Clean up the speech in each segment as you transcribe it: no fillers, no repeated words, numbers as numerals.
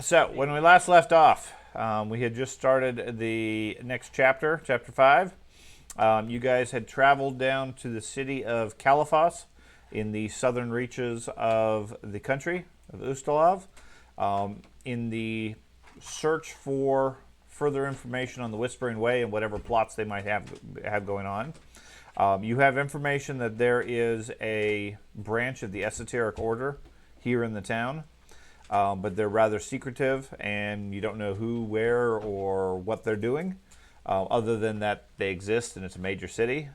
So, when we last left off, we had just started the next chapter, chapter 5. You guys had traveled down to the city of Caliphos in the southern reaches of the country of Ustalav in the search for further information on the Whispering Way and whatever plots they might have going on. You have information that there is a branch of the Esoteric Order here in the town. But they're rather secretive, and you don't know who, where, or what they're doing, other than that they exist and it's a major city.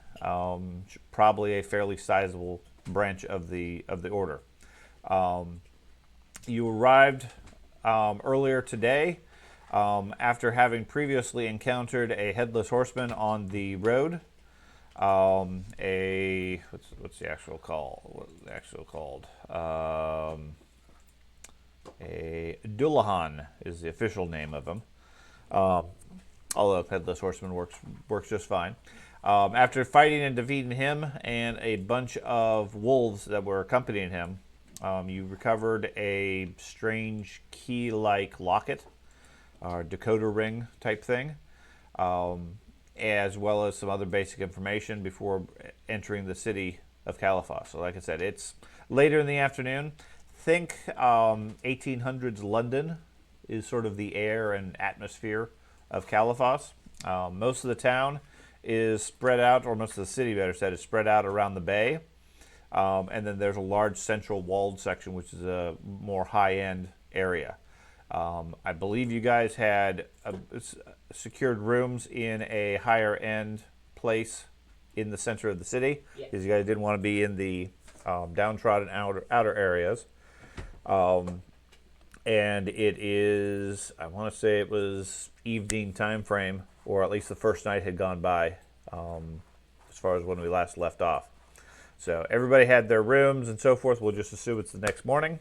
Probably a fairly sizable branch of the order. You arrived earlier today after having previously encountered a headless horseman on the road. What's the actual call? What's the actual called? A Dullahan is the official name of him. Although Headless Horseman works just fine. After fighting and defeating him and a bunch of wolves that were accompanying him, you recovered a strange key-like locket, or decoder ring type thing, as well as some other basic information before entering the city of Caliphos. So like I said, it's later in the afternoon. Think 1800s London is sort of the air and atmosphere of Caliphos. Most of the town is spread out, or most of the city, better said, is spread out around the bay. And then there's a large central walled section, which is a more high-end area. I believe you guys had secured rooms in a higher-end place in the center of the city, because you guys didn't want to be in the downtrodden outer areas. And it is, I want to say it was evening time frame, or at least the first night had gone by, as far as when we last left off. So everybody had their rooms and so forth. We'll just assume it's the next morning.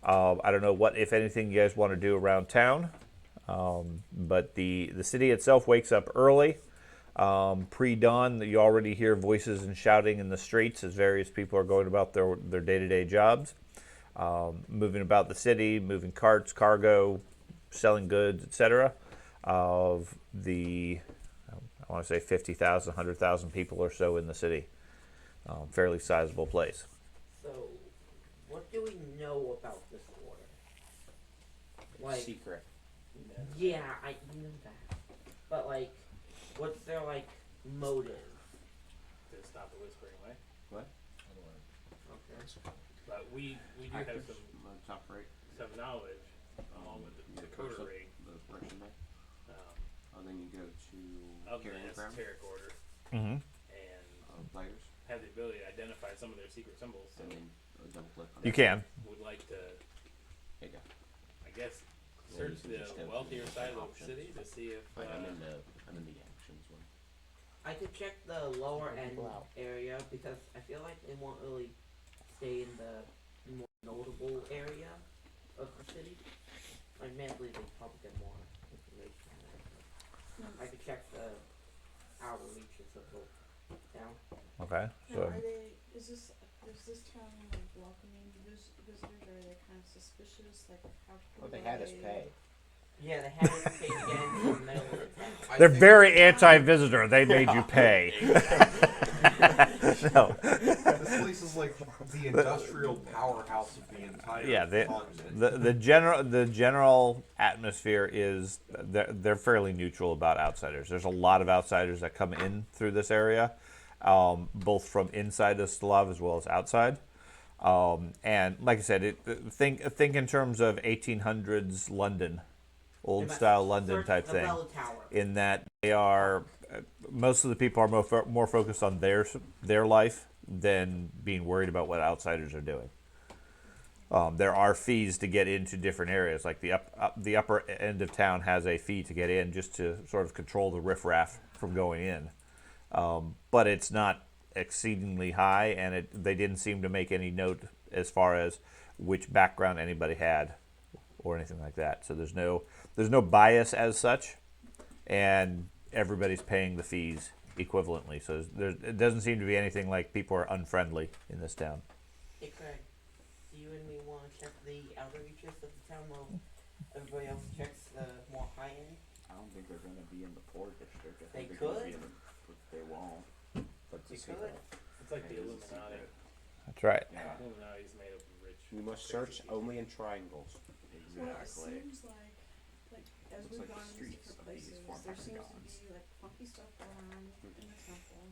I don't know what, if anything, you guys want to do around town. But the city itself wakes up early. Pre-dawn, you already hear voices and shouting in the streets as various people are going about their day-to-day jobs. Moving about the city, moving carts, cargo, selling goods, etc. Of the, I want to say 50,000, 100,000 people or so in the city. Fairly sizable place. So, what do we know about this order? Like, secret. yeah, I know that. But, like, what's their, like, motive? To stop the Whispering Way. What? Okay. But we do have top right. some knowledge along with the Dakota ring. The Russian bay. Then you go to Of the Carrion Crown. esoteric order. Mm-hmm. And Players. have the ability to identify some of their secret symbols. So And then double click on You that. can. would like to, There you go. I guess, Yeah, search you can just the go wealthier to side of the options. city to see if I'm in the actions one. I could check the lower end People out. area because I feel like they won't really stay in the more notable area of the city. Like, mentally, they probably get more information there. But I could check the outer reaches of the town. Okay. Now, So is this town like welcoming visitors, or are they kind of suspicious? Like, how Well, they had us pay. Yeah, they had to pay again in the middle of the town. they're very anti-visitor. They made you pay. No. This place is like the industrial powerhouse of the entire Yeah, continent. the general atmosphere is they're fairly neutral about outsiders. There's a lot of outsiders that come in through this area, both from inside of Slav as well as outside. And like I said, think in terms of 1800s London, old style London type The thing. bell tower. In that they are, most of the people are more focused on their life than being worried about what outsiders are doing. There are fees to get into different areas, like the upper end of town has a fee to get in just to sort of control the riffraff from going in. But it's not exceedingly high, and they didn't seem to make any note as far as which background anybody had or anything like that. So there's no bias as such, and everybody's paying the fees equivalently. So it doesn't seem to be anything like people are unfriendly in this town. Hey Craig, do you and me want to check the outer reaches of the town while Everybody else checks the more high end. I don't think they're gonna be in the poor district. I They think they're gonna be could. in the, but they won't. But They it's a could. secret. It's like It the is a Illuminati. secret. That's right. Yeah. Illuminati's made of rich. We must crazy search people. only in triangles. Well, it Exactly. seems like as Looks we've like the gone to streets different of these places, four there seems to hexagons. be like funky stuff going on in the temple.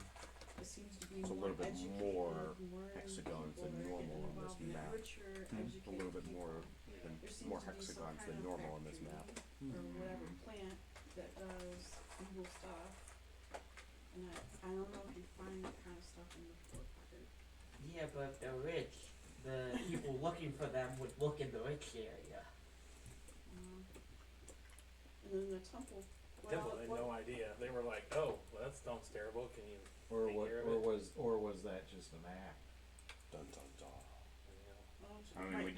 It seems to be It's a more little bit educated, more more hexagons people than that are normal getting on this involved in map. it, richer, A educated little bit people. more than There seems more to be some hexagons kind than of normal on this factory map. or whatever plant that does evil stuff. And I don't know if you find that kind of stuff in the poor part. Yeah, but if they're rich, the people looking for them would look in the rich area. And then the temple. Temple had no idea. They were like, "Oh, well, that stone's terrible. Can you Or take what? care of Or it?" was that just an act? Dun dun dun. You know? I mean,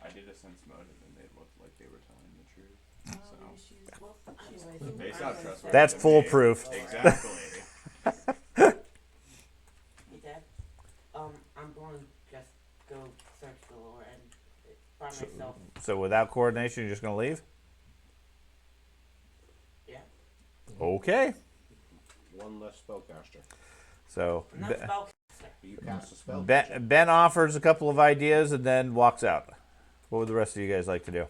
I did a sense motive, and they looked like they were telling the truth. So. Maybe she's Well, she's anyway, cool. Based on trustworthy. That's foolproof. Exactly. Hey, Dad. I'm going to just go search the lore and by myself. So without coordination, you're just gonna leave? Yeah. Okay. One less spellcaster. So I'm not spell. You cast a spell. Ben offers a couple of ideas and then walks out. What would the rest of you guys like to do?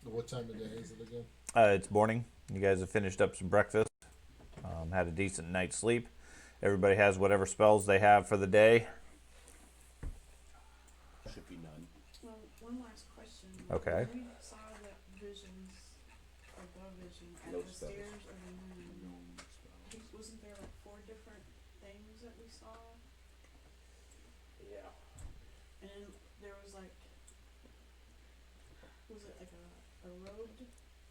What time of day is it again? It's morning. You guys have finished up some breakfast, had a decent night's sleep. Everybody has whatever spells they have for the day. Should be none. Well, one last question. Okay. When we saw the visions, or the vision at No the spells. stairs of the moon, wasn't there like 4 different things that we saw? Yeah. And then there was like, was it like a robed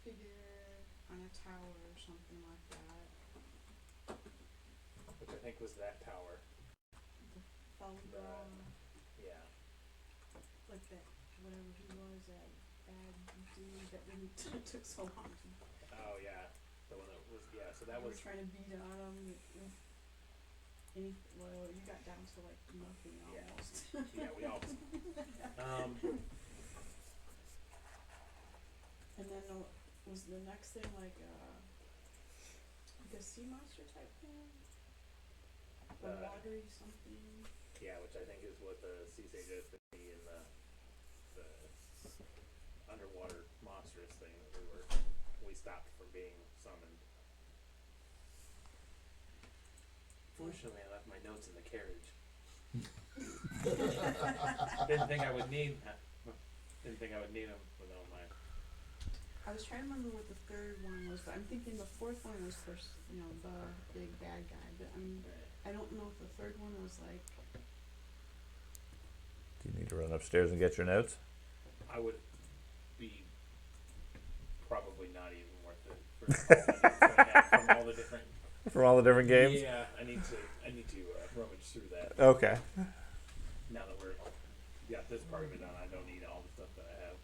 figure on a tower or something like that? Which I think was that tower. Falda, Yeah. like that, whatever he was, that bad dude that didn't, took so long to. Oh yeah. The one that was So that We was were trying to beat on him. Well, you got down to like nothing Yeah. almost. yeah. We all. And then was the next thing like a sea monster type thing? A watery something? Yeah, which I think is what the sea sage is to be in the underwater monstrous thing that we stopped from being summoned. Fortunately, I left my notes in the carriage. Didn't think I would need them with all my. I was trying to remember what the third one was, but I'm thinking the fourth one was first, the big bad guy. But I don't know if the third one was like. Do you need to run upstairs and get your notes? I would be probably not even worth it from all the different. From all the different games? Yeah, I need to rummage through that. Okay. Now that we're got this part of it done, I don't need all the stuff that I have.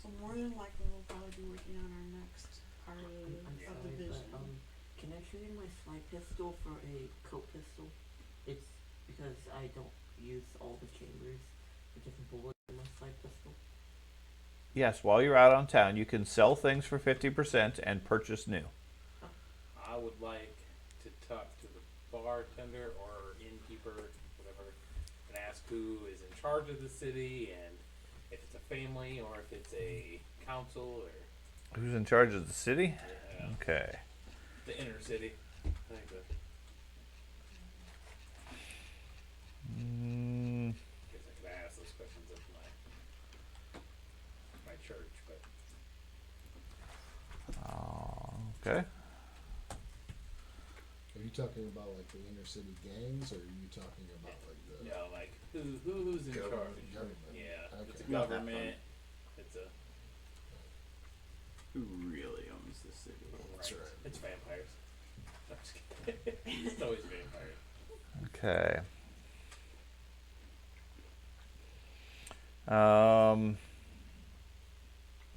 So more than likely we'll probably be working on our next part of the Sorry, vision. but, can I trade in my slide pistol for a coat pistol? It's because I don't use all the chambers for different bullets in my slide pistol. Yes, while you're out on town, you can sell things for 50% and purchase new. I would like to talk to the bartender or innkeeper, whatever, and ask who is in charge of the city and if it's a family or if it's a council or Who's in charge of the city? Okay. the inner city. I think the guess I could ask those questions of my church, but Okay. Are you talking about like the inner city gangs, or are you talking about like the like who's in charge? government? Yeah, it's a Okay. Not that government. It's a Who really owns the city? That's right. It's vampires. I'm just kidding. It's always vampires. Okay.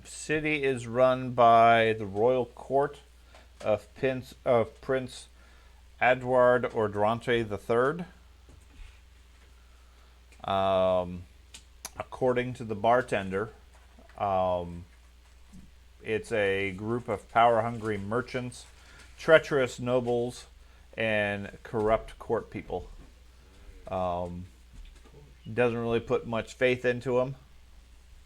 City is run by the royal court of Prince Edward Ordronte III. A according to the bartender, it's a group of power-hungry merchants, treacherous nobles, and corrupt court people. Doesn't really put much faith into them,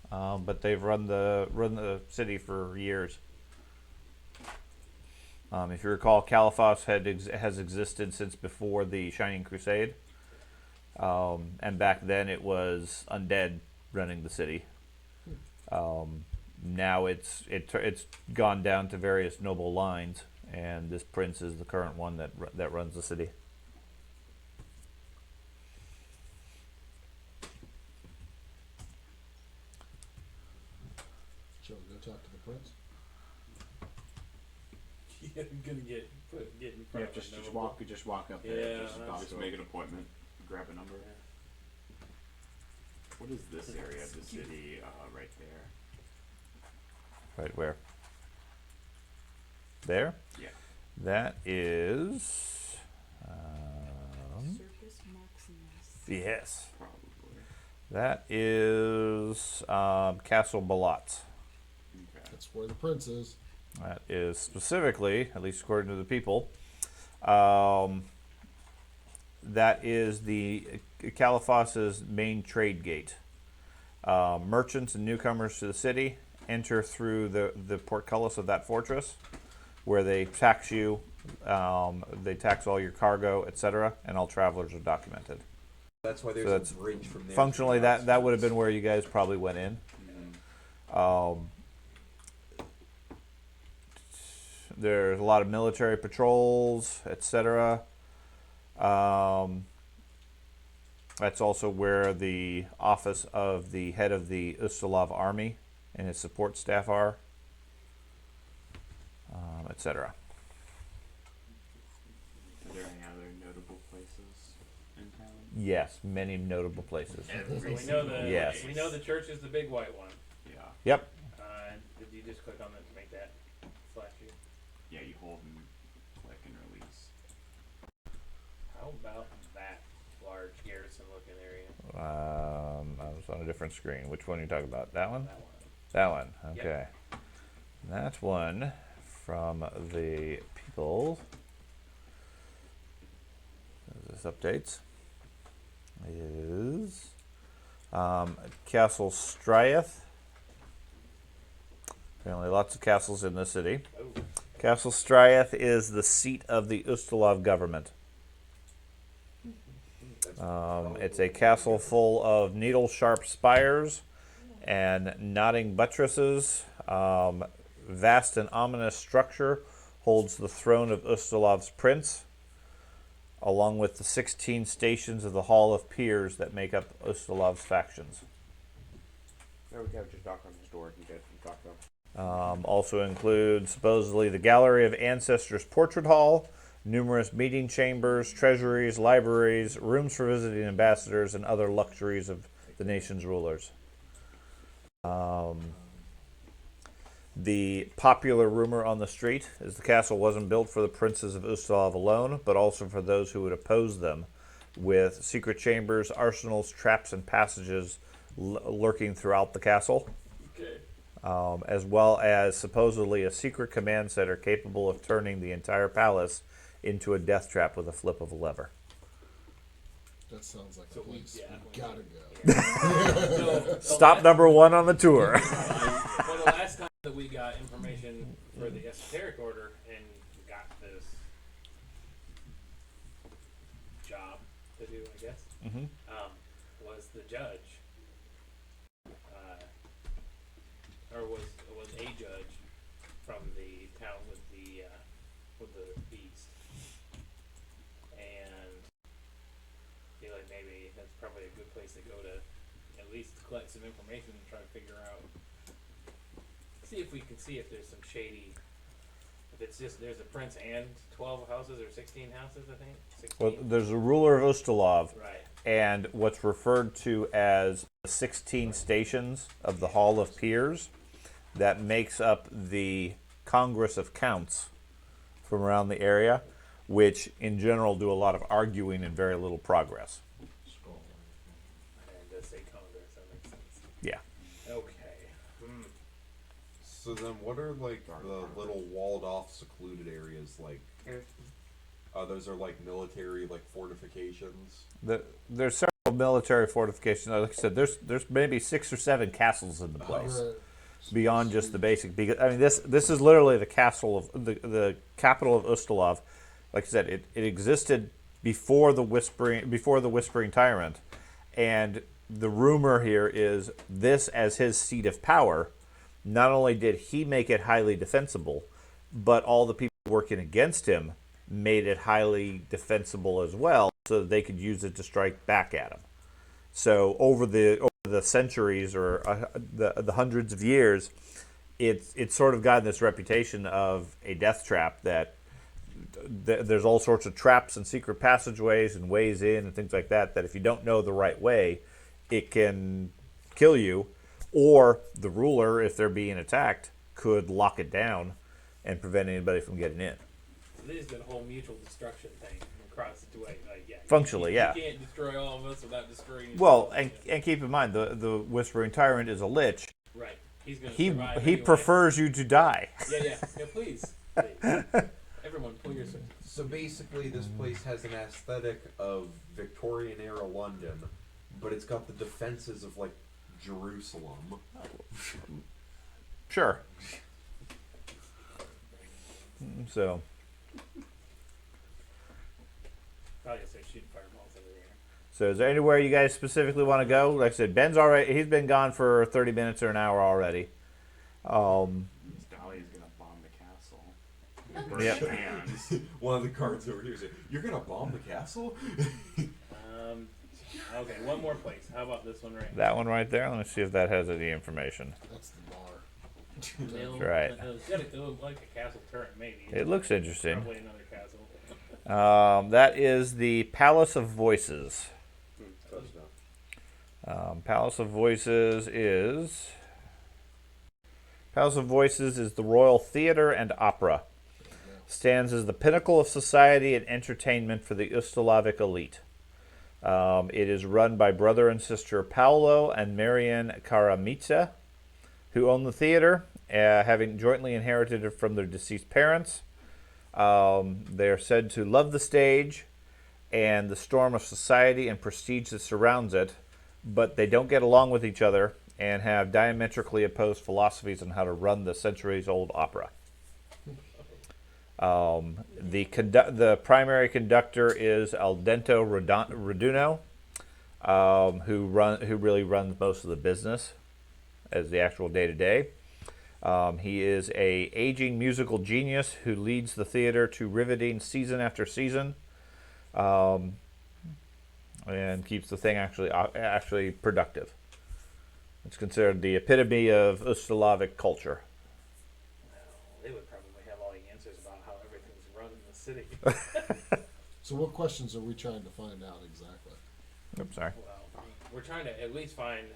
but they've run the city for years. If you recall, Caliphos has existed since before the Shining Crusade, and back then it was undead running the city. Now it's gone down to various noble lines, and this prince is the current one that runs the city. Shall we go talk to the prince? Yeah, I'm gonna get in front of just a walk up Yeah, there. that's Just make an appointment, grab a number. What is this area of the city right there? Right where? There? Yeah. That is. Circus Maximus. Yes. Probably. That is Castle Balatz. Okay. That's where the prince is. That is specifically, at least according to the people, that is the Caliphos's main trade gate. Merchants and newcomers to the city enter through the portcullis of that fortress, where they tax you, they tax all your cargo, etc., and all travelers are documented. That's why there's So that's a bridge from there. Functionally, to the that would have been outskirts. where you guys probably went in. There's a lot of military patrols, etc. That's also where the office of the head of the Ustalav army and his support staff are, etc. Are there any other notable places in town? Yes, many notable places. So we know the Yes. we know the church is the big white one. Yeah. Yep. Did you just click on it to make that flashy? Yeah, you hold and click and release. How about that large garrison-looking area? I was on a different screen. Which one are you talking about? That one? That one. That one. Yep. Okay. That one from the people. As this updates is Castle Striath. Apparently, lots of castles in this city. Oh. Castle Striath is the seat of the Ustalav government. It's a castle full of needle-sharp spires and nodding buttresses. Vast and ominous structure holds the throne of Ustalav's prince, along with the 16 stations of the Hall of Peers that make up Ustalav's factions. There we go. Just knock on his door and talk to him. Also includes supposedly the Gallery of Ancestors Portrait Hall, numerous meeting chambers, treasuries, libraries, rooms for visiting ambassadors, and other luxuries of the nation's rulers. The popular rumor on the street is the castle wasn't built for the princes of Ustalav alone, but also for those who would oppose them, with secret chambers, arsenals, traps, and passages lurking throughout the castle. Okay. As well as supposedly a secret command center capable of turning the entire palace into a death trap with a flip of a lever. That sounds like So a place yeah, we gotta go. Stop number one on the tour. Well, the last time that we got information for the esoteric order and got this job to do, I guess, Mhm. was the judge, or was a judge from the town with the beast, and I feel like maybe that's probably a good place to go to at least collect some information and try to figure out. See if we can see if there's some shady. If it's just there's a prince and 12 houses or 16 houses, I think. 16. Well, there's a ruler of Ustalav, Right. and what's referred to as the 16 stations of the Hall of Peers that makes up the Congress of Counts from around the area, which in general do a lot of arguing and very little progress. And it does say Congress. That makes sense. So then, what are like the little walled-off, secluded areas like? Those are like military, like fortifications. There's several military fortifications. Like I said, there's maybe 6 or 7 castles in the place. Right. Beyond just the basic, because I mean this is literally the castle of the capital of Ustalov. Like I said, it existed before the whispering tyrant, and the rumor here is this as his seat of power. Not only did he make it highly defensible, but all the people working against him made it highly defensible as well, so that they could use it to strike back at him. So over the centuries or the hundreds of years, it's sort of gotten this reputation of a death trap that there's all sorts of traps and secret passageways and ways in and things like that, that if you don't know the right way, it can kill you, or the ruler, if they're being attacked, could lock it down and prevent anybody from getting in. It is that whole mutual destruction thing across the way. Like, yeah, Functionally, yeah. You can't destroy all of us without destroying. Well, and keep in mind, the Whispering Tyrant is a lich. Right. He's gonna He survive he anyway. prefers you to die. Yeah, please. Everyone, pull your sword. So basically, this place has an aesthetic of Victorian era London, but it's got the defenses of like Jerusalem. Sure. So, Probably gonna start shooting fireballs over there. so is there anywhere you guys specifically want to go? Like I said, Ben's already. He's been gone for 30 minutes or an hour already. Dahlia's gonna bomb the castle. Burn Yep. his hands. One of the guards over here said, "You're gonna bomb the castle?" Okay, one more place. How about this one right That one right there. Let me see if that has any information. That's the bar. Mill, right. It looked like a castle turret, maybe. It looks interesting. Probably another castle. That is the Palace of Voices. Close enough. Palace of Voices is the Royal Theatre and Opera. Stands as the pinnacle of society and entertainment for the Ustalavic elite. It is run by brother and sister Paolo and Marian Karamitsa, who own the theater, having jointly inherited it from their deceased parents. They are said to love the stage and the storm of society and prestige that surrounds it, but they don't get along with each other and have diametrically opposed philosophies on how to run the centuries-old opera. The primary conductor is Aldento Raduno, who really runs most of the business as the actual day-to-day. He is a aging musical genius who leads the theater to riveting season after season, and keeps the thing actually productive. It's considered the epitome of Ustalavic culture. They would probably have all the answers about how everything's run in the city. So what questions are we trying to find out exactly? Oops, sorry. Well, we're trying to at least find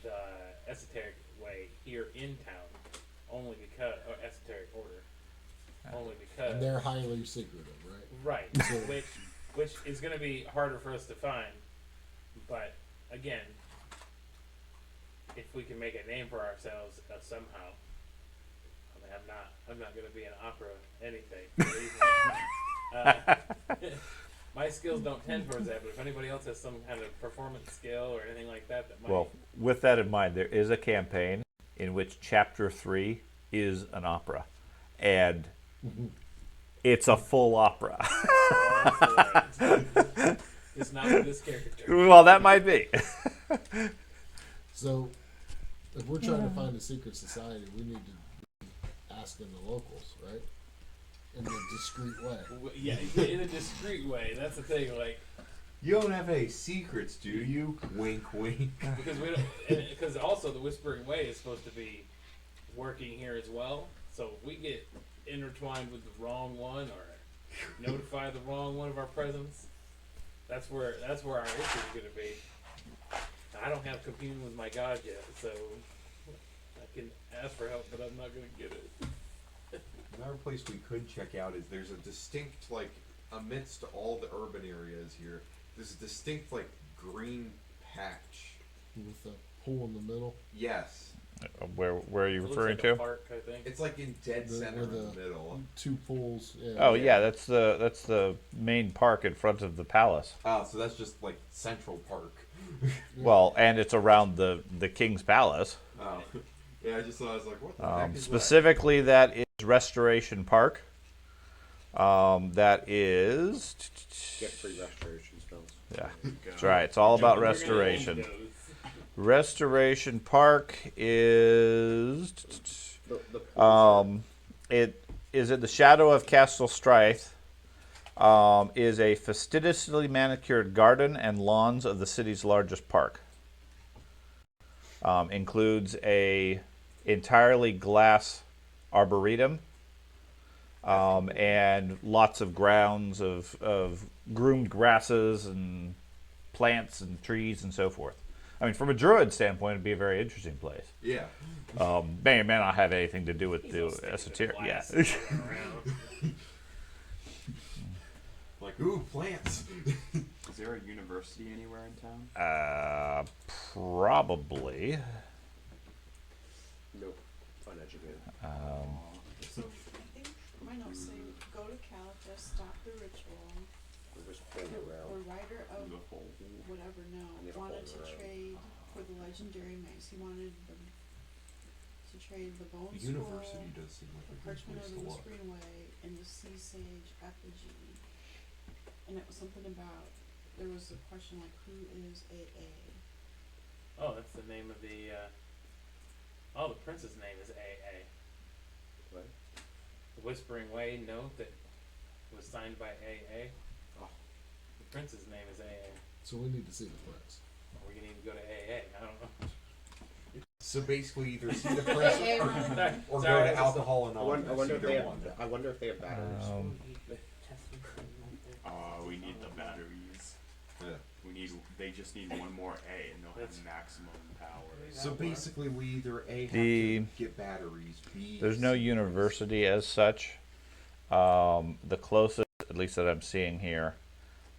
the esoteric way here in town, only because, or esoteric order, only because. And they're highly secretive, right? Right, So- which is going to be harder for us to find, but again, if we can make a name for ourselves somehow. I mean, I'm not going to be an opera anything. My skills don't tend towards that, but if anybody else has some kind of performance skill or anything like that, that might. Well, with that in mind, there is a campaign in which Chapter 3 is an opera, and it's a full opera. It's not with this character. Well, that might be. So if we're trying to find a secret society, we need to be asking the locals, right? In a discreet way. Yeah, in a discreet way. That's the thing. Like, You don't have any secrets, do you? Wink, wink. because we don't. Because also the Whispering Way is supposed to be working here as well. So if we get intertwined with the wrong one or notify the wrong one of our presence, that's where our issue is going to be. I don't have communion with my God yet, so I can ask for help, but I'm not going to get it. Another place we could check out is there's a distinct, like, amidst all the urban areas here, there's a distinct, like, green patch. With the pool in the middle. Yes. Where are you It looks referring like a to? park, I think. It's like in dead center in the middle. 2 pools. Yeah. Oh yeah, that's the main park in front of the palace. Oh, so that's just like Central Park. Well, and it's around the King's Palace. Oh. Yeah, I just saw. I was like, what the heck is Specifically, that is Restoration Park. That is. Get free restoration spells. Yeah, Go. that's right. It's all about You're gonna need restoration. those. Restoration Park is. The It is in the shadow of Castle Strythe. Is a fastidiously manicured garden and lawns of the city's largest park. Includes a entirely glass arboretum and lots of grounds of groomed grasses and plants and trees and so forth. I mean, from a druid standpoint, it'd be a very interesting place. Yeah. May or may not have anything to do with He's all the sticking to esoteric. Yeah. glass and running around. Like, ooh, plants. Is there a university anywhere in town? Probably. Nope. Uneducated. I think my notes say go to Caliphus, stop the ritual. We're just pulling The around. writer of The whole. whatever Need a wanted to whole round. trade for the legendary mace. He wanted to trade the bone The scroll, university does seem like the a good parchment place of to the look. Whispering Way, and the sea sage effigy. And it was something about, there was a question like, who is AA? Oh, that's the name of the. Oh, the prince's name is AA. What? The Whispering Way note that was signed by AA. Oh. The prince's name is AA. So we need to see the prince. Or we can even go to AA. I don't know. So basically, either see the prince AA or, run. or Sorry, go to this is Alcohol I wonder, Anonymous. if they Either have. one. I wonder if they have batteries. We need the batteries. Yeah. They just need one more A, and they'll have maximum power. So basically, we either A have The- to get batteries, B. There's no see- university as such. The closest, at least that I'm seeing here,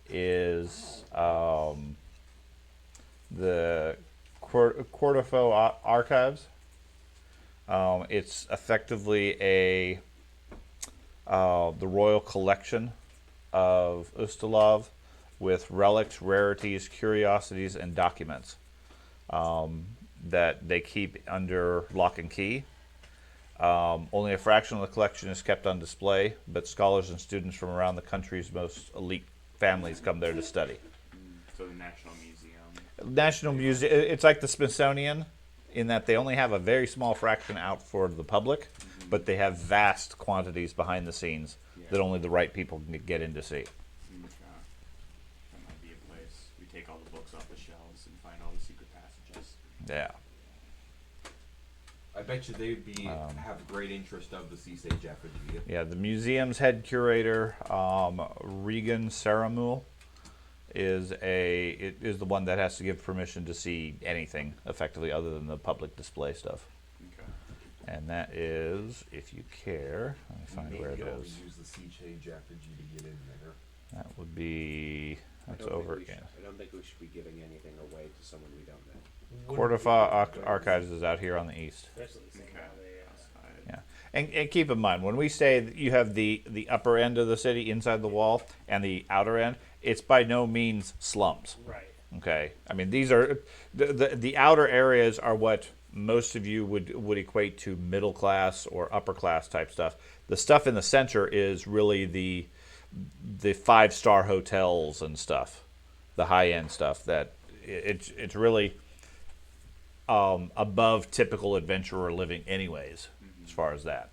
is the Cordofo Archives. It's effectively the royal collection of Ustalov with relics, rarities, curiosities, and documents that they keep under lock and key. Only a fraction of the collection is kept on display, but scholars and students from around the country's most elite families come there to study. So the National Museum. National Museum, it's like the Smithsonian in that they only have a very small fraction out for the public, but they have vast quantities behind the scenes that only the right people can get in to see. That might be a place. We take all the books off the shelves and find all the secret passages. Yeah. I bet you they'd be have great interest of the Sea Sage effigy. Yeah, the museum's head curator, Regan Saramul, is the one that has to give permission to see anything effectively other than the public display stuff. Okay. And that is, if you care, let me find Maybe where it always is. use the Sea Sage effigy to get in there. That would be, that's over again. I don't think we should be giving anything away to someone we don't know. Cordofa Archives is out here on the east. Especially seeing Okay. how they. Yeah, and keep in mind when we say that you have the upper end of the city inside the wall and the outer end, it's by no means slums. Right. Okay, I mean these are the outer areas are what most of you would equate to middle class or upper class type stuff. The stuff in the center is really the 5-star hotels and stuff, the high end stuff that it's really above typical adventurer living anyways, as far as that.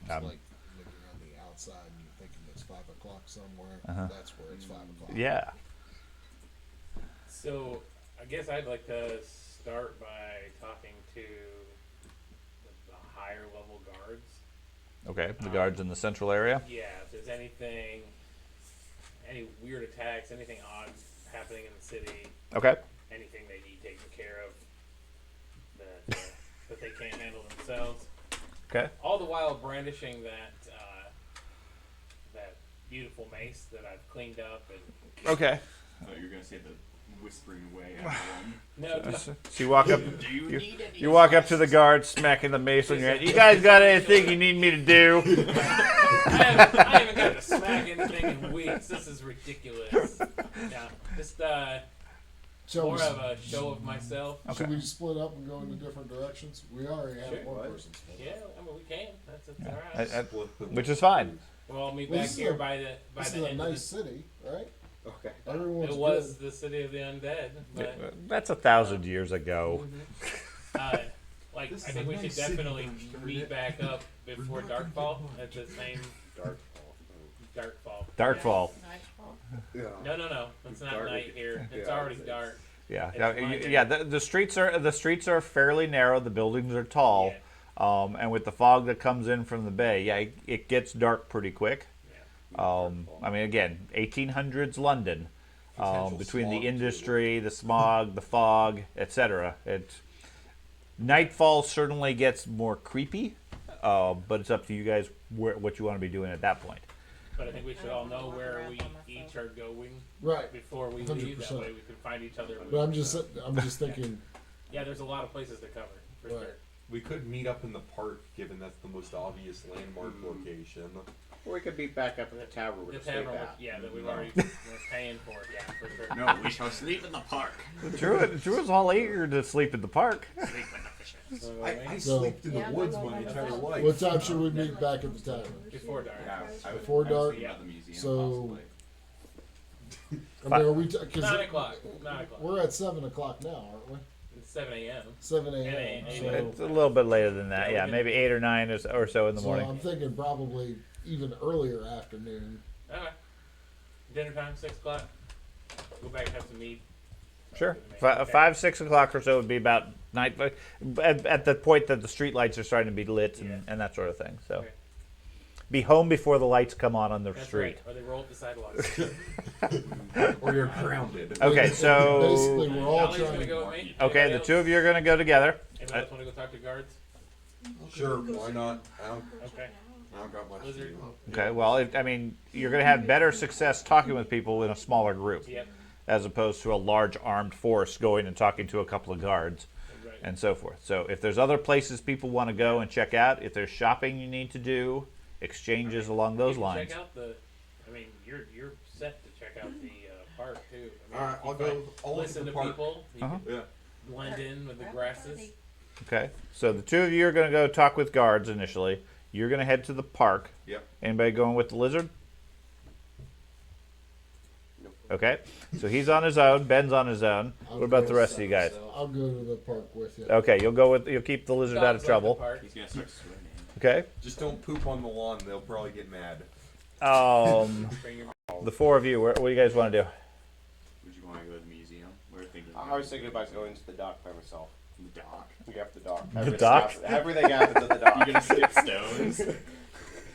It's like when you're on the outside and you're thinking it's 5 o'clock somewhere. That's where it's 5 o'clock. Yeah. So I guess I'd like to start by talking to the higher level guards. Okay, the guards in the central area. Yeah, if there's anything, any weird attacks, anything odd happening in the city, Okay. anything they need taken care of that they can't handle themselves. Okay. All the while brandishing that beautiful mace that I've cleaned up and Okay. So you're gonna say the whispering away at everyone. No, just, So you walk up. Do you need any You walk up to the guard, smacking the mace on your head. You guys got anything you need me to do? I haven't got to smack anything in weeks. This is ridiculous. Yeah, just Shall more we, of a show of myself. should we split up and go in different directions? We already have Sure. one person split Yeah, up. I mean we can. That's all I- right. I- which is fine. We'll all meet Well, back this is here a- by This the is a end nice of city, right? Okay. the. Everyone's It was good. the city of the undead, but That's 1,000 years ago. like This I is think a we nice should city, definitely Bastard. meet back up before Darkfall at the same Dark. Darkfall. Darkfall. Yeah. No. It's not Dark- night here. It's yeah, already it's- dark. Yeah, It's no, London. yeah. The streets are fairly narrow. The buildings are tall, and with the fog that comes in from the bay, yeah, it gets dark pretty quick. I mean, again, 1800s London, Potential between smog, the too. industry, the smog, the fog, etc. Nightfall certainly gets more creepy, but it's up to you guys what you want to be doing at that point. But I think we should all know where we each are going Right. before we leave. That 100%. way we can find each other. But I'm just thinking, Yeah, there's a lot of places to cover for Right. sure. We could meet up in the park, given that's the most obvious landmark location. Or we could be back up in the tavern The with the tavern, sleep was- at. yeah, that we've already we're paying for. Yeah, for sure. No, we shall sleep in the park. Druid's all eager to sleep in the park. Sleep in the fishes. So, I So- slept in the woods my entire life. what time should we meet back at the tavern? before dark. Before dark? Thinking about the museum, So- possibly. I mean, are we? Cause 9 o'clock. 9 o'clock. we're at 7 o'clock now, aren't we? It's 7 a.m. 7 8 a.m. a.m. So, It's a little bit later than that. Yeah, Yeah, we maybe 8 or 9 or so in the so morning. I'm thinking probably even earlier afternoon. Okay. Dinner time, 6 o'clock. Go back and have some meat. Sure. Okay. 5, 6 o'clock or so would be about night, at the point that the street lights are starting to be lit and, Yeah. and that sort of thing. So Okay. be home before the lights come on the That's street. right. Or they roll up the sidewalks. Or you're grounded. Okay, so Basically, we're all Ollie's trying gonna to. go with me. okay, the two of you are going to go together. Anyone else want to go talk to guards? Sure, why not? Okay. I don't got much to Lizard. do. Okay, well, I mean, you're going to have better success talking with people in a smaller group Yep. as opposed to a large armed force going and talking to a couple of guards Right. and so forth. So if there's other places people want to go and check out, if there's shopping you need to do, exchanges along those You can lines. Check out the. I mean, you're set to check out the park too. I mean, Alright, you I'll find- go all listen over to the park. people. You Uh-huh. Yeah. can blend in with the grasses. Okay, so the two of you are going to go talk with guards initially. You're going to head to the park. Yep. Anybody going with the lizard? Nope. Okay, so he's on his own. Ben's on his own. I'll What about go the rest of you guys? I'll go to the park with you. Okay, you'll keep the lizard out of Dogs like the trouble. park. He's gonna start swimming. Okay. Just don't poop on the lawn, they'll probably get mad. Bring your The four of you. What do you guys want to do? Would you want to go to the museum? We were thinking. I was thinking about going to the dock by myself. the dock. We have the dock. The Everything dock? Everything happens at the dock. You're gonna skip stones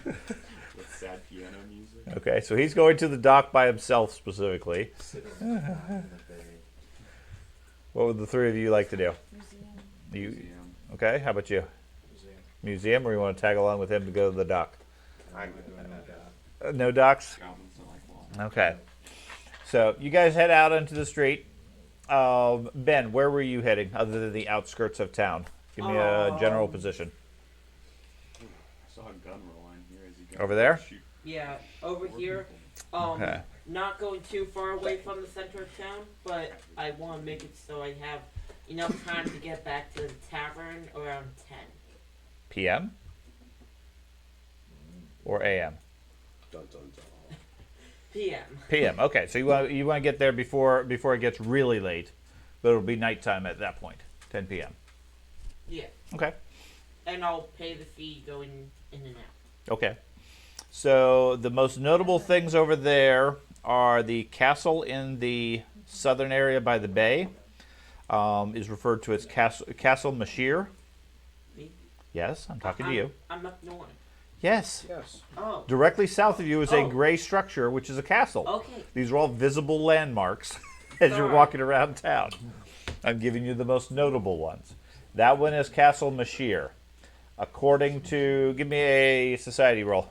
with sad piano music. Okay, so he's going to the dock by himself specifically. Sitting in the bed. What would the three of you like to do? You Museum. okay? How about you? Museum, or you want to tag along with him to go to the dock? I'm No docks. Goblins don't like water. Okay. So you guys head out into the street. Ben, where were you heading other than the outskirts of town? Give me a general position. I saw a gun roll in here as he got Over there? Shoot. Yeah, over More here. people. Okay. Not going too far away from the center of town, but I want to make it so I have enough time to get back to the tavern around 10 PM or AM? dun, dun, dun. p.m. PM. Okay, so you want to get there before it gets really late, but it'll be nighttime at that point, 10 PM. Yeah, Okay. and I'll pay the fee going in and out. Okay. So the most notable things over there are the castle in the southern area by the bay. Is referred to as Castle Mashir. Me? Yes, I'm talking to you. I'm up north. Yes. Yes. Oh, Directly south of you is a Oh. gray structure, which is a castle. okay. These are all visible landmarks as you're Alright. walking around town. I'm giving you the most notable ones. That one is Castle Mashir. According to, give me a society roll.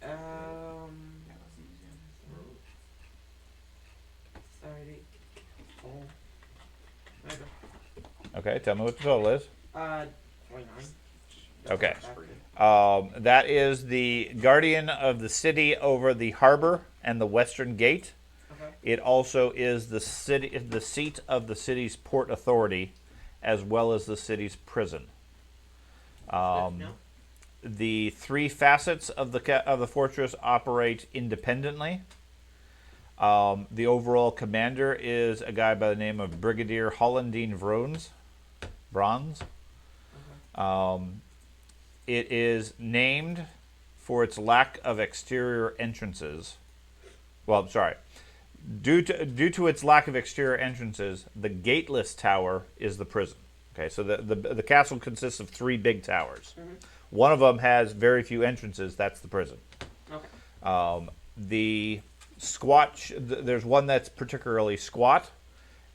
Um, sorry. Okay, tell me what the total is. 29. Okay. That's pretty. That is the guardian of the city over the harbor and the western gate. Okay. It also is the seat of the city's port authority, as well as the city's prison. No? The three facets of the fortress operate independently. The overall commander is a guy by the name of Brigadier Hollandine Bronze. It is named for its lack of exterior entrances. Well, I'm sorry. Due to its lack of exterior entrances, the gateless tower is the prison. Okay, so the castle consists of three big towers. Mm-hmm. One of them has very few entrances. That's the prison. Okay. The there's one that's particularly squat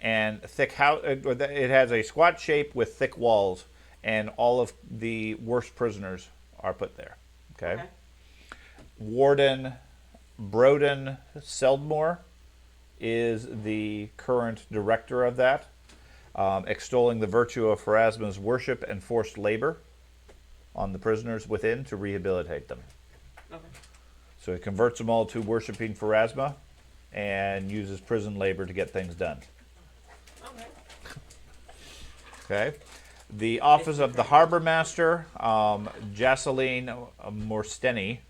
and thick house. It has a squat shape with thick walls, and all of the worst prisoners are put there. Okay. Warden Broden Seldmore is the current director of that, extolling the virtue of Pharasma's worship and forced labor on the prisoners within to rehabilitate them. Okay. So he converts them all to worshiping Pharasma and uses prison labor to get things done. Okay. Okay. The office of the harbor master, Jocelyn Morsteny,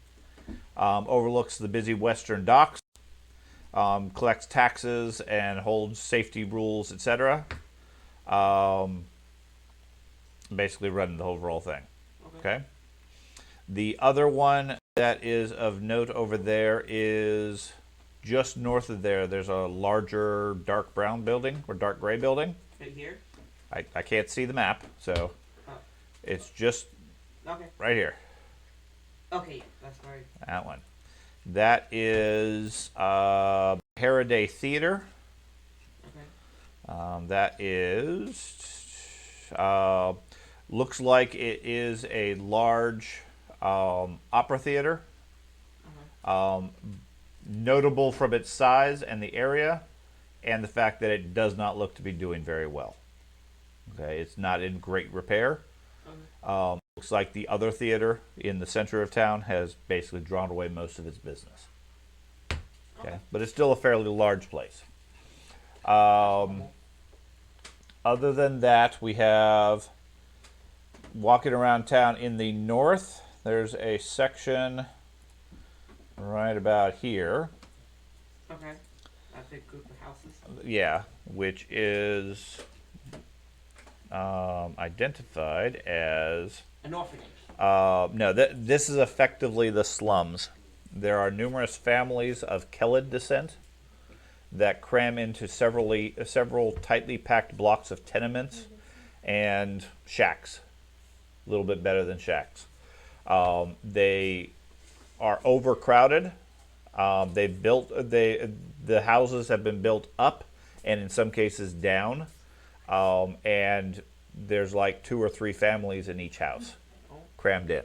overlooks the busy western docks, collects taxes and holds safety rules, etc. Basically running the overall thing. Okay. The other one that is of note over there is just north of there. There's a larger dark brown building or dark gray building. Right here? I can't see the map, so Oh. it's just Okay. right here. Okay, that's right. That one. That is Harraday Theater. Okay. That is looks like it is a large opera theater. Notable from its size and the area, and the fact that it does not look to be doing very well. Okay, it's not in great repair. Okay. Looks like the other theater in the center of town has basically drawn away most of its business. Okay, but it's still a fairly large place. Other than that, we have walking around town in the north. There's a section right about here. Okay. That big group of houses. Yeah, which is identified as... An orphanage. No, this is effectively the slums. There are numerous families of Kellid descent that cram into several tightly packed blocks of tenements and shacks. A little bit better than shacks. They are overcrowded. The houses have been built up and in some cases down. And there's like 2 or 3 families in each house crammed in.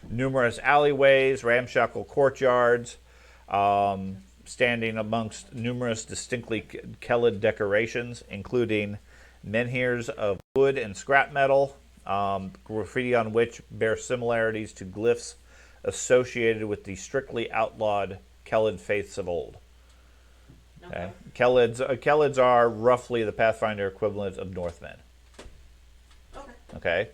Numerous alleyways, ramshackle courtyards, standing amongst numerous distinctly Kellid decorations, including menhirs of wood and scrap metal, graffiti on which bear similarities to glyphs associated with the strictly outlawed Kellid faiths of old. Okay. Kellids are roughly the Pathfinder equivalent of Northmen. Okay.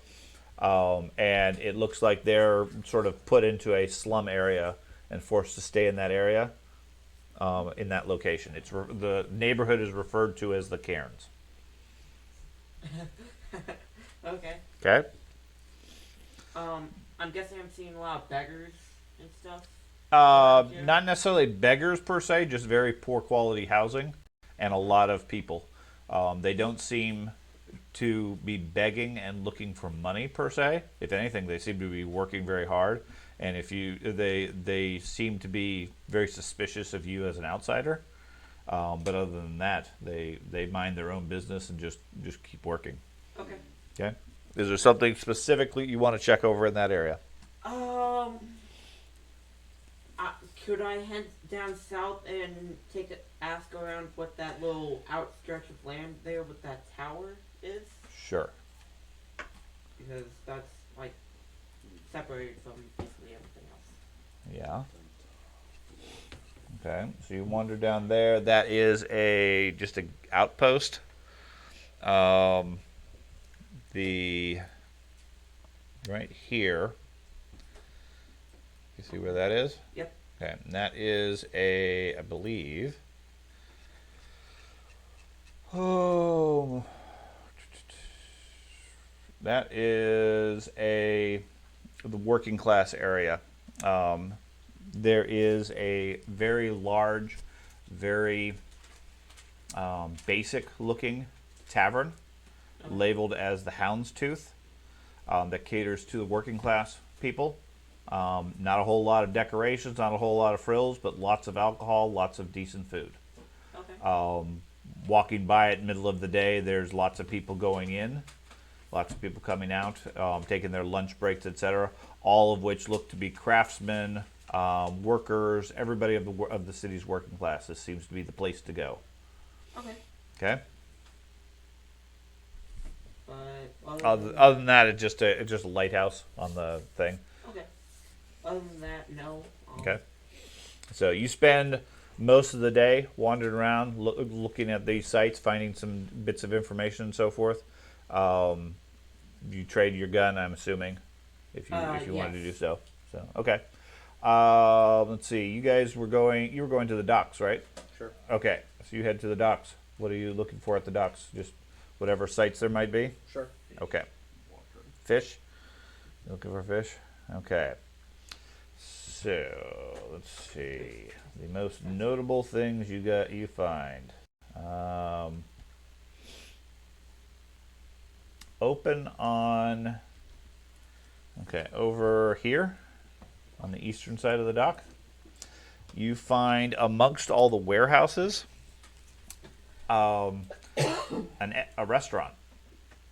And it looks like they're sort of put into a slum area and forced to stay in that area, in that location. The neighborhood is referred to as the Cairns. Okay. Okay. I'm guessing I'm seeing a lot of beggars and stuff. Not necessarily beggars per se, just very poor quality housing and a lot of people. They don't seem to be begging and looking for money per se. If anything, they seem to be working very hard. And they seem to be very suspicious of you as an outsider. But other than that, they mind their own business and just keep working. Okay. Okay. Is there something specifically you want to check over in that area? Could I head down south and ask around what that little outstretch of land there with that tower is, Sure. because that's like separated from basically everything else. Yeah. Okay, so you wander down there. That is just a outpost. The right here. You see where that is? Yep. Okay, and that is I believe. Oh, that is the working class area. There is a very large, very basic looking tavern labeled as the Houndstooth that caters to the working class people. Not a whole lot of decorations, not a whole lot of frills, but lots of alcohol, lots of decent food. Okay. Walking by it middle of the day, there's lots of people going in, lots of people coming out, taking their lunch breaks, etc. All of which look to be craftsmen, workers, everybody of the city's working class. This seems to be the place to go. Okay. Okay. But Other than that, it's just a lighthouse on the thing. okay. Other than that, no. Okay. So you spend most of the day wandering around, looking at these sites, finding some bits of information and so forth. You trade your gun, I'm assuming, if you wanted to do Yes. so. So okay. Let's see. You were going to the docks, right? Sure. Okay. So you head to the docks. What are you looking for at the docks? Just whatever sites there might be. Sure. Okay. Fish. You looking for fish? Okay. So let's see the most notable things you find. Open on. Okay, over here on the eastern side of the dock, you find amongst all the warehouses a restaurant.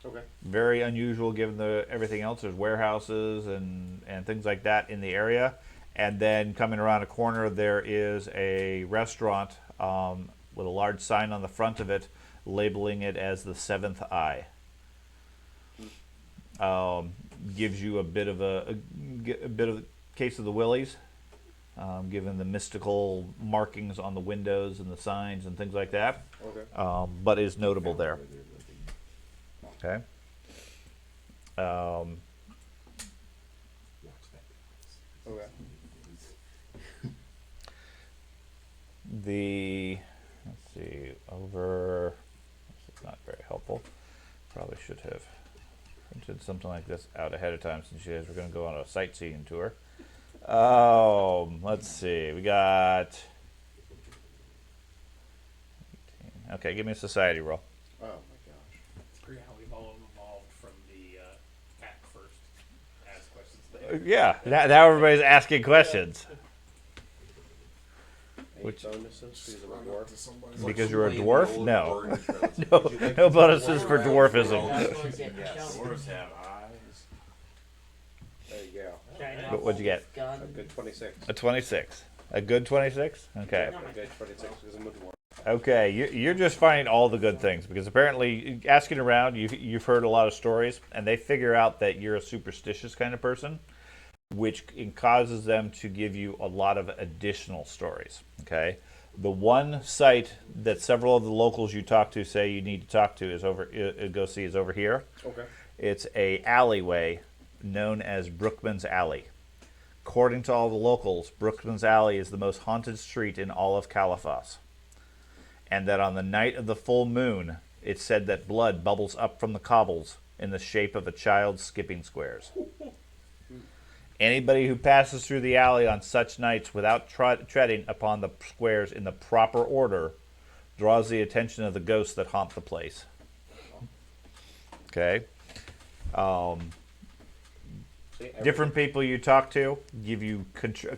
Okay. Very unusual given everything else. There's warehouses and things like that in the area. And then coming around a corner, there is a restaurant with a large sign on the front of it labeling it as the Seventh Eye. Gives you a bit of a case of the willies, given the mystical markings on the windows and the signs and things like that. Okay. But is notable there. Okay. Okay. Let's see, over, this is not very helpful. Probably should have printed something like this out ahead of time since you guys were going to go on a sightseeing tour. Let's see, we got, okay, give me a society roll. Oh my gosh. It's great how we've all evolved from the act first, ask questions later. Yeah, now everybody's asking questions. Any Which- bonuses because I'm a Run up dwarf? to somebody's It's like Because you're a playing the dwarf? old No. Oregon Trails. No, Would you like no to bonuses walk for around dwarfism. That's what getting Yes. shown. Dwarves have eyes. There you go. Showing But off what'd you all get? this gun. A good 26. A 26. A good 26? Okay. No, A good 26 because I'm a dwarf. Okay, you're just finding all the good things because apparently asking around, you've heard a lot of stories, and they figure out that you're a superstitious kind of person, which causes them to give you a lot of additional stories. Okay, the one site that several of the locals you talk to say you need to talk to is go see is over here. Okay. It's a alleyway known as Brookman's Alley. According to all the locals, Brookman's Alley is the most haunted street in all of Caliphas. And that on the night of the full moon, it's said that blood bubbles up from the cobbles in the shape of a child skipping squares. Anybody who passes through the alley on such nights without treading upon the squares in the proper order draws the attention of the ghosts that haunt the place. Okay? See, Different people you talk to give you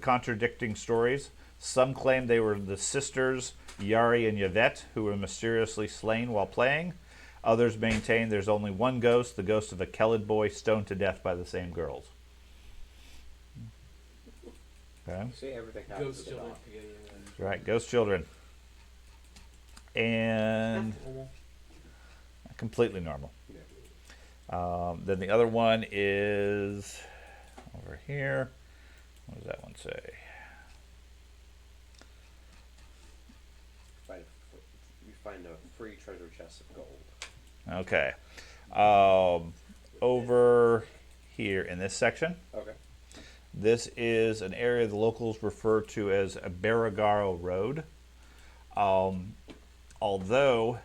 contradicting stories. Some claim they were the sisters Yari and Yvette who were mysteriously slain while playing. Others maintain there's only one ghost, the ghost of a Kellid boy stoned to death by the same girls. Okay. See, everything happens Ghost at the children. dock. That's right, ghost children. And That's normal. completely normal. Yeah. Then the other one is over here. What does that one say? You find a free treasure chest of gold. Okay. Over here in this section, Okay. this is an area the locals refer to as a Barragaro Road. Although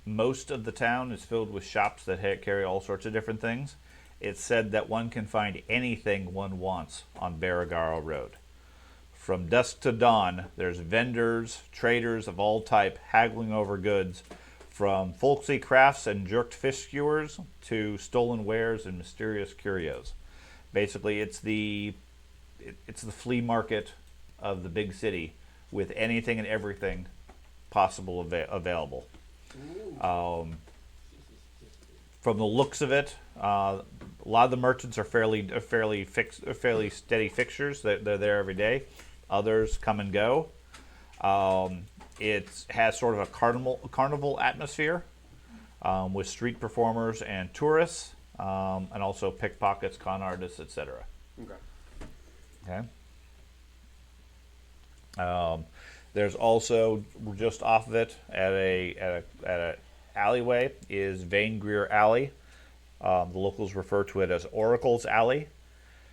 most of the town is filled with shops that carry all sorts of different things, it's said that one can find anything one wants on Barragaro Road. From dusk to dawn, there's vendors, traders of all type haggling over goods, from folksy crafts and jerked fish skewers to stolen wares and mysterious curios. Basically, it's the flea market of the big city with anything and everything possible available. From the looks of it, a lot of the merchants are fairly steady fixtures. They're there every day. Others come and go. It has sort of a carnival atmosphere with street performers and tourists, and also pickpockets, con artists, etc. Okay. Okay. There's also just off of it at a alleyway is Vaingreer Alley. The locals refer to it as Oracle's Alley,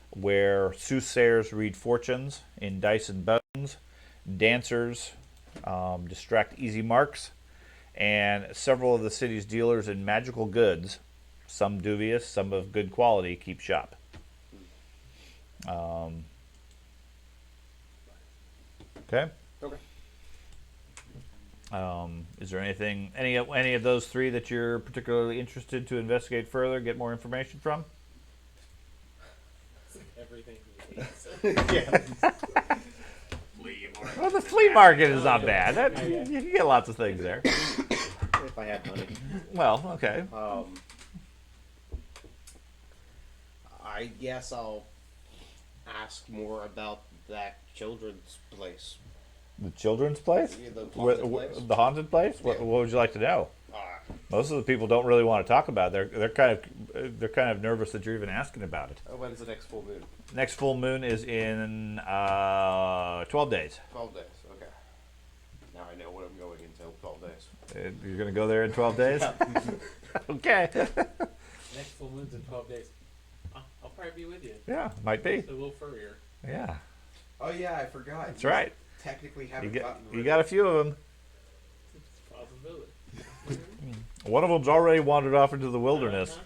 where soothsayers read fortunes in dice and bones, dancers distract easy marks, and several of the city's dealers in magical goods, some dubious, some of good quality, keep shop. Okay. Okay. Is there any of those three that you're particularly interested to investigate further, get more information from? Everything he hates. Flea market. Well, the flea market is not bad. You can get lots of things there. If I had money. Well, okay. I guess I'll ask more about that children's place. The children's place? Yeah, the haunted place. The haunted place? Yeah. What would you like to know? Most of the people don't really want to talk about it. They're kind of nervous that you're even asking about it. When's the next full moon? Next full moon is in 12 days. 12 days. Okay. Now I know what I'm going into 12 days. You're going to go there in 12 days? Okay. Next full moon's in 12 days. I'll probably be with you. Yeah, might be. It's a little furrier. Yeah, Oh yeah, I forgot. that's right. Technically You haven't got, gotten rid you of got a few of them. It's a possibility. One of them's already wandered off into the wilderness.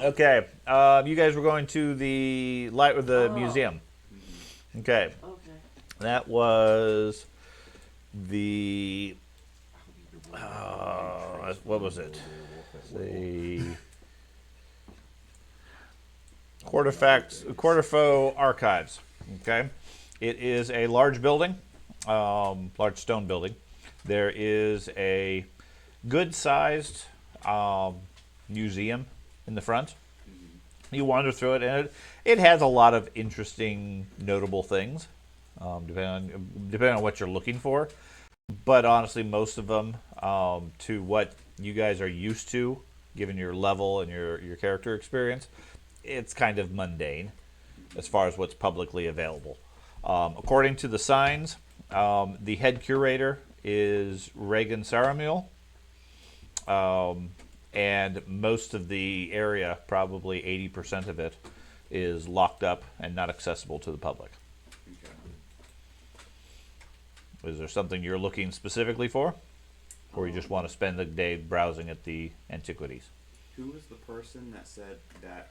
Okay, you guys were going to the museum. Okay, Okay. that was the what was it? The Quarterfo Archives. Okay, it is a large building, large stone building. There is a good-sized museum in the front. You wander through it, and it has a lot of interesting, notable things, depending on what you're looking for. But honestly, most of them, to what you guys are used to, given your level and your character experience, it's kind of mundane as far as what's publicly available. According to the signs, the head curator is Reagan Saramil. And most of the area, probably 80% of it, is locked up and not accessible to the public. Okay. Is there something you're looking specifically for? Or you just want to spend the day browsing at the antiquities? Who was the person that said that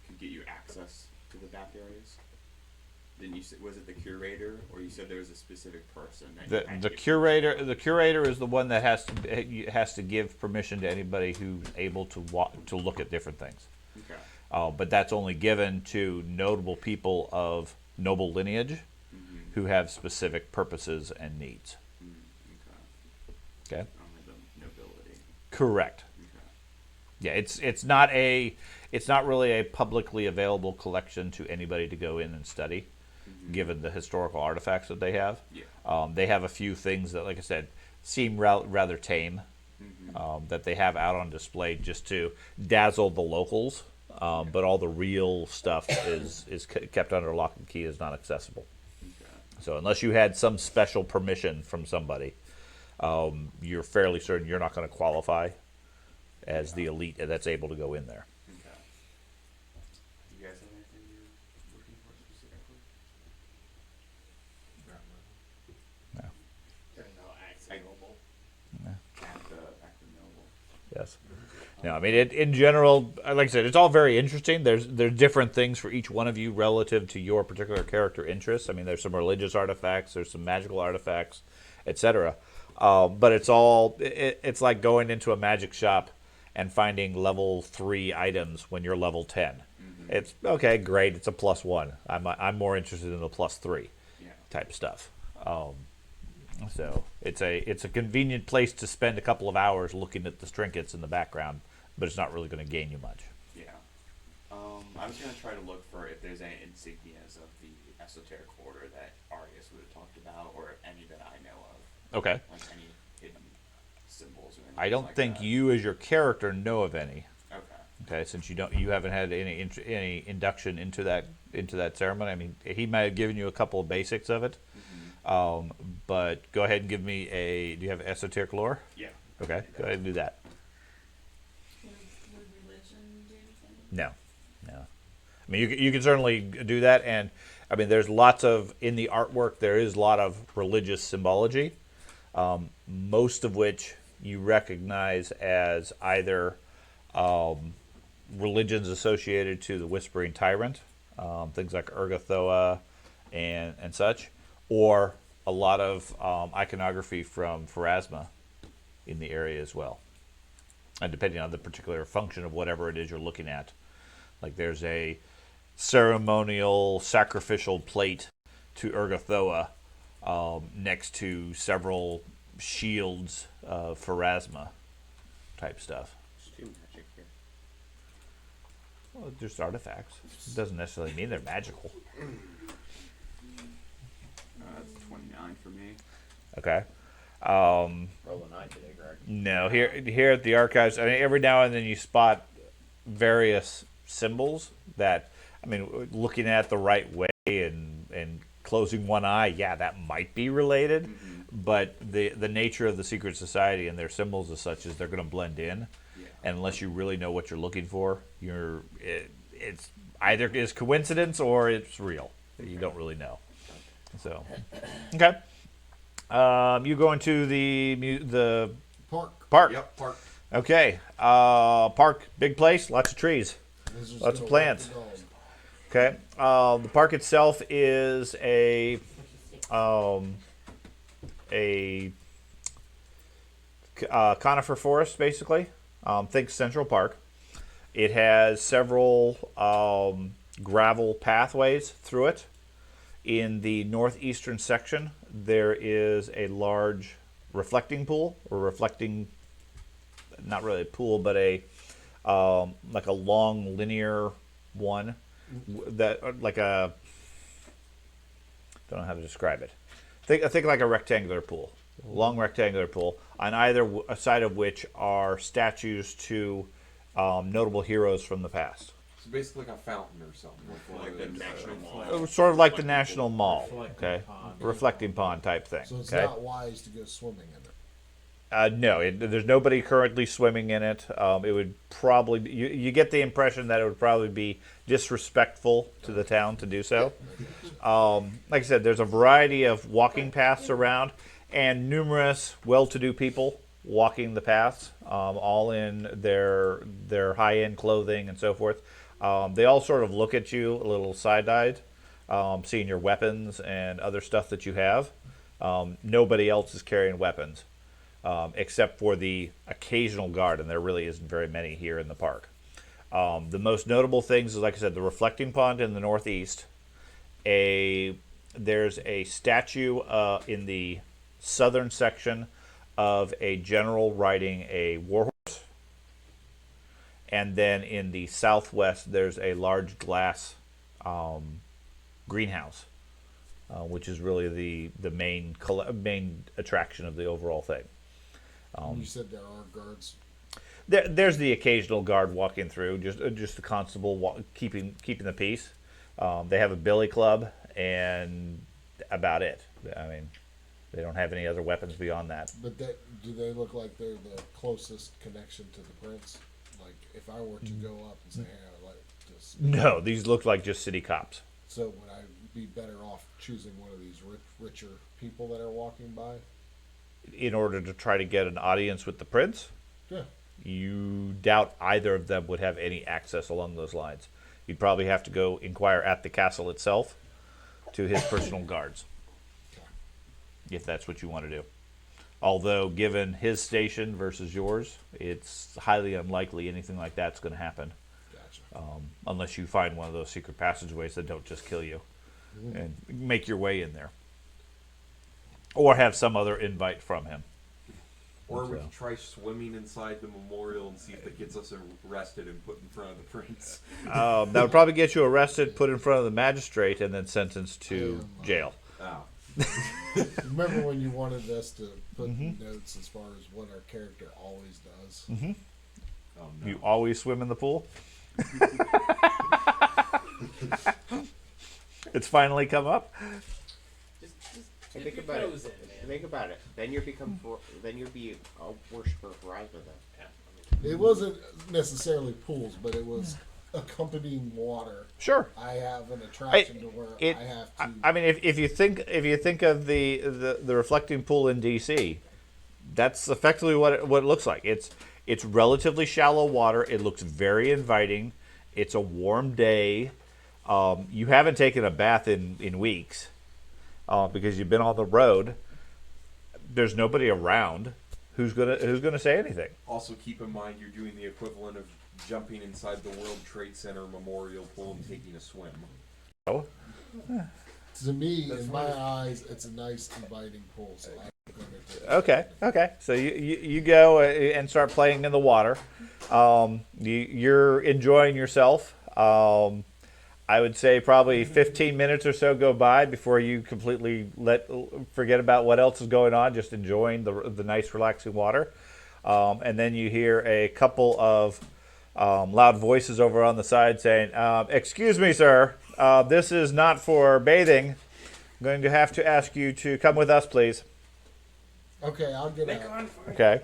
could get you access to the back areas? Didn't you say, was it the curator, or you said there was a specific person that you had The to get curator, the curator is the one that has to give permission to anybody who's able to look at different things. Okay. But that's only given to notable people of noble lineage who have specific purposes and needs. Okay. Okay. Only the nobility. Correct. Okay. Yeah, it's not really a publicly available collection to anybody to go in and study, given the historical artifacts that they have. Yeah. They have a few things that, like I said, seem rather tame. that they have out on display just to dazzle the locals. But all the real stuff is kept under lock and key, is not accessible. Okay. So unless you had some special permission from somebody, you're fairly certain you're not going to qualify as the elite that's able to go in there. Okay. You guys have anything you're looking for specifically? Act the noble. Yes. No, I mean, in general, like I said, it's all very interesting. There's different things for each one of you relative to your particular character interests. I mean, there's some religious artifacts, there's some magical artifacts, etc. But it's like going into a magic shop and finding level 3 items when you're level 10. Mm-hmm. It's okay, great. It's a +1. I'm more interested in the +3 Yeah. type stuff. So it's a convenient place to spend a couple of hours looking at the trinkets in the background, but it's not really going to gain you much. Yeah. I was gonna try to look for if there's any insignias of the esoteric order that Arius would have talked about, or any that I know of. Okay. Like any hidden symbols or anything. I don't like think that. you as your character know of any. Okay. Okay, since you haven't had any induction into that ceremony. I mean, he might have given you a couple of basics of it. Mm-hmm. But go ahead and give me do you have esoteric lore? Yeah. Okay, go ahead and do that. Would religion do anything? No. I mean, you can certainly do that, and I mean, there's lots of, in the artwork, there is a lot of religious symbology, most of which you recognize as either religions associated to the Whispering Tyrant, things like Urgathoa and such, or a lot of iconography from Pharasma in the area as well. And depending on the particular function of whatever it is you're looking at. Like there's a ceremonial sacrificial plate to Urgathoa next to several shields of Pharasma type stuff. There's too magic here. Well, just artifacts. It doesn't necessarily mean they're magical. That's 29 for me. Okay. Roll a 9 today, Greg. No, here at the archives, I mean, every now and then you spot various symbols that, I mean, looking at the right way and closing one eye, yeah, that might be related, but the nature of the secret society and their symbols as such is they're going to blend in, Yeah. and unless you really know what you're looking for, it's either is coincidence or it's real. You don't really know. So, okay. You go into the park. Yep, park. Okay. Park, big place, lots of trees, Wizards lots gonna of plants. walk the dog. Okay. The park itself is a conifer forest, basically. Think Central Park. It has several gravel pathways through it. In the northeastern section, there is a large reflecting pool, or reflecting, not really a pool, but a like a long linear one that like a, don't know how to describe it. Think like a rectangular pool, long rectangular pool, on either side of which are statues to notable heroes from the past. So basically like a fountain or something. Like the National Mall. Sort of like the National Mall, Reflecting okay? pond. Reflecting pond type thing. So it's okay? not wise to go swimming in it. No, there's nobody currently swimming in it. It would probably be, you get the impression that it would probably be disrespectful to the town to do so. Like I said, there's a variety of walking paths around, and numerous well-to-do people walking the paths, all in their high-end clothing and so forth. They all sort of look at you a little side-eyed, seeing your weapons and other stuff that you have. Nobody else is carrying weapons. Except for the occasional guard, and there really isn't very many here in the park. The most notable things is, like I said, the reflecting pond in the northeast. There's a statue in the southern section of a general riding a warhorse, and then in the southwest there's a large glass greenhouse, which is really the main attraction of the overall thing. You said there are guards. There's the occasional guard walking through, just the constable keeping the peace. They have a billy club and about it. I mean, they don't have any other weapons beyond that. But do they look like they're the closest connection to the prince? Like, if I were to go up and say, "Hey, I'd like to speak," No, these look like just city cops. so would I be better off choosing one of these richer people that are walking by? In order to try to get an audience with the prince, Yeah. you doubt either of them would have any access along those lines. You'd probably have to go inquire at the castle itself to his personal guards, if that's what you want to do. Although, given his station versus yours, it's highly unlikely anything like that's going to happen. Gotcha. Unless you find one of those secret passageways that don't just kill you and make your way in there. Or have some other invite from him. Or we So. could try swimming inside the memorial and see if that gets us arrested and put in front of the prince. That would probably get you arrested, put in front of the magistrate, and then sentenced to jail. Oh. Remember when you wanted us to put notes as far as what our character always does? Oh no. You always swim in the pool? It's finally come up? Just Hey, dip think your about toes it. in, man. Think about it. Then then you'll be a worshiper of Ryza then. Yeah, I mean, It wasn't necessarily pools, but it was accompanying water. Sure. I have an attraction to where I have to. I mean, if you think of the reflecting pool in DC, that's effectively what it looks like. It's relatively shallow water. It looks very inviting. It's a warm day. You haven't taken a bath in weeks because you've been on the road. There's nobody around who's gonna say anything. Also, keep in mind you're doing the equivalent of jumping inside the World Trade Center memorial pool and taking a swim. Oh, To me, That's in fine. my eyes, it's a nice, inviting pool. So I'm going to take it. okay. So you go and start playing in the water. You're enjoying yourself. I would say probably 15 minutes or so go by before you completely forget about what else is going on, just enjoying the nice, relaxing water. And then you hear a couple of loud voices over on the side saying, "Excuse me, sir. This is not for bathing. I'm going to have to ask you to come with us, please." Okay, I'll get make out. on for it. Okay.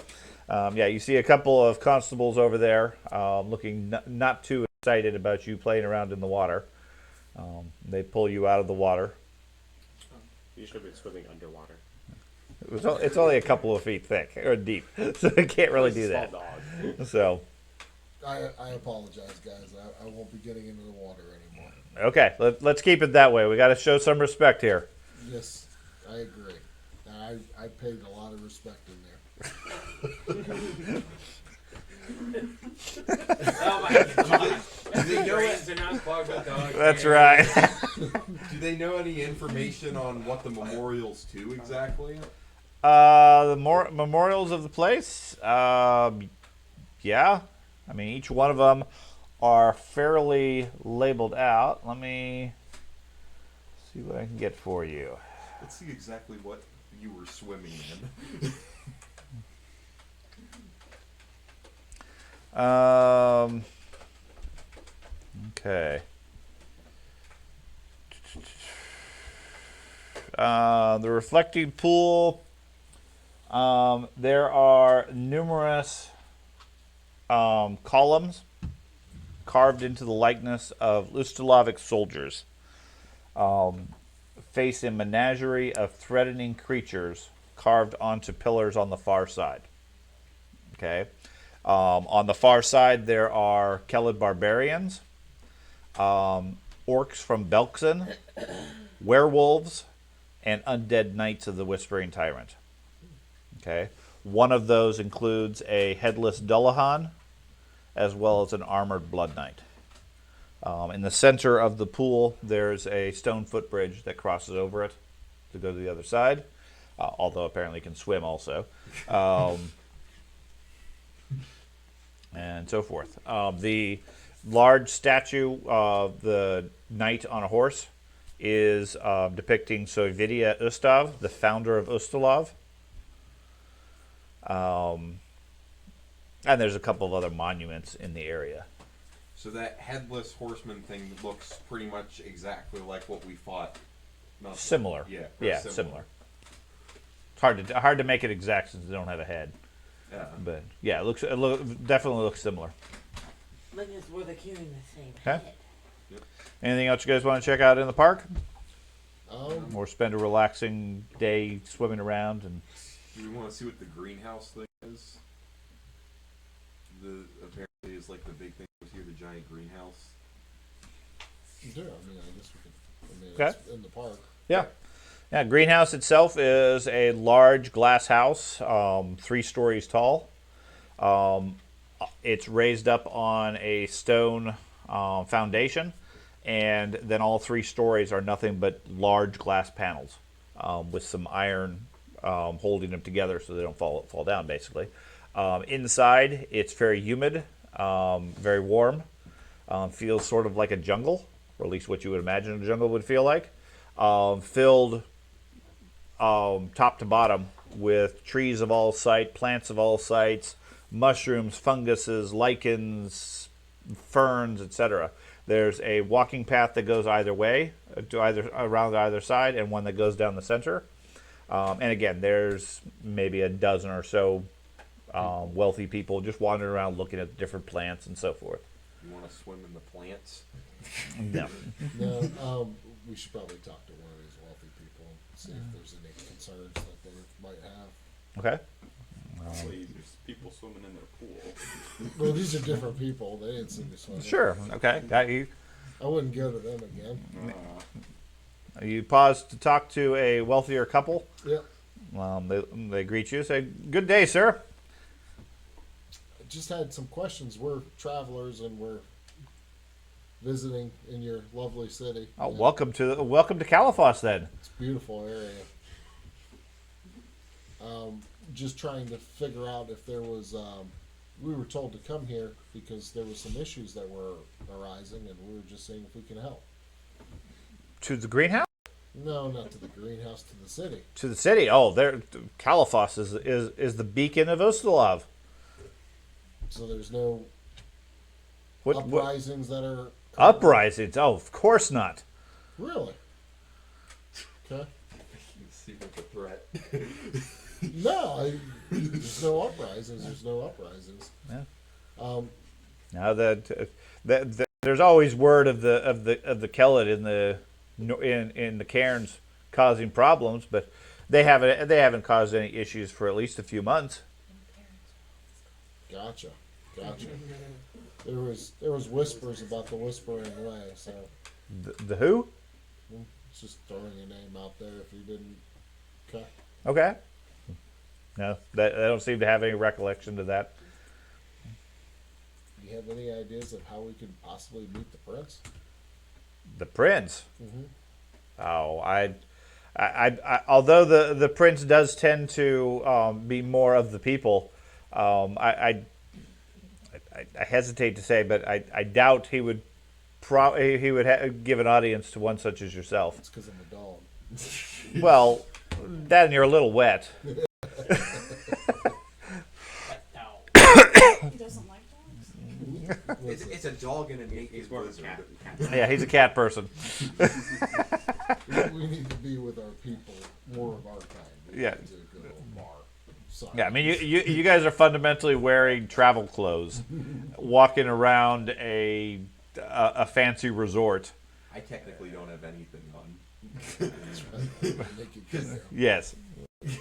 Yeah, you see a couple of constables over there looking not too excited about you playing around in the water. They pull you out of the water. You should have been swimming underwater. It's only a couple of feet thick or deep, so I can't really do Small that. dog. So, I apologize, guys. I won't be getting into the water anymore. okay, let's keep it that way. We got to show some respect here. Yes, I agree. I paid a lot of respect in there. Oh my god. The brains are not clogged with dogs. That's man. right. Do they know any information on what the memorial's to exactly? The memorials of the place. Yeah, I mean each one of them are fairly labeled out. Let me see what I can get for you. Let's see exactly what you were swimming in. Okay. The reflecting pool. There are numerous columns carved into the likeness of Ustalovic soldiers. Face a menagerie of threatening creatures carved onto pillars on the far side. Okay. On the far side, there are Kelid barbarians, orcs from Belkzen, werewolves, and undead knights of the Whispering Tyrant. Okay. One of those includes a headless Dullahan, as well as an armored Blood Knight. In the center of the pool, there's a stone footbridge that crosses over it to go to the other side, although apparently can swim also. And so forth. The large statue of the knight on a horse is depicting Sovidia Ustav, the founder of Ustalov. And there's a couple of other monuments in the area. So that headless horseman thing looks pretty much exactly like what we fought. Not Similar. Yeah. very Yeah, similar. It's hard to make it exact since they don't have a head. Yeah. But yeah, definitely looks similar. Look as where they're carrying the same Okay. head. Anything else you guys want to check out in the park? Um, Or spend a relaxing day swimming around and Do we want to see what the greenhouse thing is? Apparently is like the big thing was here, the giant greenhouse. yeah, I mean, I guess we could. I mean, Okay. it's in the park. yeah. Yeah, greenhouse itself is a large glass house, 3 stories tall. It's raised up on a stone foundation, and then all 3 stories are nothing but large glass panels with some iron holding them together so they don't fall down, basically. Inside, it's very humid, very warm. Feels sort of like a jungle, or at least what you would imagine a jungle would feel like. Filled top to bottom with trees of all sight, plants of all sights, mushrooms, funguses, lichens, ferns, etc. There's a walking path that goes either way, around either side, and one that goes down the center. And again, there's maybe a dozen or so wealthy people just wandering around looking at different plants and so forth. You want to swim in the plants? No. No, we should probably talk to one of these wealthy people and see if there's any concerns that they might have. Okay. Actually, there's people swimming in their pool. Well, these are different people. They didn't see me swimming. Sure. Okay. Got you. I wouldn't go to them again. You pause to talk to a wealthier couple. Yep. They greet you. Say, "Good day, sir." I just had some questions. We're travelers and we're visiting in your lovely city. Oh, And welcome to Caliphos then. It's a beautiful area. Just trying to figure out if there was. We were told to come here because there were some issues that were arising, and we were just seeing if we can help. To the greenhouse? No, not to the greenhouse, to the city. To the city. Oh, there. Caliphos is the beacon of Ostalov. So there's no What uprisings that are uprisings? Oh, of course not. Really? Okay. See what the threat. No, there's no uprisings. There's no uprisings. Yeah. Now that there's always word of the Kellid in the cairns causing problems, but they haven't caused any issues for at least a few months. Gotcha. There was whispers about the Whispering Way, so The who? it's just throwing a name out there if you didn't. Okay. Okay. No, I don't seem to have any recollection to that. Do you have any ideas of how we could possibly meet the prince? The prince. Mm-hmm. Oh, I although the prince does tend to be more of the people, I hesitate to say, but I doubt he would give an audience to one such as yourself. It's because I'm a dog. Well, that and you're a little wet. He doesn't like dogs? It's a dog in a naked He's more of a blizzard. cat. Yeah, he's a cat person. We need to be with our people, more of our kind. We Yeah. need to go to a bar. Sorry. Yeah, I mean, you guys are fundamentally wearing travel clothes, walking around a fancy resort. I technically don't have anything on. That's right. Naked guy. Yes.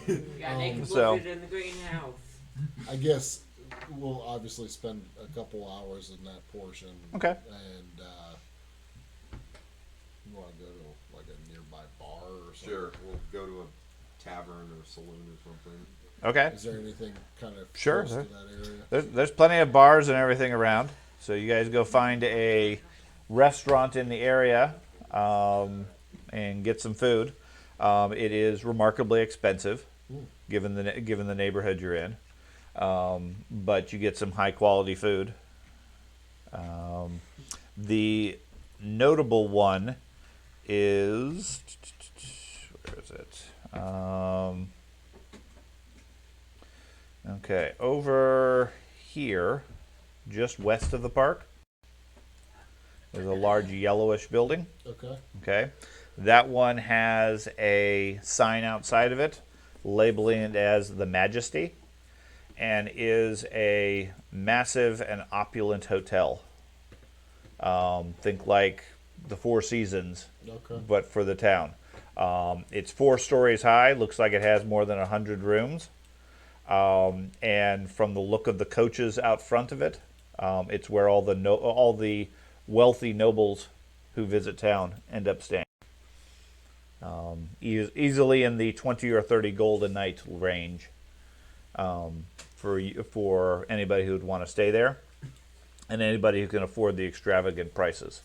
You got naked So- blizzard in the greenhouse. I guess we'll obviously spend a couple hours in that portion. Okay. And you want to go to like a nearby bar or something? Sure, we'll go to a tavern or saloon or something. Okay. Is there anything kind of Sure. close to that area? There's plenty of bars and everything around. So you guys go find a restaurant in the area and get some food. It is remarkably expensive, given the neighborhood you're in. But you get some high quality food. The notable one is, where is it? Okay, over here, just west of the park, there's a large yellowish building. Okay. Okay, that one has a sign outside of it labeling it as the Majesty, and is a massive and opulent hotel. Think like the Four Seasons, Okay. but for the town. It's 4 stories high. Looks like it has more than 100 rooms. And from the look of the coaches out front of it, it's where all the wealthy nobles who visit town end up staying. Easily in the 20 or 30 gold a night range, for anybody who would want to stay there, and anybody who can afford the extravagant prices.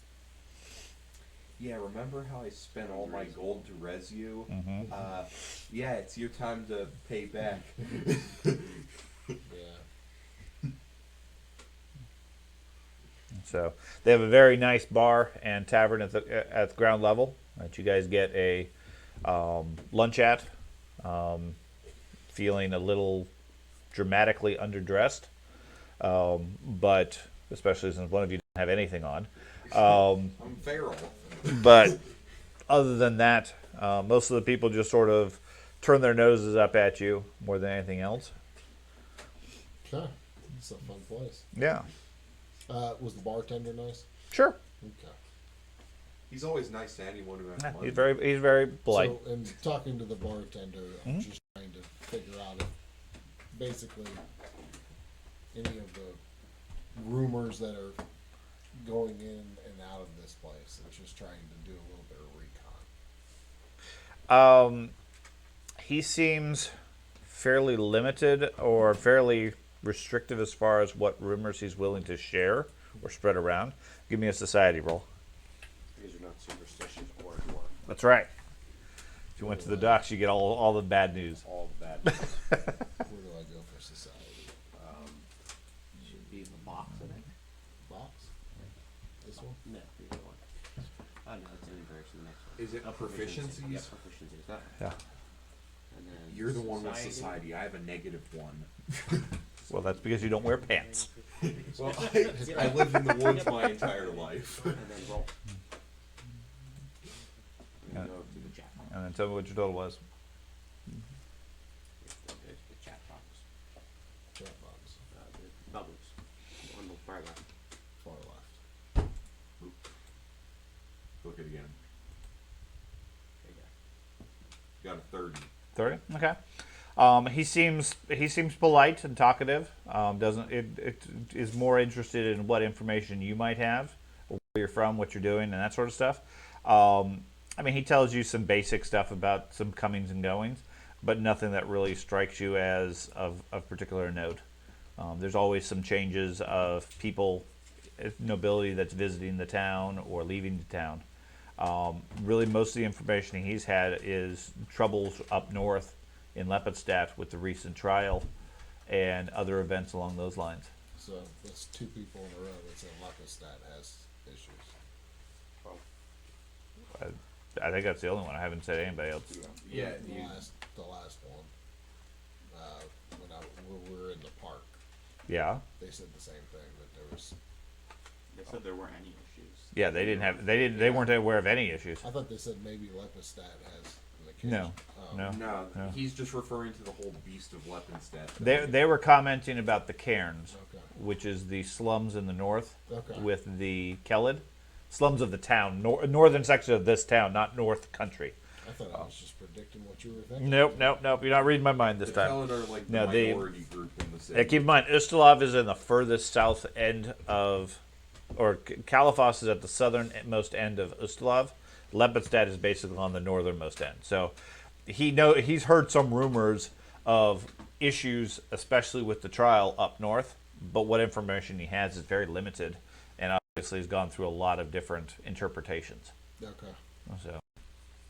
Yeah, remember how I spent all my gold to res you? Mhm. Yeah, it's your time to pay back. Yeah. So they have a very nice bar and tavern at the ground level that you guys get a lunch at. Feeling a little dramatically underdressed, but especially since one of you didn't have anything on. I'm feral. But other than that, most of the people just sort of turn their noses up at you more than anything else. Okay. It's a fun place. Yeah, Was the bartender nice? sure. Okay. He's always nice to anyone who has Yeah, money. he's very polite. So, in talking to the bartender, I'm Mhm. just trying to figure out if basically any of the rumors that are going in and out of this place. It's just trying to do a little bit of recon. He seems fairly limited or fairly restrictive as far as what rumors he's willing to share or spread around. Give me a society roll. These are not superstitious or more. That's right. If you went to the docks, you get all the bad news. All bad. Where do I go for society? Should be in the box, I think. Box? This one? No, the other one. Oh no, it's in the next one. Is it proficiencies? Yeah, proficiencies. That. Yeah. And then You're the one with society. I have a -1. Well, that's because you don't wear pants. Well, I lived in the woods my entire life. And then roll. And then Yeah. go to the chat box. And then tell me what your total was. Go to the chat box. Chat box. The bubbles. On the far left. Far left. Look it again. There you go. Got a 30. 30. Okay. He seems polite and talkative. It is more interested in what information you might have, where you're from, what you're doing, and that sort of stuff. I mean, he tells you some basic stuff about some comings and goings, but nothing that really strikes you as of particular note. There's always some changes of people, nobility that's visiting the town or leaving the town. Really, most of the information he's had is troubles up north in Lepidstadt with the recent trial and other events along those lines. So that's 2 people in a row that said Lepidstadt has issues. I think that's the only one. I haven't said anybody else. Yeah, The last one. When we were in the park, Yeah, they said the same thing, that there was. They said there weren't any issues. yeah. They weren't aware of any issues. I thought they said maybe Lepidstadt has an occasion. No, Oh. no. No, No. he's just referring to the whole beast of Lepidstadt. They were commenting about the cairns, Okay. which is the slums in the north Okay. with the Kelid. Slums of the town, northern section of this town, not north country. I thought I was just predicting what you were thinking. Nope. You're not reading my mind this The time. Talon are like the No, they- minority group in the city. Yeah, keep in mind, Ustalav is in the furthest south end of, or Kalifos is at the southernmost end of Ustalav. Lepidstadt is basically on the northernmost end. So he's heard some rumors of issues, especially with the trial up north. But what information he has is very limited, and obviously he's gone through a lot of different interpretations. Okay. So,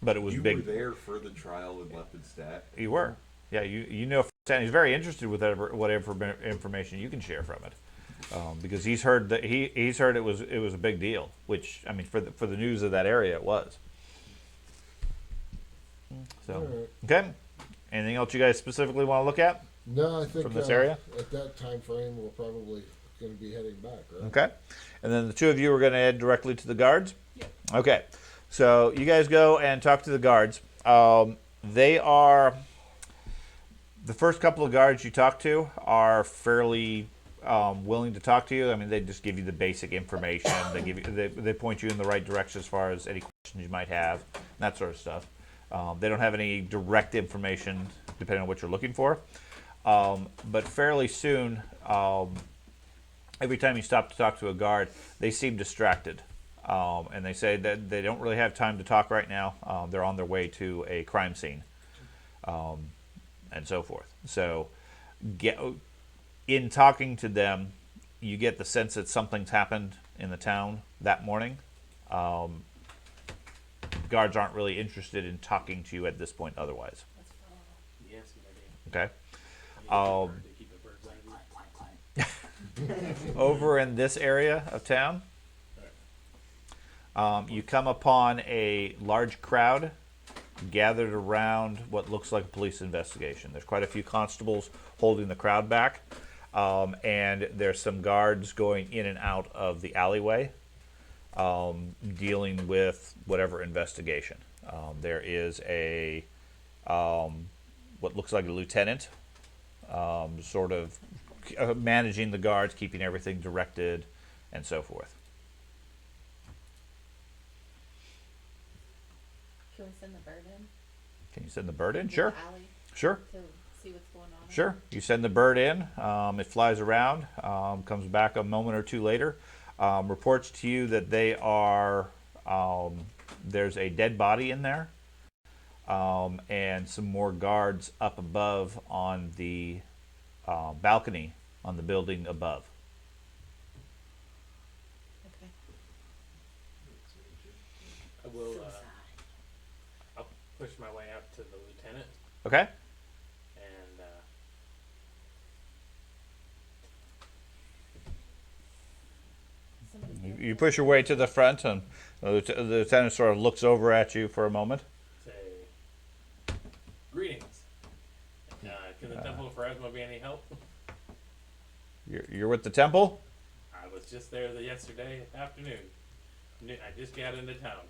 but it was You big. were there for the trial in Lepidstadt. You were. Yeah, you know firsthand. He's very interested with whatever information you can share from it, because he's heard that he's heard it was a big deal. Which, I mean, for the news of that area, it was. So Alright. okay. Anything else you guys specifically want to look at? No, I think From this area? at that time frame, we're probably going to be heading back, right? Okay. And then the two of you are going to head directly to the guards? Yeah. Okay. So you guys go and talk to the guards. They are, the first couple of guards you talk to are fairly willing to talk to you. I mean, they just give you the basic information. They point you in the right direction as far as any questions you might have, that sort of stuff. They don't have any direct information depending on what you're looking for. But fairly soon, every time you stop to talk to a guard, they seem distracted. And they say that they don't really have time to talk right now. They're on their way to a crime scene, and so forth. So, in talking to them, you get the sense that something's happened in the town that morning. Guards aren't really interested in talking to you at this point otherwise. Yes, good idea. Okay? To keep the birds out of you. Over in this area of town, you come upon a large crowd gathered around what looks like a police investigation. There's quite a few constables holding the crowd back, and there's some guards going in and out of the alleyway, dealing with whatever investigation. There is a what looks like a lieutenant, sort of managing the guards, keeping everything directed, and so forth. Can we send the bird in? Can you send the bird in? To Sure. the alley Sure. to see what's going on. Sure. You send the bird in. It flies around, comes back a moment or two later, reports to you that they are, there's a dead body in there, and some more guards up above on the balcony on the building above. Okay. I will. I'll push my way out to the lieutenant Okay? and Somebody You push your way to the front, and the lieutenant sort of looks over at you for a moment. say, "Greetings. Can the Temple of Pharasma be any help?" You're with the temple? I was just there yesterday afternoon. I just got into town.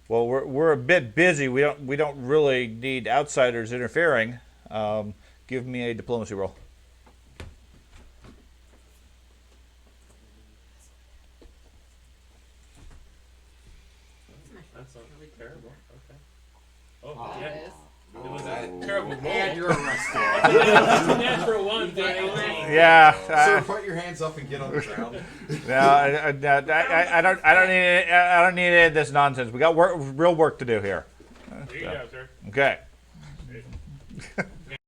Well, we're a bit busy. We don't really need outsiders interfering. Give me a diplomacy roll. That's not really terrible. Okay. Oh, It yeah. is. It was a terrible roll. And you're arrested. Natural one. Yeah. Sir, put your hands up and get on the ground. No, I don't need any of this nonsense. We got real work to do here. There you go, sir. Okay.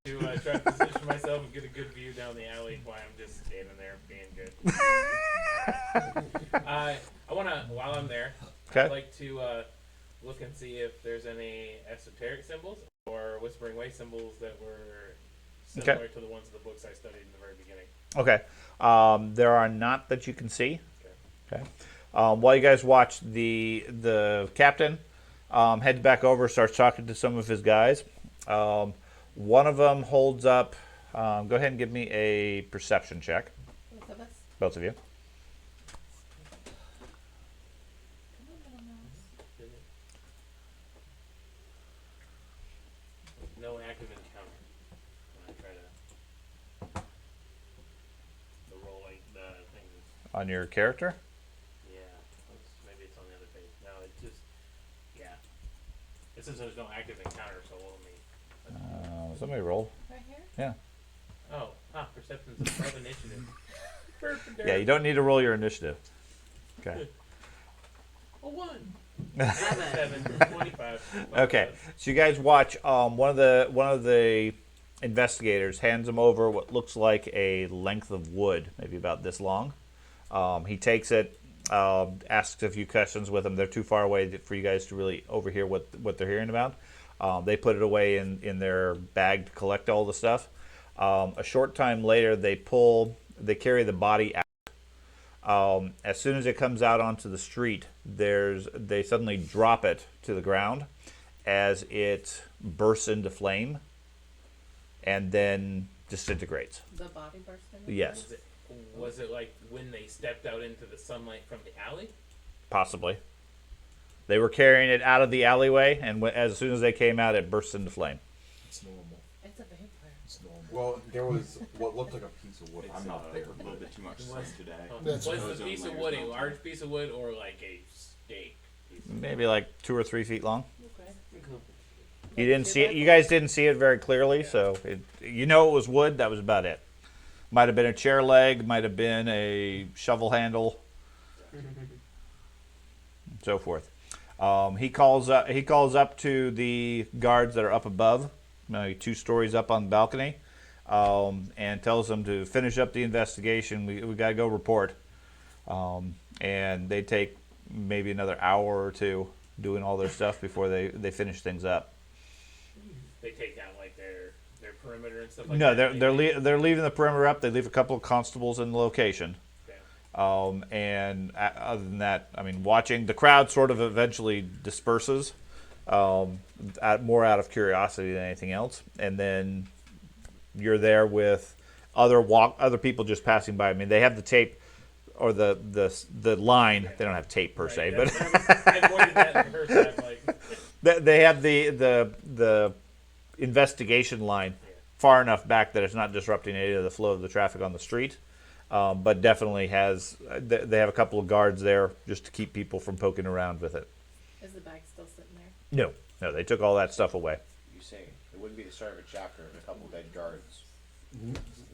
To try to position myself and get a good view down the alley while I'm just standing there being good. I want to, while I'm there, Okay. I'd like to look and see if there's any esoteric symbols or Whispering Way symbols that were similar to the ones in the books I studied in the very beginning. Okay. There are not that you can see. Okay. Okay. While you guys watch, the captain heads back over, starts talking to some of his guys. One of them holds up. Go ahead and give me a perception check, Both of us. both of you. Come on, little mouse. No active encounter. When I try to the roll like the thing. On your character. Yeah, maybe it's on the other page. No, it just It says there's no active encounter, so let me. Somebody roll. Right here? Yeah. Oh, perception's above initiative. Yeah, you don't need to roll your initiative. Okay. A 1. 7. 7. 25. Okay. So you guys watch. One of the investigators hands him over what looks like a length of wood, maybe about this long. He takes it, asks a few questions with him. They're too far away for you guys to really overhear what they're hearing about. They put it away in their bag to collect all the stuff. A short time later, they carry the body out. As soon as it comes out onto the street, they suddenly drop it to the ground, as it bursts into flame and then disintegrates. The body burst into Yes. flames? Was it like when they stepped out into the sunlight from the alley? Possibly. They were carrying it out of the alleyway, and as soon as they came out, it burst into flame. It's normal. It's a vampire. It's normal. Well, there was what looked like a piece of wood. I'm not there. A little bit too much sun today. That's Was ozone the piece of layer's wood a melting. large piece of wood or like a steak piece? Maybe like 2 or 3 feet long. Okay. You didn't see it. You guys didn't see it very clearly, so you know it was wood. That was about it. Might have been a chair leg. Might have been a shovel handle. So forth. He calls up to the guards that are up above, maybe 2 stories up on the balcony, and tells them to finish up the investigation. We got to go report. And they take maybe another hour or 2 doing all their stuff before they finish things up. They take down like their perimeter and stuff like No, that. they're leaving the perimeter up. They leave a couple of constables in the location. Okay. And other than that, I mean, watching the crowd sort of eventually disperses, more out of curiosity than anything else. And then you're there with other people just passing by. I mean, they have the tape or the line. They don't have tape per se, but I avoided that the first time. Like, they have the investigation line far enough back that it's not disrupting any of the flow of the traffic on the street. But definitely they have a couple of guards there just to keep people from poking around with it. Is the bag still sitting there? No, they took all that stuff away. You say it wouldn't be the start of a chapter in a couple dead guards.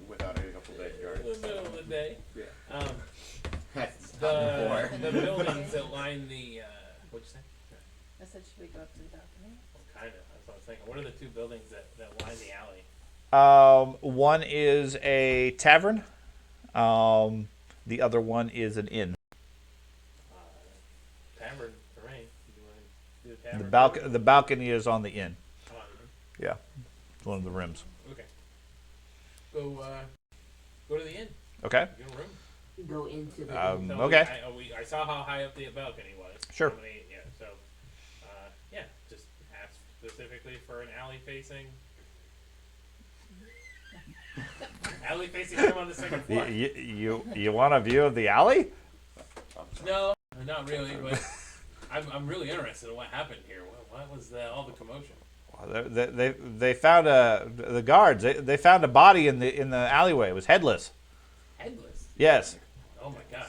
Without a couple dead in guards. the middle of the day. Yeah. The buildings that line the what'd you say? I said, should we go up to the balcony? Kind of. That's what I was thinking. What are the 2 buildings that line the alley? One is a tavern. The other one is an inn. Tavern for me. You want to do the tavern? The balcony is on the inn. Oh, Yeah, it's one of the rims. okay. Go to the inn. Okay. Get a room. Go into the. Okay. I saw how high up the balcony was. Sure. How many, yeah. So, yeah. Just ask specifically for an alley facing. Alley facing him on the second floor. You want a view of the alley? No, not really. But I'm really interested in what happened here. What was all the commotion? They found the guards. They found a body in the alleyway. It was headless. Headless. Yes. Oh my gosh.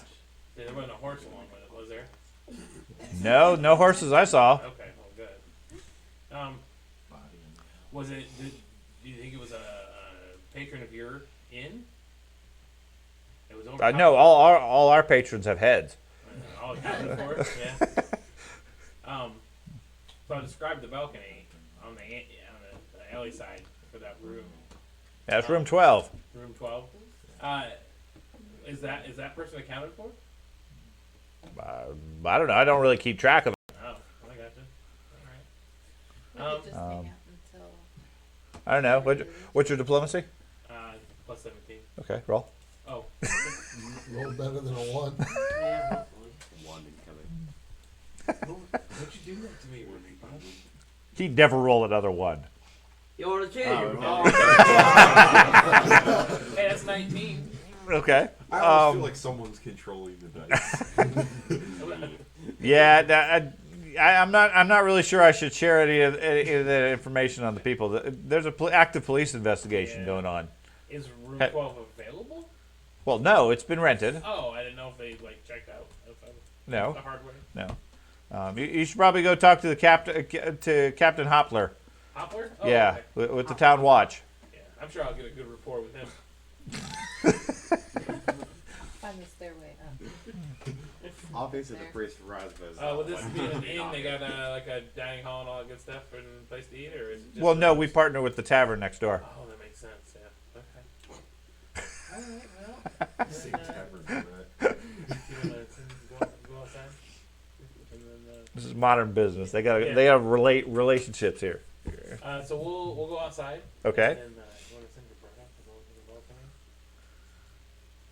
There wasn't a horse along with it, was there? No horses I saw. Okay, well, good. Was it? Do you think it was a patron of your inn? It was over. No, all our patrons have heads. All accounted for it. Yeah. So I described the balcony on the alley side for that room. That's room 12. Room 12. Is that person accounted for? I don't know. I don't really keep track of it. Oh, I gotcha. We All could just hang out until. I don't know. What's your diplomacy? right. Plus 17. Okay, roll. Oh. A little better than a 1. Yeah, hopefully. One incoming. What'd you do that to me, Bob? He'd never roll another 1. You want to change? Hey, that's 19. Okay. I always feel like someone's controlling the dice. Yeah, I'm not really sure I should share any of that information on the people. There's an active police investigation going on. Is room Hey. 12 available? Well, no, it's been rented. Oh, I didn't know if they checked out. No, The hard way. no. You should probably go talk to the Captain Hopler. Hopler? Oh, Yeah, okay. with the town watch. Yeah, I'm sure I'll get a good rapport with him. Find the stairway up. Obviously, the There. priest Rasmus. Would this be an inn? They got like a dining hall and all that good stuff and a place to eat, or is it just? Well, no, we partner with the tavern next door. Oh, that makes sense. Yeah. Okay. All right. Well. Same then, tavern for that. you wanna go outside? And then, This is modern business. They Yeah. got relationships here. so we'll go outside. Okay. And then you want to send your brother to go to the balcony?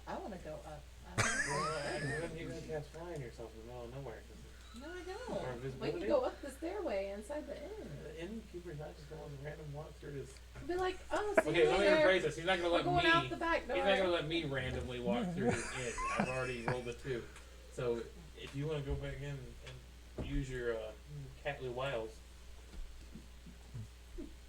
I want to go up. I wanna go up. You're gonna cast flying yourself in the middle of nowhere. No, I Or don't. We visibility? can go up the stairway inside the inn. The innkeeper's not just going on a random walk through this. Be like, oh, see Okay, you let me later. rephrase this. He's not gonna We're let going me. out the back door. He's not gonna let me randomly walk through his inn. I've already rolled a 2. So if you want to go back in and use your catly wiles,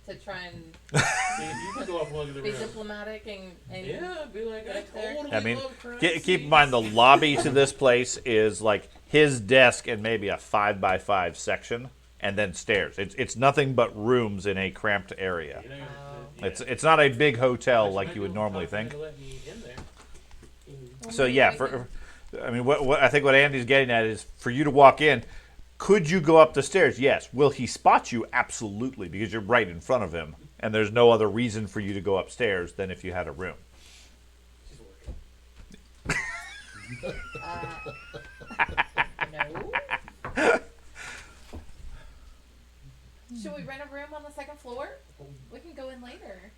To try and see if you can go up and look at the be room. diplomatic and Yeah, be like, I Right there. totally I mean, love crime keep in mind the scenes. lobby to this place is like his desk and maybe a 5x5 section, and then stairs. It's nothing but rooms in a cramped area. You know, Oh. yeah. It's not a big hotel But like you would might normally be able think. to let me in there. Well, So maybe yeah, we for can- I mean, what I think what Andy's getting at is for you to walk in. Could you go up the stairs? Yes. Will he spot you? Absolutely, because you're right in front of him, and there's no other reason for you to go upstairs than if you had a room. She's working. No. Should we rent a room on the second floor? We can go in later.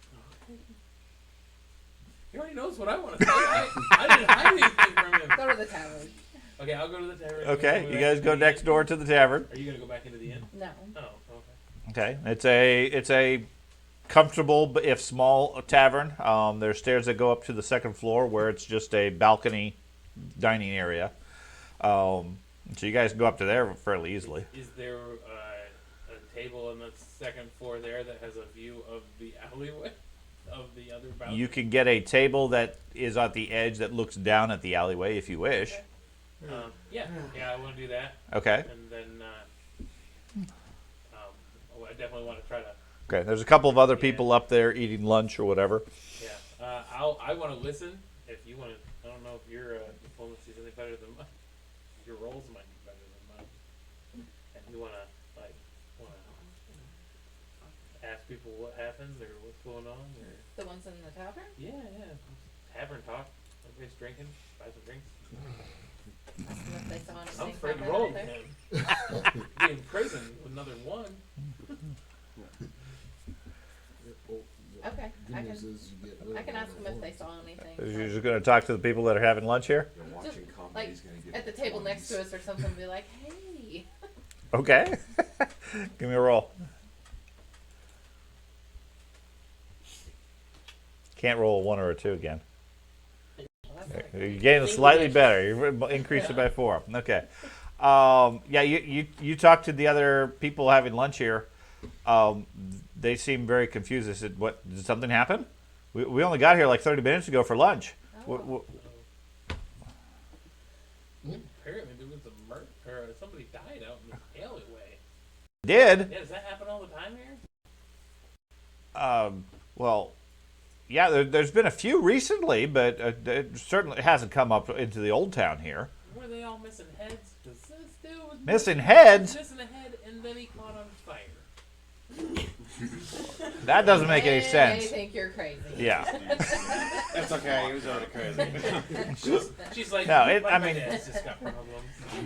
He already knows what I want to say. I didn't hide anything from him. Go to the tavern. Okay, I'll go to the tavern. Okay, you back guys to go the next inn. door to the tavern. Are you gonna go back into the inn? No. Oh, okay. Okay, it's a comfortable but if small tavern. There's stairs that go up to the second floor where it's just a balcony dining area. So you guys go up to there fairly easily. Is there a table on the second floor there that has a view of the alleyway of the other balcony? You can get a table that is at the edge that looks down at the alleyway if you wish. Yeah, I want to do that, Okay. and then I definitely want to try to. Okay. There's a couple of other people up there eating lunch or whatever. Yeah, I want to listen. If you want to, I don't know if your diplomacy is any better than mine. Your rolls might be better than mine. And you want to ask people what happened or what's going on, or The ones in the tavern? yeah, tavern talk. Everybody's drinking, buy some drinks. Ask them if they saw anything. I'm afraid to happen roll up there. him. Be in prison with another one. Okay, Good I news can- is you get rid I of can ask them another if they one. saw anything. You're like, just going to talk to the people that are having lunch here? They're Just, watching comedy. like, He's gonna get at the the table next to 20s. us or something, be like, hey. Okay. Give me a roll. Can't roll a 1 or a 2 again. Well, that's not You're good. getting slightly better. You increased it by 4. Okay. Yeah, you talked to the other people having lunch here. They seem very confused. They said, "What? Did something happen? We only got here like 30 minutes ago for lunch." Oh. Apparently there was a murder, or somebody died out in the alleyway. Did? Yeah, does that happen all the time here? Well, yeah. There's been a few recently, but it certainly hasn't come up into the old town here. Were they all missing heads? Because this dude was Missing heads? missing a head, and then he caught on fire. That doesn't make any They sense. think you're crazy. Yeah. That's okay. He was already crazy. She's like, No, my I mean- dad's just got problems.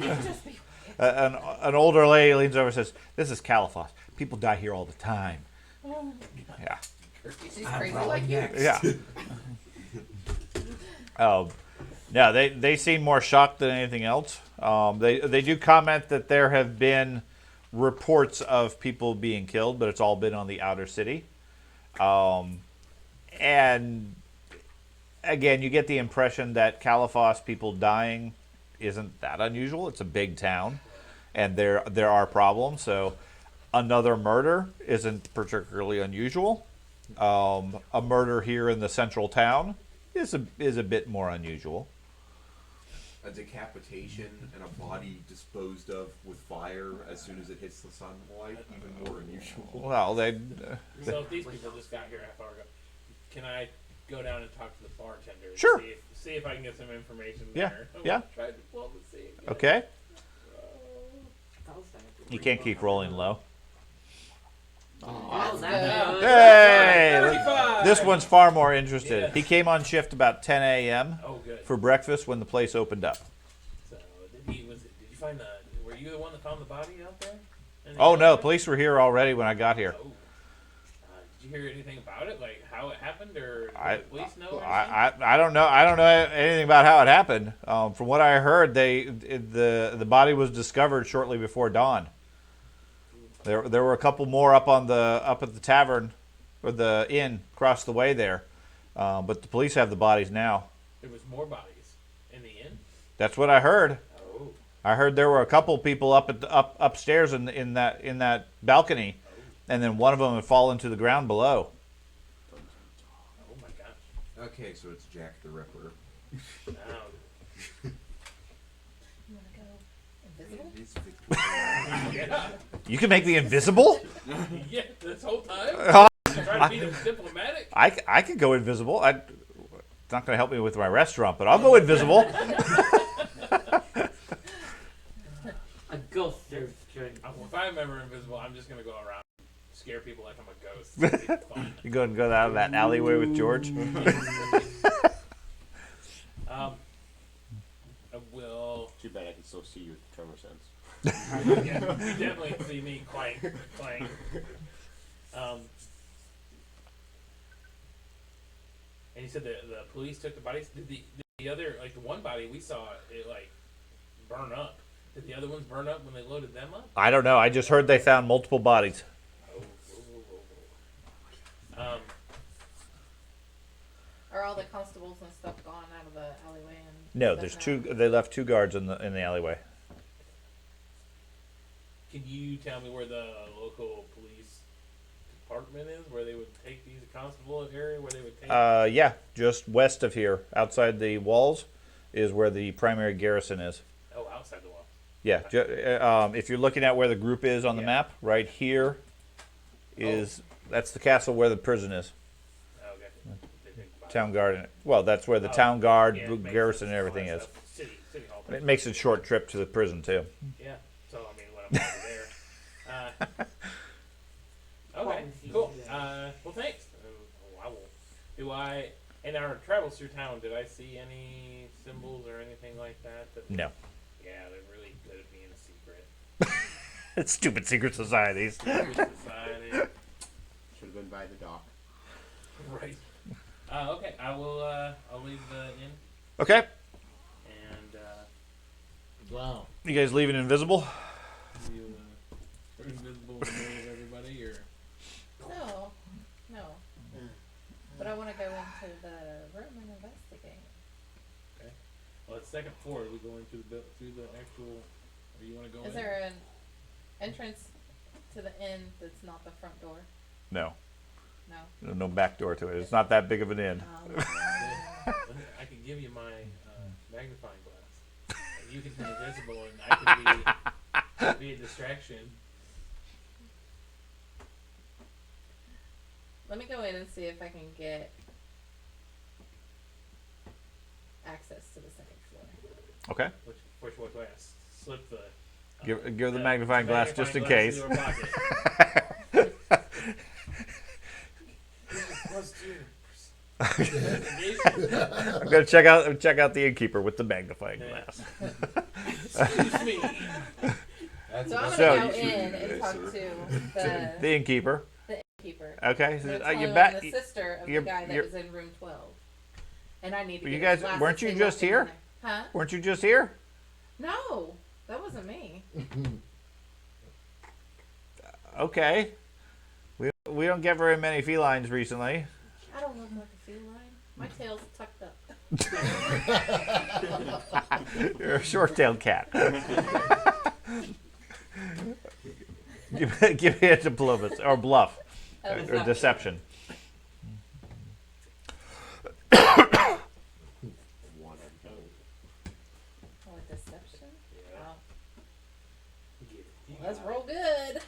You could just be An older lady leans over and says, "This is Caliphos. People die here all the time." Yeah. She's crazy like you. Yeah. Yeah, they seem more shocked than anything else. They do comment that there have been reports of people being killed, but it's all been on the outer city. And again, you get the impression that Caliphos people dying isn't that unusual. It's a big town, and there are problems. So another murder isn't particularly unusual. A murder here in the central town is a bit more unusual. A decapitation and a body disposed of with fire as soon as it hits the sunlight, even more unusual. Well, they So if these people just got here a half hour ago, can I go down and talk to the bartender? And Sure. See if I can get some information Yeah, there. yeah. Try diplomacy again. okay. How's that? You can't keep rolling low. Oh, That's that's good. good. Hey, 35! this one's far more interested. Yeah. He came on shift about 10 a.m. Oh, good. for breakfast when the place opened up. So did you find the? Were you the one that found the body out there? In the Oh no, alleyway? police were here already when I got here. Oh. Did you hear anything about it? Like how it happened, or I- the police know? Or anything? I don't know. I don't know anything about how it happened. From what I heard, the body was discovered shortly before dawn. There were a couple more up at the tavern or the inn across the way there, but the police have the bodies now. There was more bodies in the inn. That's what I heard. Oh. I heard there were a couple people upstairs in that balcony, and then one of them had fallen to the ground below. Oh my gosh. Okay, so it's Jack the Ripper. Um, You wanna go invisible? It is Victoria. yeah. You can make me invisible? Yeah. This whole time. Oh, Trying to be diplomatic. I could go invisible. It's not going to help me with my restaurant, but I'll go invisible. A ghost serves drink. If I'm ever invisible, I'm just gonna go around and scare people like I'm a ghost. It's gonna be fun. You go and go down that alleyway with George. I will. Too bad I can still see you with the tremor sense. Yeah, you definitely see me clank. And you said the police took the bodies. Did the other, like the one body we saw, it like burn up? Did the other ones burn up when they loaded them up? I don't know. I just heard they found multiple bodies. Are all the constables and stuff gone out of the alleyway? And No, stuff there's now? two. They left 2 guards in the alleyway. Can you tell me where the local police department is, where they would take these constable area, where they would take? Yeah, just west of here, outside the walls, is where the primary garrison is. Oh, outside the wall. Yeah, if you're looking at where the group is on the Yeah. map, right here is that's the castle where the prison is. Oh, okay. They take the Town guard. Well, that's where the Oh, town guard, yeah, it makes garrison, sense. and everything All is. that stuff. City hall. It makes a short trip to the prison too. Yeah. So I mean, when I'm over there. Okay. Cool. Well, thanks. I will. Do I? In our travels through town, did I see any symbols or anything like that? No, Yeah, they're really good at being a secret. it's stupid secret societies. Secret society. Should have been by the dock. Right. Okay. I will. I'll leave the inn Okay, and. Wow. you guys leaving invisible? You are invisible to everybody, or No, no. But I want to go into the room and investigate. well, it's second floor. Are we going through the actual? Or you want to go? Is in? there an entrance to the inn that's not the front door? No, No. there's no back door to it. It's not that big of an inn. I could give you my magnifying glass, and you can turn invisible, and I can be a distraction. Let me go in and see if I can get access to the second floor. Okay, Which way do I slip the? give the magnifying glass just in case. Into her pocket. I'm gonna check out the innkeeper with the magnifying glass. Excuse me. That's So I'm that's So gonna how go you should in do and it, talk sir. to The innkeeper. the innkeeper. Okay, And so, tell you him bet. I'm the sister of the you're- guy that you're- was in room 12. And I need to You get guys- his glasses. weren't you They just walked in here? there. Huh? Weren't you just here? No, that wasn't me. Okay. We don't get very many felines recently. I don't look like a feline. My tail's tucked up. You're a short-tailed cat. give me a diplomacy or bluff That was or not deception. One. Oh, a deception? Yeah. Wow. You Let's got it. roll good.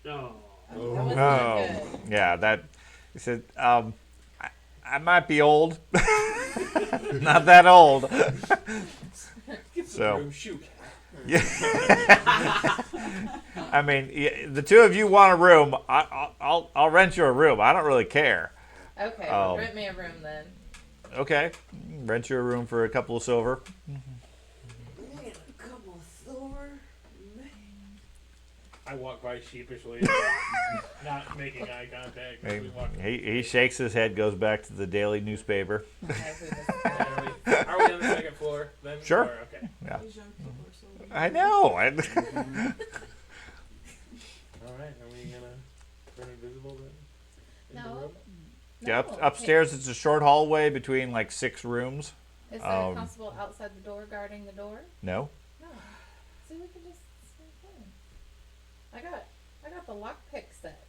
No. That was Oh, not good. yeah. That he said. I might be old. Not that old. Get So- the room, shoot. Yeah. I mean, the two of you want a room. I'll rent you a room. I don't really care. Okay, Oh. rent me a room then. Okay, rent you a room for a couple of silver. Man, a couple of silver. Man. I walk by sheepishly, not making eye contact. as we walk. He shakes his head, goes back to the daily newspaper. I know who this is. Are we on the second floor then? Sure. Or, okay. Yeah. These young people are so weird. I know. All right. Are we gonna turn invisible then? In the No. room? Yeah, No. upstairs it's a short hallway between like 6 rooms. Is there a constable outside the door guarding the door? No. No. See, we can just sneak in. I got the lock pick set.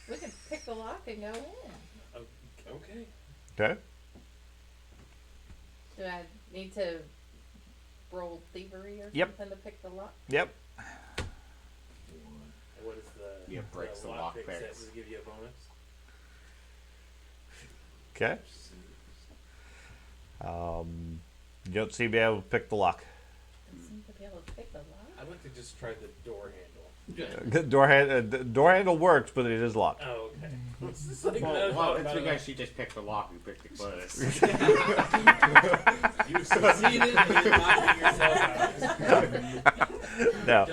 We can pick the lock and go in. Okay. Okay. Do I need to roll thievery or Yep. something to pick the lock? Yep. What is the Yeah, breaks the lock pick set? picks. Does it give you a bonus? Okay. You don't seem to be able to pick the lock. Don't seem to be able to pick the lock. I'd like to just try the door handle. The door handle works, but it is locked. Oh, okay. It's just like, Well, it's because she just picked the lock and picked the close. you succeeded in knocking yourself out. No.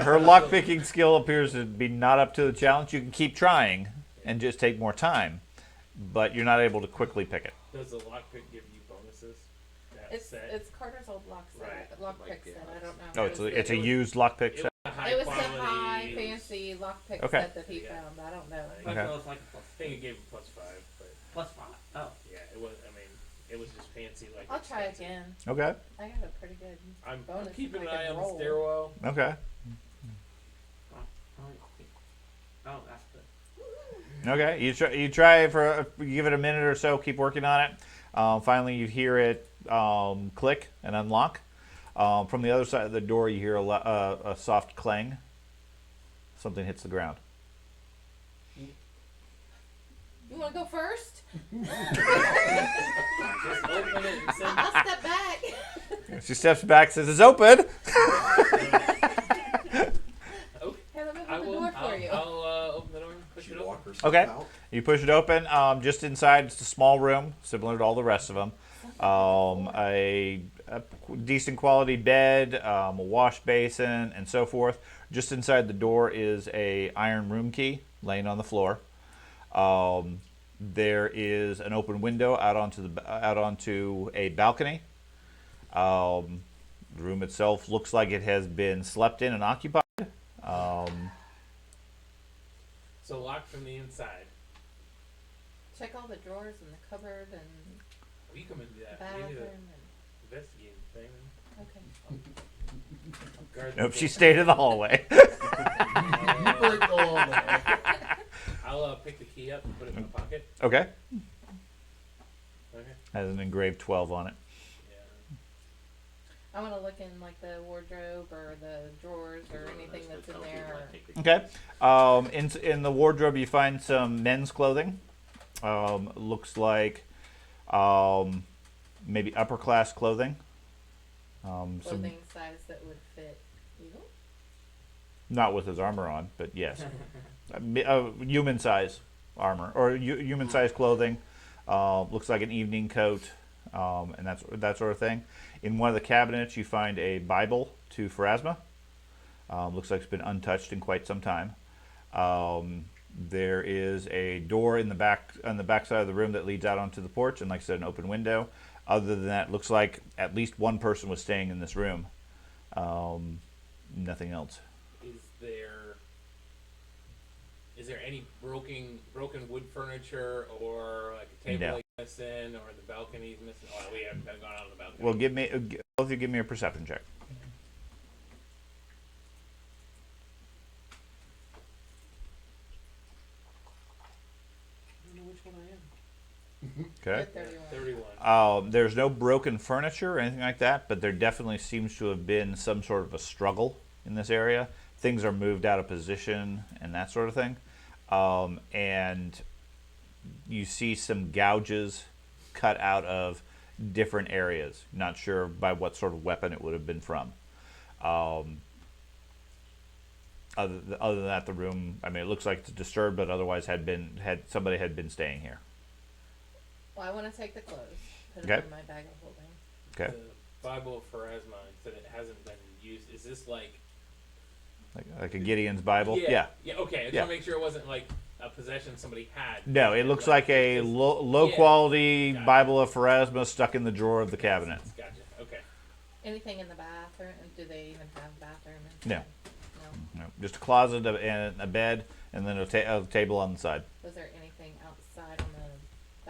Her lock picking skill appears to be not up to the challenge. You can keep trying and just take more time, but you're not able to quickly pick it. Does the lock pick give you bonuses? That set? It's Carter's old lock set. Right. Lock Like, pick yeah, set. I don't know. Oh, it's a used lock pick It set. was a high It was the quality, high fancy lock pick Okay. set that he Yeah. found. I don't know. I Okay. feel it's like a I think it gave him +5, but +5. Oh. yeah, it was. I mean, it was just fancy. Like I'll try expensive. again. Okay. I got a pretty good I'm bonus. keeping if an I eye can on roll. the stairwell. Okay. Oh, that's good. Okay. You try for you give it a minute or so. Keep working on it. Finally, you hear it click and unlock. From the other side of the door, you hear a soft clang. Something hits the ground. You want to go first? Just open it and send I'll step back. She steps back, says, "It's open." Hey, let me I open the will. door for you. I'll open the door and push She it open. walk herself Okay. out. You push it open. Just inside, it's a small room, similar to all the rest of them. A decent quality bed, a wash basin, and so forth. Just inside the door is a iron room key laying on the floor. There is an open window out onto a balcony. The room itself looks like it has been slept in and occupied. So locked from the inside. Check all the drawers and the cupboard and Well, you come into the that. bathroom. You need to And, investigate the thing. okay. Guard the Nope, she door. stayed in the hallway. You break the law now. I'll pick the key up and put it in my pocket. Okay. Okay. Has an engraved 12 on it. Yeah. I want to look in like the wardrobe or the drawers or anything that's in there. Okay. In the wardrobe, you find some men's clothing. Looks like maybe upper class clothing. Some Clothing size that would fit you. not with his armor on, but yes, human size armor or human size clothing. Looks like an evening coat, and that sort of thing. In one of the cabinets, you find a Bible to Pharasma. Looks like it's been untouched in quite some time. There is a door in the back on the back side of the room that leads out onto the porch, and like I said, an open window. Other than that, it looks like at least one person was staying in this room. Nothing else. Is there any broken wood furniture or like a table No. like missing or the balcony's missing? Oh, we haven't gone out on the balcony. Well, both of you give me a perception check. I don't know which one I am. Okay. Get 31. 31. There's no broken furniture or anything like that, but there definitely seems to have been some sort of a struggle in this area. Things are moved out of position and that sort of thing. And you see some gouges cut out of different areas. Not sure by what sort of weapon it would have been from. Other than that, the room, I mean, it looks like it's disturbed, but otherwise somebody had been staying here. Well, I want to take the clothes. Put Okay. them in my bag of holding. Okay. The Bible of Pharasma said it hasn't been used. Is this like like a Gideon's Bible. Yeah. Yeah. Okay. I just Yeah. want to make sure it wasn't like a possession somebody had. No, it looks like a Just- low yeah. quality Gotcha. Bible of Pharasma stuck in the drawer of the cabinet. Gotcha. Okay. Anything in the bathroom? Do they even have a bathroom? No. inside? No. No, just a closet and a bed, and then a table on the side. Was there anything outside on the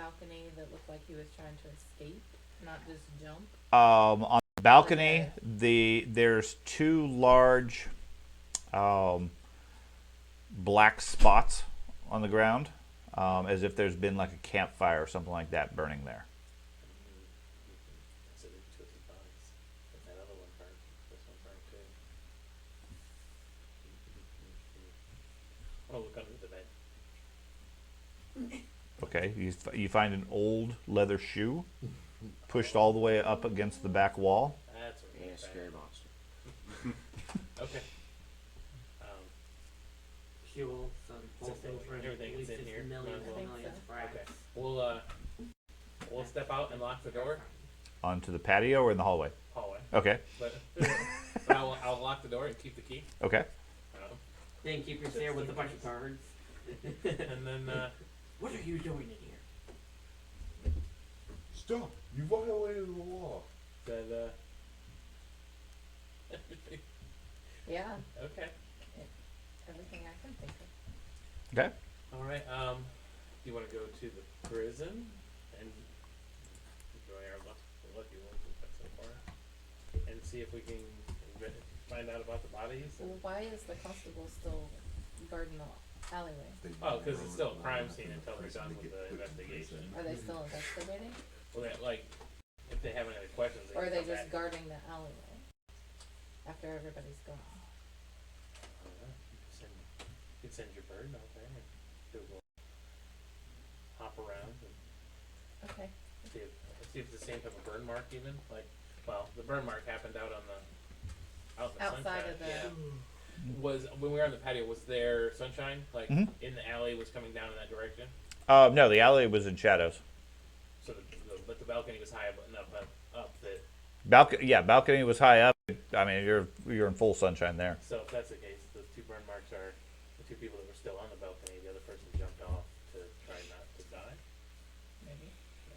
balcony that looked like he was trying to escape, not just jump? On the balcony, there's two large black spots on the ground, as if there's been like a campfire or something like that burning there. So the two of his bodies. But that other one burnt. This one burnt too. I'm gonna look under the bed. Okay, you find an old leather shoe pushed all the way up against the back wall. That's what And a we're scary monster. Okay. Fuel, some pulsing for Everything at is least in here. I millions and think millions so. of fracks. Okay. We'll step out and lock the door. Onto the patio or in the hallway? Hallway. Okay, But I'll lock the door and keep the key. okay. Then keep your stare with a bunch of cards. And then What are you doing in here? Stop! You violated the law. that Yeah, okay. everything I can think of. Okay. All right. Do you want to go to the prison and enjoy our lucky ones we've got so far, and see if we can find out about the bodies? Well, why is the constable still guarding the alleyway? Oh, because it's still a crime scene until they're done with the investigation. Are they still investigating? Well, like, if they have any other questions, Or are can they come just back. guarding the alleyway after everybody's gone? I don't know. You could send your bird out there and do a little hop around and Okay. see if it's the same type of burn mark even. Like, well, the burn mark happened out in the Outside sunshine. of the- Yeah. Was when we were on the patio, was there sunshine? Like Mhm. in the alley was coming down in that direction? No, the alley was in shadows. So but the balcony was high enough up that Balcony was high up. I mean, you're in full sunshine there. so if that's the case, the two burn marks are the two people that were still on the balcony. The other person jumped off to try not to die. Maybe.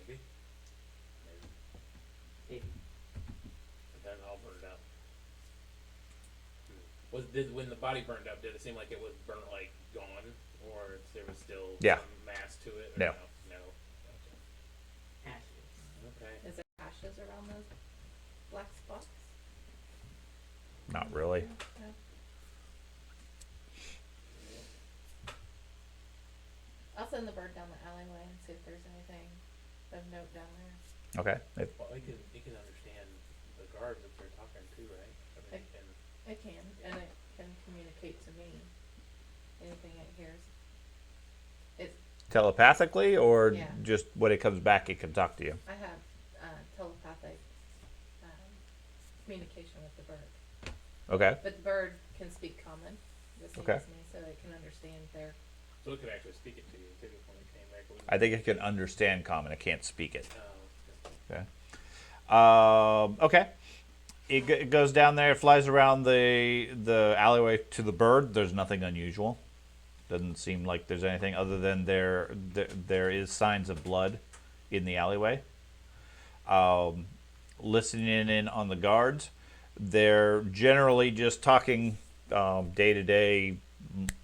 Maybe. Maybe. But then all burned up. When the body burned up, did it seem like it was burnt like gone, or there was still Yeah. some mass to it? Or No. No. Gotcha. Ashes. Okay. Is there ashes around those black spots? Not really. No. I'll send the bird down the alleyway and see if there's anything of note down there. Okay. Well, it can understand the guards if they're talking too, right? I mean, It can, and it can communicate to me anything it hears. It's, Telepathically, or Yeah. just when it comes back, it can talk to you. I have telepathic communication with the bird. Okay. But the bird can speak common, the same Okay. as me, so it can understand their. so it could actually speak it to you too when it came back. It I think it can understand common. It can't speak it. okay. Okay. Okay. It goes down there. It flies around the alleyway to the bird. There's nothing unusual. Doesn't seem like there's anything other than there is signs of blood in the alleyway. Listening in on the guards, they're generally just talking day-to-day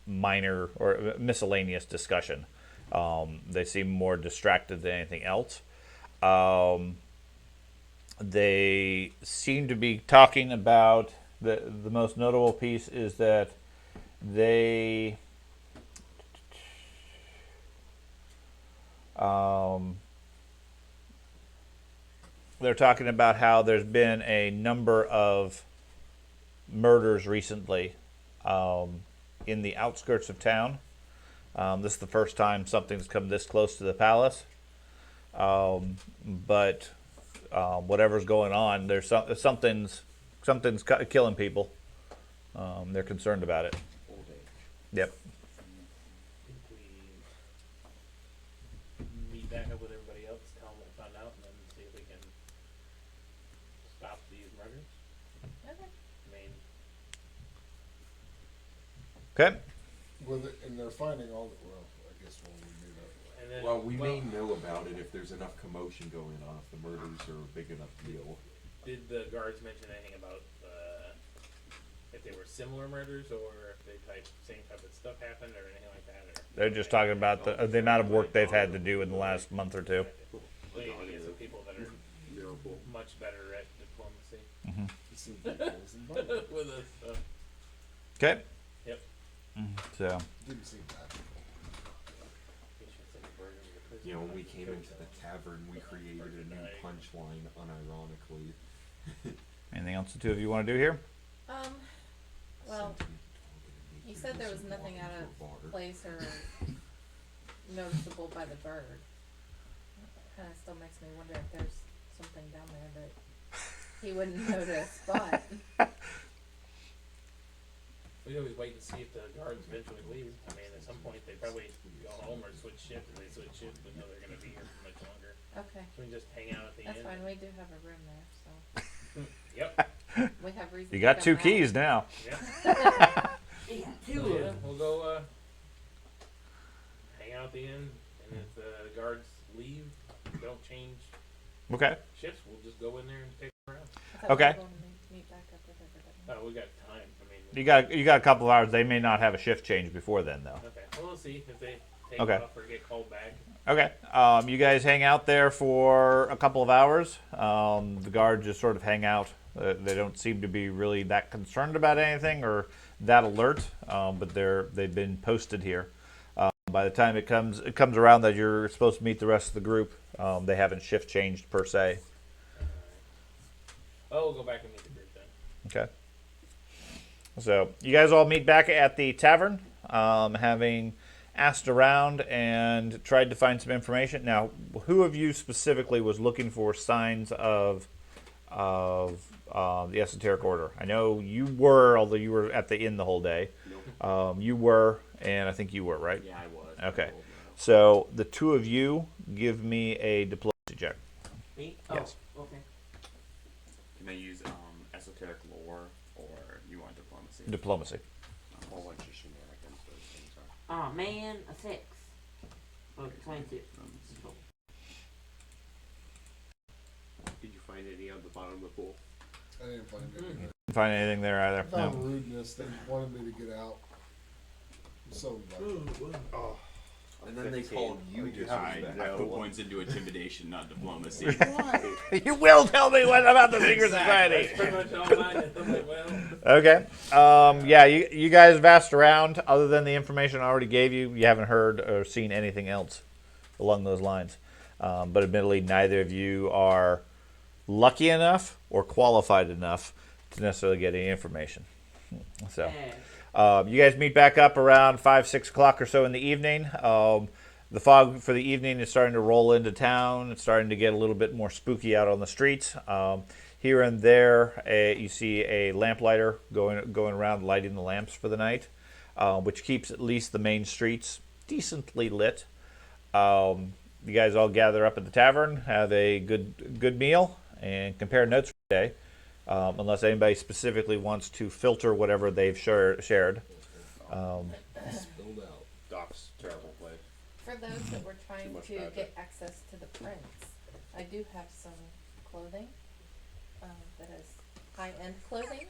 minor or miscellaneous discussion. They seem more distracted than anything else. They seem to be talking about the most notable piece is that they they're talking about how there's been a number of murders recently in the outskirts of town. This is the first time something's come this close to the palace. But whatever's going on, there's something's killing people. They're concerned about it. Old age. Yep. Think we meet back up with everybody else, tell them what we found out, and then see if we can stop these murders. Okay. I mean, Okay. And they're finding all the, well, I guess when we do that. And then, Well, we may know about it if there's enough commotion going on, if the murders are a big enough deal. did the guards mention anything about if they were similar murders or if same type of stuff happened or anything like that? Or They're just talking about the amount of work they've had to do in the last month or two. we need to get some people that are much better at diplomacy Some details and buttons. with us. So. Okay. Yep. So Didn't seem bad. You know, when we came into the tavern, we created a new punchline, unironically. anything else the two of you want to do here? Well, you said there was nothing out of place or noticeable by the bird. Kind of still makes me wonder if there's something down there that he wouldn't notice, but We always wait and see if the guards eventually leave. I mean, at some point they probably go home or switch shifts. If they switch shifts, we know they're going to be here for much longer. okay, So we can just hang out at the that's end. fine. We do have a room there, so Yep. we have reason. You to got come two out. keys now. Yep. Yeah, So, two yeah, of them. we'll go hang out at the end, and if the guards leave, don't change Okay. shifts, we'll just go in there and take them around. I thought we Okay. were going to meet back up with everybody. We got time. I mean, You got a couple of hours. They may not have a shift change before then, though. okay. Well, we'll see if they take Okay. off or get called back. Okay. You guys hang out there for a couple of hours. The guards just sort of hang out. They don't seem to be really that concerned about anything or that alert, but they've been posted here. By the time it comes around that you're supposed to meet the rest of the group, they haven't shift changed per se. Oh, we'll go back and meet the group then. Okay. So you guys all meet back at the tavern, having asked around and tried to find some information. Now, who of you specifically was looking for signs of the esoteric order? I know you were, although you were at the inn the whole day. Nope. You were, and I think you were, right? Yeah, I was. Okay. So the two of you give me a diplomacy check. Me? Yes. Oh, okay. Can I use esoteric lore or you want diplomacy? Diplomacy. A whole bunch of shenanigans those things are. Oh man, a 6. Oh, 22. Did you find any on the bottom of the pool? I didn't find anything. Didn't find anything there I either. found No. rudeness. They wanted me to get out. So like, And then they 15. called you I disrespectful. put points into intimidation, not diplomacy. You will tell me what about the secret society. That's pretty much all mine. I'm like, well, Okay. Yeah, you guys have asked around. Other than the information I already gave you, you haven't heard or seen anything else along those lines. But admittedly, neither of you are lucky enough or qualified enough to necessarily get any information. So, you guys meet back up around 5, 6 o'clock or so in the evening. The fog for the evening is starting to roll into town. It's starting to get a little bit more spooky out on the streets. Here and there, you see a lamplighter going around lighting the lamps for the night, which keeps at least the main streets decently lit. You guys all gather up at the tavern, have a good meal, and compare notes for the day, unless anybody specifically wants to filter whatever they've shared. spilled out. Doc's terrible place. For those that were trying much to magic. get access to the prince, I do have some clothing that is high-end clothing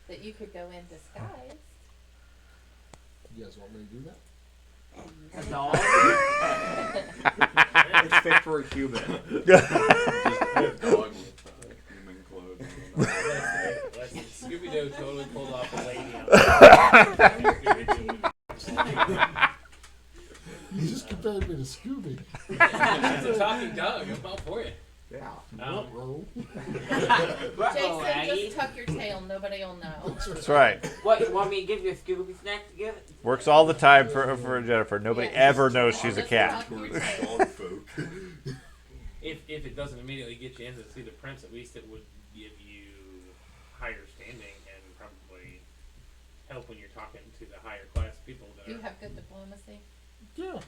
that you could go in disguise. You guys want me to do that? A dog? It's fit for a human. Just a dog with human clothes. listen, Scooby-Doo totally pulled off a lady out. You just compared me to Scooby. It's a talking dog. I'm all for you. Yeah. What role? Uh-oh, Jason, Aggie. just tuck your tail. Nobody will know. That's right. What, you want me to give you a Scooby snack to give it? Works all the time for Jennifer. Nobody Yeah. ever knows she's a Just cat. tuck your tail. Dog folk. If it doesn't immediately get you in to see the prince, at least it would give you higher standing and probably help when you're talking to the higher class people that Do you are. have good diplomacy? Yeah.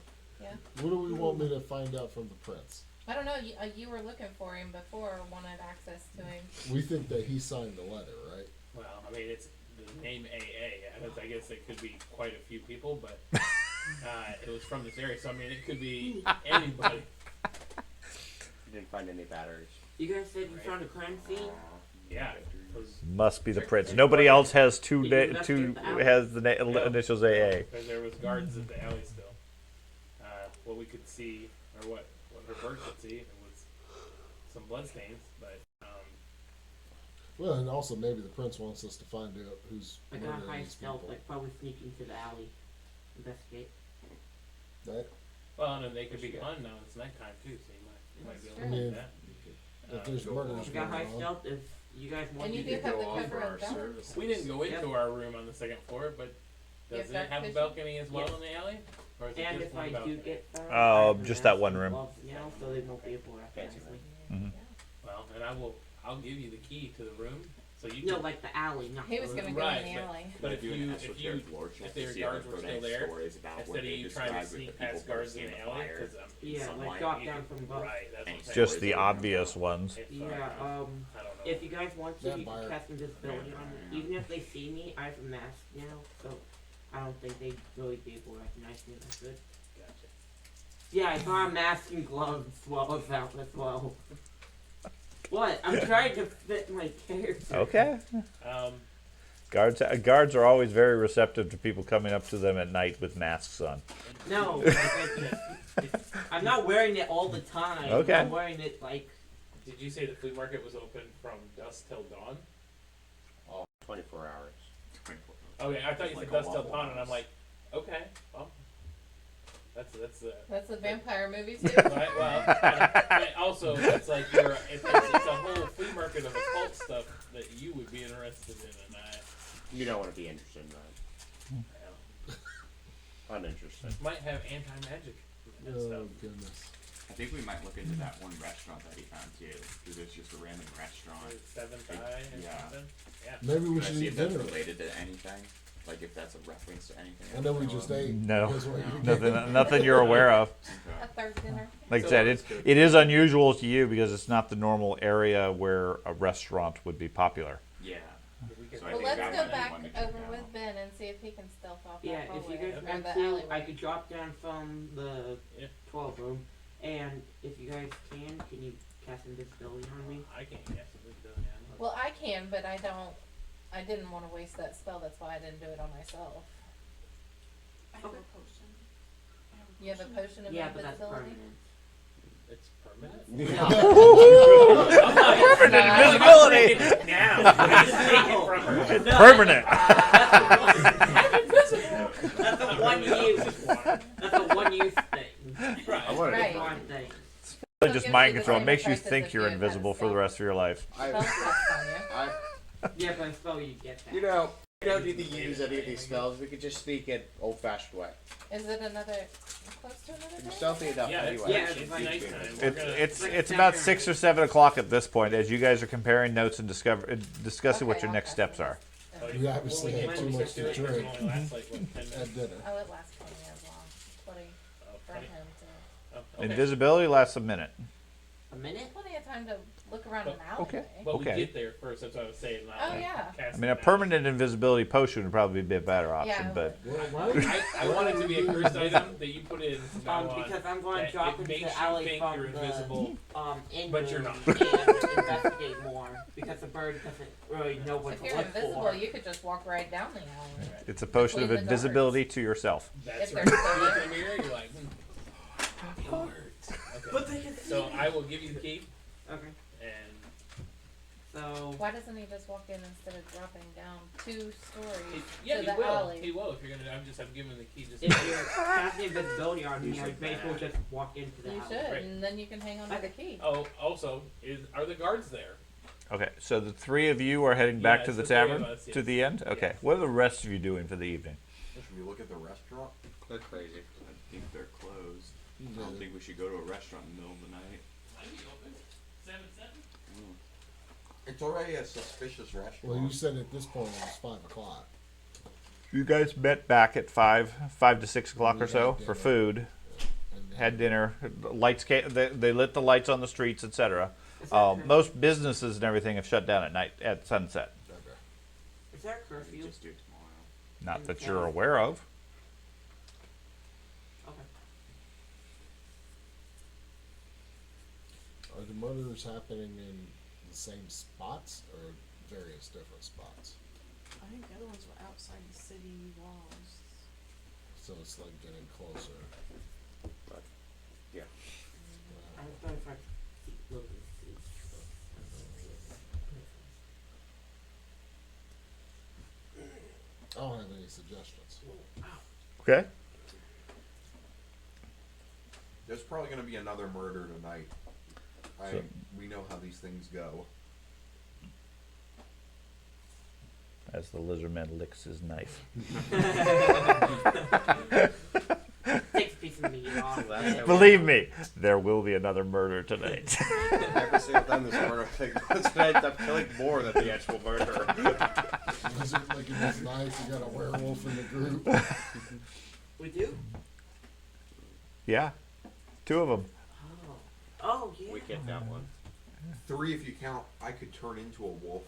Yeah. What do we want me to find out from the prince? I don't know. You were looking for him before, wanted access to him. We think that he signed the letter, right? Well, I mean, it's the name AA. I guess it could be quite a few people, but it was from this area, so I mean, it could be anybody. You didn't find any batteries. You guys said you found a crime scene? Yeah. Must be the prince. Nobody else has two has the No. initials AA. Because there was guards at the alley still. What we could see, or what her bird could see, it was some bloodstains, but Well, and also maybe the prince wants us to find out who's I got murdering high these stealth, people. like probably sneak into the alley. Investigate. That, well, and then they could be gone now. It's nighttime too, so you might be able to I do mean, that. if there's murders I got high going on. stealth if you guys want And you to do do have go the on cover for of our balcony. services. We didn't go into Yep. our room on the second floor, but You does have it dark have a vision? balcony as well Yes. in the alley? Or is it And just if one I balcony? do get found, Oh, I have just a that mask one and room. gloves now, so they won't be able to recognize me. Well, and I'll give you the key to the room, so you No, can. like the alley, not He the was room. gonna go Right, in the alley. But if do an you esoteric lore check if to their see guards if were I've still got any there, stories about instead what of they you trying to described with sneak the people past guards in bursting the the alley, fire. because Yeah, like sunlight. drop down from above. right, that's what I'm saying. Just the obvious ones. If, Yeah, I don't know. if you guys want to, you Vampire. can cast invisibility on me. Even if they see me, I have a mask now, so I don't think they'd really be able to recognize me that good. Gotcha. Yeah, I saw a mask and gloves while I was out as well. What? I'm trying to fit my character. Okay. Guards are always very receptive to people coming up to them at night with masks on. No, I'm not wearing it all the time. Okay. I'm wearing it like. Did you say the flea market was open from dusk till dawn? 24 hours. Okay, I thought you Like said a dusk till Waffle dawn, and I'm House. like, okay, well, that's That's the vampire movie too. right. Well, and also it's like it's a whole flea market of occult stuff that you would be interested in, and You don't want to be interested in that. Uninterested. might have anti-magic and Oh stuff. goodness. I think we might look into that one restaurant that he found too, because it's just a random restaurant. Seventh Eye and Yeah. something. Yeah. Maybe we Can I should see eat if that's dinner. there. related to anything? Like if that's a reference to anything? I know we just ate. No. Guess what? You Nothing you're aware of. A Okay. third dinner. Like I So said, it's it is unusual to you because it's not the normal area where a restaurant would be popular. Yeah. We could- So I Well, think let's that go might be back one to check over out. with Ben and see if he can stealth off Yeah, that if hallway you guys or want the to, I alleyway. could drop down from the Yeah. 12 room, and if you guys can you cast invisibility on me? I can't guess if it's done. Yeah. Well, I can, but I don't. I didn't want to waste that spell. That's why I didn't do it on myself. I have a potion. You have a potion of Yeah, but that's invisibility. permanent. It's permanent. Invisibility! Now. Take it from her. Permanent. That's a one use. That's a one use thing. Right. wanted Right. One thing. So it Just gives mind you the control. It same makes you effect as think if you're you had had invisible for the stealth. rest of your life. Spell casts on you. Yeah, but I spell you get that. You know, we don't need to use any of these spells. We could just speak it old-fashioned way. Is it another close to another We're day? stealthy enough Yeah, anyway. Yeah, it's nighttime. It's about 6 or 7 o'clock at this point as you guys are comparing notes and discussing what Okay, your I'll next cast steps it. are. We obviously Well, had when too we much get to it, it drink only lasts like, what, 10 at minutes? dinner. Oh, it lasts 20 as long. 20 Oh, for 20. him to. Oh, okay. Invisibility lasts a minute. A minute? Plenty of time to look around But- an alleyway. But Okay. we get there first. That's what I was saying. Not Oh, like yeah. I cast mean, a it out. permanent invisibility potion would probably be a better option, Yeah, but Well, why don't I want it to be a cursed item that you put in from now on. Because I'm going that to drop it into makes the you alley think from you're the invisible. in But you're room not. and investigate more because the bird doesn't really know So what if to you're look invisible, for. you could just walk right down the alley. it's a potion of Between the invisibility to yourself. That's If right. they're You still look there. in the mirror, you're like, okay. But they can see So me. I will give you the key, Okay. and So Why doesn't he just walk in instead of dropping down 2 stories yeah, to he the will. alley? He will if you're gonna. I'm giving the key just. if you're casting invisibility on me, I Usually may as well bad. just walk into the You alley. should, Right. and then you can hang on to the key. Oh, also, are the guards there? Okay, so the 3 of you are heading back Yeah, to it's the the 3 of tavern us, to yes. the end? Okay, Yes. what are the rest of you doing for the evening? Should we look at the restaurant? That's crazy. I think they're closed. I Yeah. don't think we should go to a restaurant in the middle of the night. Might be open. 7. It's already a suspicious restaurant. Well, you said at this point it was 5 o'clock. You guys met back at 5 to 6 o'clock We or so had for dinner. food. And Had dinner. The lights came, they lit the lights on the streets, etc. Is that, Most businesses and everything have shut down at night at sunset. Okay. is there We curfew? just do it tomorrow. Not In that the you're town. aware of. Okay. Are the murders happening in the same spots or various different spots? I think the other ones were outside the city walls. So it's like getting closer. Yeah. I thought if I look and see. I don't have any suggestions. Okay. There's probably going to be another murder tonight. So- We know how these things go. As the lizard man licks his knife. Takes a piece of meat off. Last time Believe me, there will be another murder tonight. Every single time this murder thing goes, I end up killing more than the actual murderer. Lizard licking his knife, you got a werewolf in the group. We do? Yeah, 2 of them. Oh. Oh, yeah. We get that one. 3 if you count. I could turn into a wolf.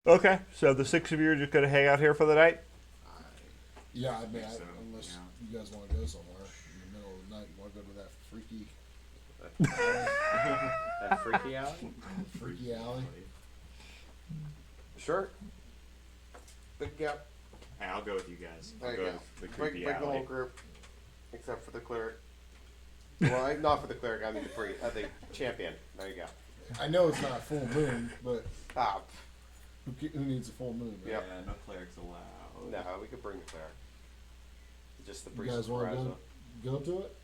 Okay, so the 6 of you are just gonna hang out here for the night. Yeah, I mean, So, unless yeah. you guys want to go somewhere in the middle of the night, you want to go to that That freaky alley? freaky alley. Sure. Big gap. Hey, I'll go with you guys. I'll There go you go. with the Big, creepy big the whole alley. group, except for the clear. Well, not for the cleric. I mean the champion. There you go. I know it's not a full moon, but Ah, who needs a full moon? Right? Yep. Yeah, no clerics allowed. no, we could bring the cleric. Just the You priest guys of want Pharasma. to go to it?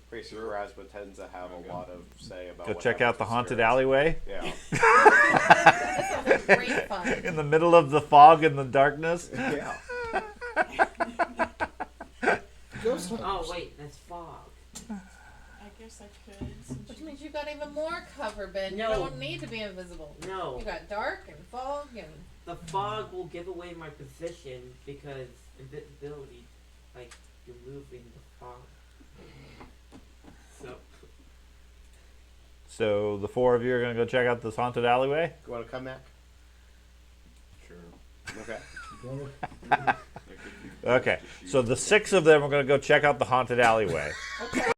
Priest of Pharasma tends to have a lot of say about. Go what check out happens the to haunted spirits. alleyway Yeah. That sounds like great fun. in the middle of the fog and the darkness. Yeah. Ghost hunters. Oh, wait, that's fog. I guess I could. Since Which you- means you've got even more cover, Ben. No. You don't need to be invisible. No. You got dark and fog and The fog will give away my position because invisibility, like, you're moving the fog. So, So the 4 of you are gonna go check out this haunted alleyway. You want to come back? Sure. Okay. Go. There could be Okay, ghosts to so shoot. the 6 of them are gonna go check out the haunted alleyway, okay.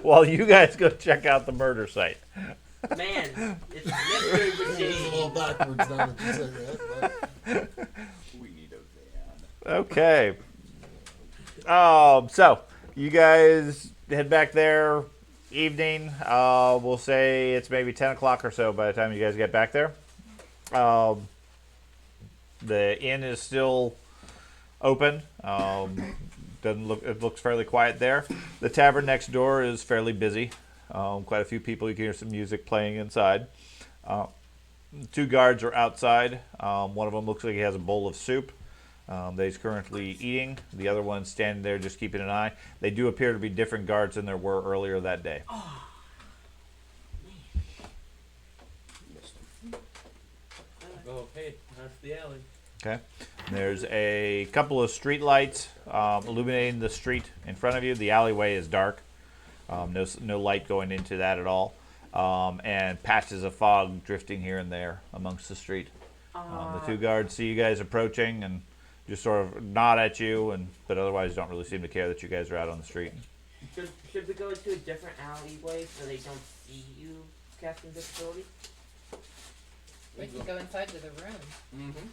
while you guys go check out the murder site. man, it's mystery It was a little machine. backwards now that you say that. But We need a van. Okay. So you guys head back there. Evening. We'll say it's maybe 10 o'clock or so by the time you guys get back there. The inn is still open. Doesn't look. It looks fairly quiet there. The tavern next door is fairly busy. Quite a few people. You can hear some music playing inside. 2 guards are outside. One of them looks like he has a bowl of soup that he's currently eating. The other one's standing there just keeping an eye. They do appear to be different guards than there were earlier that day. Oh, hey, that's the alley. Okay. There's a couple of street lights illuminating the street in front of you. The alleyway is dark. No light going into that at all. And patches of fog drifting here and there amongst the street. The 2 guards see you guys approaching and just sort of nod at you, but otherwise don't really seem to care that you guys are out on the street. Should we go into a different alleyway so they don't see you casting visibility? We can go inside to the room. Mm-hmm.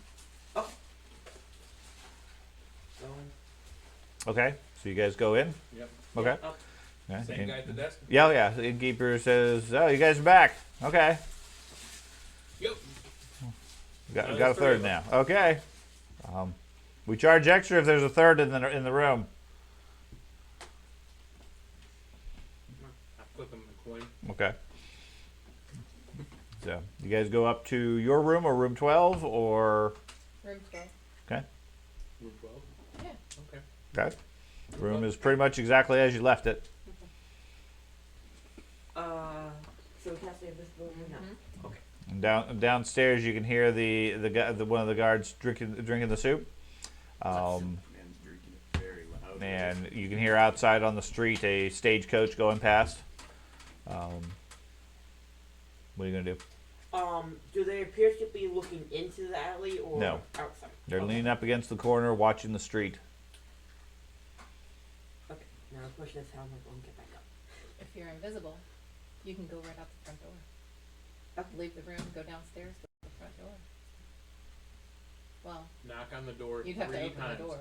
Going Okay, so you guys go in. Yep. Okay. up. Yeah, Same guy at the desk. yeah. The innkeeper says, "Oh, you guys are back. Okay, Yep. got There's a 3 third of now. them. Okay. We charge extra if there's a third in the room. I flip him a coin. Okay. So you guys go up to your room or room 12 or Room 12. Room 12. Yeah. Okay. okay. Room is pretty much exactly as you left it. So we cast invisibility now. Mhm. Okay. And downstairs you can hear the one of the guards drinking the soup. Man's drinking it very loud. And you can hear outside on the street a stagecoach going past. What are you gonna do? Do they appear to be looking into the alley or No. outside? They're Okay. leaning up against the corner, watching the street. Okay. Now the question is, how am I going to get back up? If you're invisible, you can go right out the front door. Okay. Leave the room, go downstairs, go to the front door. Well, Knock on the door you'd have to 3 open times. the door.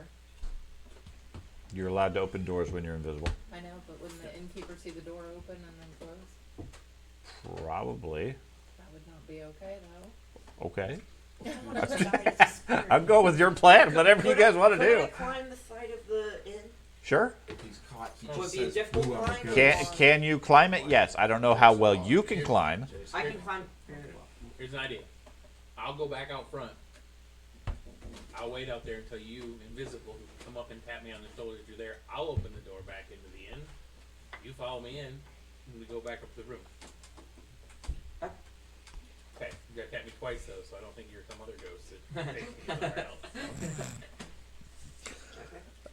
You're allowed to open doors when you're invisible. I know, but wouldn't the innkeeper see the door open and then close? Probably. That would not be okay, though. Okay. I don't want to die as a spirit. I'll go with your plan. Whatever you guys want to Could I do. climb the side of the inn? Sure. If he's caught, he Would just be a says, difficult "Ooh, I'm a climb. good Can you climb it? Yes. I don't know how well you can climb. I can climb very well. Here's an idea. I'll go back out front. I'll wait out there until you, invisible, come up and tap me on the shoulder if you're there. I'll open the door back into the inn. You follow me in, and we go back up to the room. Okay, you gotta tap me twice though, so I don't think you're some other ghost that takes me somewhere else.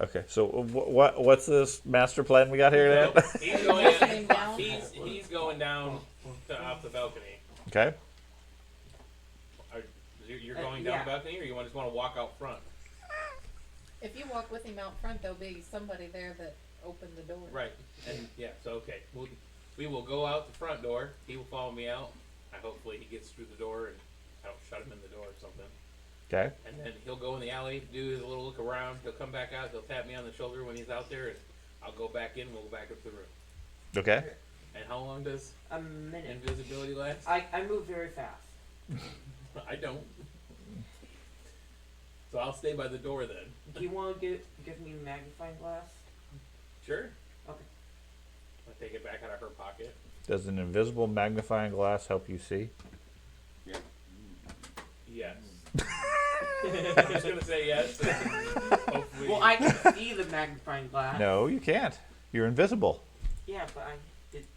Okay. So what's this master plan we got here now? He's going Sitting down. he's going down off the balcony. Okay. You're going down yeah. the balcony, or you just want to walk out front? If you walk with him out front, there'll be somebody there that opened the door. Right. And yeah, so okay. We will go out the front door. He will follow me out. Hopefully he gets through the door and I don't shut him in the door or something. Okay. And then he'll go in the alley, do his little look around. He'll come back out. He'll tap me on the shoulder when he's out there, and I'll go back in. We'll go back up to the room. Okay. And how long does A minute. invisibility last? I move very fast. I don't. So I'll stay by the door then. Do you want to give me a magnifying glass? Sure. Okay. I'll take it back out of her pocket. Does an invisible magnifying glass help you see? Yeah. Yes. I'm just gonna say yes. And hopefully. Well, I can see the magnifying glass. No, you can't. You're invisible. Yeah, but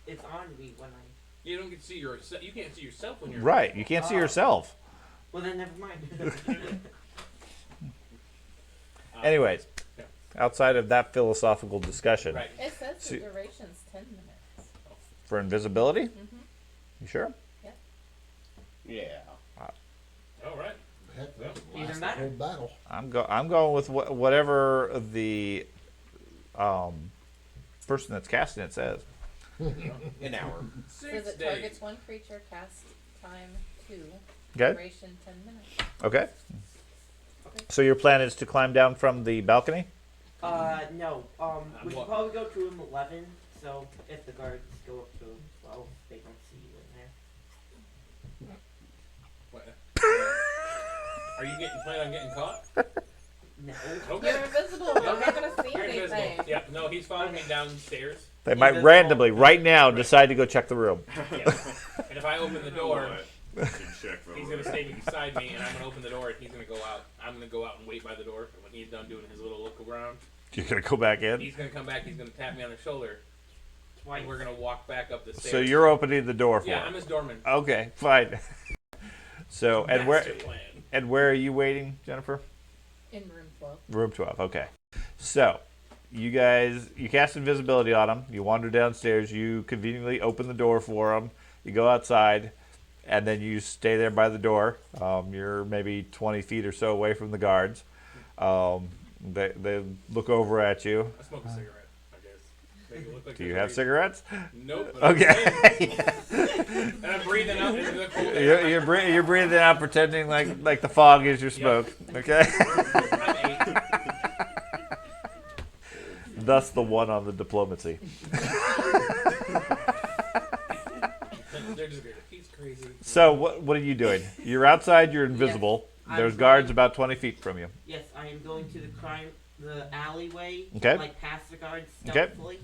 it's on me when I. You don't get to see yourself. You can't see yourself when you're Right. You can't see Oh. yourself. Well, then never mind. Anyways, yeah. outside of that philosophical discussion, Right. It says See- the duration's 10 minutes. for invisibility, Mm-hmm. you sure? Yeah. All right. Heck, that could Even last the better. whole battle. I'm going with whatever the person that's casting it says. An hour. So 6 it days. targets one creature, cast time 2, Okay. duration 10 minutes. Okay. So your plan is to climb down from the balcony? No. We should what? probably go to room 11. So if the guards go up to 12, they don't see you in there. What? Are you planning on getting caught? No. Okay. You're invisible. You're not going to see You're anything. invisible. Yeah. No, he's following me downstairs. They might Invisible. randomly, right now, decide to go check the room. Yeah. And if I open the door, Should check for he's gonna stay beside me, and I'm gonna open the door, and he's gonna go out. I'm gonna go out and wait by the door. And when he's done doing his little look around, You're going to go back in? he's gonna come back. He's gonna tap me on the shoulder, Twice. and we're gonna walk back up the stairs. So you're opening the door for Yeah, him? I'm his doorman. Okay, fine. So, and Master plan. where are you waiting, Jennifer? In room 12. Room 12, okay. So, you cast invisibility on him. You wander downstairs. You conveniently open the door for him. You go outside, and then you stay there by the door. You're maybe 20 feet or so away from the guards. They look over at you. I smoke a cigarette. I guess. Make it look like Do you there's a have reason. cigarettes? Nope. but Okay. and I'm breathing out into the cold air. You're breathing out, pretending like the fog is your smoke. Okay. I'm 8. Thus the one on the diplomacy. They're just gonna, he's crazy. So what are you doing? You're outside. You're invisible. Yes, There's I'm guards going- about 20 feet from you. Yes, I am going to the alleyway. Okay. Like past the guards Okay. stealthily.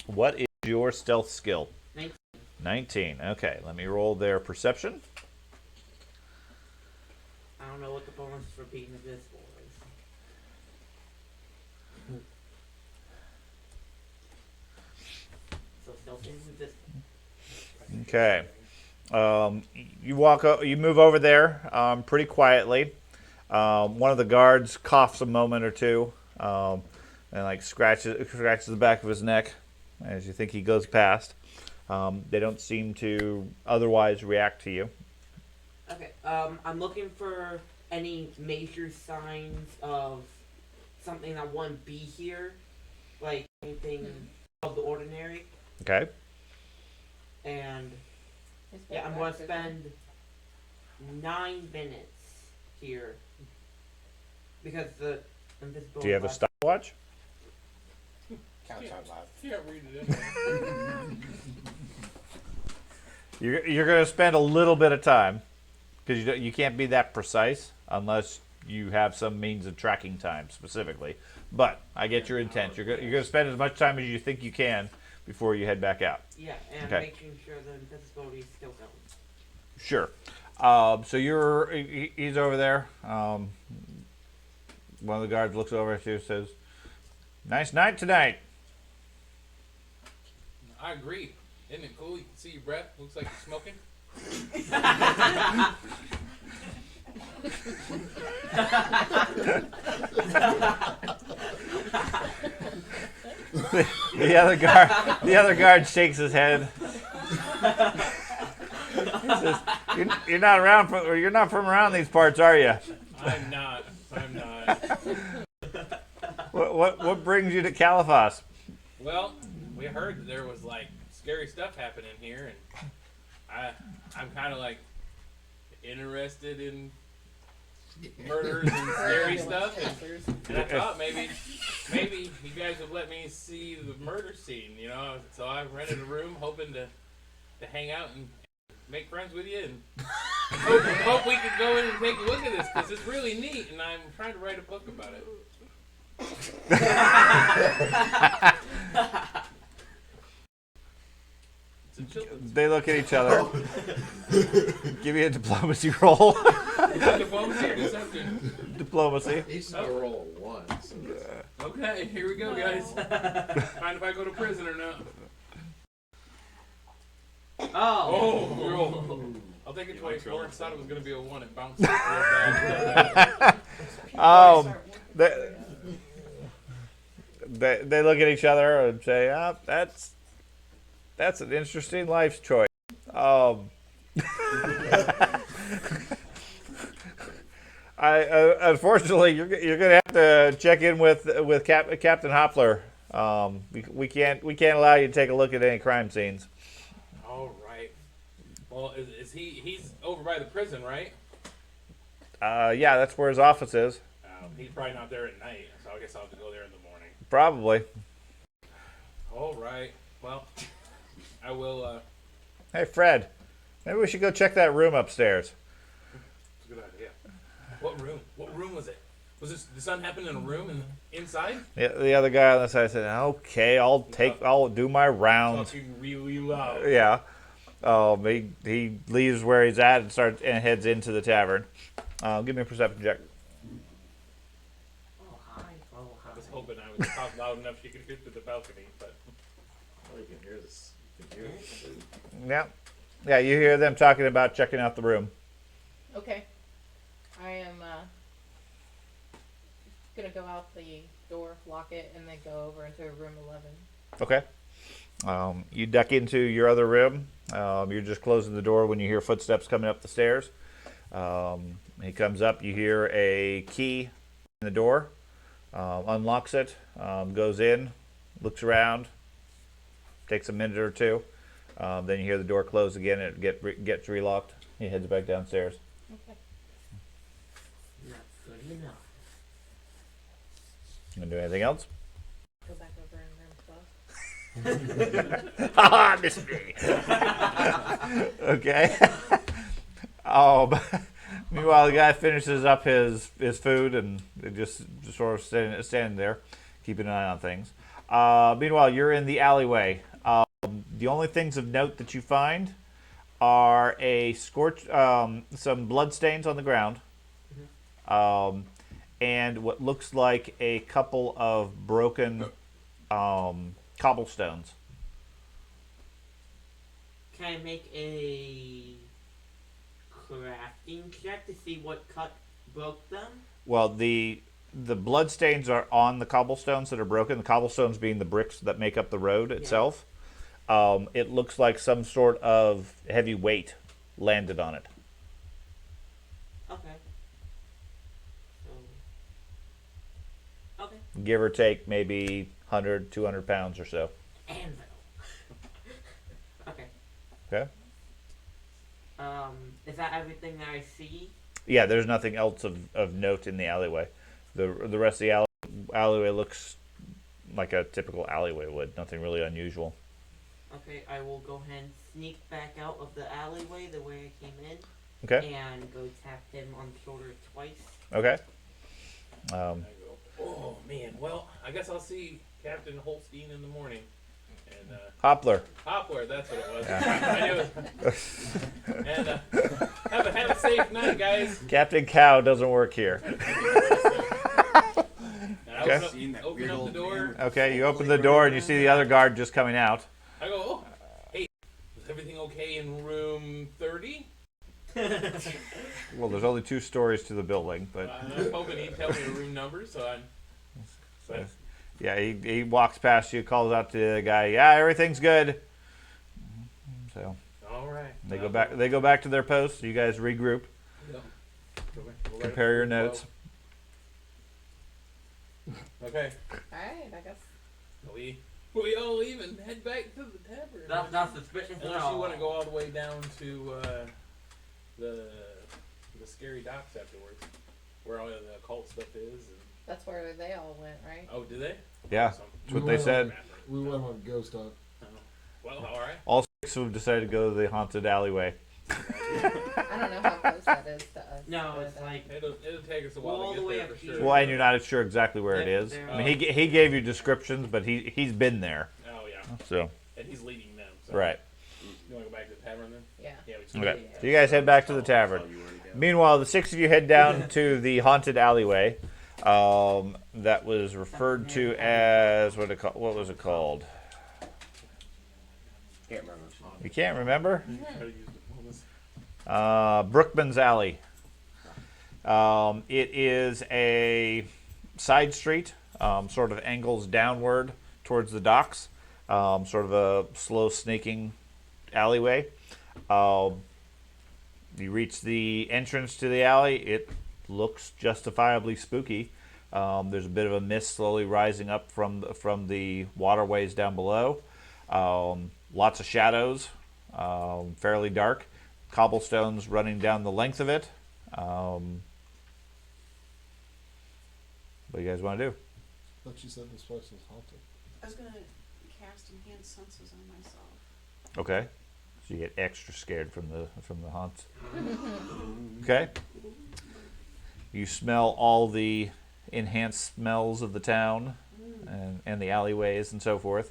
What is your stealth skill? 19. 19. Okay, let me roll their perception. I don't know what the bonus for being invisible is. So stealth is invisible. Okay. You move over there pretty quietly. One of the guards coughs a moment or two, and like scratches the back of his neck as you think he goes past. They don't seem to otherwise react to you. Okay. I'm looking for any major signs of something that wouldn't be here, like anything of the ordinary. Okay. And His yeah, I'm back gonna is- spend 9 minutes here because the invisible. Do you have a stopwatch? Couch out loud. Can't read it in there. You're going to spend a little bit of time because you can't be that precise unless you have some means of tracking time specifically. But I get your intent. You're going to spend as much time as you think you can before you head back out. Yeah, and Okay. making sure the invisibility is still going. Sure. So he's over there. One of the guards looks over at you and says, "Nice night tonight." I agree. Isn't it cool? You can see your breath. Looks like you're smoking. The other guard shakes his head. He says, "You're not around from, or you're not from around these parts, are you? I'm not. I'm not. What brings you to Caliphas?" Well, we heard that there was like scary stuff happening here, and I'm kind of like interested in murders and scary stuff, and I thought maybe you guys would let me see the murder scene, you know. So I rented a room, hoping to hang out and make friends with you, and hope we could go in and take a look at this because it's really neat, and I'm trying to write a book about it. It's a children's They look at each other. Give me a diplomacy roll. diplomacy or deception. Diplomacy. He's gonna roll a 1. So that's- Okay, here we go, guys. Mind if I go to prison or not? Oh. Oh, roll. I'll take a 24. I thought it was going to be a 1. It bounced real bad. They look at each other and say, that's an interesting life choice." Unfortunately, you're gonna have to check in with Captain Hopler. We can't allow you to take a look at any crime scenes. All right. Well, is he's over by the prison, right? Yeah, that's where his office is. He's probably not there at night, so I guess I'll have to go there in the morning. Probably. All right. Well, I will. Hey, Fred, maybe we should go check that room upstairs. It's a good idea. What room? What room was it? Was this the sun happen in a room and inside? The other guy on the side said, "Okay, I'll do my rounds." Talking really loud. Yeah. He leaves where he's at and heads into the tavern. Give me a perception check. Oh hi. Oh hi. I was hoping I would talk loud enough she could hear through the balcony, but Oh, you can hear this. You can hear this. Yeah, you hear them talking about checking out the room. Okay. I am gonna go out the door, lock it, and then go over into room 11. Okay. You duck into your other room. You're just closing the door when you hear footsteps coming up the stairs. He comes up. You hear a key in the door. Unlocks it. Goes in. Looks around. Takes a minute or two. Then you hear the door close again and it gets relocked. He heads back downstairs. Okay. Not good enough. You gonna do anything else? Go back over in room 12. Haha, missed me. Okay. Meanwhile, the guy finishes up his food and just sort of standing there, keeping an eye on things. Meanwhile, you're in the alleyway. The only things of note that you find are some blood stains on the ground, and what looks like a couple of broken cobblestones. Can I make a crafting check to see what broke them? Well, the blood stains are on the cobblestones that are broken. The cobblestones being the bricks that make up the road itself. It looks like some sort of heavy weight landed on it. Okay. So. Okay. Give or take maybe 100, 200 pounds or so. Anvil. Okay. Okay. Is that everything that I see? Yeah, there's nothing else of note in the alleyway. The rest of the alleyway looks like a typical alleyway would. Nothing really unusual. Okay, I will go ahead and sneak back out of the alleyway the way I came in. Okay. And go tap him on the shoulder twice. Okay. I go, oh man, well, I guess I'll see Captain Holstein in the morning. And Hopler. Hopler, that's what it was. I knew it. And have a safe night, guys. Captain Cow doesn't work here. And I Okay. Seen that open weird up old the door. man with Okay, you open holy the door and you grail. see the other guard just coming out. I go, oh, hey, is everything okay in room 30? Well, there's only 2 stories to the building, but I was hoping he'd tell me the room number, so I'm. But yeah, he walks past you, calls out to the guy. Yeah, everything's good. So all right. they go back. They go back to their posts. You guys regroup. Yep. Go right Compare your up to room notes. 12. Okay. Alright, I guess. We all leave and head back to the tavern. That's not suspicious at Unless all. you want to go all the way down to the scary docks afterwards, where all the occult stuff is. And, That's where they all went, right? oh, did they? Yeah, Awesome. that's what they said. We went on ghost hunt. Oh. Well, all right. All 6 of them decided to go to the haunted alleyway. I don't know how close that is to us. No, but, it's like It'll take us a while All to the get way there up for here. sure. Well, and you're not sure exactly where it is. They're- I mean, he gave you descriptions, but he's been there. Oh yeah, So and he's leading them. So. right. You want to go back to the tavern then? Yeah. Yeah. We just Okay. So you guys head back to the tavern. Tell you where to go. Meanwhile, the 6 of you head down to the haunted alleyway. That was referred to as what was it called? Can't remember. You can't remember? Try to use diplomacy. Brookman's Alley. It is a side street, sort of angles downward towards the docks, sort of a slow snaking alleyway. You reach the entrance to the alley. It looks justifiably spooky. There's a bit of a mist slowly rising up from the waterways down below. Lots of shadows, fairly dark. Cobblestones running down the length of it. What do you guys want to do? I thought you said this place was haunted. I was gonna cast enhanced senses on myself. Okay. So you get extra scared from the haunts. Okay. You smell all the enhanced smells of the town and the alleyways and so forth,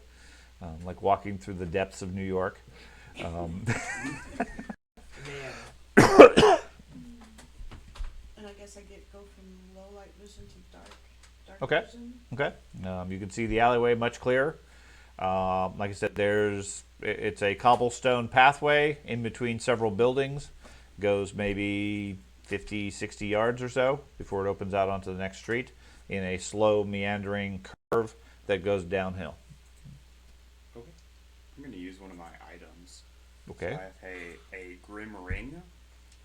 like walking through the depths of New York. man. And I guess I go from low light vision to dark Okay. vision. Okay. You can see the alleyway much clearer. Like I said, it's a cobblestone pathway in between several buildings. Goes maybe 50, 60 yards or so before it opens out onto the next street in a slow meandering curve that goes downhill. Okay. I'm going to use one of my items. Okay. So I have a grim ring.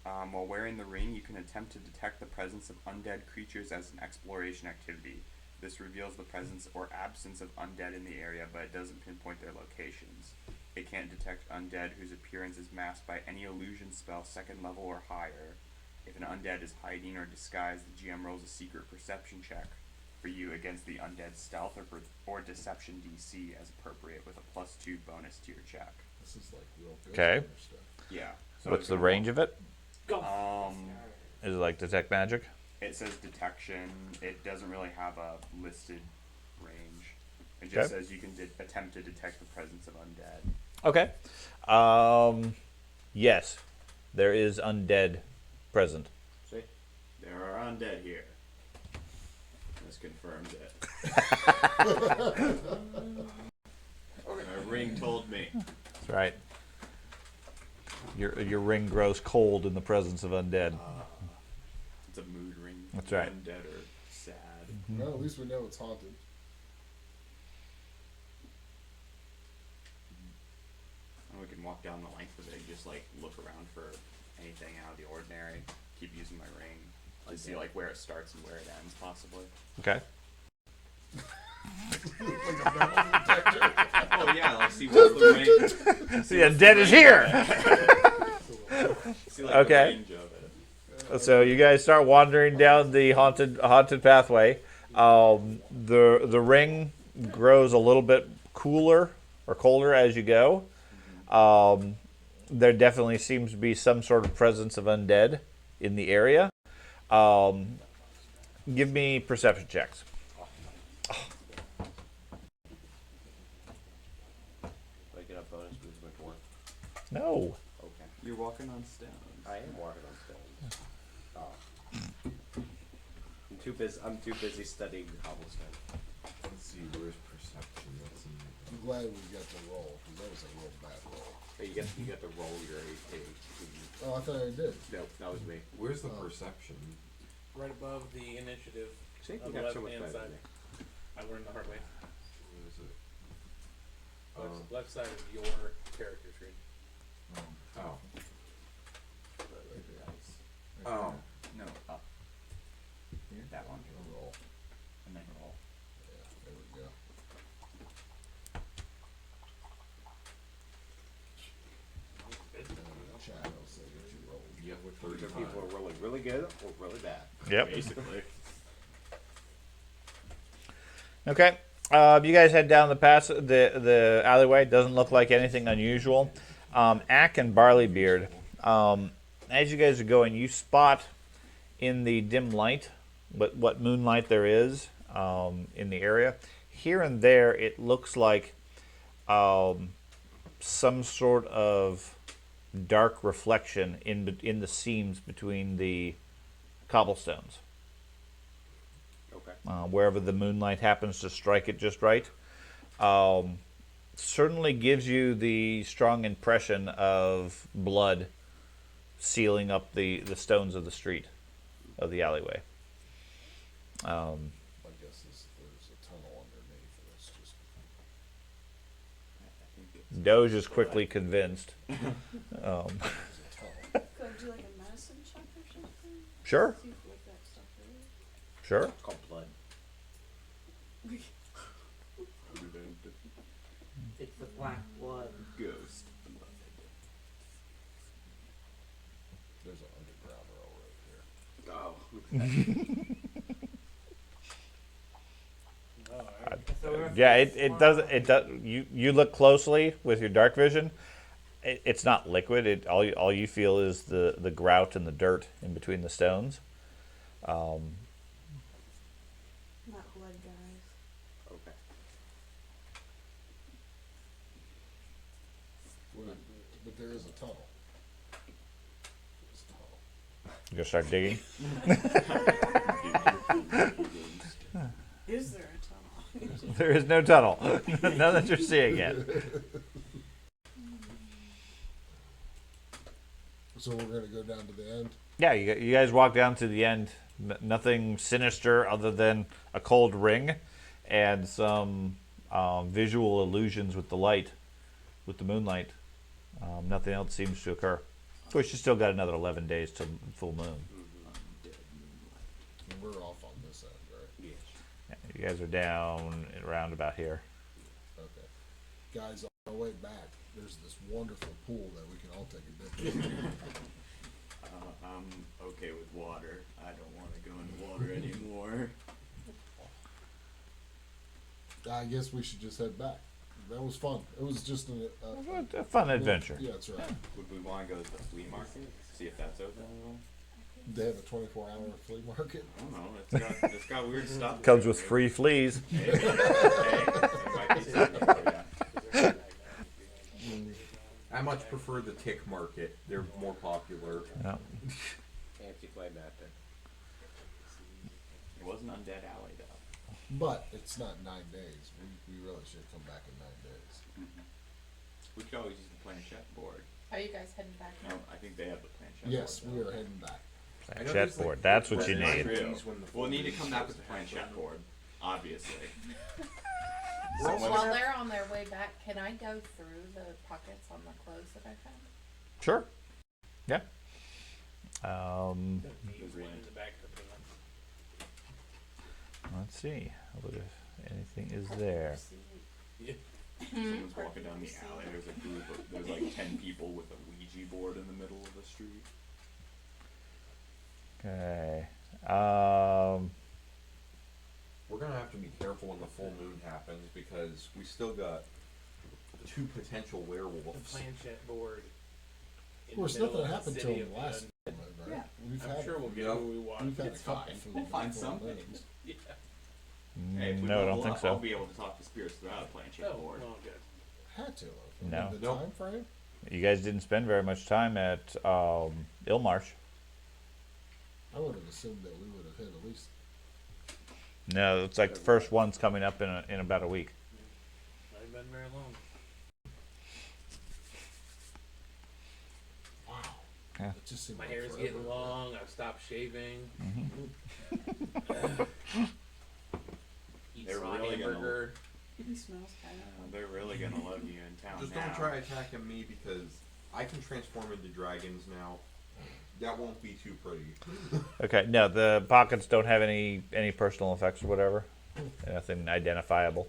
While wearing the ring, you can attempt to detect the presence of undead creatures as an exploration activity. This reveals the presence or absence of undead in the area, but it doesn't pinpoint their locations. It can't detect undead whose appearance is masked by any illusion spell 2nd level or higher. If an undead is hiding or disguised, the GM rolls a secret perception check for you against the undead stealth or deception DC as appropriate with a +2 bonus to your check. This is like real ghost Okay. hunter stuff. Yeah. So What's the range of it? Go. Is it like detect magic? It says detection. It doesn't really have a listed range. It just Okay. says you can attempt to detect the presence of undead. Okay. Yes, there is undead present. See? There are undead here. This confirms it. My ring told me. That's right. Your ring grows cold in the presence of undead. It's a mood ring. That's right. Undead are sad. Well, at least we know it's haunted. And we can walk down the length of it and just like look around for anything out of the ordinary. keep using my ring to see like where it starts and where it ends, possibly. Okay. Like a metal detector. Oh yeah, like see what's the range. See, dead is here. See like Okay. the range of it. So you guys start wandering down the haunted pathway. The ring grows a little bit cooler or colder as you go. There definitely seems to be some sort of presence of undead in the area. Give me perception checks. Do I get a bonus because of my dwarf? No. Okay. You're walking on stones. I am walking on stones. Oh. I'm too busy studying cobblestone. Let's see, where's perception? That's in I'm glad we got the roll, because that was a real bad roll. Oh, you get to roll your AP. Oh, I thought I did. No, that was me. Where's the Oh. perception? Right above the initiative. See, On you the got so much left-hand better side. than me. I learned the hard way. Where is it? Left side of your character screen. Oh. Right Oh there. no, up. Here, that one, Roll. and then roll. Yeah, there we go. And in the chat, I'll say that you rolled. Yep, Either 35. people are rolling really good or really bad. Yep. Basically. Okay. You guys head down the alleyway. Doesn't look like anything unusual. Ack and Barleybeard. As you guys are going, you spot in the dim light what moonlight there is in the area. Here and there, it looks like some sort of dark reflection in the seams between the cobblestones. Okay. Wherever the moonlight happens to strike it just right. Certainly gives you the strong impression of blood sealing up the stones of the street, of the alleyway. My guess is there's a tunnel underneath, and it's just I think it's Doge is quickly convinced. there's a tunnel. Could I do like a medicine check or something? Sure, See if like that stuff is. sure. It's called blood. It's the black blood. ghost. There's an underground row right here. Oh. Oh, Yeah, it does. You look closely with your dark vision. It's not liquid. All you feel is the grout and the dirt in between the stones. Not blood, guys. Okay. But there is a tunnel. There's a tunnel. You gonna start digging? Is there a tunnel? There is no tunnel. None that you're seeing yet. So we're gonna go down to the end. Yeah, you guys walk down to the end. Nothing sinister other than a cold ring and some visual illusions with the light, with the moonlight. Nothing else seems to occur. Of course, you still got another 11 days to full moon. And we're off on this end, right? Yes. Yeah, you guys are down around about here. Okay. Guys, on our way back, there's this wonderful pool that we can all take a dip in. I'm okay with water. I don't want to go in water anymore. I guess we should just head back. That was fun. It was just A fun adventure. Yeah, that's right. Would we want to go to the flea market? See if that's open at all? They have a 24-hour flea market. I don't know. It's got weird stuff. Comes with free fleas. Hey, there might be something for ya. I much prefer the tick market. They're more popular. Yeah. Fancy play mapping. It was an undead alley though. But it's not 9 days. We really should come back in 9 days. We could always use the planchette board. Are you guys heading back now? No, I think they have the planchette Yes, board. we are heading back. I know Chat there's, like, board. That's what you red need. trees when the We'll need to full come moon's back with the supposed to planchette happen. board, obviously. We're also While gonna- they're on their way back, can I go through the pockets on the clothes that I found? Sure. Yeah. Needs one in the back of the pants. Let's see. Look if anything is there. Someone's walking down the alley. There's a group of, there's like 10 people with a Ouija board in the middle of the street. Okay. We're gonna have to be careful when the full moon happens because we still got 2 potential The werewolves. planchette board. Of course, nothing happened to him last time. time, right? We've I'm had, sure we'll get Yep. who we want. we've had a It's couple fine. food We'll find full something. moons. Yeah. Hey, if we No, I don't level think up, I'll so. be able to talk to spirits throughout a planchette Oh, board. well, good. Had to. No. The Nope. time frame? You guys didn't spend very much time at Ilmarsh. I would have assumed that we would have hit at least. No, it's like the first one's coming up in about a week. Not been very long. Wow. Yeah. It just seemed My like hair is forever. getting long. I've stopped shaving. Eat They're raw really gonna- hamburger. He smells kind of. They're really gonna love you in town Just now. don't try attacking me because I can transform into dragons now. That won't be too pretty. Okay, no, the pockets don't have any personal effects or whatever. Nothing identifiable.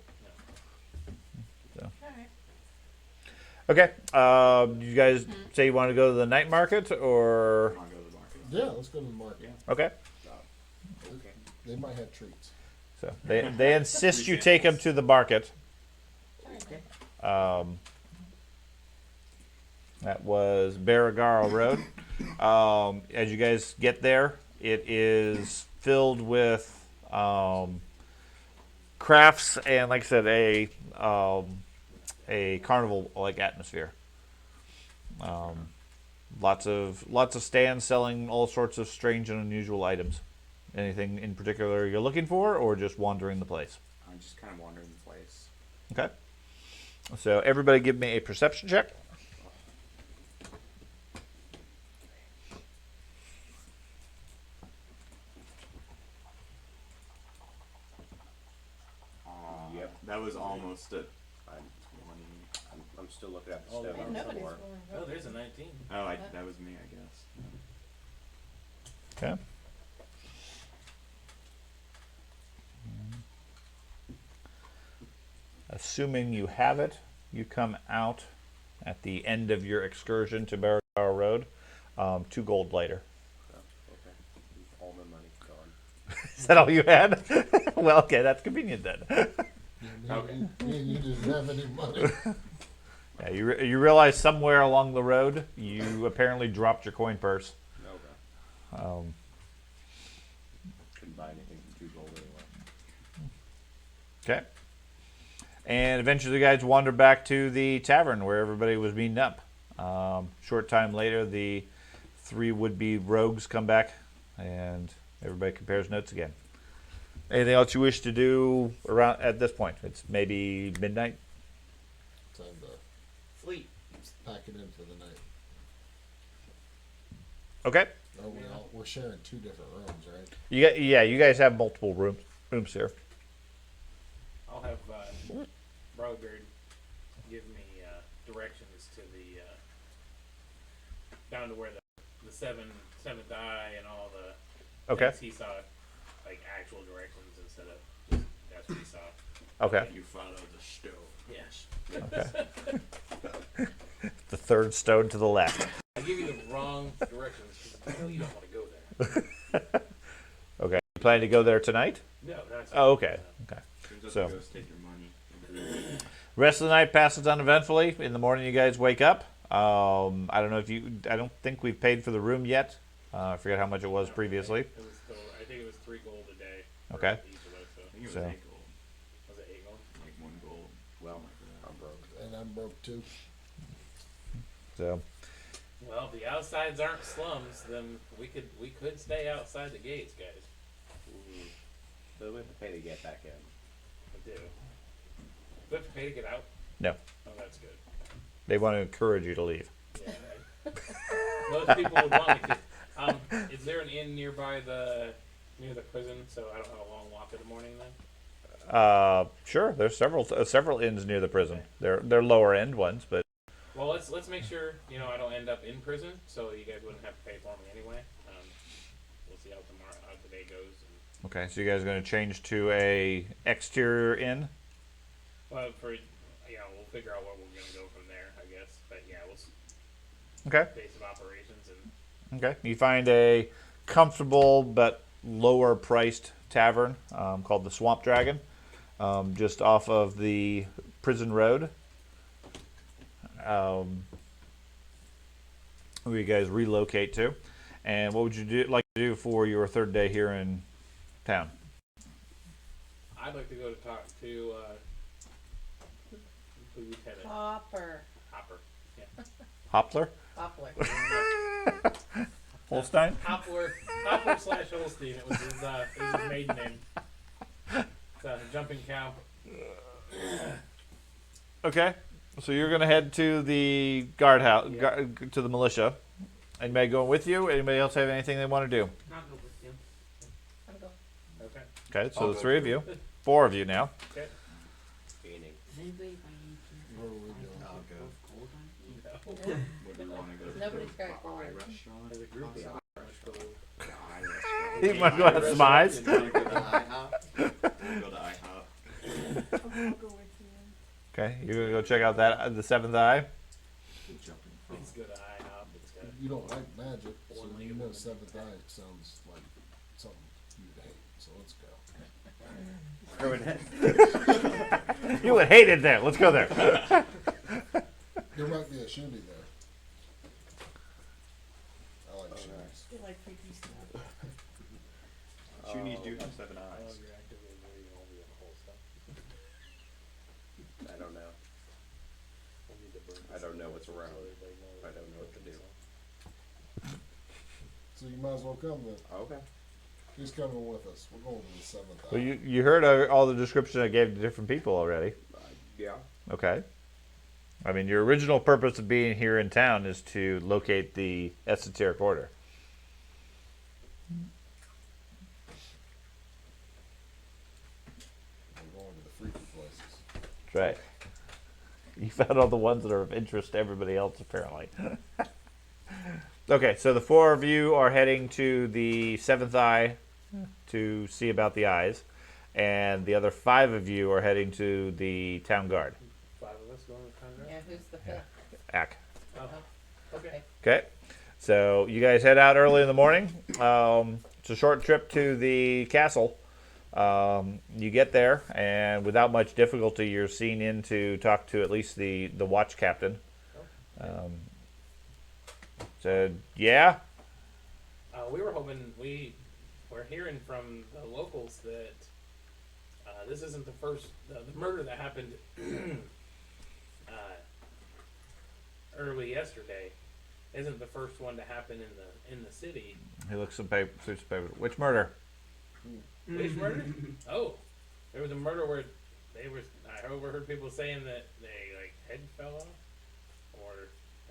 Alright. Okay, you guys say you want to go to the night market or? I'll go to the market. Yeah, let's go to the market. Okay, Okay. They might have treats. so they insist you take them to the market. That was Barragara Road. As you guys get there, it is filled with crafts and, like I said, a carnival-like atmosphere. Lots of stands selling all sorts of strange and unusual items. Anything in particular you're looking for, or just wandering the place? I'm just kind of wandering the place. Okay. So everybody, give me a perception check. Yep. That was almost a I'm, 20. I'm still looking at the Oh, stone yeah, on Nobody's somewhere. going Oh, there's a 19. Oh, that was me, I guess. Okay. Assuming you have it, you come out at the end of your excursion to Barragara Road, 2 gold later. Oh, okay. All my money's gone. Is that all you had? Well, okay, that's convenient then. Yeah, me and you didn't have any money. Yeah, you realize somewhere along the road you apparently dropped your coin purse. Okay. Couldn't buy anything for 2 gold anyway. Okay. And eventually, you guys wander back to the tavern where everybody was meeting up. Short time later, the 3 would-be rogues come back, and everybody compares notes again. Anything else you wish to do around at this point? It's maybe midnight. Time to Sleep. pack it in for the night. Okay. Oh, we're sharing 2 different rooms, right? You guys have multiple rooms here. I'll have Brogard give me directions to the down to where the seventh eye and all the Okay. things he saw, like actual directions instead of just that's what he saw. Okay. You follow the stone. Yes. Okay. The 3rd stone to the left. I give you the wrong directions because I know you don't want to go there. Okay. You plan to go there tonight? No, that's Oh, okay. Okay. Turns out So- the ghosts take your money. Rest of the night passes uneventfully. In the morning, you guys wake up. I don't know if you. I don't think we've paid for the room yet. I forget how much it was previously. It was still, I think it was 3 gold a day. for Okay. each of us, so. I think it was So- 8 gold. Was it 8 gold? Like 1 gold. Well, Something like I'm broke. And I'm broke too. So Well, if the outsides aren't slums, then we could stay outside the gates, guys. So we have to pay to get back in. We do. Do we have to pay to get out? no, Oh, that's good. they want to encourage you to leave. Yeah. Most people would want me to. Is there an inn near the prison, so I don't have a long walk in the morning then? Sure. There's several inns near the prison. They're lower end ones, but Well, let's make sure I don't end up in prison, so you guys wouldn't have to pay for me anyway. how tomorrow, how today goes. And, Okay, so you guys are going to change to a exterior inn? well, for we'll figure out what we're gonna go from there, I guess. But yeah, we'll Okay. base of operations and Okay. You find a comfortable but lower priced tavern called the Swamp Dragon, just off of the prison road. Where you guys relocate to. And what would you like to do for your third day here in town? I'd like to go to talk to the lieutenant Hopper. Hopper. Yeah. Hopler? Hopper. Holstein? Hopper slash Holstein. It was his maiden name. It's a jumping cow. Okay. So you're going to head to the guardhouse, Yeah. to the militia. Anybody going with you? Anybody else have anything they want to do? I'll go with you. I'm going. Okay. Okay, so I'll the go three of you. 4 of you now. Okay. Meaning. Does anybody by any chance Where are we going? have I'll go. gold on you? No. Would we want to go to Nobody's the got gold. eye restaurant? As a group, yeah. The eye restaurant. You want to go have some eyes? You wanna go to IHOP? We'll go to IHOP. I'll go with you. Okay, you're going to go check out that the Seventh Eye. Let's go to IHOP. It's got You don't like magic, so One you legged know woman. Seventh Eye sounds like something you'd hate. So let's go. You would hate it there. Let's go there. There might be a shindy there. I like shindys. They like freaky stuff. Shunies do have 7 Oh, eyes. you're actively moving over the whole stuff. I don't know. We'll need the bird I don't know what's so around. everybody knows I don't know what to do. So you might as well come then. Okay. He's coming with us. We're going to the Seventh Eye. Well, you heard all the description I gave to different people already. Yeah. Okay. I mean, your original purpose of being here in town is to locate the esoteric order. We're going to the freaky places. That's right. You found all the ones that are of interest to everybody else, apparently. Okay, so the 4 of you are heading to the Seventh Eye to see about the eyes, and the other 5 of you are heading to the town guard. 5 of us going to Conrad? Yeah, who's the fifth? Ack. Oh, okay. Okay, so you guys head out early in the morning. It's a short trip to the castle. You get there, and without much difficulty, you're seen in to talk to at least the watch captain. Said, yeah? We were hoping we're hearing from the locals that this isn't the first the murder that happened early yesterday isn't the first one to happen in the city. He looks some paper, through some paper. Which murder? Which murder? Oh, there was a murder where I overheard people saying that they like head fell off,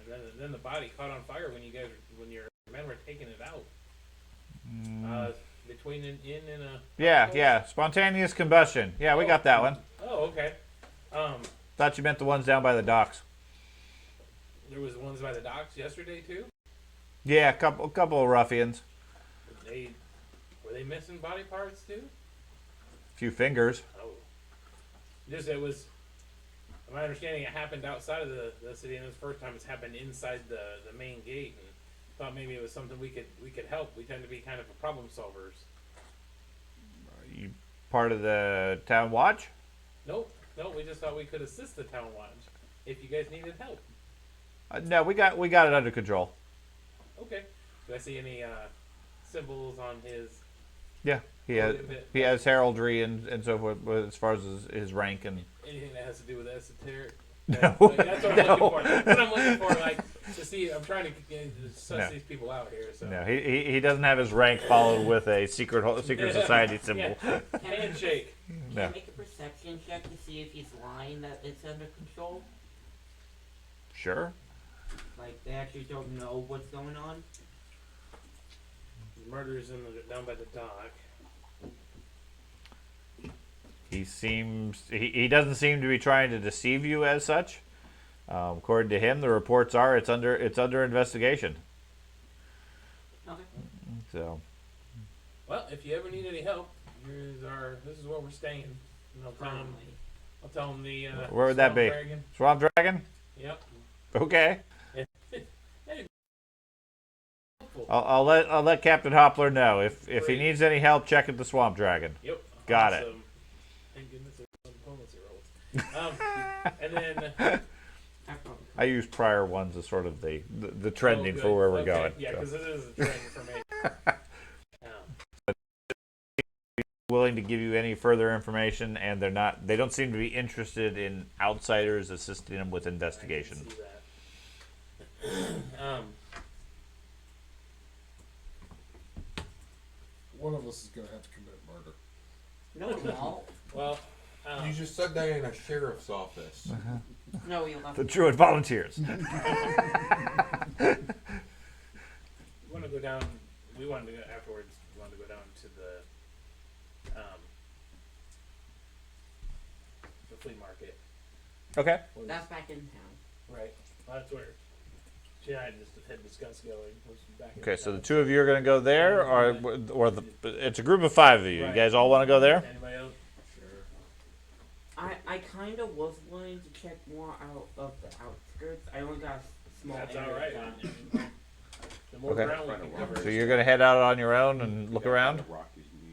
and then the body caught on fire when your men were taking it out. Between an inn and a Yeah. Spontaneous combustion. Yeah, we got that one. Oh, okay. Thought you meant the ones down by the docks. There was ones by the docks yesterday too. Yeah, a couple of ruffians. Were they missing body parts too? A few fingers. Oh, it was. My understanding, it happened outside of the city, and it was the first time it's happened inside the main gate. And thought maybe it was something we could help. We tend to be kind of a problem solvers. You part of the town watch? Nope. We just thought we could assist the town watch if you guys needed help. No, we got it under control. Okay. Do I see any symbols on his? Yeah, he has heraldry and so forth as far as his rank and. Anything that has to do with esoteric? No. That's what I'm looking for. That's what I'm looking for, like, to see. I'm trying to suss these people out here. So. No, he doesn't have his rank followed with a secret society symbol. Yeah. Handshake. Can No. I make a perception check to see if he's lying that it's under control? Sure. Like, they actually don't know what's going on? Murders down by the dock. He doesn't seem to be trying to deceive you as such. According to him, the reports are it's under investigation. Okay. So Well, if you ever need any help, this is where we're staying. And I'll tell them the Where would that Swamp be? Dragon. Swamp Dragon? Yep. Okay. Hey, I'll let Captain Hoppler know if he Great. needs any help. Check at the Swamp Dragon. Yep. Got it. Awesome. Thank goodness there's some diplomacy rolls. And then I probably I use prior ones as sort of the trending good. for where we're Okay. going. Yeah, so. because it is a trend for me. Willing to give you any further information, and they don't seem to be interested in outsiders assisting them with investigation. I can see that. One of us is gonna have to commit murder. No, we won't. Well, You just said that in a sheriff's office. No, we left. The Druid volunteers. we want to go down. We wanted to go afterwards. We wanted to go down to the flea market. Okay. That's back in town. Right. That's where she and I just had discussed going. Was back in Okay. So the town. two of you are going to go there, or it's a group of 5 of you. Right. You guys all want to go there? Anybody else? I kind of was willing to check more out of the outskirts. I only got a small That's area all right. done. The more Okay. ground we can cover. So you're going to head out on your own and look around.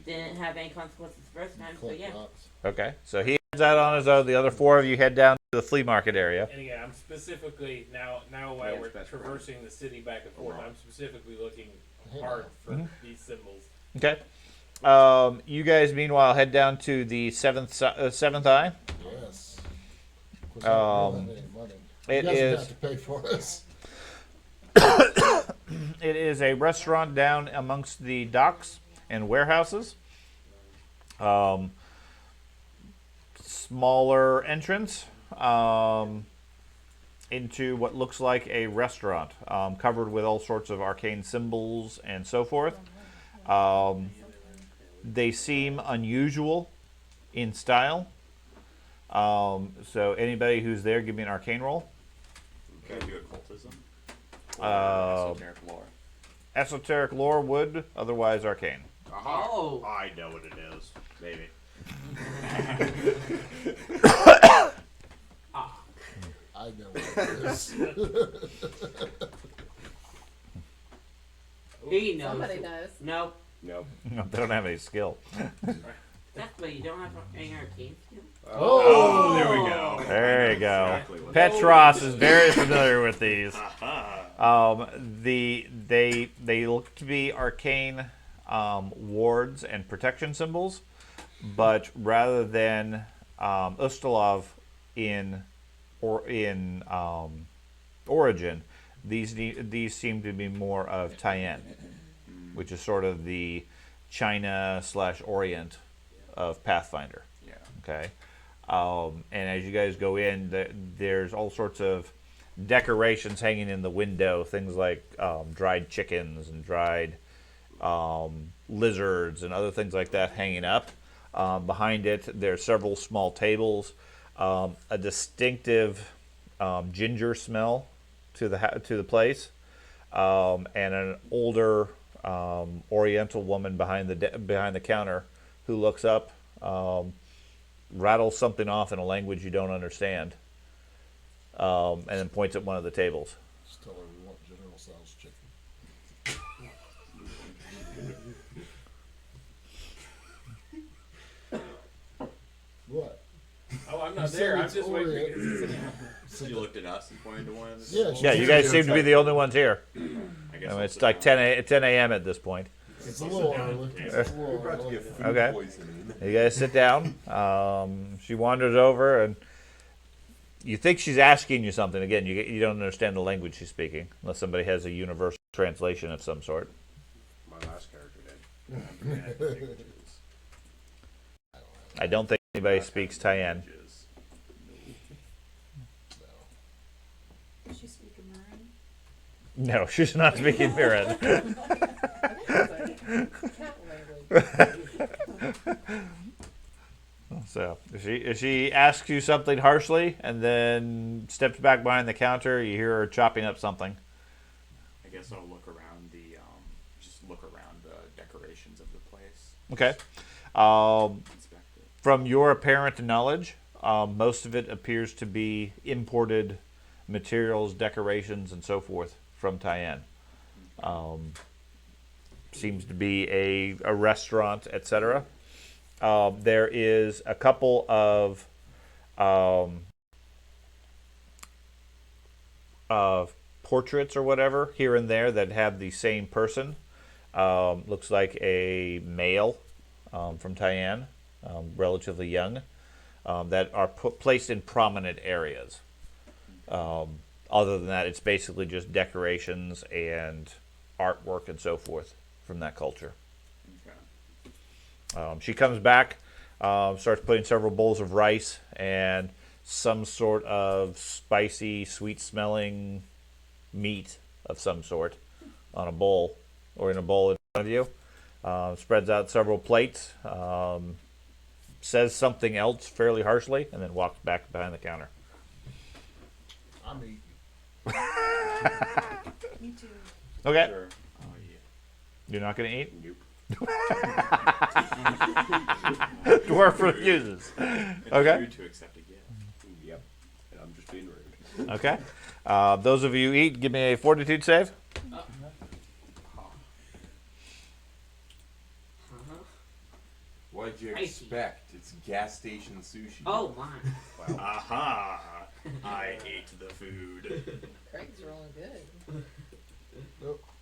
Didn't have any consequences the first time, so Collect yeah. rocks. Okay. So he heads out on his own. The other 4 of you head down to the flea market area. And again, I'm specifically now while Yeah, we're it's best traversing the city back and forth, I'm specifically looking Hang hard on. for these symbols. Okay. You guys, meanwhile, head down to the seventh eye. Yes. Of course, I don't have any money. It You guys is. have to pay for us. It is a restaurant down amongst the docks and warehouses. Smaller entrance into what looks like a restaurant, covered with all sorts of arcane symbols and so forth. They seem unusual in style. So anybody who's there, give me an arcane roll. Can I do occultism? Or Uh, esoteric lore? Esoteric lore would, otherwise arcane. Aha. Oh. I know what it is. Maybe. I know what it is. He knows. Somebody does. Nope. Nope. They don't have any skill. That's why you don't have any arcane skill. Oh, there we go. There you go. Exactly what Petros is very familiar with these. Aha. They look to be arcane wards and protection symbols, but rather than Ustalov in origin, these seem to be more of Tyen, which is sort of the China/Orient of Pathfinder. Yeah. Okay. And as you guys go in, there's all sorts of decorations hanging in the window, things like dried chickens and dried lizards and other things like that hanging up. Behind it, there's several small tables, a distinctive ginger smell to the place, and an older Oriental woman behind the counter who looks up, rattles something off in a language you don't understand, and then points at one of the tables. Just tell her we want General Tso's chicken. What? Oh, I'm You not said there. I'm it's just waiting Orient. for you. So you looked at us and pointed to one of the Yeah, symbols? Yeah, you guys seem to be the only ones here. I guess I mean, I'll it's sit like down. 10 a.m. at this point. It's a little early. It's a We're little about to early. get food Okay. poisoning. You guys sit down. She wanders over, and you think she's asking you something. Again, you don't understand the language she's speaking, unless somebody has a universal translation of some sort. My last character did. I don't think anybody speaks Tyen. Does she speak a Marin? No, she's not speaking Mirren. I think it's a cat language. So if she asks you something harshly and then steps back behind the counter, you hear her chopping up something. I guess I'll look around the decorations of the place. Okay. Inspect it. From your apparent knowledge, most of it appears to be imported materials, decorations, and so forth from Taiwan. Seems to be a restaurant, etc. There is a couple of portraits or whatever here and there that have the same person. Looks like a male from Taiwan, relatively young, that are placed in prominent areas. Other than that, it's basically just decorations and artwork and so forth from that culture. Okay. She comes back, starts putting several bowls of rice and some sort of spicy, sweet-smelling meat of some sort on a bowl or in a bowl in front of you. Spreads out several plates, says something else fairly harshly, and then walks back behind the counter. I'm eating. Me too. Okay, Sure. Oh yeah. you're not going to eat? Nope. Dwarf refuses. Okay. Rude to accept a gift. Yep. And I'm just being rude. Okay. Those of you who eat, give me a fortitude save. What'd you Spicy. expect? It's gas station sushi. Oh my. Aha! I ate the food. Craig's rolling good.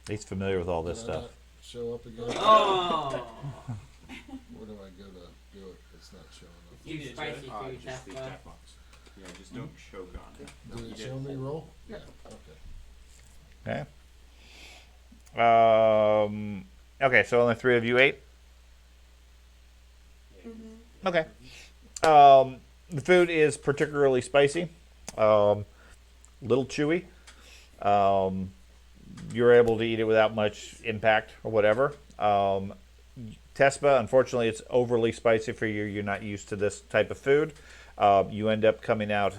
He's familiar with all this Did I stuff. not show up again? Oh. Where do I go to do it? It's not showing up. You spicy food, Just that's the why. chat box. Yeah, just don't choke on it. Did it show me roll? Yeah. Okay. Okay. Okay, so only 3 of you ate? Mm-hmm. Okay. The food is particularly spicy, little chewy. You're able to eat it without much impact or whatever. Tespa, unfortunately, it's overly spicy for you. You're not used to this type of food. You end up coming out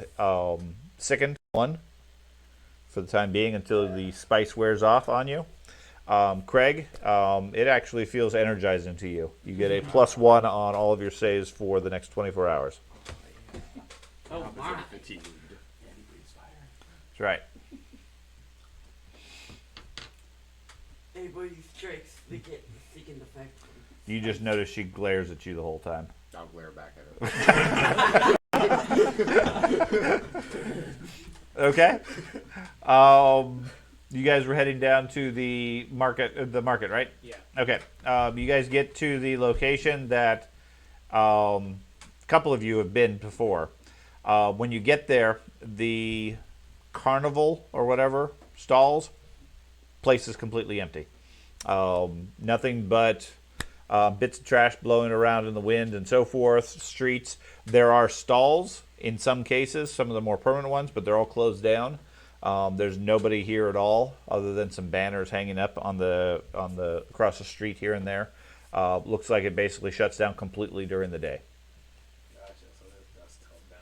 sickened, one, for the time being until the spice wears off on you. Craig, it actually feels energizing to you. You get a +1 on all of your saves for the next 24 hours. Oh my. Fatigued. That's right. Everybody strikes, they get the second effect. You just notice she glares at you the whole time. I'll glare back at her. Okay. You guys were heading down to the market, right? Yeah. Okay. You guys get to the location that a couple of you have been before. When you get there, the carnival or whatever stalls, place is completely empty. Nothing but bits of trash blowing around in the wind and so forth. Streets. There are stalls in some cases, some of the more permanent ones, but they're all closed down. There's nobody here at all, other than some banners hanging up on the across the street here and there. Looks like it basically shuts down completely during the day. Gotcha. So there's dust held down.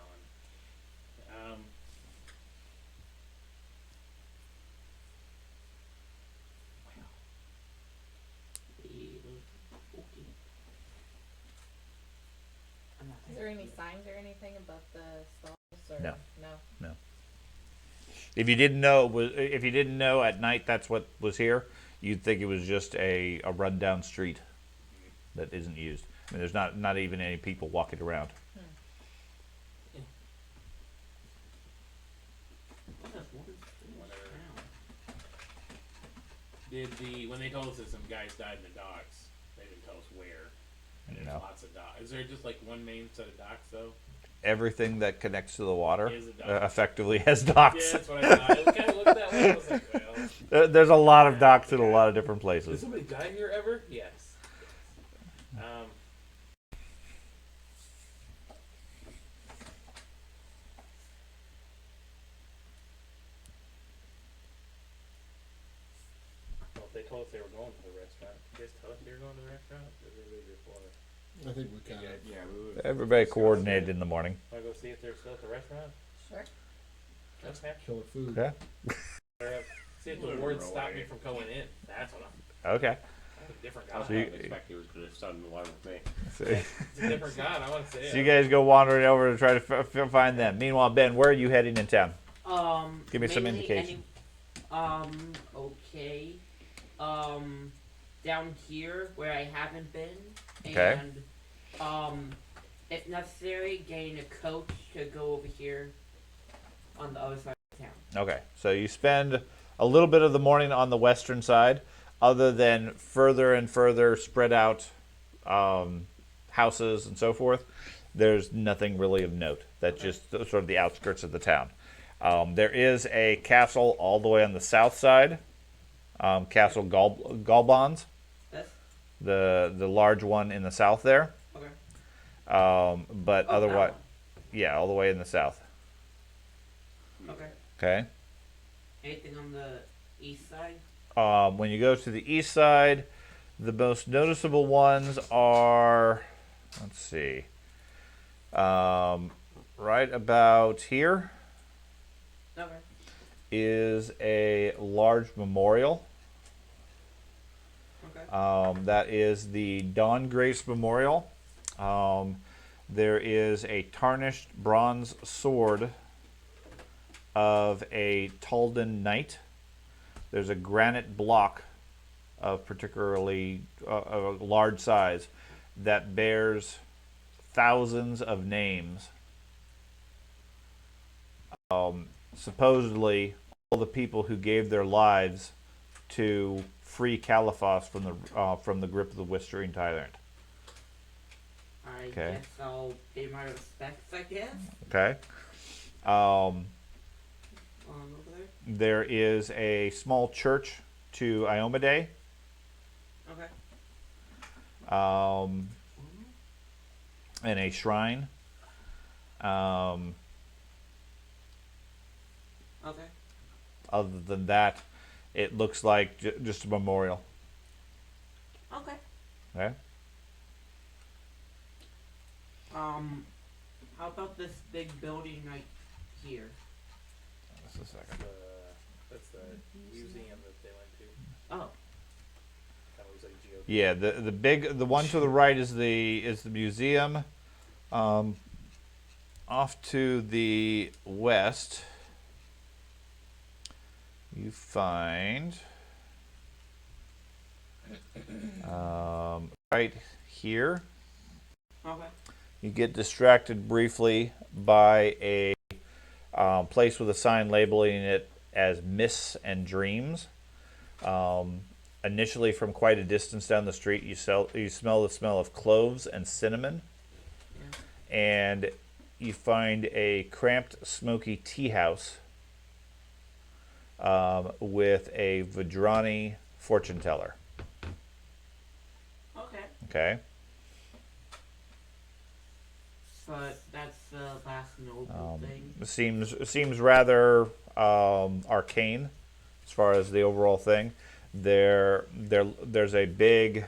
Is there any signs or anything about the stalls? Or No. No. If you didn't know at night that's what was here, you'd think it was just a rundown street that isn't used. I mean, there's not even any people walking around. When they told us that some guys died in the docks, they didn't tell us where. And there's No. lots of docks. Is there just like one main set of docks though? Everything that connects to the water Is a dock. effectively has Yeah, docks. that's what I thought. It kind of looked that way. I was like, well, There's a lot of docks in a lot of different did places. somebody die here ever? Yes. Well, if they told us they were going to the restaurant, did you guys tell us they were going to the restaurant? Or did they before? I think we kind of. Yeah, we would. Everybody coordinated in the morning. Want to go see if they're still at the restaurant? Sure. Okay. Killer food. Okay. Or, see if the wards stop me from going in. That's what I'm. Okay. It's a different I was god. kind of expecting he was going to sound in line with me. So, It's a different god. I want to say so you guys go wandering over to try to find them. Meanwhile, Ben, where are you heading in town? Give me some mainly indication. Okay. Down here where I haven't been, Okay. and if necessary, getting a coach to go over here on the other side of town. Okay, so you spend a little bit of the morning on the western side, other than further and further spread out houses and so forth. There's nothing really of note. That's just sort of the outskirts of the town. There is a castle all the way on the south side, Castle Galbons, This? the large one in the south there. Okay. But Oh, otherwise, that yeah, all the way in the south. one. Okay. Okay. Anything on the east side? When you go to the east side, the most noticeable ones are, let's see, right about here Okay. is a large memorial. Okay. That is the Dawn Grace Memorial. There is a tarnished bronze sword of a Taldan knight. There's a granite block of particularly of a large size that bears thousands of names. Supposedly, all the people who gave their lives to free Caliphos from the grip of the Wistering tyrant. I Okay. guess I'll pay my respects, I guess. Okay. Over there. There is a small church to Iomade. Okay. And a shrine. Okay. Other than that, it looks like just a memorial. Okay. Okay. How about this big building right here? Just a second. That's the museum that they went to. Oh. That was like geo. Yeah, the one to the right is the museum. Off to the west, you find right here. Okay. You get distracted briefly by a place with a sign labeling it as Myths and Dreams. Initially, from quite a distance down the street, you smell the smell of cloves and cinnamon. Yeah. And you find a cramped, smoky tea house with a Vidrani fortune teller. Okay. Okay. But that's the last notable thing. It seems rather arcane as far as the overall thing. There's a big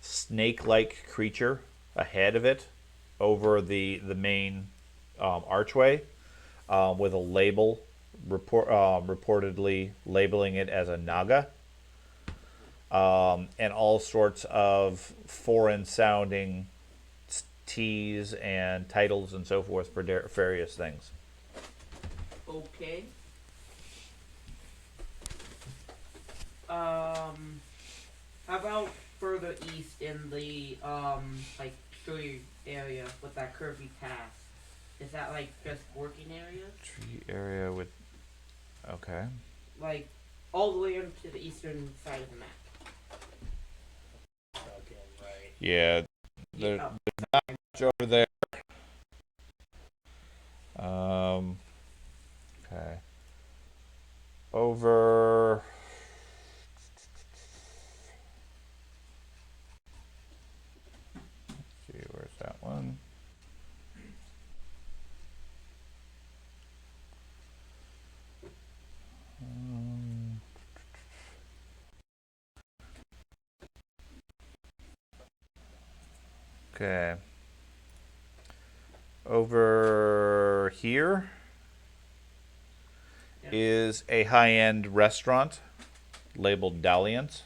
snake-like creature ahead of it over the main archway with a label reportedly labeling it as a naga. And all sorts of foreign-sounding teas and titles and so forth for various things. Okay. How about further east in the like tree area with that curvy path? Is that like just working areas? Tree area with, okay. Like all the way up to the eastern side of the map. Again, right. Yeah, there's Oh. not much over there. Okay. Over. Let's see, where's that one? Okay. Over here Yeah. is a high-end restaurant labeled dalliance.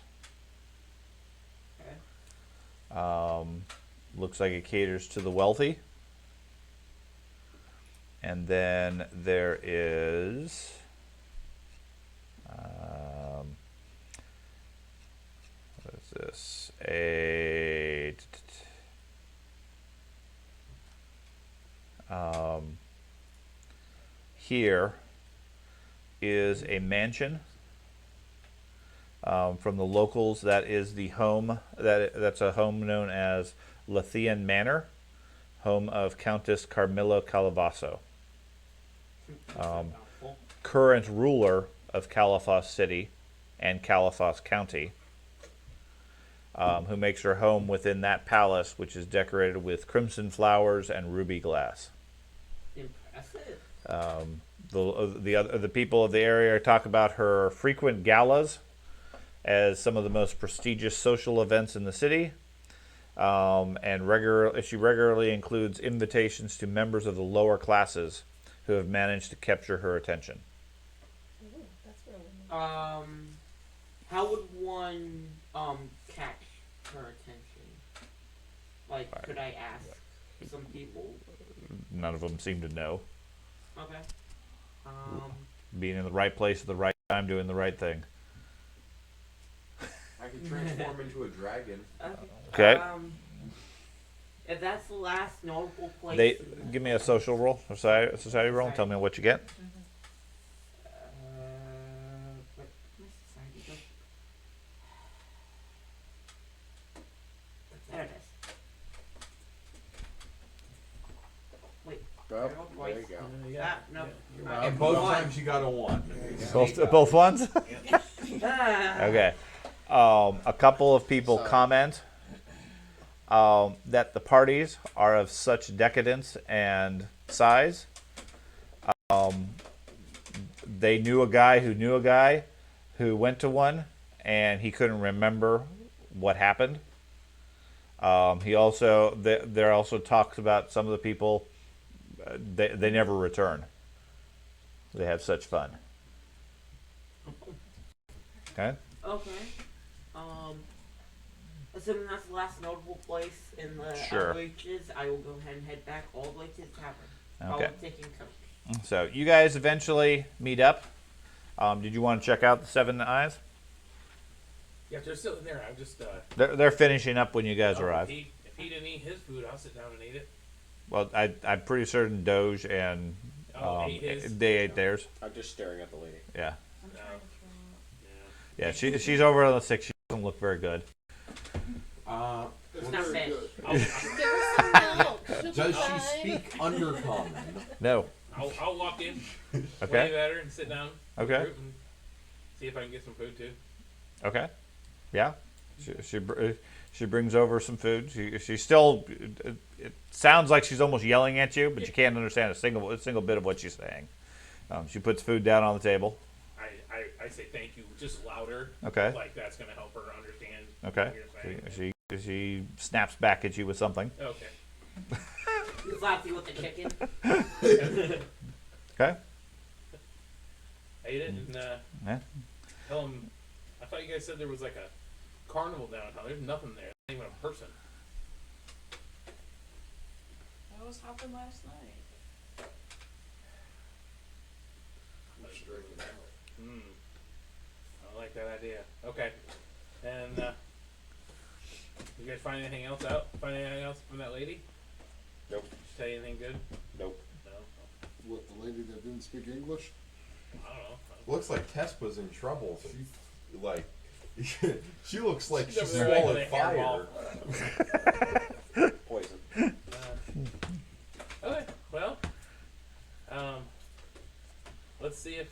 Okay. Looks like it caters to the wealthy. And then there is what is this? Here is a mansion. From the locals, that is the home that's a home known as Lathian Manor, home of Countess Carmilla Calavaso, current ruler of Calafoss City and Calafoss County, who makes her home within that palace, which is decorated with crimson flowers and ruby glass. Impressive. The people of the area talk about her frequent galas as some of the most prestigious social events in the city, and she regularly includes invitations to members of the lower classes who have managed to capture her attention. Ooh, that's really neat. How would one catch her attention? Like, could I ask some people? None of them seem to know. Okay. Being in the right place at the right time, doing the right thing. I could transform into a dragon. Okay. If that's the last notable place. They give me a social roll, society roll, and tell me what you get. What my society go? There it is. Wait. Oh, I rolled there you twice. go. No. And both times you got a 1. Both ones. Ah. Okay. A couple of people comment that the parties are of such decadence and size. They knew a guy who went to one, and he couldn't remember what happened. There also talks about some of the people. They never return. They have such fun. Okay. Okay. Assuming that's the last notable place in the Sure. outreaches, I will go ahead and head back all the way to the tavern. Okay. I'll be taking coach. So you guys eventually meet up. Did you want to check out the Seven Eyes? Yeah, if they're still in there, I'm just. They're finishing up when you guys arrive. If he didn't eat his food, I'll sit down and eat it. Well, I'm pretty certain Doge and Ate his. they ate theirs. I'm just staring at the lady. Yeah, I'm No. trying to throw up. Yeah. she's over on the 6. She doesn't look very good. It's not fish. I'll, Give her some milk. She'll be Does she fine. speak undercommon? No. I'll walk in, Okay. wave at her, and sit down. with Okay. the group and see if I can get some food too. Okay. Yeah. She brings over some food. She still. It sounds like she's almost yelling at you, but you can't understand a single bit of what she's saying. She puts food down on the table. I say thank you, just louder. Okay. Like that's gonna help her understand Okay. what you're saying. She snaps back at you with something. Okay. You slapped you with the chicken. Okay. I ate it and Yeah. tell him. I thought you guys said there was like a carnival downtown. There's nothing there. Not even a person. That was happened last night. Hmm. I like that idea. Okay. And you guys find anything else out? Find anything else from that lady? Nope. Did she tell you anything good? Nope. No. What, the lady that didn't speak English? I don't know. Looks like Tespa's in trouble. She, like, she looks like she She's over there swallowed with a hairball. fire. Poison. Okay. Well. Let's see if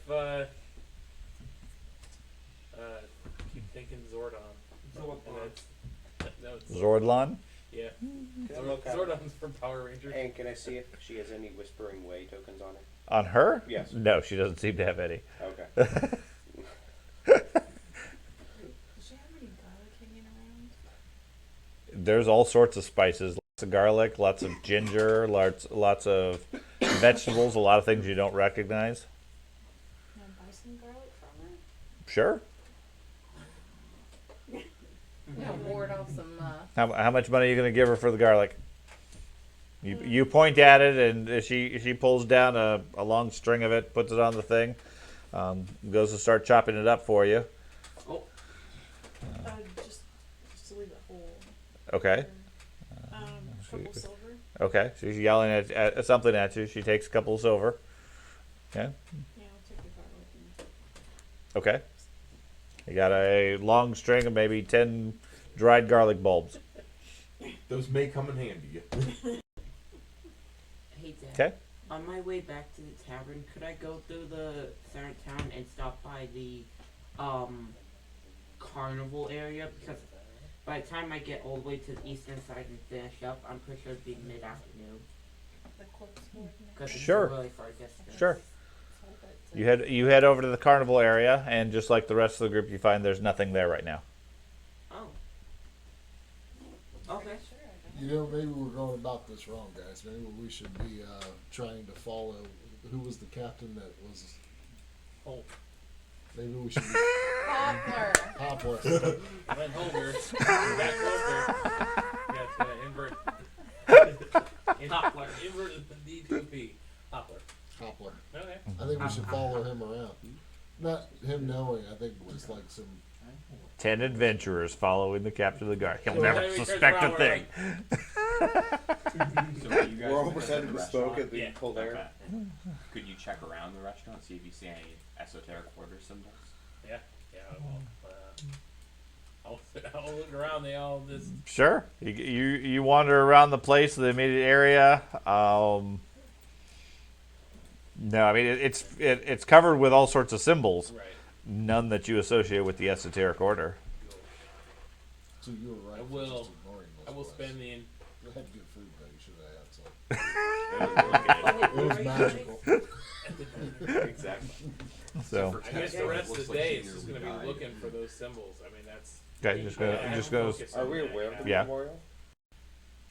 keep thinking Zordon. Zordon. And that's- no, it's Zordlon. Yeah. Can I look at her? Zordon's from Power Rangers. And can I see if she has any Whispering Way tokens on her? On her? Yes. No, she doesn't seem to have any. Okay. Does she have any garlic hanging around? There's all sorts of spices, lots of garlic, lots of ginger, lots of vegetables, a lot of things you don't recognize. Can I buy some garlic from her? Sure. You know, ward off some. How much money are you going to give her for the garlic? You point at it, and she pulls down a long string of it, puts it on the thing, goes to start chopping it up for you. Oh, Just to leave it whole. Okay. Couple silver. Okay. She's yelling at something at you. She takes a couple of silver. Okay. Yeah, I'll take the garlic. Okay. You got a long string of maybe 10 dried garlic bulbs. Those may come in handy. hey Dad. Okay. On my way back to the tavern, could I go through the center of town and stop by the carnival area? Because by the time I get all the way to the eastern side and finish up, I'm pretty sure it'd be mid-afternoon. The corpse board. Because it's Sure. a really far distance. Sure. You head over to the carnival area, and just like the rest of the group, you find there's nothing there right now. Oh. Okay. You know, maybe we're going about this wrong, guys. Maybe we should be trying to follow. Who was the captain that was? Oh, Maybe we should be Poplar. Poplar. went Holger. Back closer. Got invert. Poplar. Inverted the D2P. Poplar. Poplar. Okay. I think we should follow him around. Not him knowing. I think just like some. 10 adventurers following the captain of the guard. He'll So never every time he suspect a turns around, thing. So are you guys We're all gonna percentage go to the bespoke restaurant? at the Yeah. cold air. Okay. Could you check around the restaurant, see if you see any esoteric order symbols? Yeah. Yeah. I'll look around. They all this. Sure. You wander around the place, the immediate area. No, I mean it's covered with all sorts of symbols. Right. None that you associate with the esoteric order. So you were right. I for will- just ignoring those I will guys. spend the. We had good food, though. You should have had some. It was magical. Exactly. So I guess the Yeah. rest of Looks the like day she it's just nearly gonna be died. looking for those symbols. I mean that's. okay, just goes. focus Are on we that, aware of the Yeah. memorial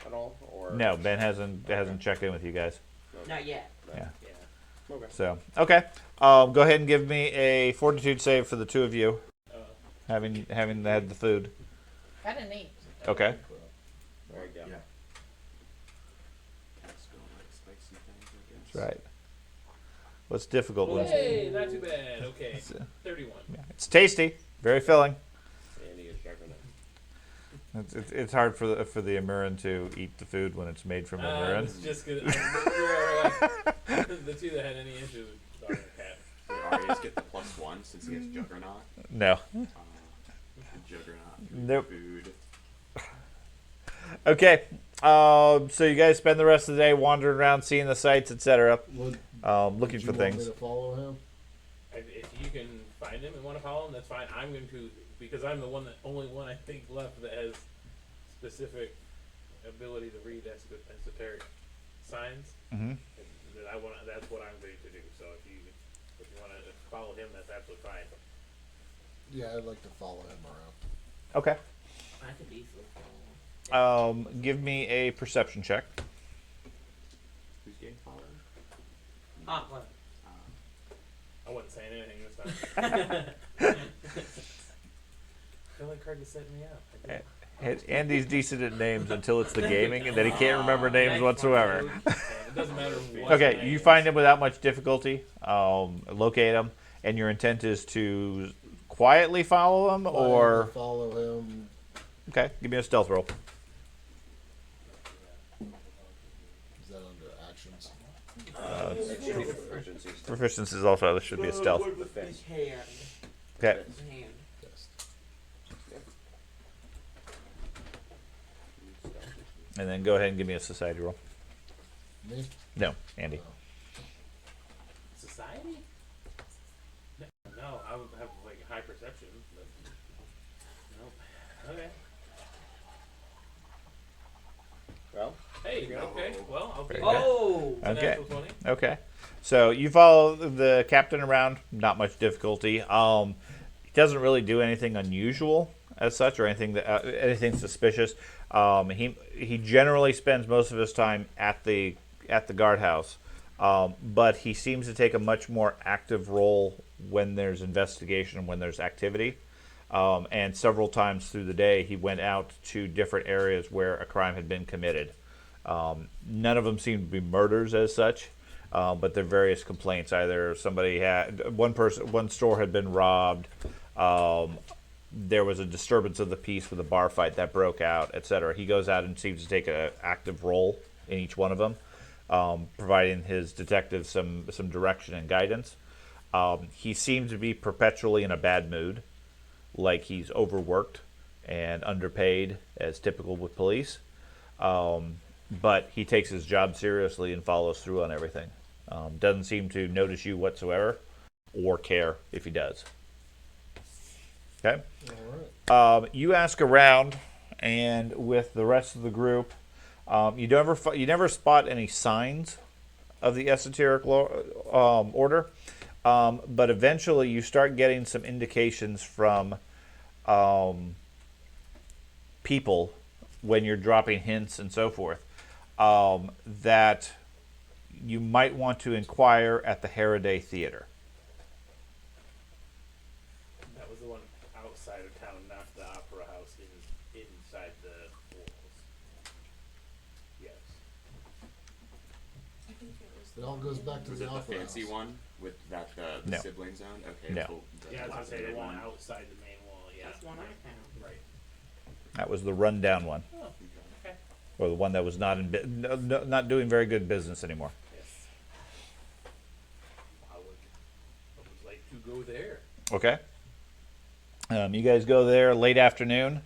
at all? Or No, Ben hasn't checked in with you guys. Not yet. Yeah. Yeah. Okay. So okay, go ahead and give me a fortitude save for the two of you, having had the food. I didn't eat. Okay. There you go. Yeah. Cats don't like spicy things, I guess. That's right. What's difficult was Hey, not too bad. Okay, It's, 31. it's tasty, very filling. Andy is juggernaut. It's hard for the Amiran to eat the food when it's made from Amiran. It's just good. The two that had any issues with dog and cat. Would Arias get the +1 since he has Juggernaut? No. Juggernaut. Nope. Food. Okay. So you guys spend the rest of the day wandering around, seeing the sights, etc. Would, Looking would for you want things. me to follow him? If you can find him and want to follow him, that's fine. I'm going to, because I'm the only one I think left that has specific ability to read esoteric signs. Mm-hmm. That's what I'm going to do. So if you want to follow him, that's absolutely fine. Yeah, I'd like to follow him around. Okay. I could easily follow. Give me a perception check. Who's getting followed? Poplar. I wasn't saying anything this time. I feel like Craig is setting me up. I did. Andy's decent at names until it's the gaming, and then he can't remember names whatsoever. And it doesn't matter what. Okay, name you is. find him without much difficulty. Locate him, and your intent is to quietly follow him, or Follow him. okay, give me a stealth roll. Is that under actions? It should be the proficiency stuff. Proficiency is also this should be a stealth. The fifth. His hand. Okay, His hand. Yes. and then go ahead and give me a society roll. Me? No, Andy. Society? No, I would have like high perception, but no. Okay. Well, Hey, okay. Well, I'll be Very back. Oh! It's a Okay. natural 20. Okay, so you follow the captain around, not much difficulty. He doesn't really do anything unusual as such, or anything anything suspicious. He generally spends most of his time at the guardhouse, but he seems to take a much more active role when there's investigation and when there's activity. And several times through the day, he went out to different areas where a crime had been committed. None of them seemed to be murders as such, but they're various complaints. Either somebody had one store had been robbed. There was a disturbance of the peace with a bar fight that broke out, etc. He goes out and seems to take an active role in each one of them, providing his detectives some direction and guidance. He seems to be perpetually in a bad mood, like he's overworked and underpaid, as typical with police. But he takes his job seriously and follows through on everything. Doesn't seem to notice you whatsoever or care if he does. Okay? All right. You ask around, and with the rest of the group, you never spot any signs of the esoteric order, but eventually you start getting some indications from people when you're dropping hints and so forth that you might want to inquire at the Harrowday Theater. That was the one outside of town, not the opera house inside the walls. Yes. I think it was. It all goes back to Was the it the opera fancy house. one with that the No. sibling zone? Okay. No. Cool. Yeah, I was gonna say the one outside the main wall. Yeah. That's one I found. Right. That was the rundown one, Oh, okay. or the one that was not not doing very good business anymore. Yes. I would like to go there. Okay. You guys go there late afternoon.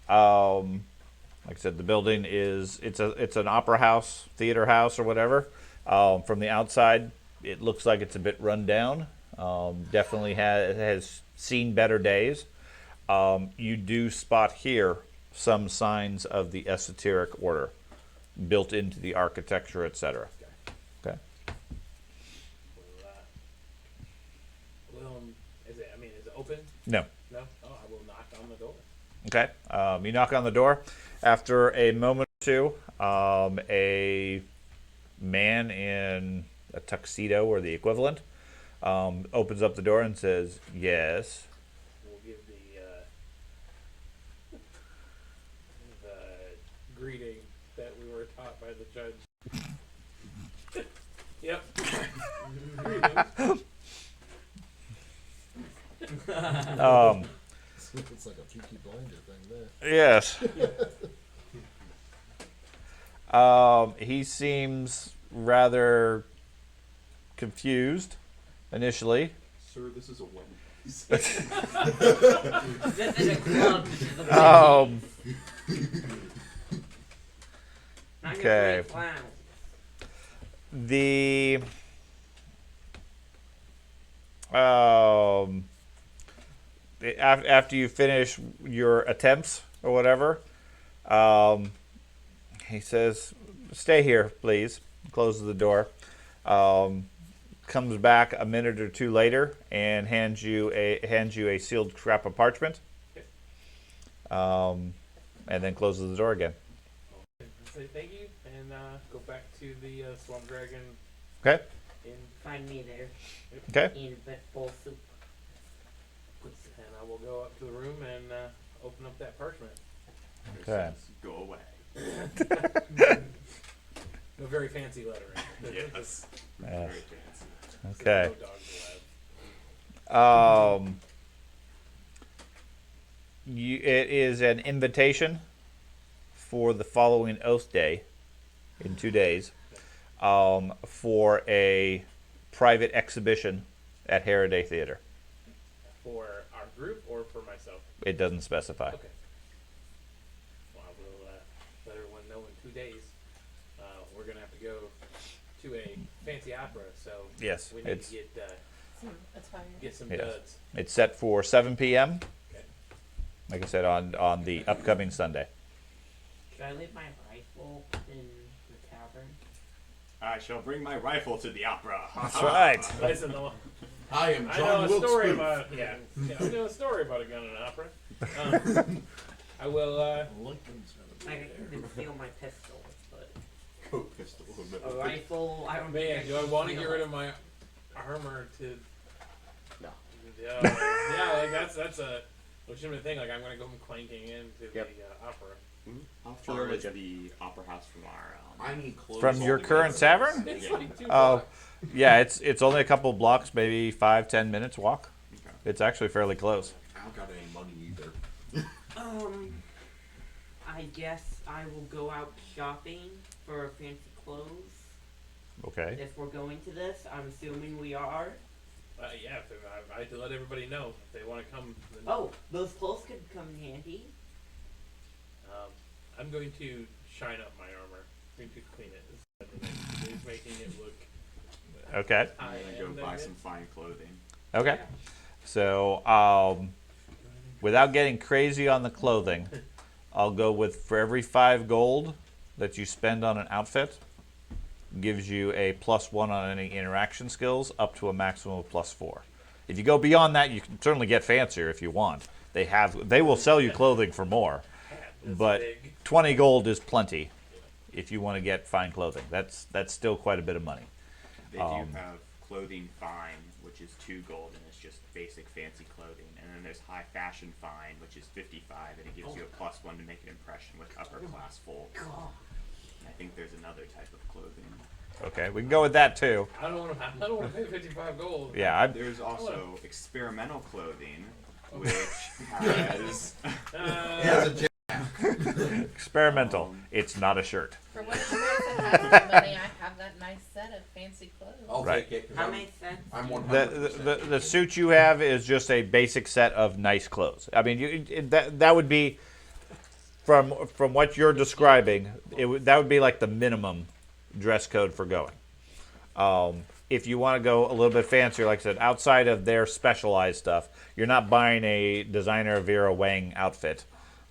Like I said, the building it's an opera house, theater house, or whatever. From the outside, it looks like it's a bit run down. Definitely has seen better days. You do spot here some signs of the esoteric order built into the architecture, etc. Okay. Well, is it open? No. No? Oh, I will knock on the door. Okay. You knock on the door. After a moment or two, a man in a tuxedo or the equivalent opens up the door and says, "Yes." We'll give the greeting that we were taught by the judge. Yep. Greetings. It's like a Peaky Blinder thing there. Yes. He seems rather confused initially. Sir, this is a Wendy's. This is a club. Not your Okay. great clown. The after you finish your attempts or whatever, he says, "Stay here, please." Closes the door. Comes back a minute or two later and hands you a sealed scrap of parchment. And then closes the door again. Say thank you and go back to the Swamp Dragon Okay. Inn. Find me there. Okay. In vet bowl soup. And I will go up to the room and open up that parchment. Okay. Go away. No very fancy lettering. Yes. Yeah. Very fancy. Okay. No dogs allowed. It is an invitation for the following oath day in 2 days for a private exhibition at Harrowday Theater. For our group or for myself? It doesn't specify. Okay. Well, I will let everyone know in 2 days. We're going to have to go to a fancy opera, so Yes, we need it's to get some Yes. duds. it's set for 7 p.m. Okay. Like I said, on the upcoming Sunday. Should I leave my rifle in the tavern? I shall bring my rifle to the opera. That's right. Listen, I am I know John a Wilkes story Booth. about I know a story about a gun in an opera. I will. Lincoln's gonna I be there. can steal my pistol, but Coat pistol. a rifle, I don't Man, think do I want to get rid of my armor to? No. Yeah, like that's a legitimate thing. Like I'm gonna go clanking into Yep. the opera. How far is the opera house from our? I need clothes. From your altogether. current tavern? It's like 2 Oh, blocks. yeah. It's only a couple blocks, maybe 5-10 minutes walk. Okay. It's actually fairly close. I don't got any money either. I guess I will go out shopping for fancy clothes. Okay. If we're going to this, I'm assuming we are. Yeah, so I had to let everybody know if they want to come. Then, Oh, those clothes could come in handy. I'm going to shine up my armor. I'm going to clean it. It's making it look Okay. I'm gonna go buy some fine clothing. Okay. So, without getting crazy on the clothing, I'll go with for every 5 gold that you spend on an outfit, gives you a +1 on any interaction skills, up to a maximum of +4. If you go beyond that, you can certainly get fancier if you want. They will sell you clothing for more, this but big. 20 gold is plenty if you want to get fine clothing. That's still quite a bit of money. They do have clothing fine, which is 2 gold, and it's just basic fancy clothing. And then there's high fashion fine, which is 55, and it gives you a +1 to make an impression with upper class folk. And I think there's another type of clothing. Okay, we can go with that too. I don't want to pay 55 gold. Yeah, There's also experimental clothing, which has experimental. It's not a shirt. For one of you guys that has the money, I have that nice set of fancy clothes. I'll Right. take it. 'Cause How I'm, many cents? I'm The, 100%. the suit you have is just a basic set of nice clothes. I mean, that would be from what you're describing. That would be like the minimum dress code for going. If you want to go a little bit fancier, like I said, outside of their specialized stuff, you're not buying a designer Vera Wang outfit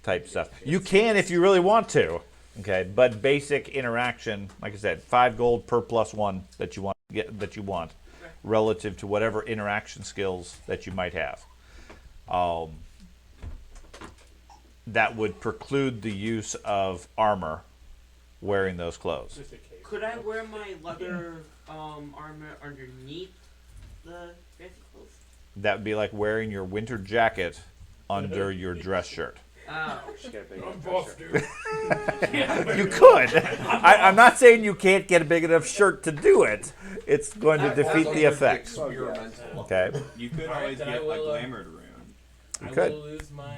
type stuff. You can if you really want to, okay. But basic interaction, like I said, 5 gold per +1 that you want, relative to whatever interaction skills that you might have. That would preclude the use of armor wearing those clothes. Just a case. Could I wear my leather armor underneath the fancy clothes? That would be like wearing your winter jacket under your dress shirt. Oh. Just get a big I'm enough buff, dress dude. You could. I'm not saying you can't get a big enough shirt to do it. It's going to defeat the effect. Experimental. Okay. You could Alright, always then get I a will, glamored rune. You I could. will lose my.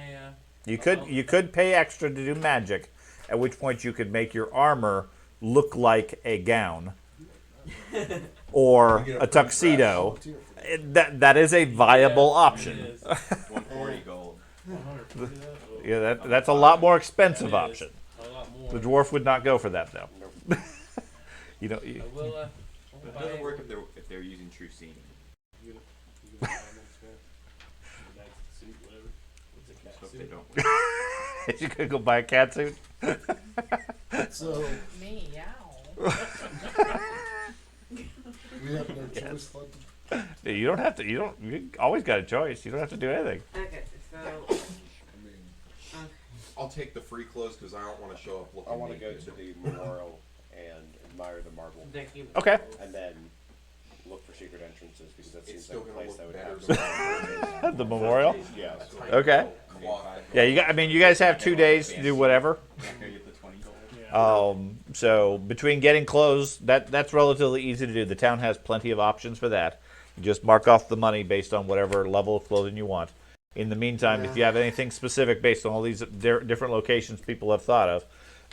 You could pay extra to do magic, at which point you could make your armor look like a gown or a tuxedo. That is a viable option. It is. 140 gold. 140 that? Yeah, that's a lot more expensive It is. option. A lot more. The dwarf would not go for that though. You know, I will. But it doesn't work if they're using true seeing. You gonna buy them extra? The nice suit, whatever. What's a cat Hope suit? they don't. you could go buy a cat suit. So Meow. we have no choice but to, You don't have to. You always got a choice. You don't have to do anything. Okay, so I mean, I'll take the free clothes because I don't want to show up looking I want to go naked. to the memorial and admire the marble, thank you. Okay. and then look for secret entrances because that It's seems still like a gonna place look that would better have than The memorial. Yeah. Okay. Cloth. Yeah. You guys have 2 days to do whatever. Not gonna get the 20 gold. Yeah. So between getting clothes, that's relatively easy to do. The town has plenty of options for that. You just mark off the money based on whatever level of clothing you want. In the meantime, if you have anything specific based on all these different locations people have thought of,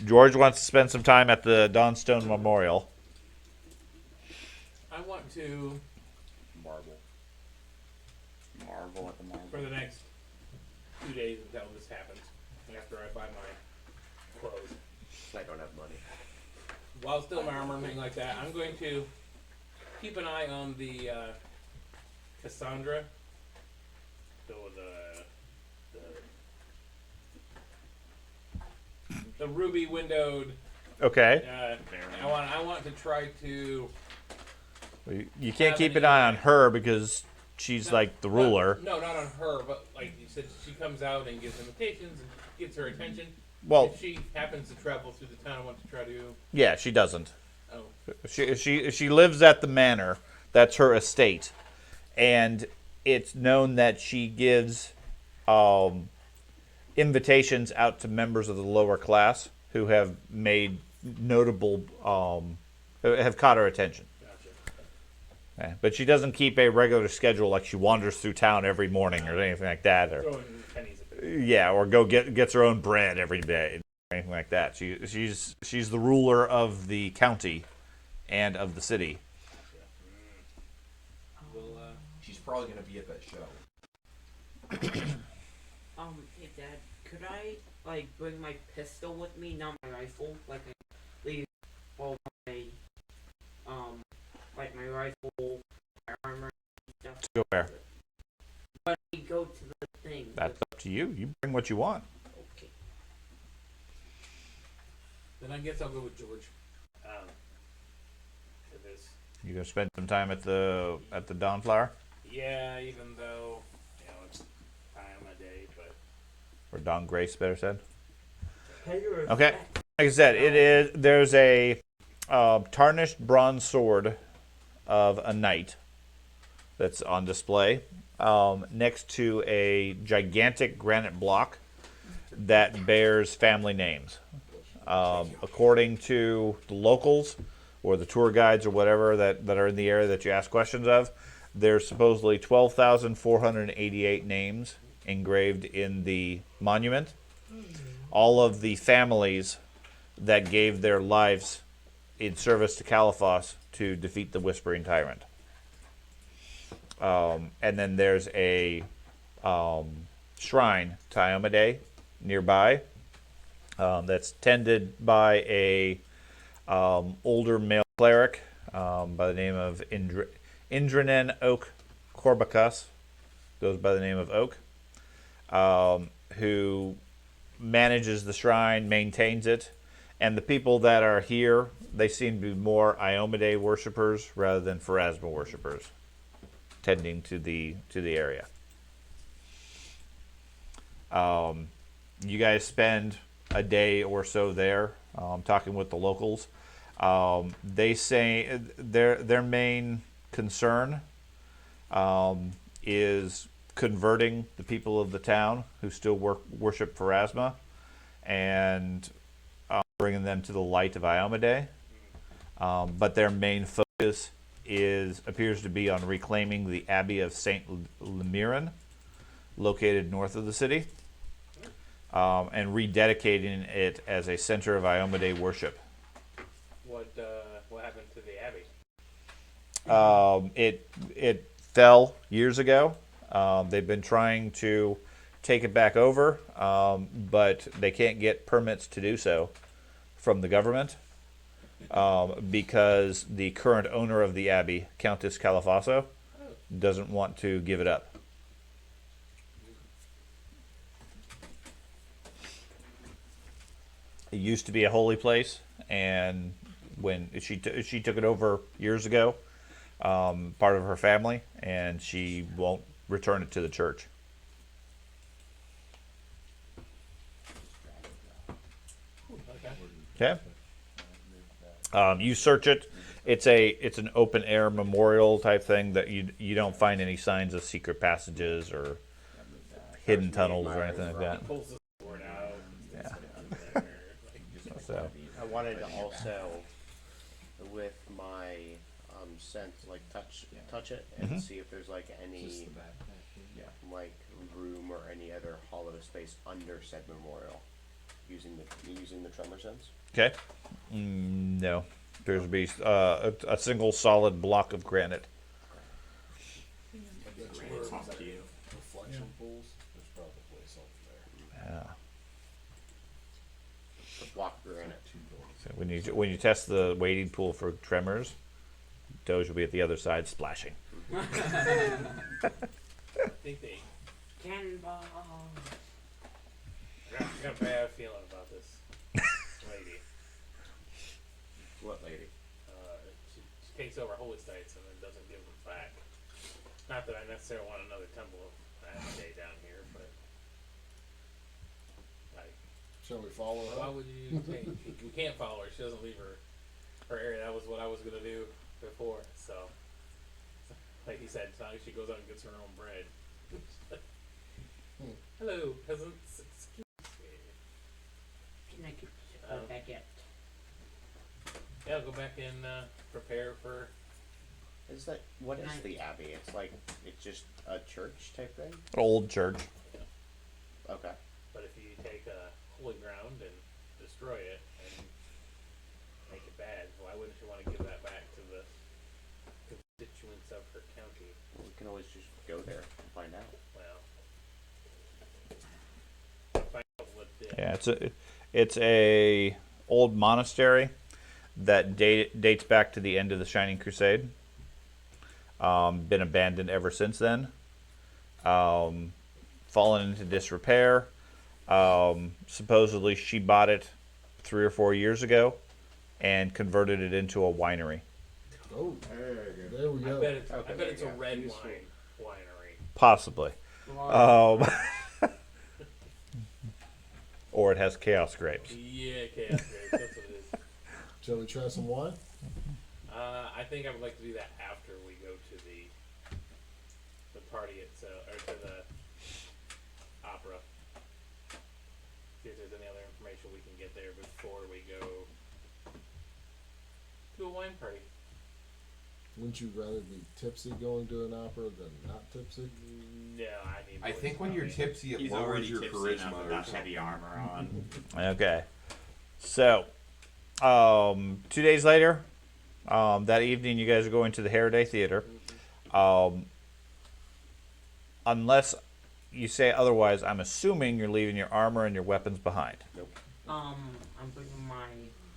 George wants to spend some time at the Dawnstone Memorial. I want to, Marble. Marvel at the marble. for the next 2 days until this happens, after I buy my clothes, I don't have money. while still my armor and everything like that, I'm going to keep an eye on the Cassandra. So the ruby windowed. Okay. I want to try to. You can't keep an eye on her because she's like the ruler. No, not on her, but like you said, she comes out and gives invitations and gets her attention. Well, If she happens to travel through the town, I want to try to. yeah, she doesn't. Oh, She lives at the manor. That's her estate, and it's known that she gives invitations out to members of the lower class who have made notable, have caught her attention. Gotcha. Okay. But she doesn't keep a regular schedule like she wanders through town every morning or anything like that. Or Throwing pennies at people. yeah, or gets her own bread every day, or anything like that. She's the ruler of the county and of the city. We'll, She's probably gonna be at that show. Hey Dad, could I like bring my pistol with me, not my rifle? Like I leave all my like my rifle, my armor, and stuff. To go where? When we go to the thing. That's up to you. You bring what you want. Okay. then I guess I'll go with George. For this. You gonna spend some time at the Dawnflower, Yeah, even though, you know, it's time of day, but or Dawn Grace, better said. Pay your Okay. respect. Like I said, there's a tarnished bronze sword of a knight that's on display next to a gigantic granite block that bears family names. According to the locals or the tour guides or whatever that are in the area that you ask questions of, there's supposedly 12,488 names engraved in the monument. All of the families that gave their lives in service to Caliphos to defeat the Whispering Tyrant. And then there's a shrine to Iomade nearby that's tended by a older male cleric by the name of Indranen Oak Corbacus, goes by the name of Oak, who manages the shrine, maintains it, and the people that are here, they seem to be more Iomade worshippers rather than Pharasma worshippers, tending to the area. You guys spend a day or so there talking with the locals. They say their main concern is converting the people of the town who still worship Pharasma and bringing them to the light of Iomade. But their main focus appears to be on reclaiming the Abbey of Saint Lemiran, located north of the city, and rededicating it as a center of Iomade worship. what happened to the Abbey? It fell years ago. They've been trying to take it back over, but they can't get permits to do so from the government because the current owner of the abbey, Countess Califaso, doesn't want to give it up. It used to be a holy place, and when she took it over years ago, part of her family, and she won't return it to the church. Okay. You search it. It's an open air memorial type thing that you don't find any signs of secret passages or hidden tunnels or anything like that. Pulls the sword out. Yeah. So. So I wanted to also, with my scent, like touch it and see if there's like any like room or any other hollow space under said memorial, using the tremor sense. okay. No, there's to be a single solid block of granite. That's where reflection pools. There's probably something there. Yeah. A block of granite. So when you test the wading pool for tremors, Doge will be at the other side splashing. I think they Cannonball. I got a bad feeling about this lady. What lady? She takes over holy sites and then doesn't give them back. Not that I necessarily want another temple of Amade down here, but like, Shall we follow why her? would you take? We can't follow her. She doesn't leave her area. That was what I was gonna do before. So, like he said, it's not like she goes out and gets her own bread. Hello, peasants. Make it Um, baguette. Yeah, I'll go back and prepare for. Is that what is the abbey? It's like it's just a church type thing. Old church. Okay. But if you take holy ground and destroy it and make it bad, why wouldn't you want to give that back to the constituents of her county? We can always just go there and find out. Well, find out what the Yeah, it's a old monastery that dates back to the end of the Shining Crusade. Been abandoned ever since then. Fallen into disrepair. Supposedly she bought it 3 or 4 years ago and converted it into a winery. Oh, there we I go. bet it's, Okay, I bet it's a yeah, red useful. wine winery. Possibly. Well, Or it has chaos grapes. Yeah, chaos grapes. That's what it is. Shall we try some wine? I think I would like to do that after we go to the party itself, or to the opera. See if there's any other information we can get there before we go to a wine party. Wouldn't you rather be tipsy going to an opera than not tipsy? No, I need. I more think when you're information. tipsy, it He's lowers already your tipsy charisma enough or without something. heavy armor on. Okay. So, 2 days later, that evening, you guys are going to the Harrowday Theater. Unless you say otherwise, I'm assuming you're leaving your armor and your weapons behind. I'm bringing my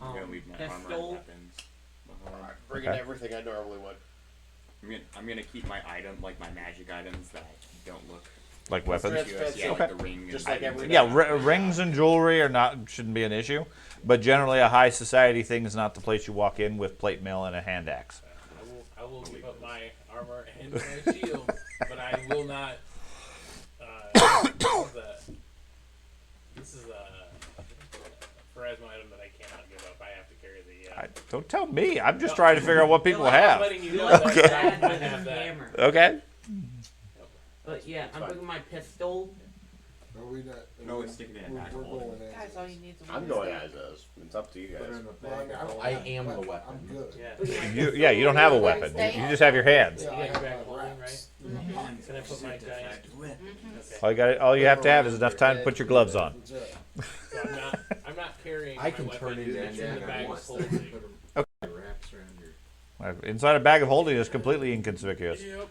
I'm gonna leave my armor and pistol. weapons behind. Bringing Okay. everything I normally would. I'm gonna keep my item, like my magic items that don't look Like weapons? conspicuous. Yeah, Okay. like the ring. Just and like items every- Yeah, rings and jewelry shouldn't be an issue. But generally, a high society thing is not the place you walk in with plate mail and a hand axe. I will give up my armor and my shield, but I will not. This is a Pharasma item that I cannot give up. I have to carry the. Don't tell me. I'm just trying to figure out what people I'm have. letting you know Like that that I with have a that. hammer. Okay. But yeah, I'm bringing my pistol. Are we not? No, it's sticking in a we're, back we're hole. going Guys, all you need is one. I'm going as is. It's up to you guys. Well, I am the weapon. I'm good. Yeah. You don't have a weapon. You just have your hands. Yeah, You I got have your back my holding, wraps. Can I put my giant? Okay. All you have to have is enough time to put your gloves on. That's right. So I'm not carrying. I my can weapon. turn into It's in anything the I bag of want. holding. Inside a bag of holding is completely inconspicuous. Yep.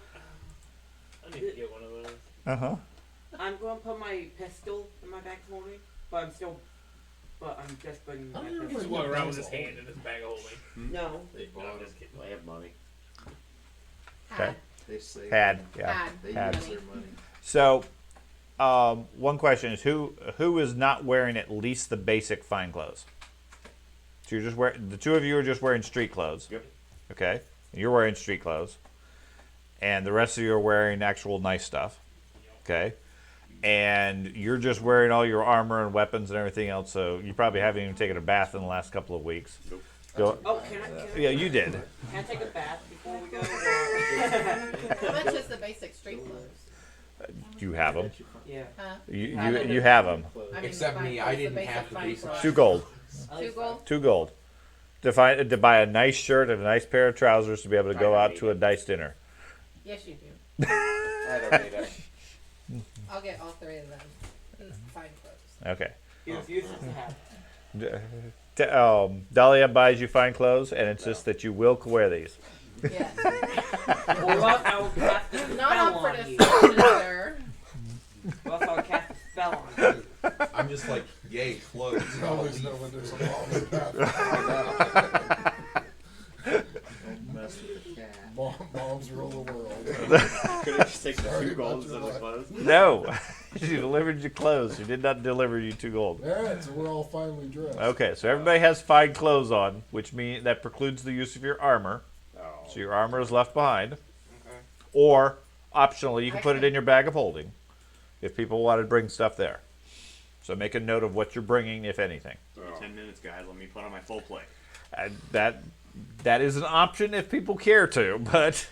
I need to get one of those. Uh-huh. I'm going to put my pistol in my bag of holding, but I'm just bringing my I don't know pistol. Just walk around with his hand in his bag of holding. No. No, I'm just kidding. I have money. Okay. Had. Had. Yeah. Had. Had. Money. So, one question is who is not wearing at least the basic fine clothes? So you're just the two of you are just wearing street clothes. Yep. Okay. You're wearing street clothes, and the rest of you are wearing actual nice stuff. Okay. And you're just wearing all your armor and weapons and everything else. So you probably haven't even taken a bath in the last couple of weeks. Nope. Go. Oh, can I? Yeah, you did. Can I take a bath before we go? Or? How much is the basic street clothes? You have them. Yeah. Huh? You have them. I mean, Except the me, fine I clothes, didn't basic have the fine basic clothes. 2 gold. 2 gold? 2 gold. To buy a nice shirt and a nice pair of trousers to be able to go out to a dice dinner. Yes, you do. I don't need it. I'll get all 3 of them. Fine clothes. Okay. He refuses to have. Dahlia buys you fine clothes and insists that you will wear these. Yes. Or else I will cast a Not spell up for on you. discussion, sir. Or else I will cast a spell on you. I'm just like, yay, clothes. I I'll always leave. know when there's a bomb in that. Bombs rule the world. Could I just take the Sorry 2 gold about your instead of life. clothes? No, she delivered you clothes. She did not deliver you 2 gold. Alright, so we're all finally dressed. Okay, so everybody has fine clothes on, which means that precludes the use of your armor. Oh. So your armor is left behind. Or optionally, you can put it in your bag of holding if people want to bring stuff there. So make a note of what you're bringing, if anything. 10 minutes, guys. Let me put on my full plate. And that is an option if people care to, but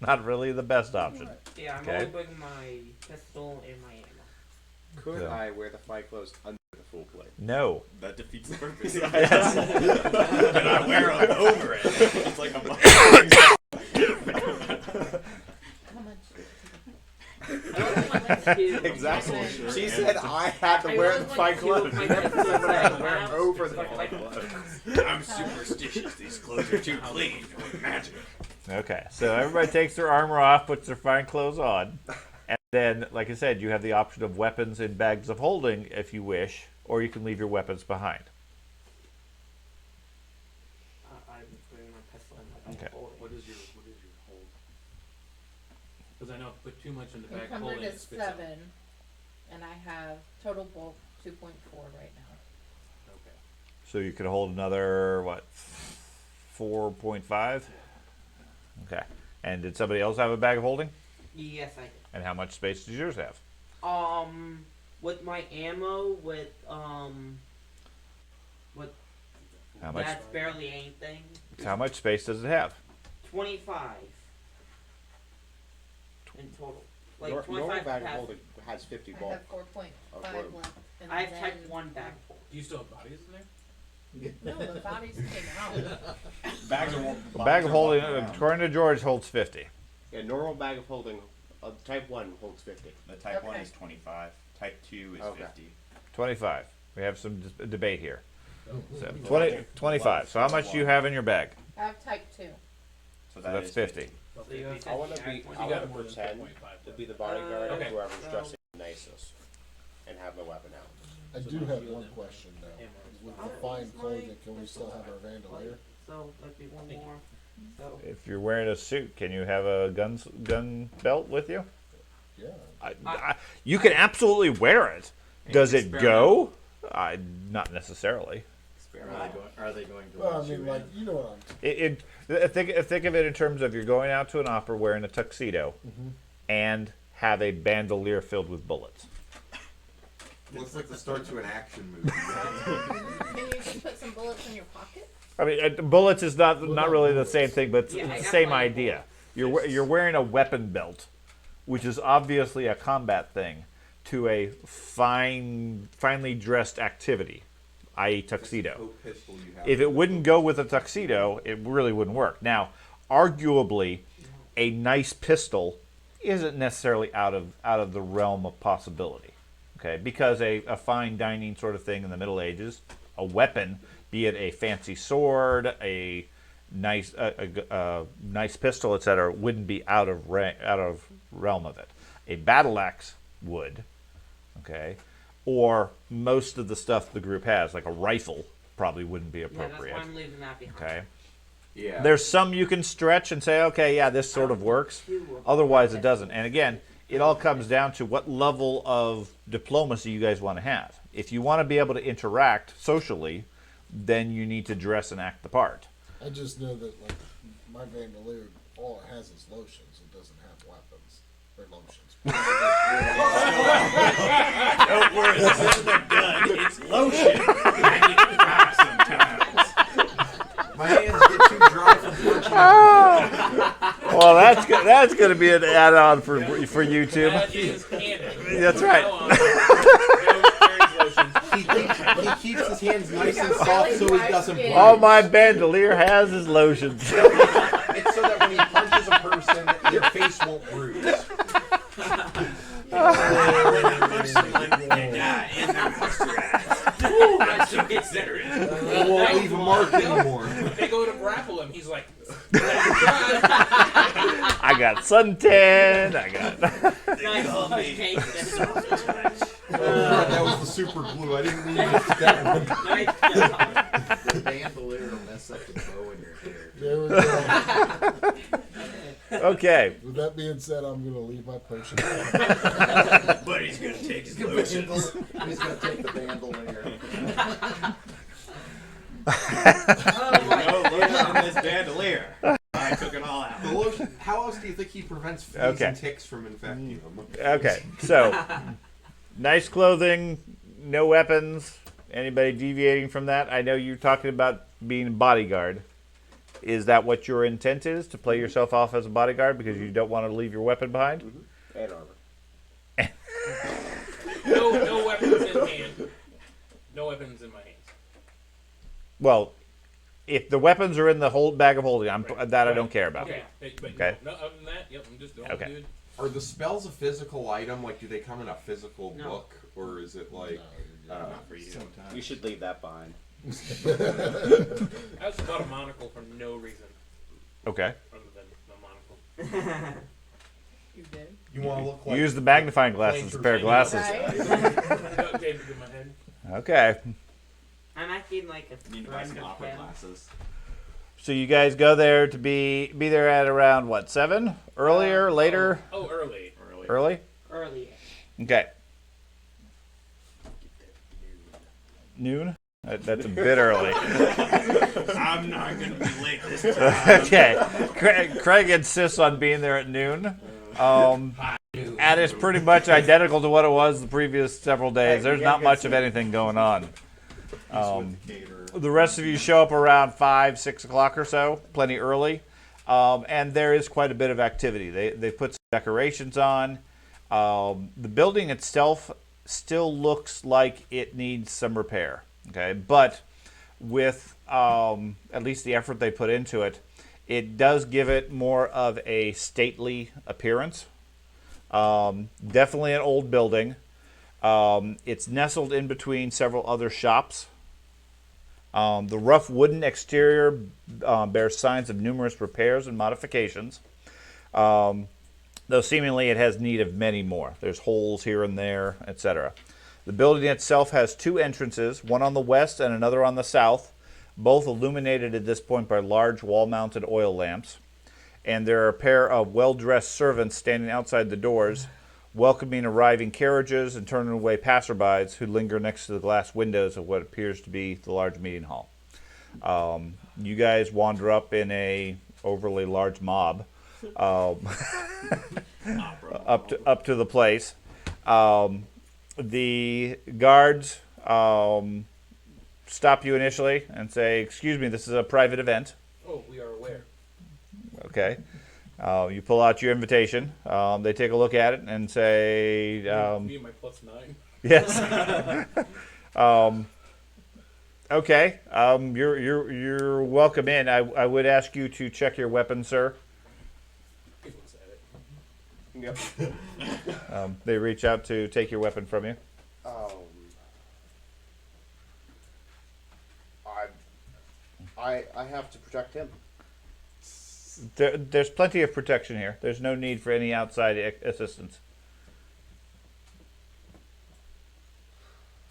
not really the best option. Yeah, I'm Okay. only bringing my pistol and my ammo. Could Yeah. I wear the fine clothes under the full plate. No. That defeats the purpose. Yes. And I wear them over it. It's like a How much? I don't want like two. Exactly. Okay. She said I had to I wear want, the like, fine two of clothes. my Never clothes said that I I wear have. over the Like, fine clothes. I'm superstitious. These clothes are too clean with magic. Okay, so everybody takes their armor off, puts their fine clothes on, and then, like I said, you have the option of weapons in bags of holding if you wish, or you can leave your weapons behind. I'm putting my pistol in my Okay. bag holding. What is your hold? Because I know if you put too much in the bag Encumbered holding, it is spits out. 7, and I have total bulk 2.4 right now. Okay. So you could hold another, what, 4.5? Okay. And did somebody else have a bag of holding? Yes, I did. And how much space does yours have? With my ammo, with How much? that's barely anything. How much space does it have? 25 in total. Like Normal 25 bag of cap- holding has 50 I bulk. have 4.5 what- left. And I have then, type 1 bag. Do you still have bodies in there? No, the bodies came out. Bags are A bag of holding, according to George, holds 50. Yeah, normal bag of holding, type 1 holds 50. The type 1 Okay. is 25. Type 2 is Okay. 50. 25. We have some debate here. So Well, 25. So how much do you have in your bag? I have type 2. So So that's 50. So you have I want to type be, one. I You want got to more than pretend 2.5 to be the bodyguard Okay. of whoever's So- dressing the nicest and have my weapon out. I do have one question though. Ammo. With I'll the fine use my clothing, can we still pistol have our back. bandolier? So that'd be one more. So If you're wearing a suit, can you have a gun belt with you? Yeah. You can absolutely wear it. Does it go? Not necessarily. Are they going to Well, I want mean, you like, in? you know what Think of it in terms of you're going out to an opera wearing a tuxedo and have a bandolier filled with bullets. Looks like the start to an action movie. Can you just put some bullets in your pocket? I mean, bullets is not really the same thing, but it's Yeah, I the got same my idea. You're wearing a weapon belt, which is obviously a combat thing, to a finely dressed activity, i.e. tuxedo. Coke pistol you have. If it wouldn't go with a tuxedo, it really wouldn't work. Now, arguably, a nice pistol isn't necessarily out of the realm of possibility. Okay, because a fine dining sort of thing in the Middle Ages, a weapon, be it a fancy sword, a nice nice pistol, etc., wouldn't be out of realm of it. A battle axe would, okay, or most of the stuff the group has, like a rifle, probably wouldn't be yeah, that's appropriate. why I'm leaving that behind. Okay, Yeah. there's some you can stretch and say, okay, yeah, this sort of works. Otherwise, it doesn't. And again, it all comes down to what level of diplomacy you guys want to have. If you want to be able to interact socially, then you need to dress and act the part. I just know that, like, my bandolier, all it has is lotions. It doesn't have weapons. Or lotions. Don't worry, this isn't a gun. It's lotion. I get cracked sometimes. My hands get too dry from punching. Well, that's going to be an add-on for YouTube. That is canon. That's right. He keeps his hands nice and Really soft so he doesn't dry bleed. All my bandolier has is lotions. It's so that when he punches a person, their face won't bruise. It won't leave a mark anymore. They go to grapple him. He's like, I got suntan. I got. Nice case. That was the super glue. I didn't mean to hit that one. Nice. The bandolier will mess up the bow in your hair. There we go. Okay. With that being said, I'm going to leave my potion. But he's gonna take his lotions. He's gonna take the bandolier. No lotion in this bandolier. I took it all out. The lotion. How else do you think he prevents fleas Okay. and ticks from infecting them? Okay. So, nice clothing, no weapons. Anybody deviating from that? I know you're talking about being a bodyguard. Is that what your intent is, to play yourself off as a bodyguard because you don't want to leave your weapon behind? And armor. no weapons in hand. No weapons in my hands. Well, if the weapons are in the bag of holding, that I don't care about. Okay. But Okay. no, other than that, yep, I'm just all Okay. good. Are the spells a physical item? Like, do they come in a physical No. book, or is it like? Not for you. You should leave that behind. I also bought a monocle for no reason Okay. other than the monocle. You did. You want to look like? Use the magnifying glass as a pair of glasses. Right? Duct tape it in my head. Okay. I'm acting like a Need to buy friend some of opera him. glasses. So you guys go there to be there at around what, 7? Earlier, later? Oh, early. Early? Earlier. Okay. Noon? That's a bit early. I'm not gonna be late this time. Okay. Craig insists on being there at noon. And it's pretty much identical to what it was the previous several days. There's not much of anything going on. The rest of you show up around 5, 6 o'clock or so, plenty early. And there is quite a bit of activity. They put some decorations on. The building itself still looks like it needs some repair. Okay, but with at least the effort they put into it, it does give it more of a stately appearance. Definitely an old building. It's nestled in between several other shops. The rough wooden exterior bears signs of numerous repairs and modifications, though seemingly it has need of many more. There's holes here and there, etc. The building itself has 2 entrances, one on the west and another on the south, both illuminated at this point by large wall-mounted oil lamps. And there are a pair of well-dressed servants standing outside the doors, welcoming arriving carriages and turning away passerbys who linger next to the glass windows of what appears to be the large meeting hall. You guys wander up in a overly large mob up to the place. The guards stop you initially and say, "Excuse me, this is a private event." Oh, we are aware. Okay. You pull out your invitation. They take a look at it and say, Me and my +9. "Yes." Okay. You're welcome in. I would ask you to check your weapon, sir. He looks at it. Yep. They reach out to take your weapon from you. I have to protect him. There's plenty of protection here. There's no need for any outside assistance.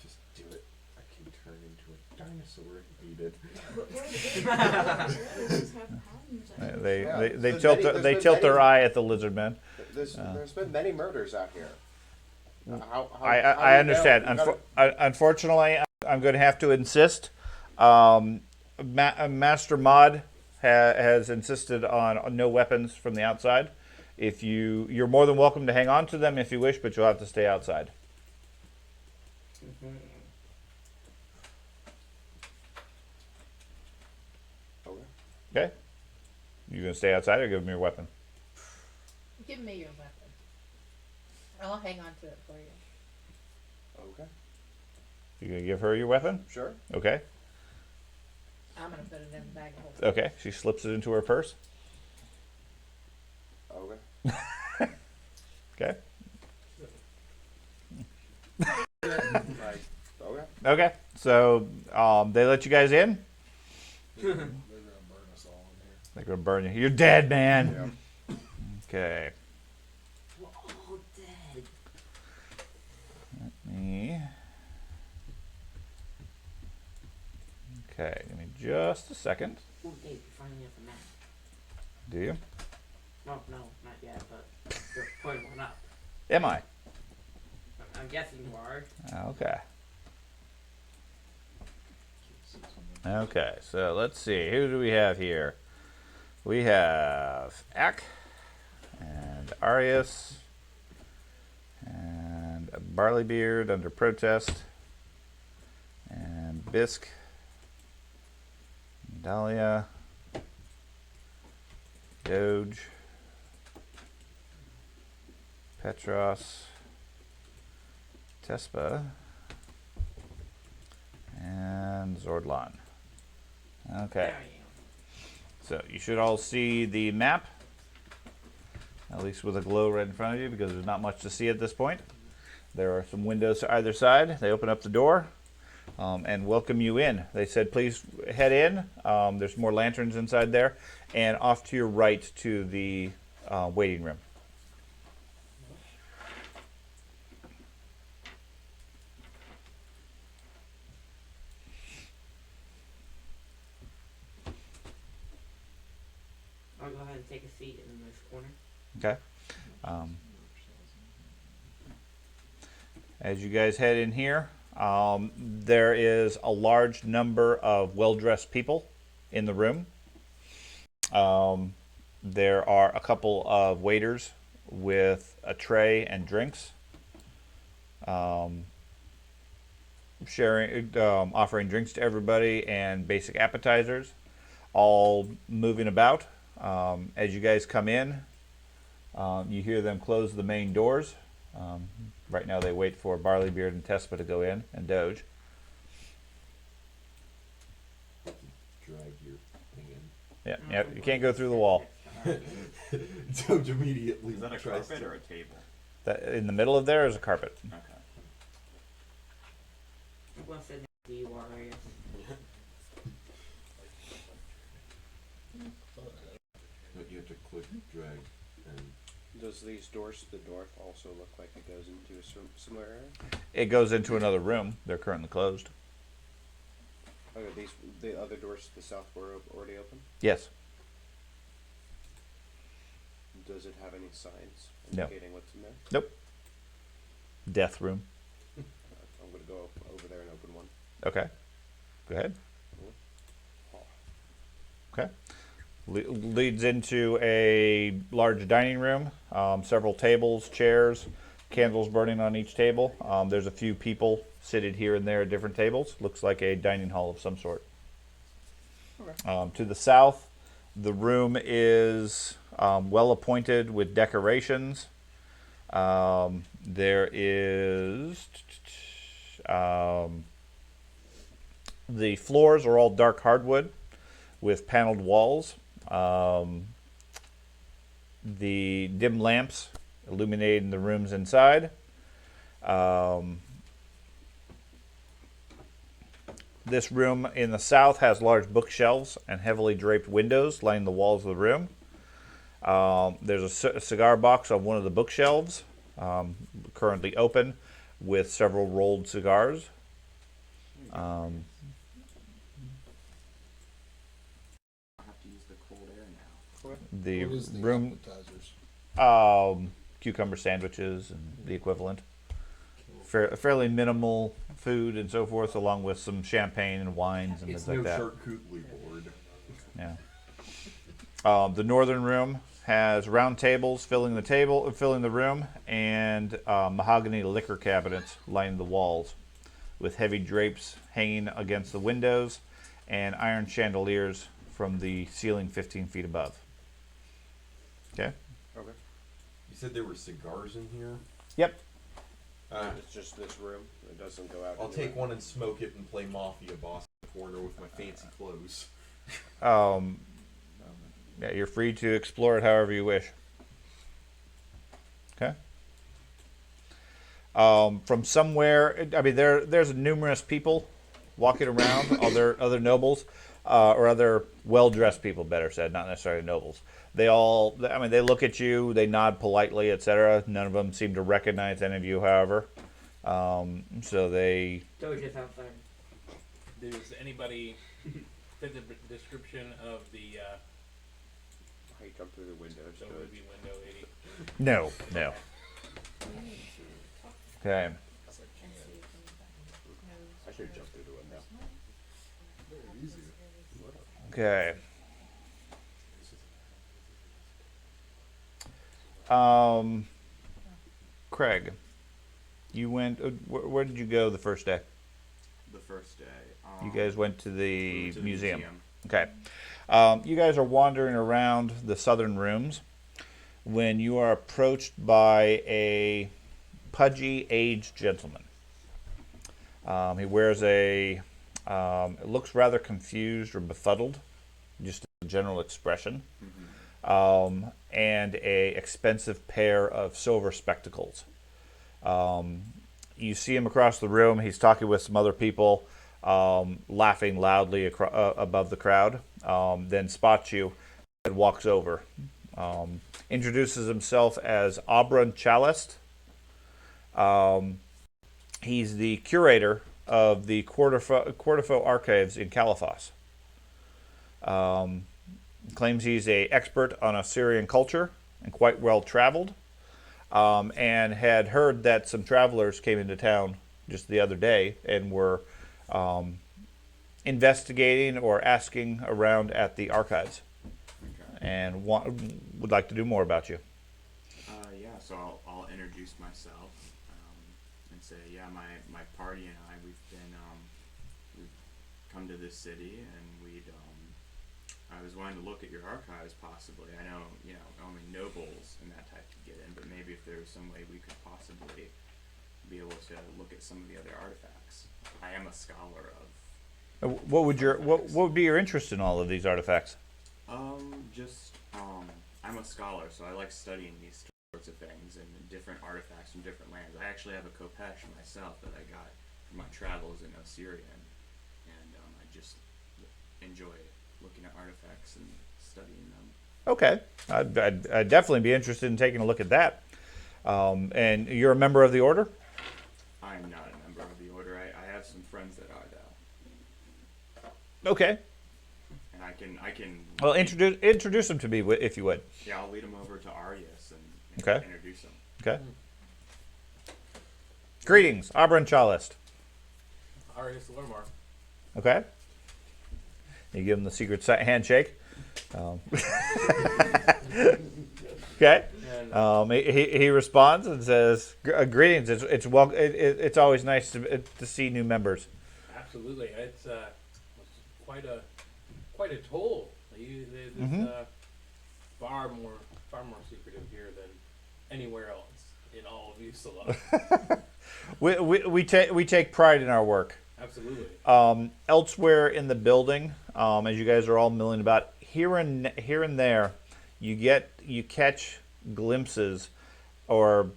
Just do it. I can turn into a dinosaur if needed. They tilt their eye at the lizard man. There's been many murders out here. I understand. Unfortunately, I'm going to have to insist. Master Mod has insisted on no weapons from the outside. If you're more than welcome to hang on to them if you wish, but you'll have to stay outside. Okay? You gonna stay outside or give him your weapon? Give me your weapon. I'll hang on to it for you. Okay. You gonna give her your weapon? Sure. Okay. I'm gonna put it in the bag of holding. Okay. She slips it into her purse. Okay. Okay. Okay. Okay. So they let you guys in. They're gonna burn us all in here. They're gonna burn you. You're dead, man. Okay. We're all dead. Me. Okay. Give me just a second. Oh, Dave, you finally have a map. Do you? No, not yet, but you're putting one up. Am I? I'm guessing you are. Okay. Okay, so let's see. Who do we have here? We have Ak and Arius and Barleybeard under protest and Bisk, Dahlia, Doge, Petros, Tespa, Zordlon. Okay. There I am. So you should all see the map, at least with a glow right in front of you, because there's not much to see at this point. There are some windows to either side. They open up the door and welcome you in. They said, please head in. There's more lanterns inside there. And off to your right to the waiting room. I'll go ahead and take a seat in this corner. Okay. As you guys head in here, there is a large number of well-dressed people in the room. There are a couple of waiters with a tray and drinks, offering drinks to everybody and basic appetizers, all moving about. As you guys come in, you hear them close the main doors. Right now they wait for Barleybeard and Tespa to go in, and Doge. Drag your thing in. Yeah, you can't go through the wall. Doge immediately Is that a tries carpet to- or a table? In the middle of there is a carpet. Okay. I'm gonna sit next to you, Arius. But you have to click, drag, and Does these doors to the north also look like it goes into a similar area? It goes into another room. They're currently closed. Okay, the other doors to the south were already open? Yes. Does it have any signs No. indicating what's in there? Nope. Death room. I'm gonna go over there and open one. Okay. Go ahead. Okay. Leads into a large dining room. Several tables, chairs, candles burning on each table. There's a few people seated here and there at different tables. Looks like a dining hall of some sort. Okay. To the south, the room is well appointed with decorations. There is the floors are all dark hardwood with paneled walls. The dim lamps illuminating the rooms inside. This room in the south has large bookshelves and heavily draped windows lining the walls of the room. There's a cigar box on one of the bookshelves, currently open, with several rolled cigars. I'll have to use the cold air now. The what is these room, appetizers? cucumber sandwiches and the equivalent. Fairly minimal food and so forth, along with some champagne and wines and it's things like no that. charcuterie board. Yeah. The northern room has round tables filling the room, and mahogany liquor cabinets lining the walls, with heavy drapes hanging against the windows, and iron chandeliers from the ceiling 15 feet above. Okay. Okay. You said there were cigars in here? Yep. It's just this room. It doesn't go out. I'll anywhere. take one and smoke it and play Mafia Boss in the corner with my fancy clothes. Yeah, you're free to explore it however you wish. Okay. From somewhere, I mean, there's numerous people walking around, other nobles, or other well-dressed people, better said, not necessarily nobles. They look at you, they nod politely, etc. None of them seem to recognize any of you, however. So they... Doge is outside. Does anybody fit the description of the How you come through the windows? so it would be window 80? No. Okay. I should jump through the window. Very easy. Okay. Craig, you went. Where did you go the first day? The first day. You guys went to we the went to museum. Okay. You guys are wandering around the southern rooms when you are approached by a pudgy, aged gentleman. He wears a It looks rather confused or befuddled, just a general expression. And a expensive pair of silver spectacles. You see him across the room. He's talking with some other people, laughing loudly above the crowd. Then spots you and walks over. Introduces himself as Abron Chalist. He's the curator of the Quarterfo Archives in Caliphos. Claims he's an expert on Assyrian culture and quite well traveled, and had heard that some travelers came into town just the other day and were investigating or asking around at the archives, and would like to do more about you. Yeah, so I'll introduce myself and say, yeah, my party and I, we've come to this city, and I was wanting to look at your archives possibly. I know, only nobles and that type could get in, but maybe if there was some way we could possibly be able to look at some of the other artifacts. I am a scholar of. What would be your interest in all of these artifacts? I'm a scholar, so I like studying these sorts of things and different artifacts from different lands. I actually have a kopesh myself that I got from my travels in Assyria, and I just enjoy looking at artifacts and studying them. Okay, I'd definitely be interested in taking a look at that. And you're a member of the order? I'm not a member of the order. I have some friends that are though. Okay. And I can. Well, introduce them to me if you would. Yeah, I'll lead them over to Arius and Okay. introduce them. Okay. Greetings, Abron Chalist. Arius Lormar. Okay. You give him the secret handshake. Okay. He responds and says, "Greetings. It's always nice to see new members." Absolutely, it's quite a toll. It's far more secretive here than anywhere else in all of Usala. We take pride in our work. Absolutely. Elsewhere in the building, as you guys are all milling about, here and there, you catch glimpses, or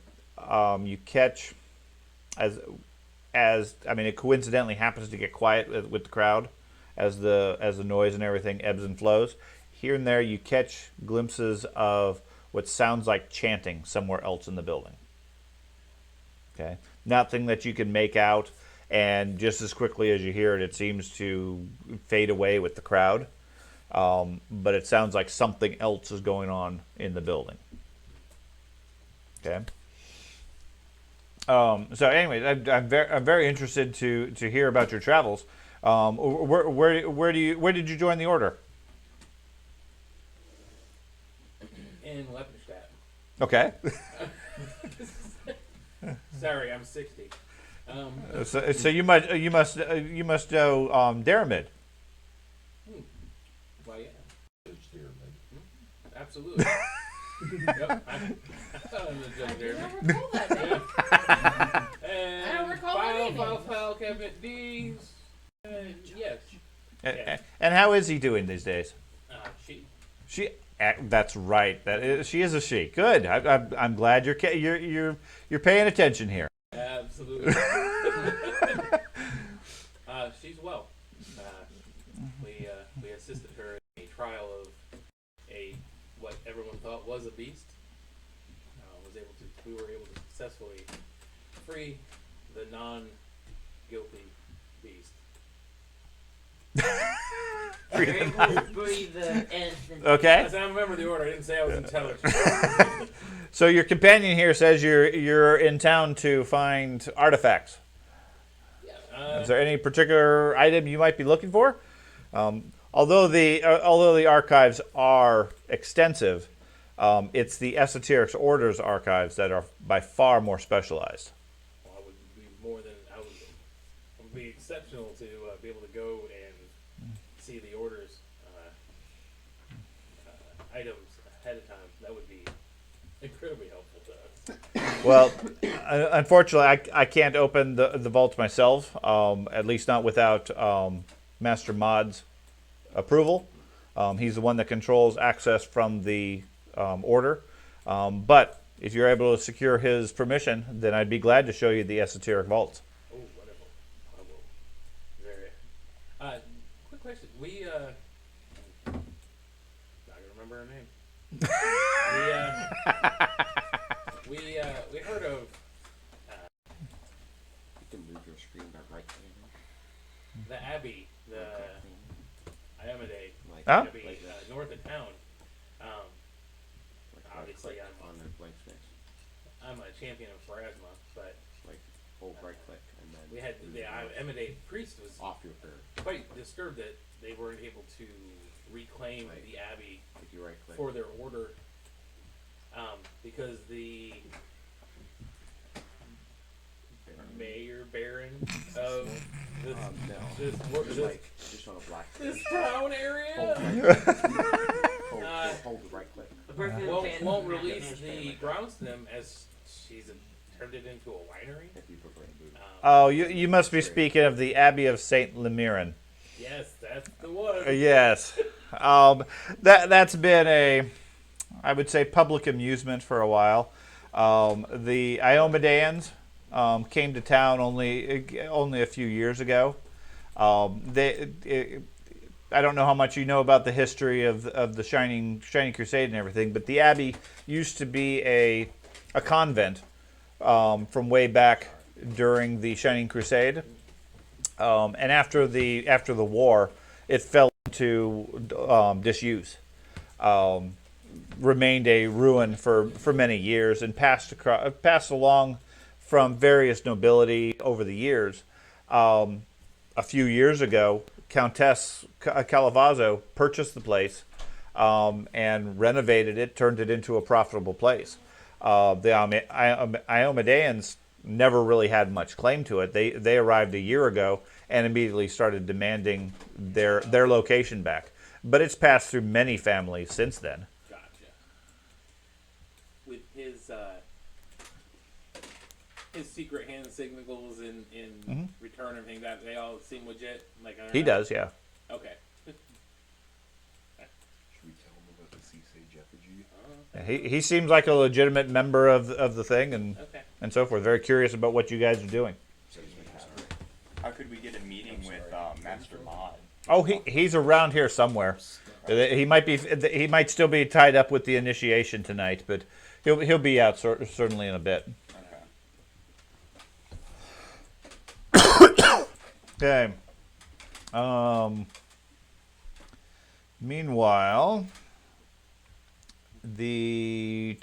you catch as I mean, it coincidentally happens to get quiet with the crowd as the noise and everything ebbs and flows. Here and there, you catch glimpses of what sounds like chanting somewhere else in the building. Okay, nothing that you can make out. And just as quickly as you hear it, it seems to fade away with the crowd. But it sounds like something else is going on in the building. Okay. So anyway, I'm very interested to hear about your travels. Where did you join the order? In Leppenstadt. Okay. Sorry, I'm 60. So you must know Daramid. Well, yeah, Judge Dearman. absolutely. Yep, I'm the judge there. I don't recall that name. And I don't recall my name. file cabinet D's. Yes. And how is he doing these days? She. That's right. She is a she. Good. I'm glad you're paying attention here. Absolutely. She's well. We assisted her in a trial of what everyone thought was a beast. We were able to successfully free the non-guilty beast. Breathe the innocent. Okay. I said I remember the order. I didn't say I was intelligent. So your companion here says you're in town to find artifacts. Yeah. Is there any particular item you might be looking for? Although the archives are extensive, it's the Esoteric Orders archives that are by far more specialized. Well, I would be exceptional to be able to go and see the orders items ahead of time. That would be incredibly helpful to us. Well, unfortunately, I can't open the vaults myself. At least not without Master Mod's approval. He's the one that controls access from the order. But if you're able to secure his permission, then I'd be glad to show you the esoteric vaults. Oh, wonderful. I will. Very. Quick question. Not gonna remember her name. We heard of You can move your screen by right clicking. the Abbey, the Iomade Like, Huh? Abbey, north of town. like Obviously, right click on the blank space. I'm a champion of Pharasma, but Like hold right click and then we had move the Iomade priest was off your curve. quite disturbed that they weren't able to reclaim Right. the Abbey If you right click. for their order, because the mayor baron of this No. this Just this, like just on a black this space. town Hold area hold the right click. The person who won't can- release can- the grounds to them as she's turned it into a winery. If you prefer to move. Oh, you must be speaking of the Abbey of Saint Lemirin. Yes, that's the one. Yes. That's been I would say, public amusement for a while. The Iomedeans came to town only a few years ago. I don't know how much you know about the history of the Shining Crusade and everything, but the Abbey used to be a convent from way back during the Shining Crusade, and after the war, it fell into disuse. Remained a ruin for many years and passed along from various nobility over the years. A few years ago, Countess Calavazzo purchased the place and renovated it, turned it into a profitable place. The Iomedeans never really had much claim to it. They arrived a year ago and immediately started demanding their location back. But it's passed through many families since then. Gotcha. With his secret hand signals in return and everything, that they all seem legit. Like He does, yeah. Okay. Should we tell him about the sea sage effigy? He seems like a legitimate member of the thing Okay. and so forth. Very curious about what you guys are doing. How could we get a meeting with Master Mod? Oh, he's around here somewhere. He might still be tied up with the initiation tonight, but he'll be out certainly in a bit. Okay. Okay. Meanwhile, the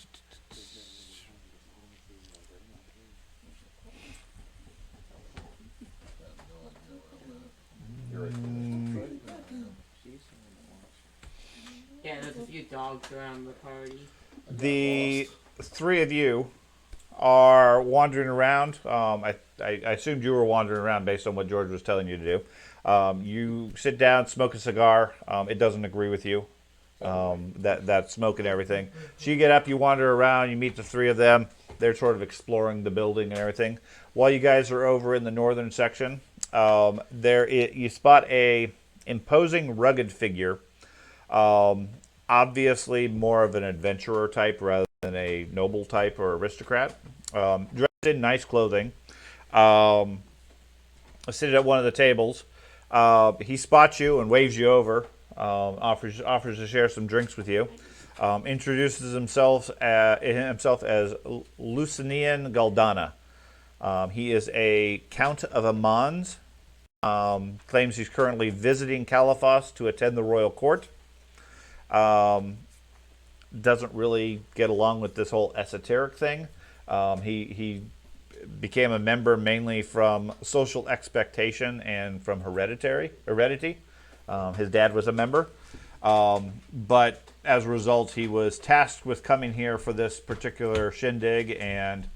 Yeah, there's a few dogs around the party. the three of you are wandering around. I assumed you were wandering around based on what George was telling you to do. You sit down, smoke a cigar. It doesn't agree with you, that smoke and everything. So you get up, you wander around, you meet the three of them. They're sort of exploring the building and everything. While you guys are over in the northern section, you spot a imposing, rugged figure. Obviously more of an adventurer type rather than a noble type or aristocrat. Dressed in nice clothing. Seated at one of the tables. He spots you and waves you over. Offers to share some drinks with you. Introduces himself as Lucinian Galdana. He is a Count of Amans. Claims he's currently visiting Caliphos to attend the royal court. Doesn't really get along with this whole esoteric thing. He became a member mainly from social expectation and from heredity. His dad was a member. But as a result, he was tasked with coming here for this particular shindig and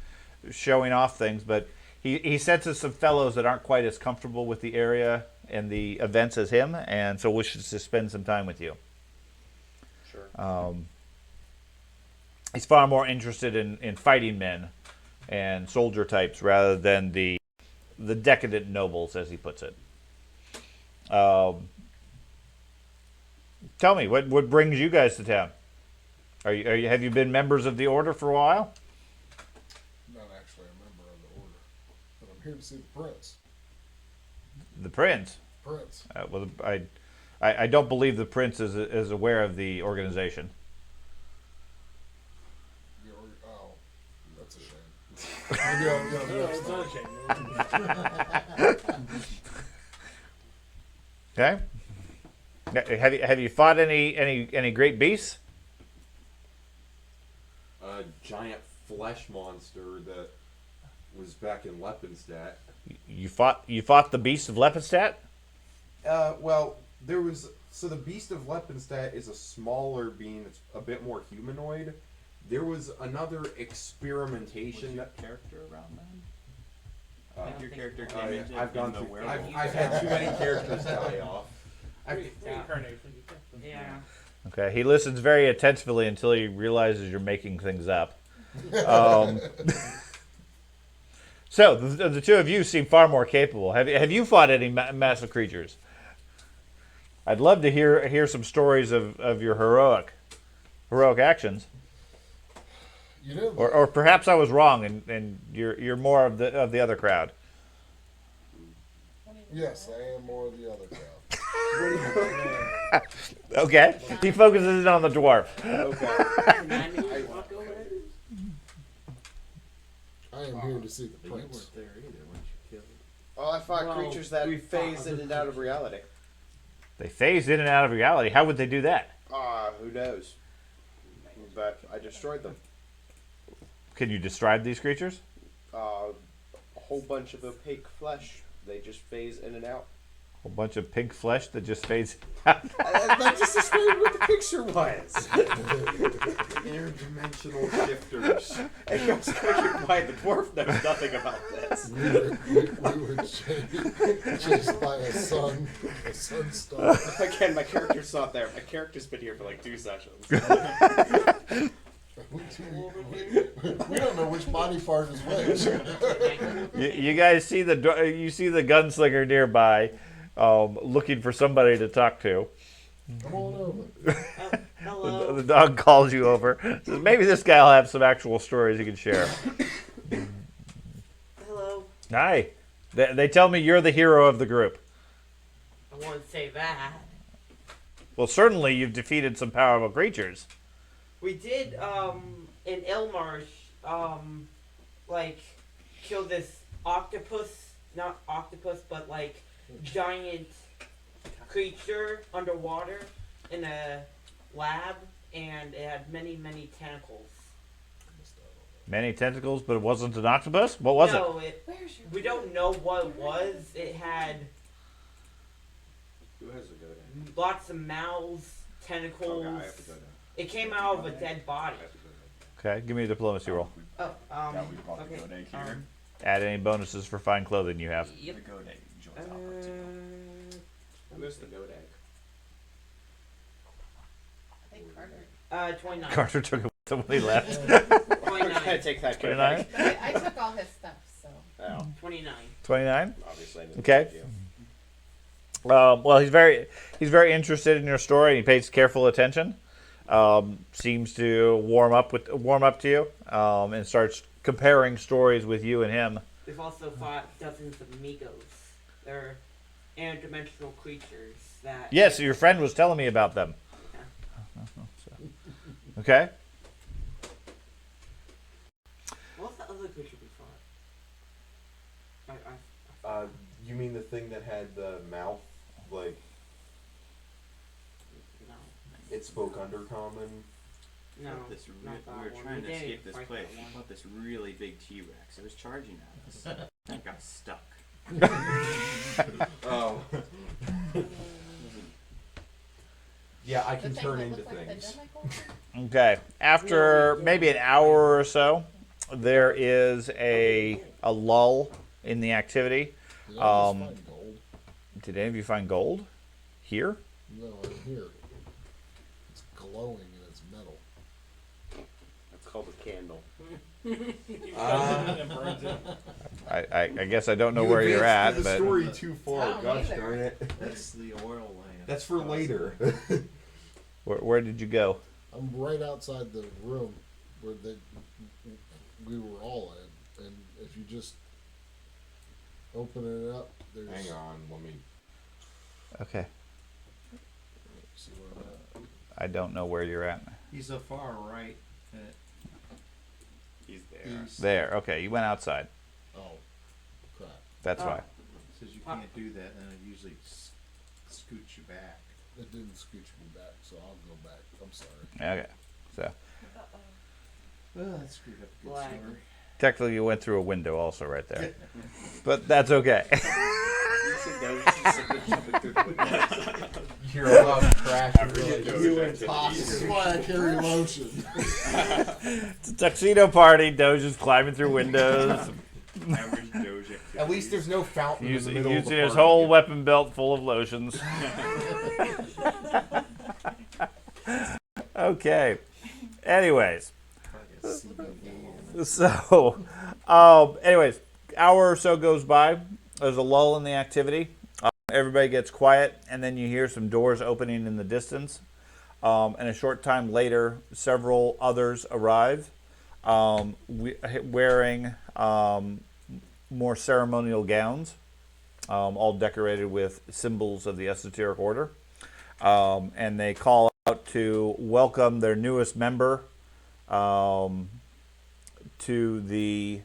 showing off things. But he senses some fellows that aren't quite as comfortable with the area and the events as him, and so wishes to spend some time with you. Sure. He's far more interested in fighting men and soldier types rather than the decadent nobles, as he puts it. Tell me, what brings you guys to town? Have you been members of the order for a while? Not actually a member of the order, but I'm here to see the prince. The prince. Prince. Well, I don't believe the prince is aware of the organization. Oh, that's a shame. Maybe I'll go No, next it's time. not a shame. Okay. Have you fought any great beasts? A giant flesh monster that was back in Leppenstadt. You fought the beast of Leppenstadt? Well, there was the beast of Leppenstadt is a smaller being that's a bit more humanoid. There was another experimentation that character around then? I Like don't your think character so. came into I've gone the through. werewolf. I've had too many characters die off. Reincarnation. Yeah. Okay. He listens very attentively until he realizes you're making things up. So the two of you seem far more capable. Have you fought any massive creatures? I'd love to hear some stories of your heroic actions. You know, Or perhaps I was wrong, and you're more of the other crowd. yes, I am more of the other crowd. Okay, he focuses in on the dwarf. I am here to see the prince. Oh, I fought Well, creatures that phase in and out of reality. They phase in and out of reality. How would they do that? Who knows? But I destroyed them. Can you describe these creatures? A whole bunch of opaque flesh. They just phase in and out. A whole bunch of pink flesh that just fades out. That just described what the picture was. Interdimensional shifters. It goes why the dwarf knows nothing about this. We were chased by a sunstorm. Again, my character's not there. My character's been here for like 2 sessions. We don't know which body part is which. You guys see the gunslinger nearby, looking for somebody to talk to. Come on over. Hello. The dog calls you over. Says, maybe this guy will have some actual stories he can share. Hello. Hi. They tell me you're the hero of the group. I won't say that. Well, certainly you've defeated some powerful creatures. We did, in Ilmarsh, kill this octopus, not octopus, but giant creature underwater in a lab, and it had many, many tentacles. Many tentacles, but it wasn't an octopus? What was it? No, we don't know what it was. It had Who has a go down? lots of mouths, tentacles. Okay, I have to go down. It came out of a dead body. I have to go down. Okay, give me a diplomacy roll. Oh, Yeah, we brought the okay. Godeg here. Add any bonuses for fine clothing you have. Yep. The Godeg joins opportunity. Who has the go down? I think Carter. 29. Carter took it when he left. I'm 29. gonna take that go 29? down. But I took all his stuff, so. Oh, 29. 29? obviously. I didn't Okay. take you. Well, he's very interested in your story, and he pays careful attention. Seems to warm up to you, and starts comparing stories with you and him. We've also fought dozens of Migos. They're interdimensional creatures that. Yes, your friend was telling me about them. Okay. What was the other creature we fought? You mean the thing that had the mouth, like, No. It spoke undercommon. No. This not that we were one. trying We to didn't escape this fight place. that We one. fought this really big T-Rex. It was charging at us. I got stuck. oh. Yeah, I The can thing turn that into looked like the things. Demigorgon? Okay. After maybe an hour or so, there is a lull in the activity. Did I just find gold? Did any of you find gold here? No, I'm here. It's glowing and it's metal. It's called a candle. You found it in a I guess I don't know You where you're at, advanced the but story too I far. don't Gosh either. darn it. That's the oil land. That's for later. where did you go? I'm right outside the room where we were all in, and if you just open it up, there's. Hang on, let me. Okay, See where I'm at. I don't know where you're at. He's a far right. He's there. East. There. Okay, you went outside. Oh, crap! That's Oh. why. Says you can't do that, and it usually scoots you back. It didn't scooch me back, so I'll go back. I'm sorry. Okay, so Well, that screwed up a good Flag. story. technically you went through a window also right there, but that's okay. You're allowed to crash. You and Toss. This is why I carry lotion. It's a tuxedo party. Doge is climbing through windows, Average Doge activity. At least there's no fountain in the using middle of the his party. whole weapon belt full of lotions. Okay. Anyways, Like a CBD. so, anyways, hour or so goes by. There's a lull in the activity. Everybody gets quiet, and then you hear some doors opening in the distance. And a short time later, several others arrive, wearing more ceremonial gowns, all decorated with symbols of the esoteric order. And they call out to welcome their newest member to the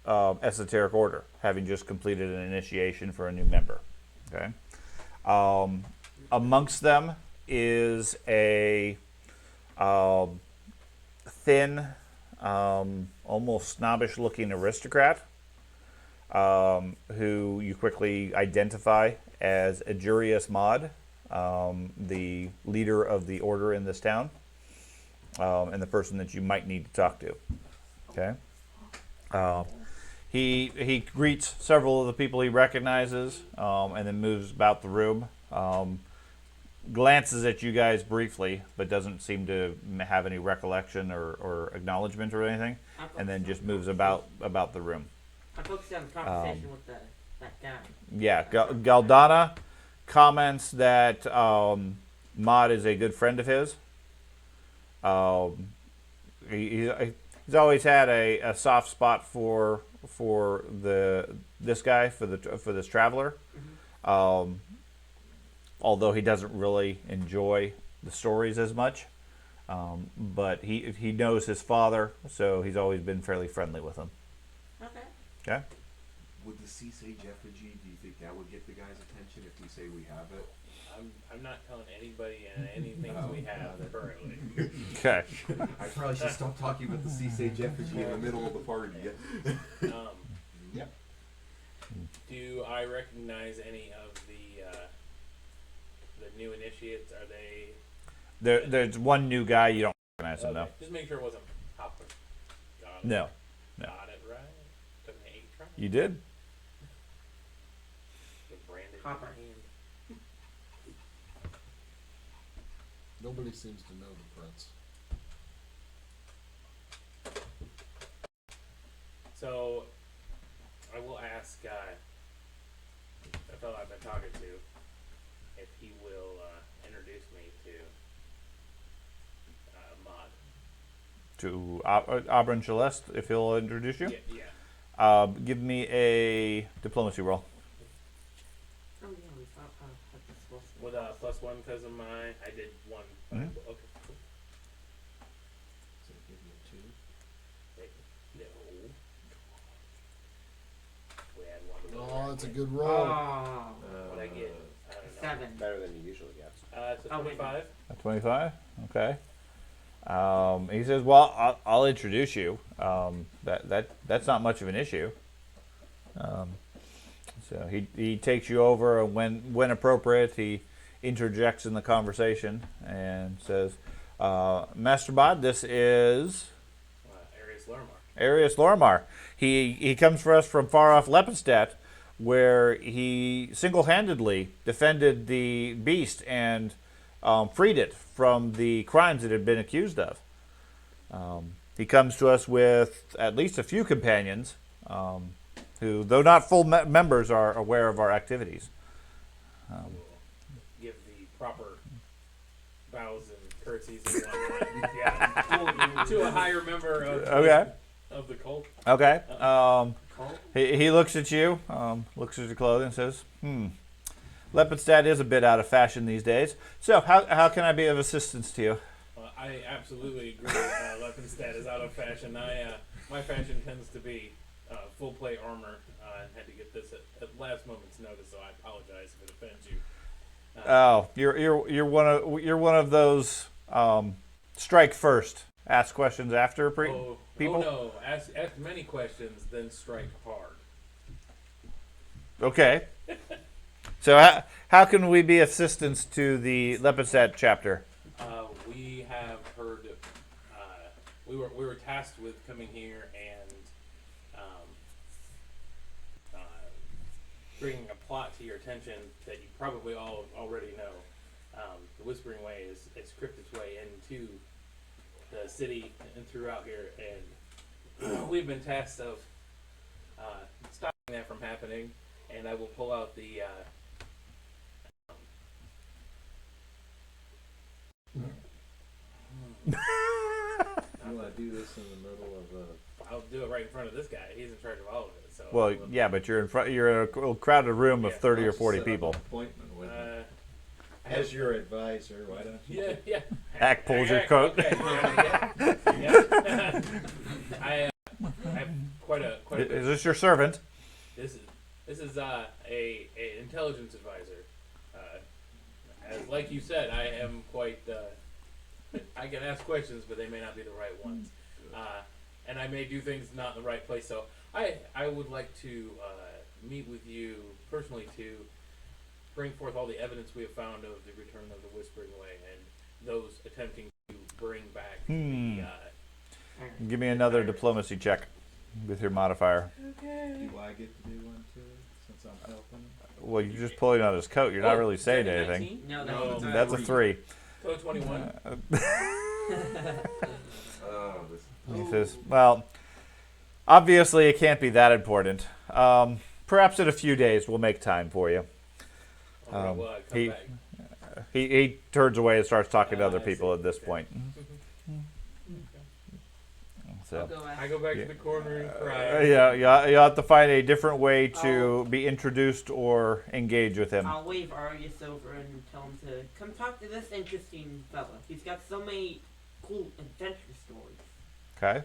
esoteric order, having just completed an initiation for a new member. Okay. Amongst them is a thin, almost snobbish-looking aristocrat who you quickly identify as Ajurius Mod, the leader of the order in this town, and the person that you might need to talk to. Okay. He greets several of the people he recognizes, and then moves about the room. Glances at you guys briefly, but doesn't seem to have any recollection or acknowledgement or anything, and then just moves about the room. I focused on the conversation with that guy. Yeah, Galdana comments that Mod is a good friend of his. He's always had a soft spot for this guy, for this traveler. Although he doesn't really enjoy the stories as much, but he knows his father, so he's always been fairly friendly with him. Okay. Okay. Would the sea sage effigy, do you think that would get the guy's attention if we say we have it? I'm not telling anybody and anything we have currently. Okay. I probably should stop talking about the sea sage effigy in the middle of the party. Yep. Do I recognize any of the new initiates? Are they? There's one new guy you don't recognize him though. Just make sure it wasn't Hopper. No. Got it right. Took me 8 tries. You did? The branded Hopper. hand. Nobody seems to know the prince. So, I will ask the fellow I've been talking to if he will introduce me to Mod. To Auburn Celeste, if he'll introduce you. Yeah. Give me a diplomacy roll. Oh yeah, we thought this was. With +1 because of I did 1. Mhm. Okay, cool. So give you a 2. Wait, no. We had 1. Oh, that's a good roll. Oh, What'd I get? I don't know. 7. Better than you usually get. It's a Oh, wait. 25. A 25. Okay. He says, "Well, I'll introduce you. That's not much of an issue." So he takes you over, and when appropriate, he interjects in the conversation and says, "Master Bod, this is Arius Lormar. Arius Lormar. He comes for us from far off Leppenstadt, where he single-handedly defended the beast and freed it from the crimes it had been accused of. He comes to us with at least a few companions who, though not full members, are aware of our activities. Give the proper bows and curtsies and whatnot. Yeah, to a higher member of the cult. Okay. Cult? He looks at you, looks at your clothing, and says, Leppenstadt is a bit out of fashion these days. So how can I be of assistance to you? I absolutely agree. Leppenstadt is out of fashion. My fashion tends to be full plate armor. And had to get this at last moment's notice, so I apologize if it offends you. You're one of those strike first, ask questions after people. Oh no! Ask many questions, then strike hard. Okay. So how can we be assistance to the Leppenstadt chapter? We have heard. We were tasked with coming here and bringing a plot to your attention that you probably all already know. The Whispering Way has crept its way into the city and throughout here, and we've been tasked of stopping that from happening. And I will pull out the. You want to do this in the middle of a... I'll do it right in front of this guy. He's in charge of all of it. So. Well, yeah, but you're in front. You're in a crowded room of 30 or 40 people. Appointment with him. As your advisor, why don't you? Yeah. Hack pulls your coat. Okay. I have quite a. Is this your servant? This is a intelligence advisor. As like you said, I am quite. I can ask questions, but they may not be the right ones, and I may do things not in the right place. So I would like to meet with you personally to bring forth all the evidence we have found of the return of the Whispering Way and those attempting to bring back the. Give me another diplomacy check with your modifier. Okay. Do I get to do one too, since I'm helping? Well, you're just pulling out his coat. You're not really saying anything. No, That's a 3. So 21. He says, well, obviously it can't be that important. Perhaps in a few days we'll make time for you. All right, well, I come back. He turns away and starts talking to other people at this point. So, I go back to the corner and cry. you have to find a different way to be introduced or engage with him. I'll wave Arius over and tell him to come talk to this interesting fella. He's got so many cool adventure stories. Okay.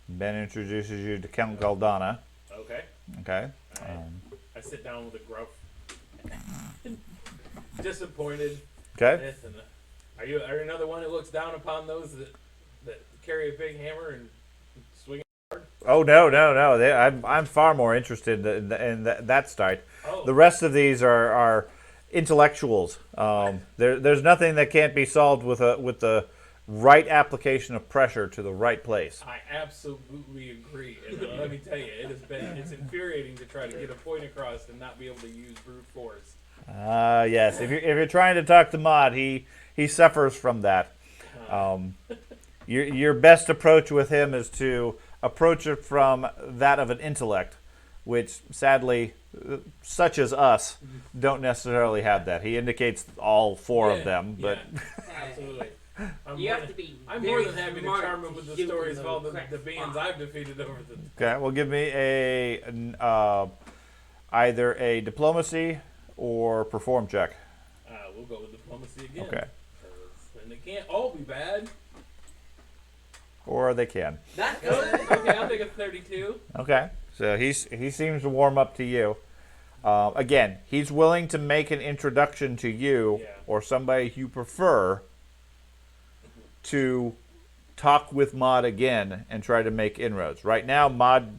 Ben introduces you to Count Galdana. Okay. Okay. I sit down with a gruff, disappointed. Okay. Are you another one who looks down upon those that carry a big hammer and swing it hard? Oh no! I'm far more interested in that start. Oh. The rest of these are intellectuals. There's nothing that can't be solved with the right application of pressure to the right place. I absolutely agree, and let me tell you, it's infuriating to try to get a point across and not be able to use brute force. Yes. If you're trying to talk to Maud, he suffers from that. Your best approach with him is to approach it from that of an intellect, which sadly, such as us, don't necessarily have that. He indicates all 4 of them, but Absolutely. I'm very more than happy to smart charm him with the shoot stories of all those the crack beings spots. I've defeated over the. okay. Well, give me either a diplomacy or perform check. We'll go with diplomacy again. Okay. And they can't all be bad. Or they can. That's good. Okay, I'll take a 32. Okay. So he seems to warm up to you. Again, he's willing to make an introduction to you or somebody you prefer to talk with Maud again and try to make inroads. Right now, Maud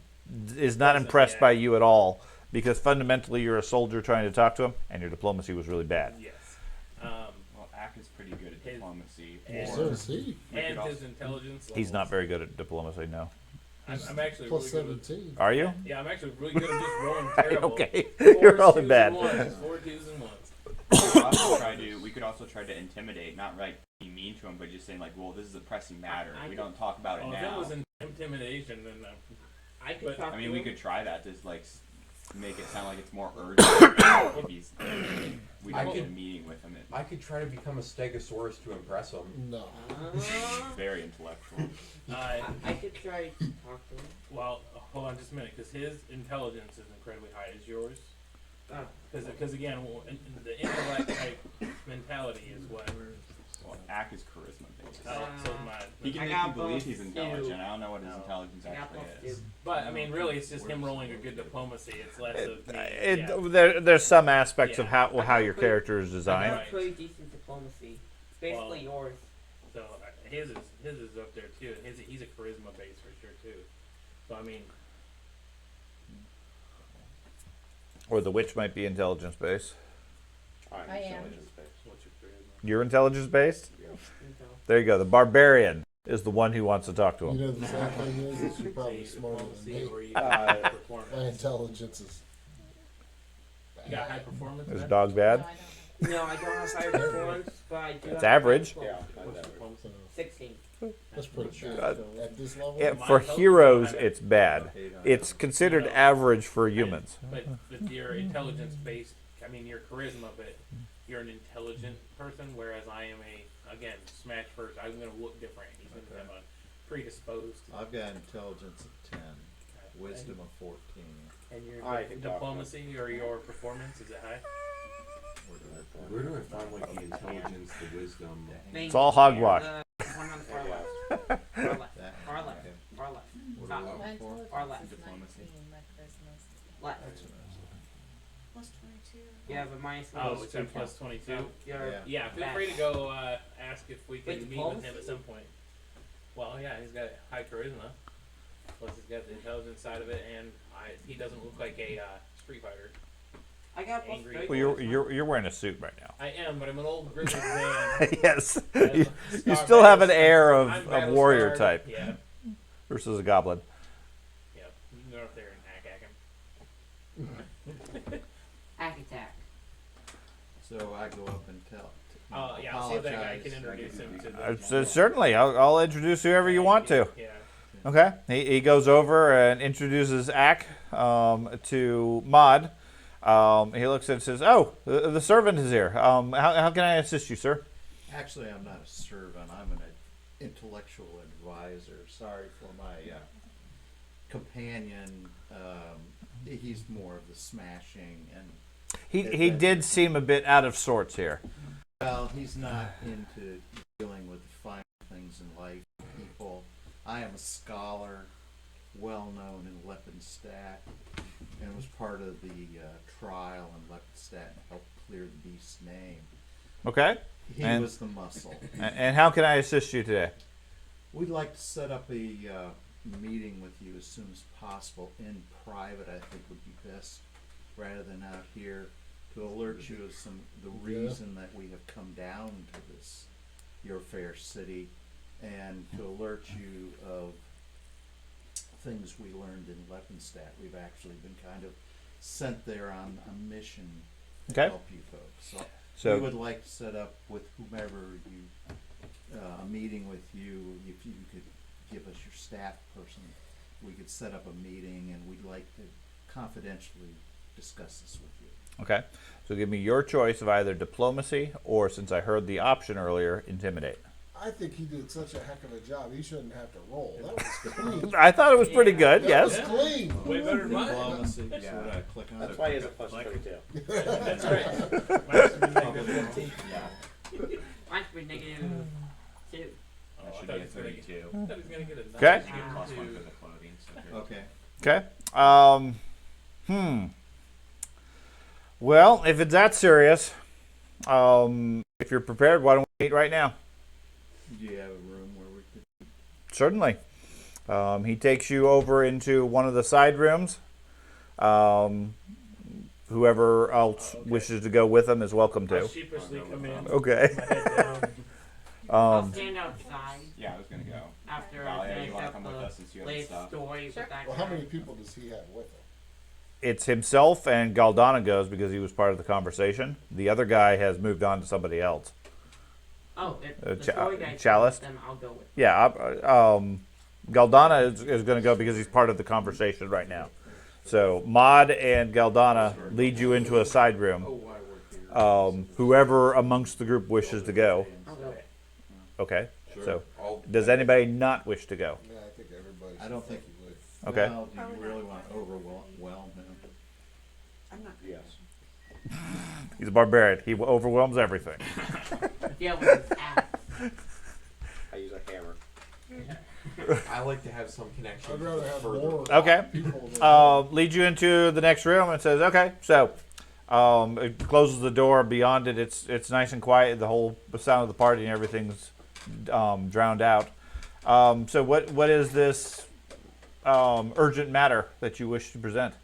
is not impressed by you at all because fundamentally you're a soldier trying to talk to him and your diplomacy was really bad. Yes. Well, Ack is pretty good at diplomacy. So is he. And his intelligence. He's not very good at diplomacy, no. I'm actually Plus really good. 17. Are you? Yeah, I'm actually really good at just rolling terrible. Okay. 4s, You're rolling 2s, bad. and 1s, 4 2s and 1s. We could also try to intimidate, not right be mean to him, but just saying like, well, this is a pressing matter. We don't talk about it If now. it was intimidation, then I could talk I mean, to we him. could try that to like make it sound like it's more urgent. If he's, we I don't get a could- meeting with him. I could try to become a stegosaurus to impress him. No. It's very intellectual. I could try to talk to him. Well, hold on just a minute, because his intelligence is incredibly high. Is yours? Oh. Because again, the intellect type mentality is what. Well, Ack is charisma based. So my, He can I make got you believe both he's too. intelligent. I don't know what his intelligence I got actually both is. too. but I mean, really, it's just him rolling a good diplomacy. It's less of me. There's some aspects of Yeah. how your pretty- character is I designed. have pretty decent diplomacy. It's basically yours. So his is up there too. He's a charisma base for sure too. So I mean, Or the witch might be intelligence based. I am. intelligence based. what's your charisma? You're intelligence based? So, There you go. The barbarian is the one who wants to talk to You him. know, the sad thing is you're probably Say smarter than diplomacy me. or you Uh, performance. My intelligence is You got high performance. Is then? dog bad? No, I don't. no, I don't have high performance, but I do It's have average. high Yeah, diplomacy. I What's know. diplomacy? so 16. that's pretty good. Uh, At this level, Yeah, My for intelligence heroes, on it. it's bad. It's considered average for humans. But you're intelligence based. I mean, you're charisma, but you're an intelligent person. Whereas I am again smash first. I'm going to look different. He's going to have a predisposed. I've got intelligence of 10, wisdom of 14. And your I can talk to him. Diplomacy or your performance, is it high? Where do I find like the intelligence, the wisdom? It's all hogwash. The one on the far Yeah. left. Far left. That- Far left. okay. Far left. What Top. do I- My intelligence Or left. is Diplomacy. 19, my charisma's Left. Plus 22. You have a minus one. Oh, it's at plus 22. So you're Yeah. Yeah, feel free to go ask if we can Wait, meet with diplomacy? him at some point. Well, yeah, he's got high charisma. Plus, he's got the intelligence side of it, and he doesn't look like a street fighter. I got plus Angry. 30. Well, you're wearing a suit right now. I am, but I'm an old grizzled man. Yes, Battle- you scar- still have an battle- air I'm of battle warrior scarred. type Yeah, versus a goblin. yeah. You can go up there and hack him. Hack attack. So I go up and tell. Oh, yeah, I'll see if that guy can apologize. introduce him to Certainly, I'll introduce whoever you want to. Yeah. Okay, he goes over and introduces Ack to Mod. He looks and says, "Oh, the servant is here. How can I assist you, sir?" Actually, I'm not a servant. I'm an intellectual advisor. Sorry for my companion. He's more of the smashing and. He did seem a bit out of sorts here. Well, he's not into dealing with the fine things in life, people. I am a scholar, well known in Leppenstadt, and was part of the trial in Leppenstadt and helped clear the beast's name. Okay, He And- was the muscle. and how can I assist you today? We'd like to set up a meeting with you as soon as possible in private. I think would be best, rather than out here, to alert you of the reason that we have come down to this your fair city, and to alert you of things we learned in Leppenstadt. We've actually been kind of sent there on a mission to Okay. help you folks. So We would like to set up with whomever you, a meeting with you. If you could give us your staff person, we could set up a meeting, and we'd like to confidentially discuss this with you. okay, so give me your choice of either diplomacy or, since I heard the option earlier, intimidate. I think he did such a heck of a job. He shouldn't have to roll. That was clean. I thought it was pretty good. That Yes. was clean. Way better than mine. Diplomacy, so what I click on. That's why he has a plus 22. That's right. Mine's been negative 15. Mine's been negative 2. Oh, That I should thought be a he was gonna 32. I thought he was gonna get a Okay. You get plus 1 2. for the clothing. So Okay. Okay. Well, if it's that serious, if you're prepared, why don't we meet right now? Do you have a room where we could? Certainly. He takes you over into one of the side rooms. Whoever else wishes to go with him is welcome I'll to. sheepishly come in. Okay. My head down. I'll stand outside yeah, I was gonna go. after Valia, I you finish wanna up come with us since you the have the latest stuff? story Sure. with that Well, guy. how many people does he have with him? It's himself and Galdana goes because he was part of the conversation. The other guy has moved on to somebody else. Oh, if Uh, the Cha- story guy Chalice? then I'll go with. Yeah, Galdana is going to go because he's part of the conversation right now. So Maud and Galdana lead you into a side room. Whoever amongst the group wishes to go. Okay. So does anybody not wish to go? Yeah, I think everybody. I don't think you would. Okay. Well, do you really want to overwhelm him? I'm not. Yes. He's a barbarian. He overwhelms everything. Yeah, with his axe. I use a hammer. I like to have some connection. I'd rather have further. more Okay. people than Leads you into the next room and says, "Okay." So it closes the door. Beyond it, it's nice and quiet. The sound of the party and everything's drowned out. So what is this urgent matter that you wish to present?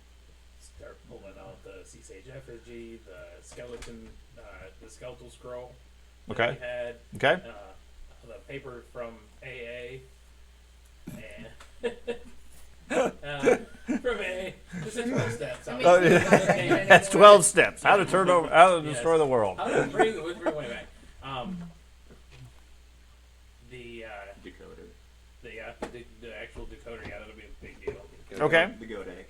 Start pulling out the sea sage effigy, the skeleton, the skeletal scroll. That Okay. we had. Okay. The paper from AA. And from AA. This is 12 steps. I mean, Oh, it's yeah. not like anymore. That's 12 steps. How to Yes. destroy the world. How to bring the way back. The the actual decoder, yeah, that'll be a big deal. Okay. The goat egg.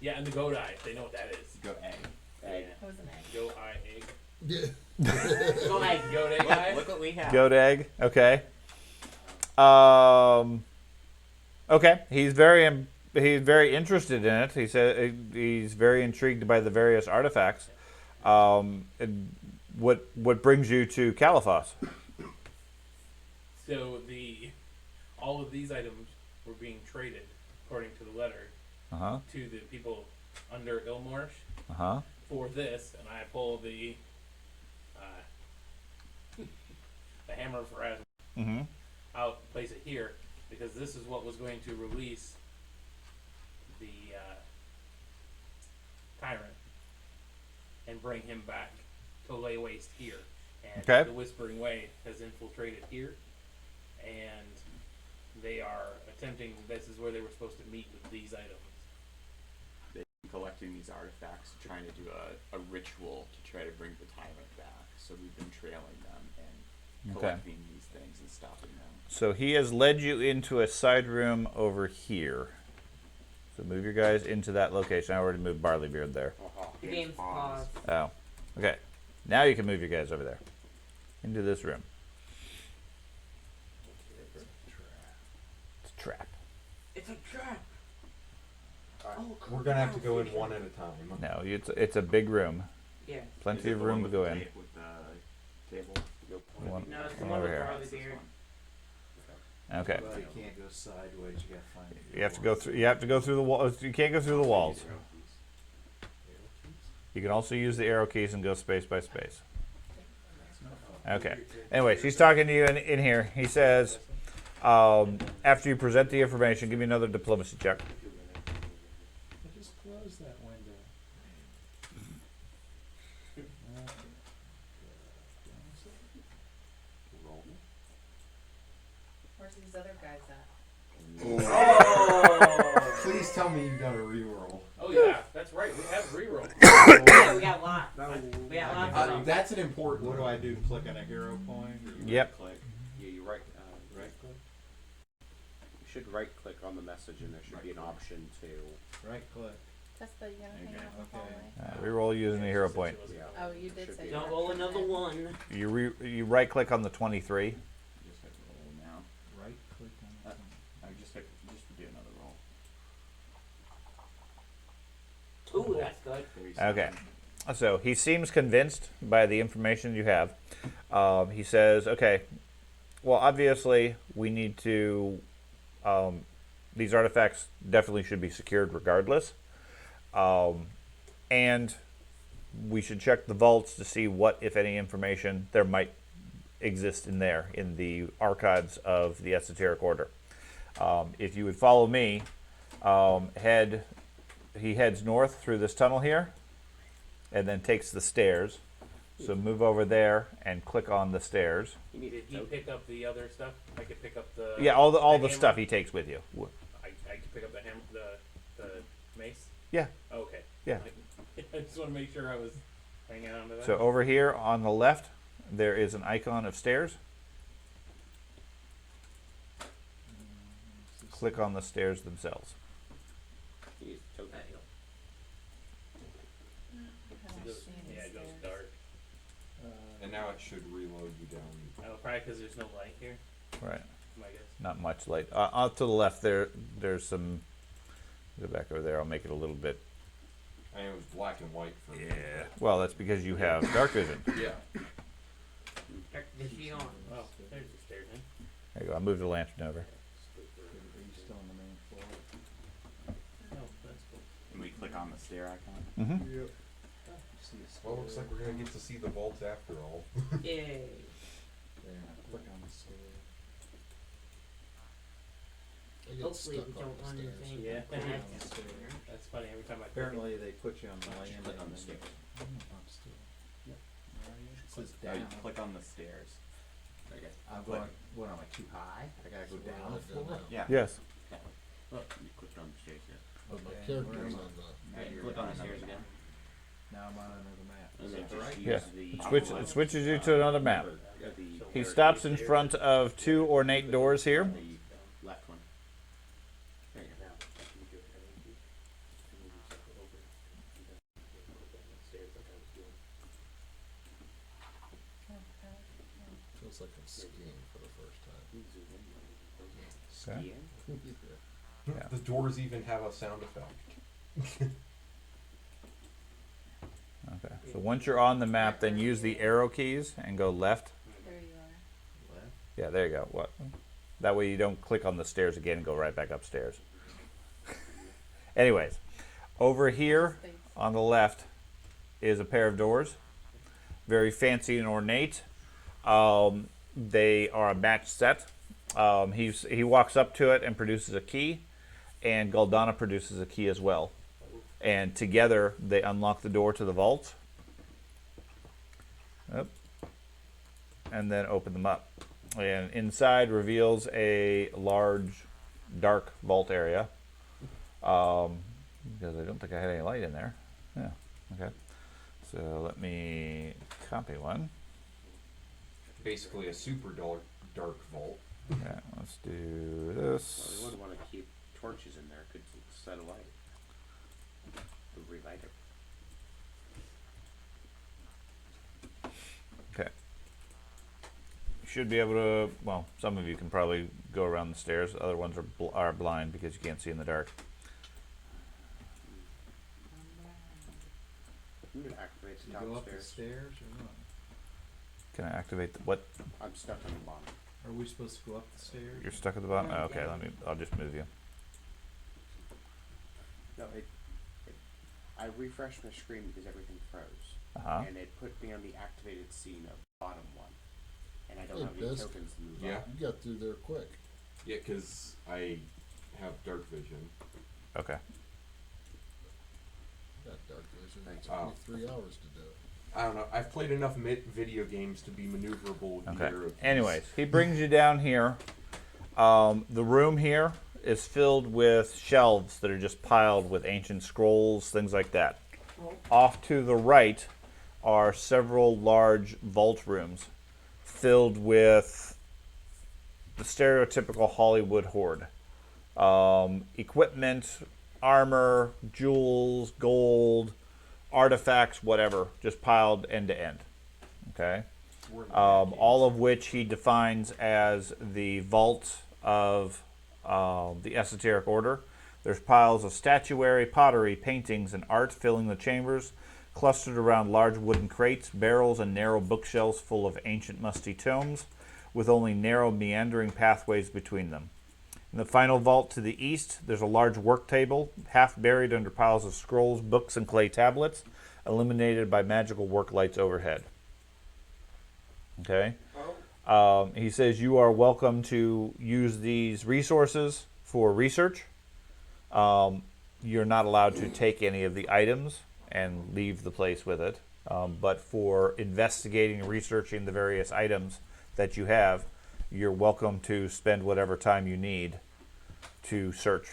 Yeah, and the goat eye, they know what that is. Goat egg. Yeah. That was an egg. Goat eye egg. Yeah. Go ahead. Goat egg eye. Look what we have. Goat egg. Okay. Okay. He's very interested in it. He said he's very intrigued by the various artifacts. And what brings you to Caliphos? So all of these items were being traded, according to the letter, Uh huh. to the people under Ilmarsh Uh huh. for this, and I pull the the hammer of Erasmus Mm-hmm. out, place it here, because this is what was going to release the tyrant and bring him back to lay waste here. And Okay. the Whispering Way has infiltrated here, and they are attempting. This is where they were supposed to meet with these items. They've been collecting these artifacts, trying to do a ritual to try to bring the tyrant back. So we've been trailing them and Okay. collecting these things and stopping them. So he has led you into a side room over here. So move your guys into that location. I already moved Barleybeard there. The game's paused. Oh. Okay. Now you can move your guys over there. Into this room. It's a trap. It's a trap. Oh, We're gonna have to go in one at a time. No, it's a big room. Yeah. Plenty of room to go in. With the table. One, No, it's the one one over with here. Barleybeard. Okay. But you can't go sideways, you gotta find it. You have to go through. You have to go through the walls. You can't go through the walls. You can also use the arrow keys and go space by space. Okay. Anyway, she's talking to you in here. He says, after you present the information, give me another diplomacy check. I just closed that window. Where's these other guys at? Oh. Please tell me you got a reroll. Oh yeah, that's right. We have reroll. Yeah, we got lots. We got lots of them. That's an important. What do I do? Click on a hero point? Or Yep. Click. Yeah, you right click. You should right click on the message, and there should be an option to. Right click. Testa, you gonna hang out in the Okay. hallway? Reroll using a hero point. Yeah. Oh, you did Should say be. that. Don't roll another one. You right click on the 23. Just hit roll now. Right click on it. I just do another roll. Ooh, that's good. 37. Okay. So he seems convinced by the information you have. He says, okay, well, obviously, we need to. These artifacts definitely should be secured regardless. And we should check the vaults to see what, if any, information there might exist in there, in the archives of the Esoteric Order. If you would follow me, he heads north through this tunnel here, and then takes the stairs. So move over there and click on the stairs. Did he pick up the other stuff? I could pick up the Yeah, all the hammer? stuff he takes with you. I could pick up the hammer, the mace. Yeah. Okay. Yeah. I just want to make sure I was hanging on to that. So over here on the left, there is an icon of stairs. click on the stairs themselves. Use token. There you go. Yeah, it goes dark. And now it should reload you down. Oh, probably because there's no light here. Right. My guess. Not much light. Off to the left there's some. Go back over there. I'll make it a little bit. I mean, it was black and white for me. Well, that's because you have dark vision. Yeah. Is she on? Oh, there's the stairs in. There you go. I moved the lantern over. Are you still on the main floor? Oh, that's cool. Can we click on the stair icon? Mm-hmm. Yep. See a Well, looks like stair. we're gonna get to see the vault after all. Yay. There, click on the stair. I get Hopefully stuck we on don't the run stairs. anything. Yeah. bad Yeah. here. That's funny. Every time I click it- Apparently they put you on the landing. click on the and stair. then you- I'm still. Yep. Where are you? It says Oh, down. you click on the stairs. Okay. I'm going, what am I, too high? I gotta go So we're down not the going floor? down. Yeah. Yes. Oh, you clicked on the stairs, yeah. But my Okay, character's where am I? on the. Now Yeah, you're click on the stairs another again. Now I'm on another map. And then Is that just right? use Yeah. the It switches you to another map. the He stops in front of two ornate doors here. the left one. There you go. Now, after you do it, I think you can move yourself over and then you can go down the stairs like I was doing. Feels like I'm skiing for the first time. Zoom in. Okay. Skiing. Yeah. The doors even have a sound effect. Okay. So once you're on the map, then use the arrow keys and go left. There you are. Left. Yeah, there you go. What? That way you don't click on the stairs again and go right back upstairs. Anyways, over here Space. on the left is a pair of doors. Very fancy and ornate. They are a match set. He walks up to it and produces a key, and Guldana produces a key as well. And together they unlock the door to the vault. Yep. And then open them up. And inside reveals a large, dark vault area. Because I don't think I had any light in there. Yeah. Okay. So let me copy one. Basically a super dark vault. Yeah. Let's do Well, they this. would want to keep torches in there. Could set a light. To relight it. Okay. You should be able to. Well, some of you can probably go around the stairs. Other ones are blind because you can't see in the dark. I'm gonna activate the You top go up the stairs. stairs or not? Can I activate the, what? I'm stuck on the bottom. Are we supposed to go up the stairs? You're stuck at the bottom. Oh, okay. I'll just move you. No, I refreshed my screen because everything froze. Uh-huh. And it put me on the activated scene of the bottom one. And I don't Hey, have any Biz. tokens to move Yeah. on. You got through there quick. Yeah, because I have dark vision. Okay. Got dark vision. It Thanks. took Oh. me 3 hours to do it. I don't know. I've played enough video games to be maneuverable Okay. here. Anyways, he brings you down here. The room here is filled with shelves that are just piled with ancient scrolls, things like that. Off to the right are several large vault rooms filled with the stereotypical Hollywood hoard. Equipment, armor, jewels, gold, artifacts, whatever, just piled end to end. Okay? All of which he defines as the vault of the esoteric order. There's piles of statuary, pottery, paintings, and art filling the chambers, clustered around large wooden crates, barrels, and narrow bookshelves full of ancient musty tomes, with only narrow meandering pathways between them. In the final vault to the east, there's a large work table, half buried under piles of scrolls, books, and clay tablets, illuminated by magical work lights overhead. Okay? He says you are welcome to use these resources for research. You're not allowed to take any of the items and leave the place with it. But for investigating and researching the various items that you have, you're welcome to spend whatever time you need to search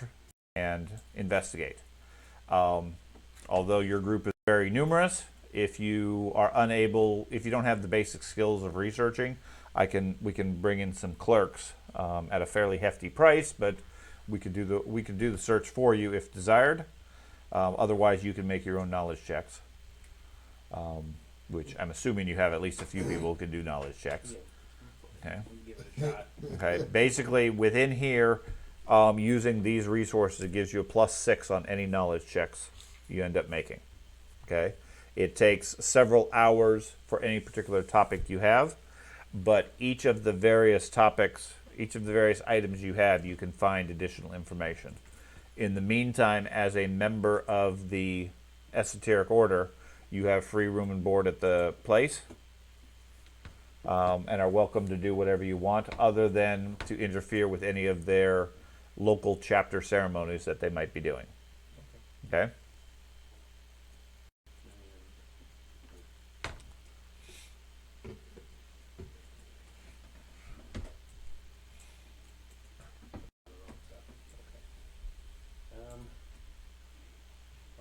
and investigate. Although your group is very numerous, if you are unable, if you don't have the basic skills of researching, we can bring in some clerks at a fairly hefty price, but We could do the search for you if desired. Otherwise, you can make your own knowledge checks. Which I'm assuming you have at least a few people who can do knowledge checks. Okay. We can give it a shot. Okay. Basically, within here, using these resources, it gives you a +6 on any knowledge checks you end up making. Okay. It takes several hours for any particular topic you have, but each of the various topics, each of the various items you have, you can find additional information. In the meantime, as a member of the Esoteric Order, you have free room and board at the place, and are welcome to do whatever you want other than to interfere with any of their local chapter ceremonies that they might be doing. Okay?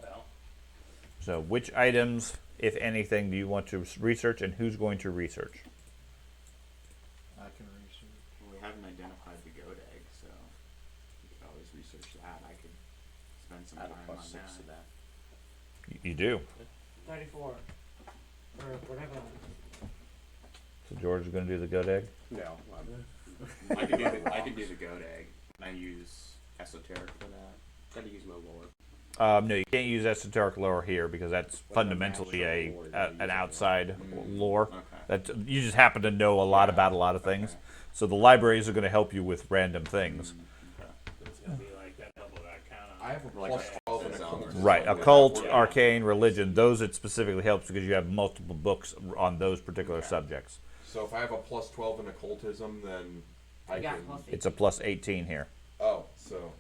Well, So which items, if anything, do you want to research, and who's going to research? I can research. We haven't identified the goat egg, so we could always research that. I could spend some Add time a on +6 to that. that. You do. 34. Or whatever. So George is going to do the goat egg. No, I could do the goat egg. Can I use esoteric for that? gotta use my lore. No, you can't use esoteric lore here because that's fundamentally natural lore that you an use? outside lore. Okay. That you just happen to know a lot about a lot of things. Okay. So the libraries are going to help you with random things. Okay. it's gonna be like that double Arcana. I have a Like plus a 12 in zone or occult. something. Right, With occult, that word. arcane, religion. Those it specifically helps because you have multiple books on those particular Okay. subjects. So if I have a plus 12 in occultism, then I Yeah, can. plus It's a +18 here. Oh, so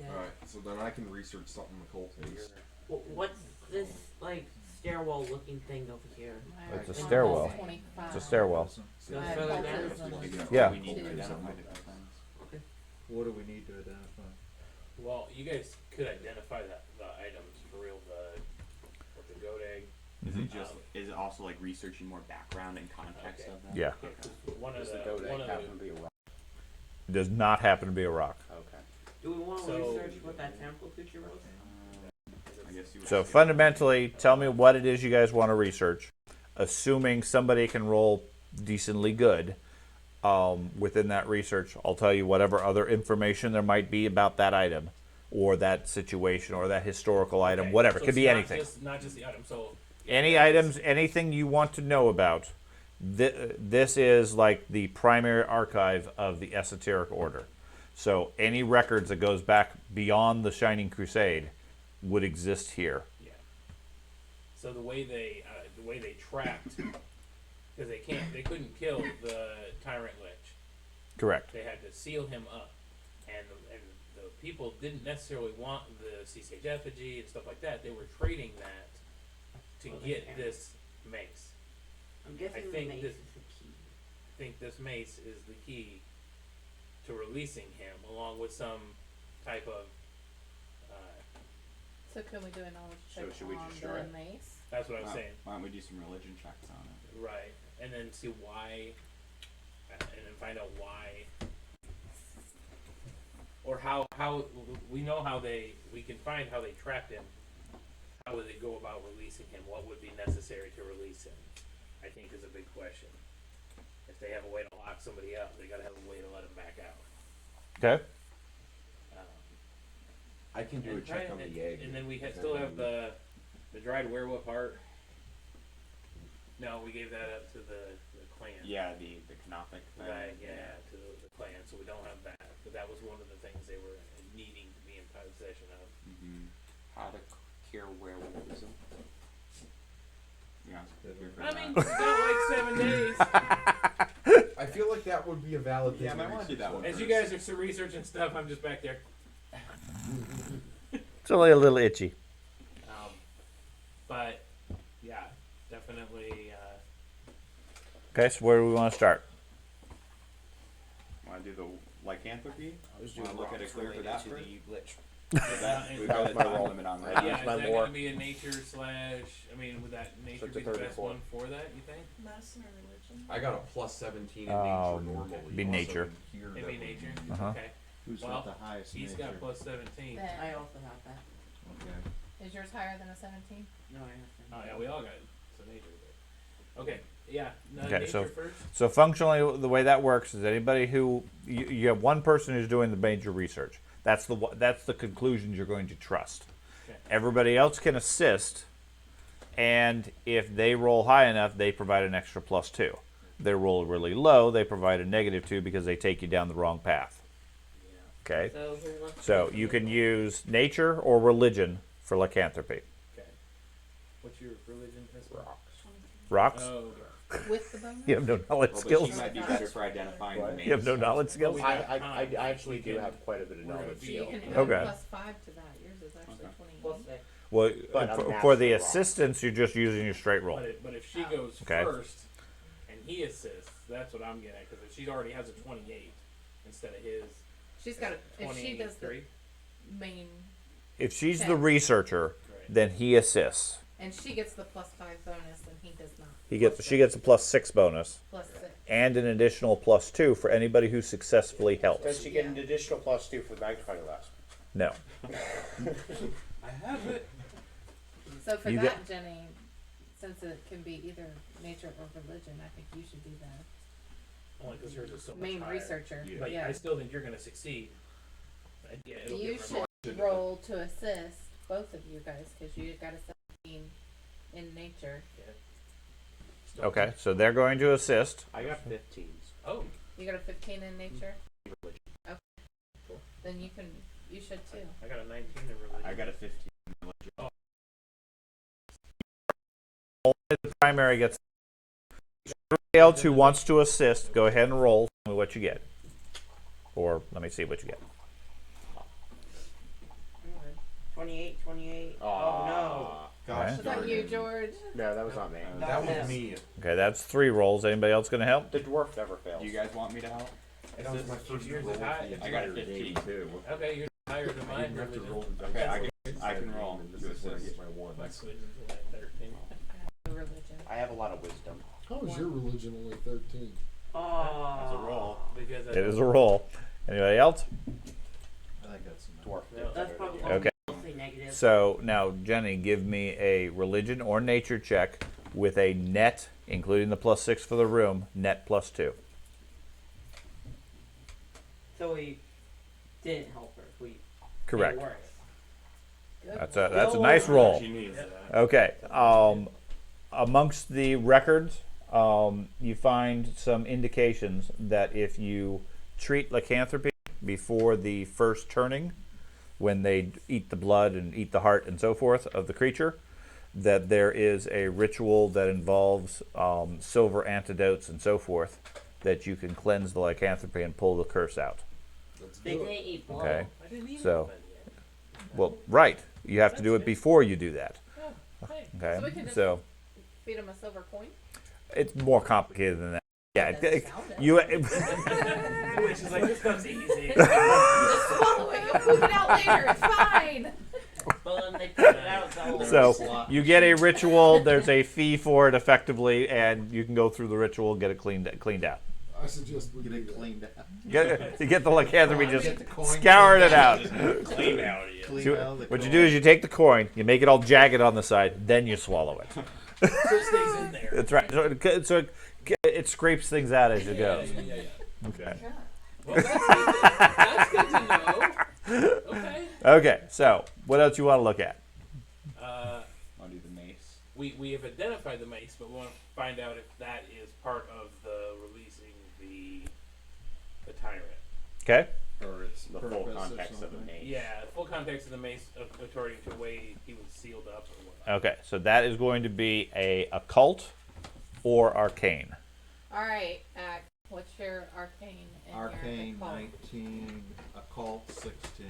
Yeah. all right. So then I can research something occult based. What's this, like, stairwell looking thing over here? It's a My stairwell. +25. It's a stairwell. Goes My further down? occultism. Yeah. We need to Two. identify different things. What do we need to identify? Well, you guys could identify the items for real. With the goat egg. Is it just? Is it also like researching more background and context Okay. of them? Yeah. Okay, 'cause one of Does the the goat one egg of happen to the be a rock? It does not happen to be a rock. Okay. Do we want to So- research what that temple picture was? I guess you would So have to- fundamentally, tell me what it is you guys want to research, assuming somebody can roll decently good within that research. I'll tell you whatever other information there might be about that item or that situation or that historical item, okay, whatever. so It could it's be not anything. Not just the item. So Any items, anything you want to know about. This is like the primary archive of the Esoteric Order. So any records that goes back beyond the Shining Crusade would exist here. yeah. So the way they trapped, because they couldn't kill the tyrant lich. Correct. They had to seal him up, and the people didn't necessarily want the sea sage effigy and stuff like that. They were trading that to For the get camp. this mace. I'm guessing the think mace this- is the key. I think this mace is the key to releasing him, along with some type of. So can we do a knowledge So check should we on destroy the it? mace? That's what I'm Why- saying. Why don't we do some religion checks on it? Right, and then see why, and then find out why, or how we know how we can find how they trapped him. How would they go about releasing him? What would be necessary to release him? I think is a big question. If they have a way to lock somebody up, they gotta have a way to let him back out. Okay. I can do a And check try- on and- the egg. And then we Is that still what have you- the dried werewolf heart. No, we gave that up to the clan. Yeah, the canophic thing. Right, yeah, to the clan, so we don't have that, but that was one of the things they were needing to be in possession of. Mm-hmm. How to cure werewolfism. Yeah. I mean, we got like 7 days. I feel like that would be a valid thing. Yeah, I might wanna do that one. As you guys are researching stuff, I'm just back there. It's only a little itchy. But, yeah, definitely, Okay, so where do we want to start? Want to do the lycanthropy? I was Wanna doing look at a rocks clear for related that to first? the lich. We've That got was a my time roll. limit on Yeah. that. yeah, is my that lore. gonna be a nature slash, I mean, would that nature it's be a the best 34. one for that, you think? Medicine or religion? I got a plus 17 in nature normally. be also nature. in here Maybe that would nature, Uh-huh. okay. Who's Well, got the highest he's nature? got plus 17. Then, I also have that. Okay. is yours higher than a 17? No, I have Oh yeah, we all got it. So nature there. Okay, yeah. No, Okay, nature so- first. So functionally, the way that works is anybody who you have one person who's doing the major research. That's the conclusions you're going to trust. Okay. Everybody else can assist, and if they roll high enough, they provide an extra +2. They roll really low, they provide a -2 because they take you down the wrong path. Okay. So who wants So to you do can it? use nature or religion for lycanthropy. Okay. What's your religion? Rocks. Rocks? Oh, With the bonus? You have no knowledge Well, but skills. she might be better for identifying the main You have no source. knowledge skills. we I, got I, time. I actually We do can- have quite a bit of we're gonna knowledge be- So you skill. can add Okay. +5 to that. Yours is actually Okay. 28. Plus 6. Well, But I'm for master the rock. assistance, you're just using your straight roll. But if she goes Okay. first and he assists, that's what I'm getting at. Because if she already has a 28 instead of his She's got a, if she does the 23, main, If she's the Okay. researcher, right? then he assists. and she gets the +5 bonus, then he does not. She gets a +6 bonus +6. and an additional +2 for anybody who successfully Does helps. she get an additional +2 for the magnifying glass? No. I have it. So for You that, Jenny, since it can be either nature or religion, I think you should be the Only because hers is so much main higher. researcher. But Yeah. I still think you're going to succeed. Yeah, it'll You get should roll to assist both of you guys because you got a 17 in nature. Still- Okay, so they're going to assist. I got 15s. Oh, You got a 15 in nature. Okay. Then you should too. I got a 19 in religion. I got a 15. The primary gets. Everybody else who wants to assist, go ahead and roll. Tell me what you get. Or let me see what you get. 28, 28. Aw. Oh Gosh Okay. Was that darn you, it. George? No, that was not me. That Yeah. was me. Okay, that's 3 rolls. Anybody else going to help? The dwarf never fails. Do you guys want me to help? That was my first Yours roll is high. with the I got a entire 15. game, too. Okay, you're higher than I mine. didn't have to religion. roll the dice. Okay, like I can that roll game, and to this is when I assist. get my ones. My religion's only at 13. Religion. I have a lot of wisdom. How is your religion only 13? no. Oh. That's a roll. Because It is a roll. Anybody else? I think that's enough. Dwarf No. did That's better probably than you. Okay. mostly negative. So now, Jenny, give me a religion or nature check with a net, including the +6 for the room, net +2. So we didn't help her. We Correct. made it worse. Good. That's a nice roll. She needs that. Okay. Amongst the records, you find some indications that if you treat lycanthropy before the first turning, when they eat the blood and eat the heart and so forth of the creature, that there is a ritual that involves silver antidotes and so forth that you can cleanse the lycanthropy and pull the curse out. Let's They do didn't it. eat blood. Okay. I didn't even So- know that yet. Well, right. You have to do it before you do that. Oh, hey. Okay. So we can just- So Feed him a silver coin. it's more complicated than that. Yeah. That sounded- You. Which is like, this stuff's easy. Just swallow it. You'll poop it out later. It's fine. But then they put it out. So you get a ritual. There's a fee for it, effectively, and you can go through the ritual, get it cleaned out. I suggest we Get do it that. cleaned out. You get the lycanthropy, just Get the coin. scouring it out. Clean out of you. Clean So out the what you coin. do is you take the coin, you make it all jagged on the side, then you swallow it. So it stays in there. That's right. So it scrapes things out as you go. Yeah. Okay. Well, that's good to know. Okay. Okay. So what else you want to look at? I'll do the mace. We have identified the mace, but we want to find out if that is part of the releasing the tyrant. Okay. Or it's the full Purpose or context of the something. mace. Yeah, the full context of the mace, according to the way he was sealed up or whatnot. Okay. So that is going to be a occult or arcane. All right, what's your arcane and Arcane your occult? 19, occult 16.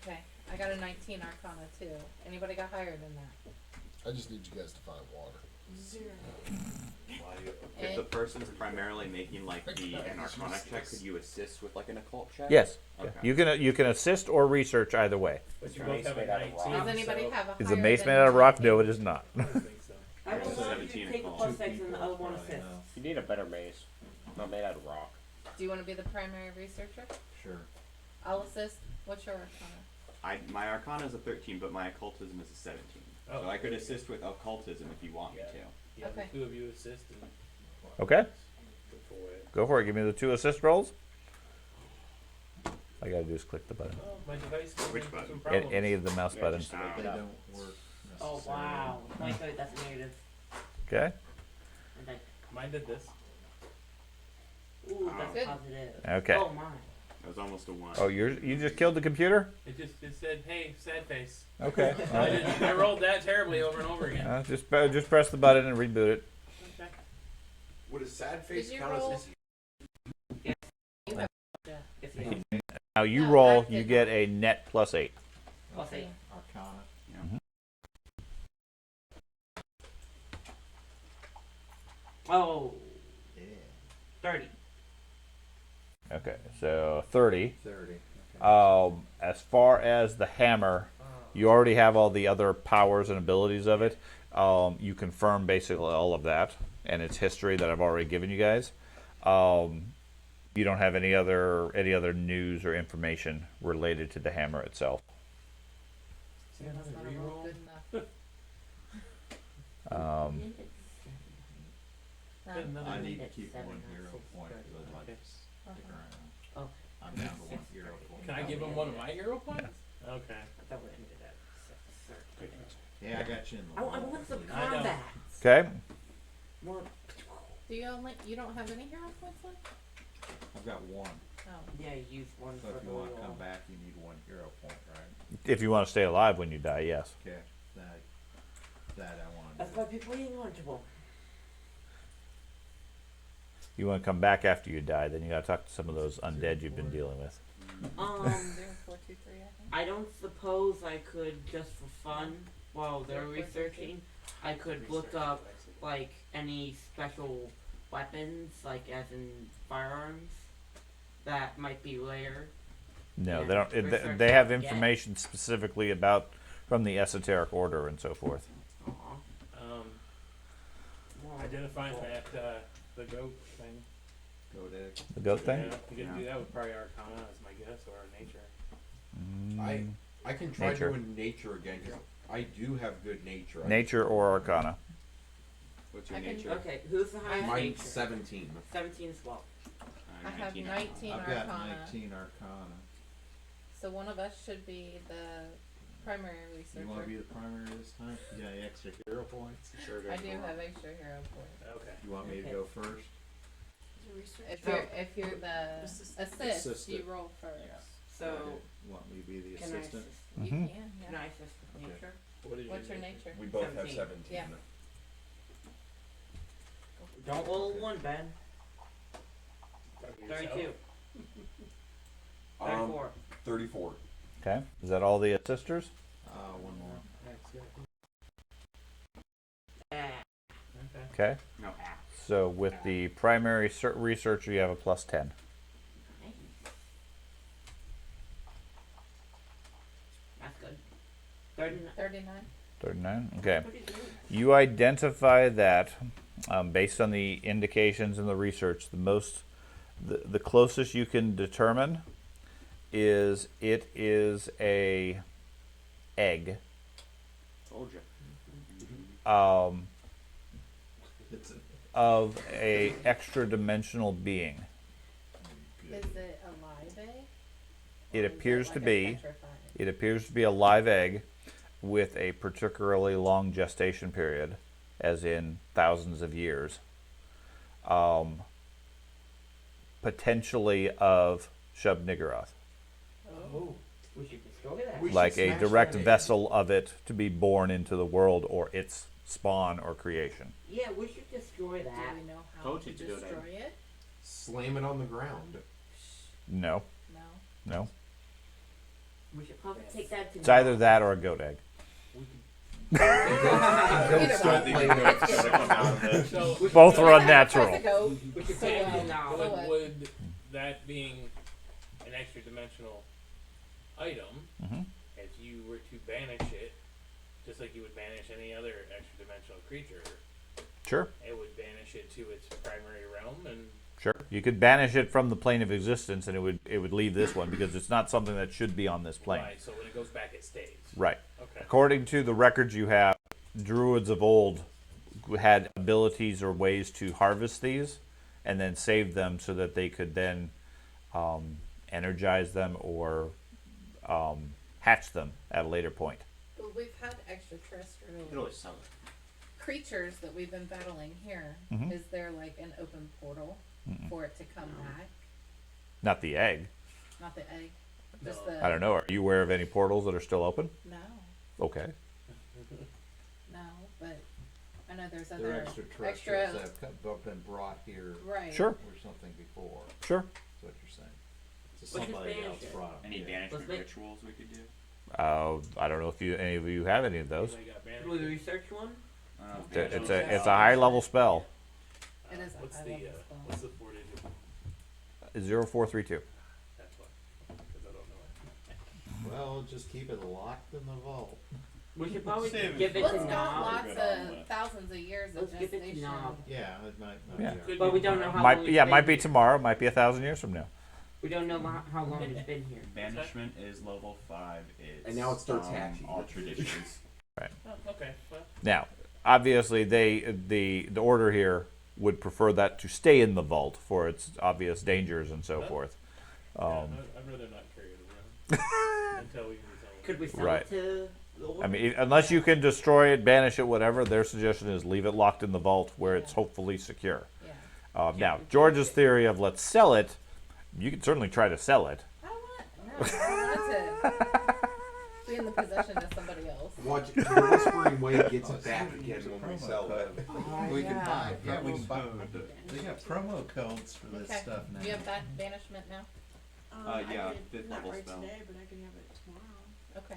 Okay, I got a 19 arcana too. Anybody got higher than that? I just need you guys to find water. 0. If the person's primarily making like an arcana check, could you assist with like an occult check? Yes. Okay. You can assist or research either way. But you Is both mace have a made out of 19. rock? Does anybody so have a Is higher the mace than made out of rock? 19? No, it is not. I don't think so. I will let you 17 take a o'clock. plus 6 and the other one assist. You need a better mace. Not made out of rock. Do you want to be the primary researcher? Sure. I'll assist. What's your arcana? My Arcana is a 13, but my Occultism is a 17. Oh, So I could assist with Occultism if you want me to. Yeah, Okay. the two of you assist and Okay, go for it. go for it. Give me the 2 assist rolls. All I gotta do is click the button. Oh, my device gave Which me button? some problems. Any of the mouse Yeah, buttons. just, They don't work Oh necessarily. wow. 23, that's negative. Okay. And then, Mine did this. ooh, that's Good. positive. Okay. Oh my. That was almost a 1. Oh, you just killed the computer? It said, "Hey, sad face." Okay. I rolled that terribly over and over again. Just press the button and reboot it. Okay. Would a sad face Did you count roll? as You have yeah. If Mhm. you Now you No, roll, that you did get a net +8. I'll say. Arcana. Oh, Yeah. 30. Okay, so 30. 30. As far as the hammer, you already have all the other powers and abilities of it. You confirm basically all of that and its history that I've already given you guys. You don't have any other news or information related to the hammer itself. See That's another not a roll reroll? good enough. Got No. another I one? need to It's keep 7 one out of hero 6, point right. because I'd like Okay. to stick Uh-huh. around. Oh, I'm down to 1 hero point. Can I give him one of my hero points? Okay. I thought we ended at 6. Yeah, I got you in the I long want some I know. combat. Okay. More. You don't have any hero points left? I've got 1. Oh. Yeah, you use one So for if you want to overall. come back, you need 1 hero point, right? If you want to stay alive when you die, yes. Okay. That I want to That's do. why people ain't lunchable. You want to come back after you die, then you got to talk to some of those undead you've been dealing with. 4, 2, 3, I think. I don't suppose I could just for fun while they're researching. I could look up like any special weapons, like as in firearms, that might be rare. No, Yeah, they don't. research They have what to get. information specifically about from the esoteric order and so forth. Aw. Well, Identifying well, that the goat thing. Go dig. The goat thing. Yeah, you can do that with probably Arcana as my guess or nature. I can try Nature. doing nature again because I do have good nature. Nature or Arcana. What's your I can- nature? Okay, who's the highest Mine's nature? 17. 17 as well. I have 19. 19 I've got arcana. 19 Arcana. So one of us should be the primary researcher. You want to be the primary this time? You got any extra hero points? Sure I do have extra hero points. Okay. You want me to Okay. go first? If you're the assist, Assistant. you roll first. Yeah. So, You want me to be the can I assistant? assist? You Mhm. can, yeah. Can I assist with Okay. nature? What is What's your nature? We both have 17. 17. Yeah. Don't roll one, Ben. Talk to yourself. 32. Um, 34. 34. Okay. Is that all the assisters? One more. Ah. Okay. Okay. No, So with the primary researcher, you have a +10. That's good. 39. 39. 39. Okay. What is it? You identify that based on the indications in the research. The closest you can determine is it is a egg. told you. It's a Of a extra dimensional being. Is it a live egg? It Or is appears like to a be. petrified? It appears to be a live egg with a particularly long gestation period, as in thousands of years. Potentially of Shub-Niggurath. Oh. We should destroy that. We should Like a smash direct that egg. vessel of it to be born into the world or its spawn or creation. Yeah, we should destroy Do that. we know how Told to you to do that. destroy it? Slam it on the ground. No, No. no. We should probably take that to It's either that or a goat egg. So Both are That's unnatural. a goat. We should So, take it to so now. what? would that being an extra dimensional item, hmm if you were to banish it, just like you would banish any other extra dimensional creature, Sure. it would banish it to its primary realm and Sure. You could banish it from the plane of existence, and it would leave this one because it's not something that should be on this plane. Right, so when it goes back, it stays. Right. Okay. According to the records you have, druids of old had abilities or ways to harvest these and then save them so that they could then energize them or hatch them at a later point. But we've had You can extraterrestrial always sell it. creatures that we've been battling here. Mhm. Is there like an open portal for it to come back? Not the egg. Not the egg. Just No. the I don't know. Are you aware of any portals that are still open? No, Okay. no, but I know there's They're other extraterrestrials that have been brought here right. Sure. or something before. Sure. That's what you're saying. So Let's just somebody banish else it. brought 'em Any here. banishment make- rituals we could do? I don't know if any of you have any of those. Anybody got Can we banished? research one? I don't know if It's banishment- a high level spell. It is a What's high the level spell. what's the 4-digit? 0432. That's what. Because I don't know it. Well, just keep it locked in the vault. We should probably Save it give for it Well, to it's got Knob. lots Good on of that. thousands of years of Let's give it to gestation. Knob. Yeah, it might not Yeah. be. Could But be we don't know tomorrow. how Might long yeah, it's might been be here. tomorrow. Might be 1,000 years from now. We don't know how long it's been here. Banishment is level 5. It's, And now it starts hatching. all traditions. Oh, okay. Well, Now, obviously, the order here would prefer that to stay in the vault for its obvious dangers and so forth. yeah, I'd rather not carry it around until we can resolve it. Could we sell Right. it to the order? I mean, unless you can destroy it, banish it, whatever, their suggestion is leave it locked in the vault where it's hopefully secure. Yeah. Now, George's theory of let's sell it, you can certainly try to sell it. I don't want. No, I don't want to be in the possession of somebody else. Watch the Whispering Way gets it back again when we sell it. We can yeah. buy. Yeah, we Promo can buy. code. They got promo codes for this Okay. stuff now. Do you have that banishment now? Yeah, I fifth not level right spell. today, but I can have it tomorrow. Okay.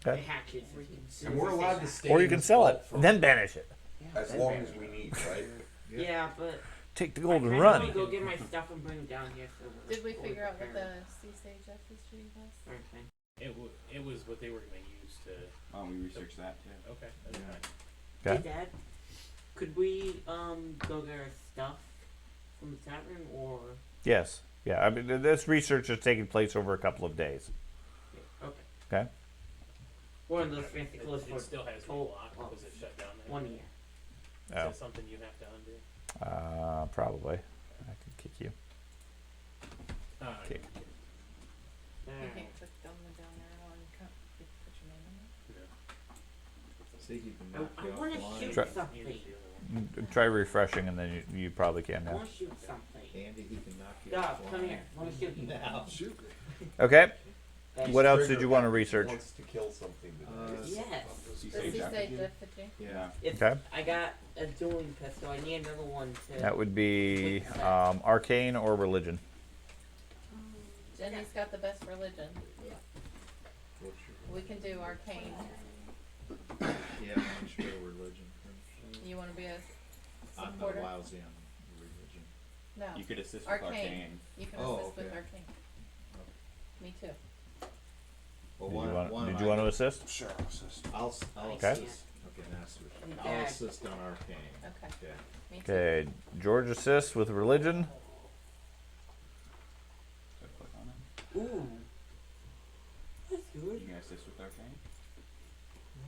Okay. Hatch it. We can And we're allowed to stay Or you in can this sell vault it, for and then banish it. as long as we need, right? Yeah, but Take the I golden kinda run. wanna go get my stuff and bring it down here. So we're Did we fully figure out what prepared. the sea stage FSG was? Okay. It was what they were going to use to. We researched that too. Okay, that's Yeah. fine. Okay. Hey Dad, could we go get our stuff from the tavern or? Yes. Yeah. I mean, this research is taking place over a couple of days. Okay. Okay. One of those fancy clothes It for still has the Oh, lock oh. because it shut down there. 1 year. Is Oh. that something you have to undo? Probably. I can kick you. Kick. You Alright. can't click down there and put your name in it. See, he can I knock you want to offline. shoot Try- something. Try refreshing, and then you probably can I now. want to shoot something. Andy, he can knock you Dog, offline. come here. Let me shoot you. Now. Shoot. Okay. Hey. What else did Trigger you want to happy. research? Wants to kill something today. Yes. The sea stage FSG. Yeah. If Okay. I got a dueling pistol, I need another one to. That would be arcane or religion. Jenny's got the best religion. What's your- We can do arcane. Yeah, I'm sure religion. You want to be a I'm not supporter? lousy on religion. No. You could assist with Arcane. arcane. You can Oh, assist with okay. arcane. Me too. Well, Did one, you want, one did of you my- want to assist? Sure, assist. I'll Okay. assist. Okay, now switch. I'll Yeah. assist on arcane. Okay. Okay. Me too. Okay. George assists with religion. So click on it. Ooh. That's You good. can assist with arcane.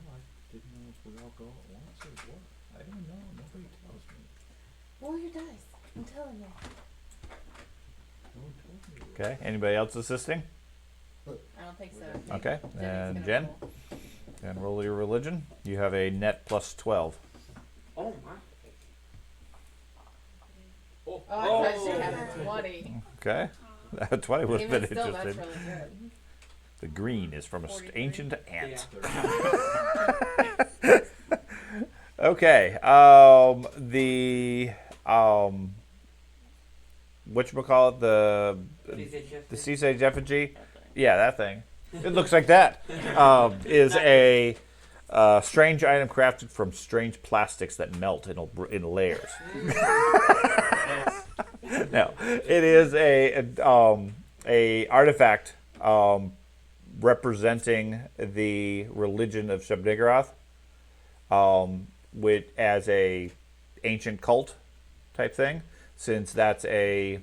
Well, I didn't know if we all go at once or what. I don't know. Nobody tells me. Roll your dice. I'm telling you. No one told me. Okay. Anybody else assisting? I don't think so. Okay. Jenny's And gonna Jen? roll. And roll your religion. You have a net plus 12. Oh my. Oh, Oh, I thought she had a 20. Okay. 20 would have Even been still, that's interesting. really good. The green is from an 43. ancient ant. Yeah. Okay. The whatchamacallit, the sea sage effigy. Yeah, that thing. It looks like that. Is a strange item crafted from strange plastics that melt in layers. No, it is a artifact representing the religion of Shub-Niggurath, which as a ancient cult type thing. since that's a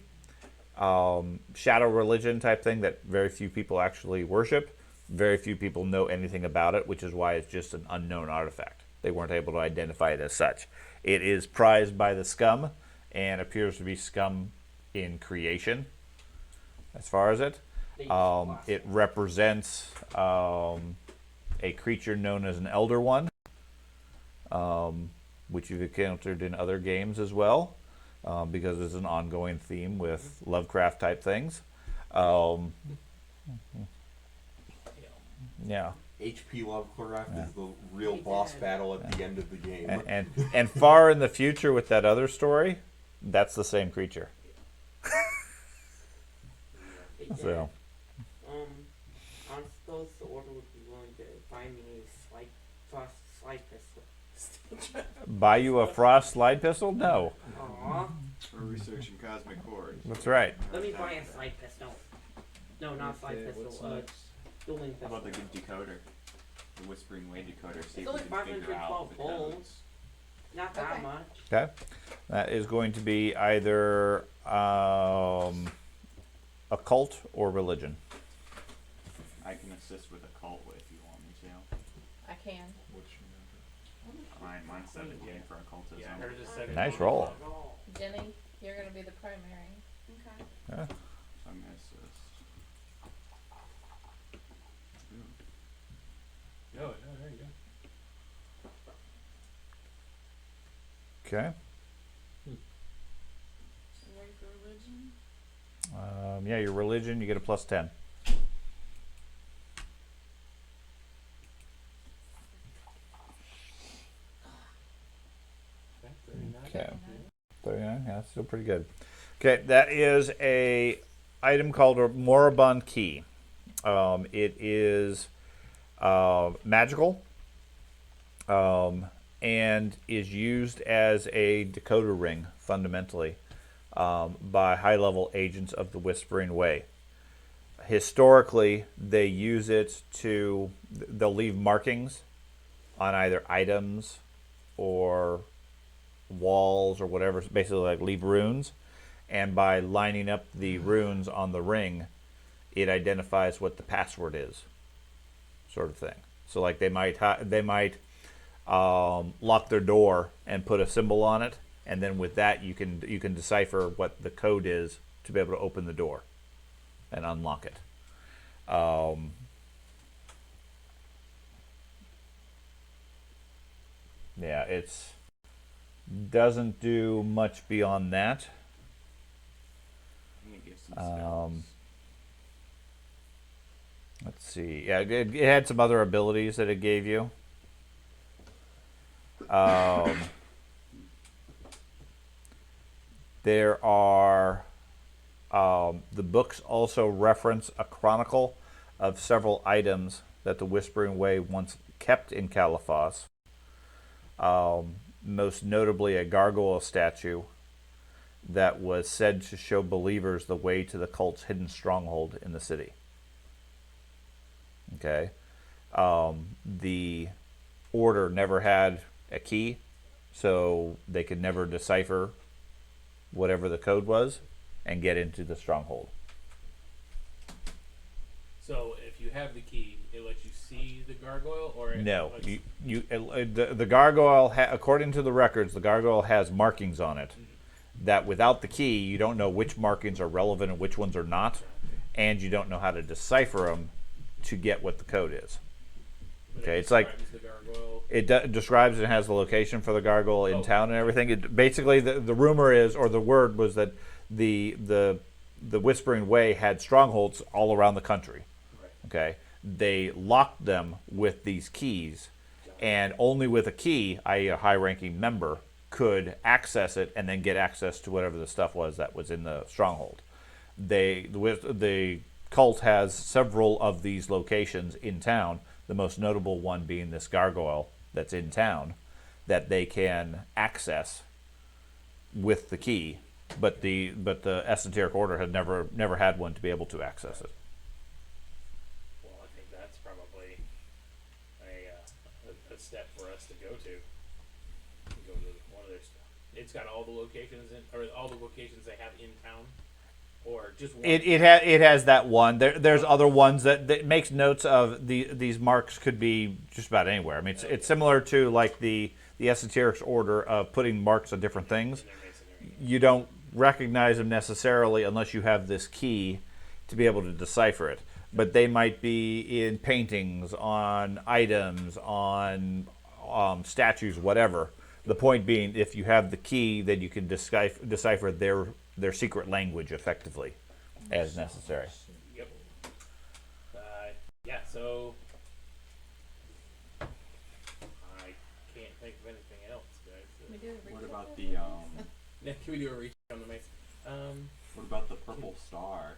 shadow religion type thing that very few people actually worship. Very few people know anything about it, which is why it's just an unknown artifact. They weren't able to identify it as such. It is prized by the scum and appears to be scum in creation as far as it. It represents a creature known as an Elder One, which you've encountered in other games as well, because it's an ongoing theme with Lovecraft type things. Yeah. HP Lovecraft is the real boss battle at the end of the game. And far in the future with that other story, that's the same creature. Hey, Dad, So I suppose the order would be willing to buy me a frost slide pistol. buy you a frost slide pistol? No. Aww. We're researching cosmic cores. That's right. Let me buy a slide pistol. No, not slide pistol. Dueling How pistol. about the good decoder? The Whispering Way decoder. See It's if only we can figure out 512 the gold. codes. Not that Okay. much. Okay. That is going to be either occult or religion. I can assist with occult if you want me to. I can. Mine's 17 for occultism. Yeah, hers is 17. Nice roll. Jenny, you're gonna be the primary. Okay. Yeah. So I'm gonna assist. No, there you go. Okay. Wait for religion. Yeah, your religion, you get a plus 10. Okay, 39. Okay. 39, yeah, that's still pretty good. Okay, that is a item called a moribund key. It is magical and is used as a decoder ring, fundamentally, by high-level agents of the Whispering Way. Historically, they use it to, they'll leave markings on either items or walls or whatever, basically like leave runes, and by lining up the runes on the ring, it identifies what the password is, sort of thing. So like they might lock their door and put a symbol on it, and then with that you can decipher what the code is to be able to open the door and unlock it. Yeah, it's doesn't do much beyond that. I'm gonna give some spells. Let's see. Yeah, it had some other abilities that it gave you. There are the books also reference a chronicle of several items that the Whispering Way once kept in Caliphos. Most notably a gargoyle statue that was said to show believers the way to the cult's hidden stronghold in the city. Okay. The order never had a key, so they could never decipher whatever the code was and get into the stronghold. So if you have the key, it lets you see the gargoyle, or it No, lets the gargoyle, according to the records, the gargoyle has markings on it that without the key, you don't know which markings are relevant and which ones are not, and you don't know how to decipher them to get what the code is. but Okay, it it's like describes the gargoyle. it describes and has the location for the gargoyle in Oh. town and everything. It, basically, the rumor is, or the word was that the Whispering Way had strongholds all around the country. Right. Okay, they locked them with these keys, and only with a key, i.e., a high-ranking member, could access it and then get access to whatever the stuff was that was in the stronghold. The cult has several of these locations in town. The most notable one being this gargoyle that's in town that they can access with the key, but the esoteric order had never had one to be able to access it. Well, I think that's probably a step for us to go to. Go to one of their stuff. it's got all the locations or all the locations they have in town, or just one? It has that one. There's other ones that makes notes of these marks could be just about anywhere. I mean, it's similar to like the esoterics order of putting marks on different things. In their masonry. You don't recognize them necessarily unless you have this key to be able to decipher it. But they might be in paintings, on items, on statues, whatever. The point being, if you have the key, then you can decipher their secret language effectively, as necessary. Yep. Yeah. So I can't think of anything else, guys. We do a What research about on the it? Yeah, can we do a reach on the mason? what about the purple star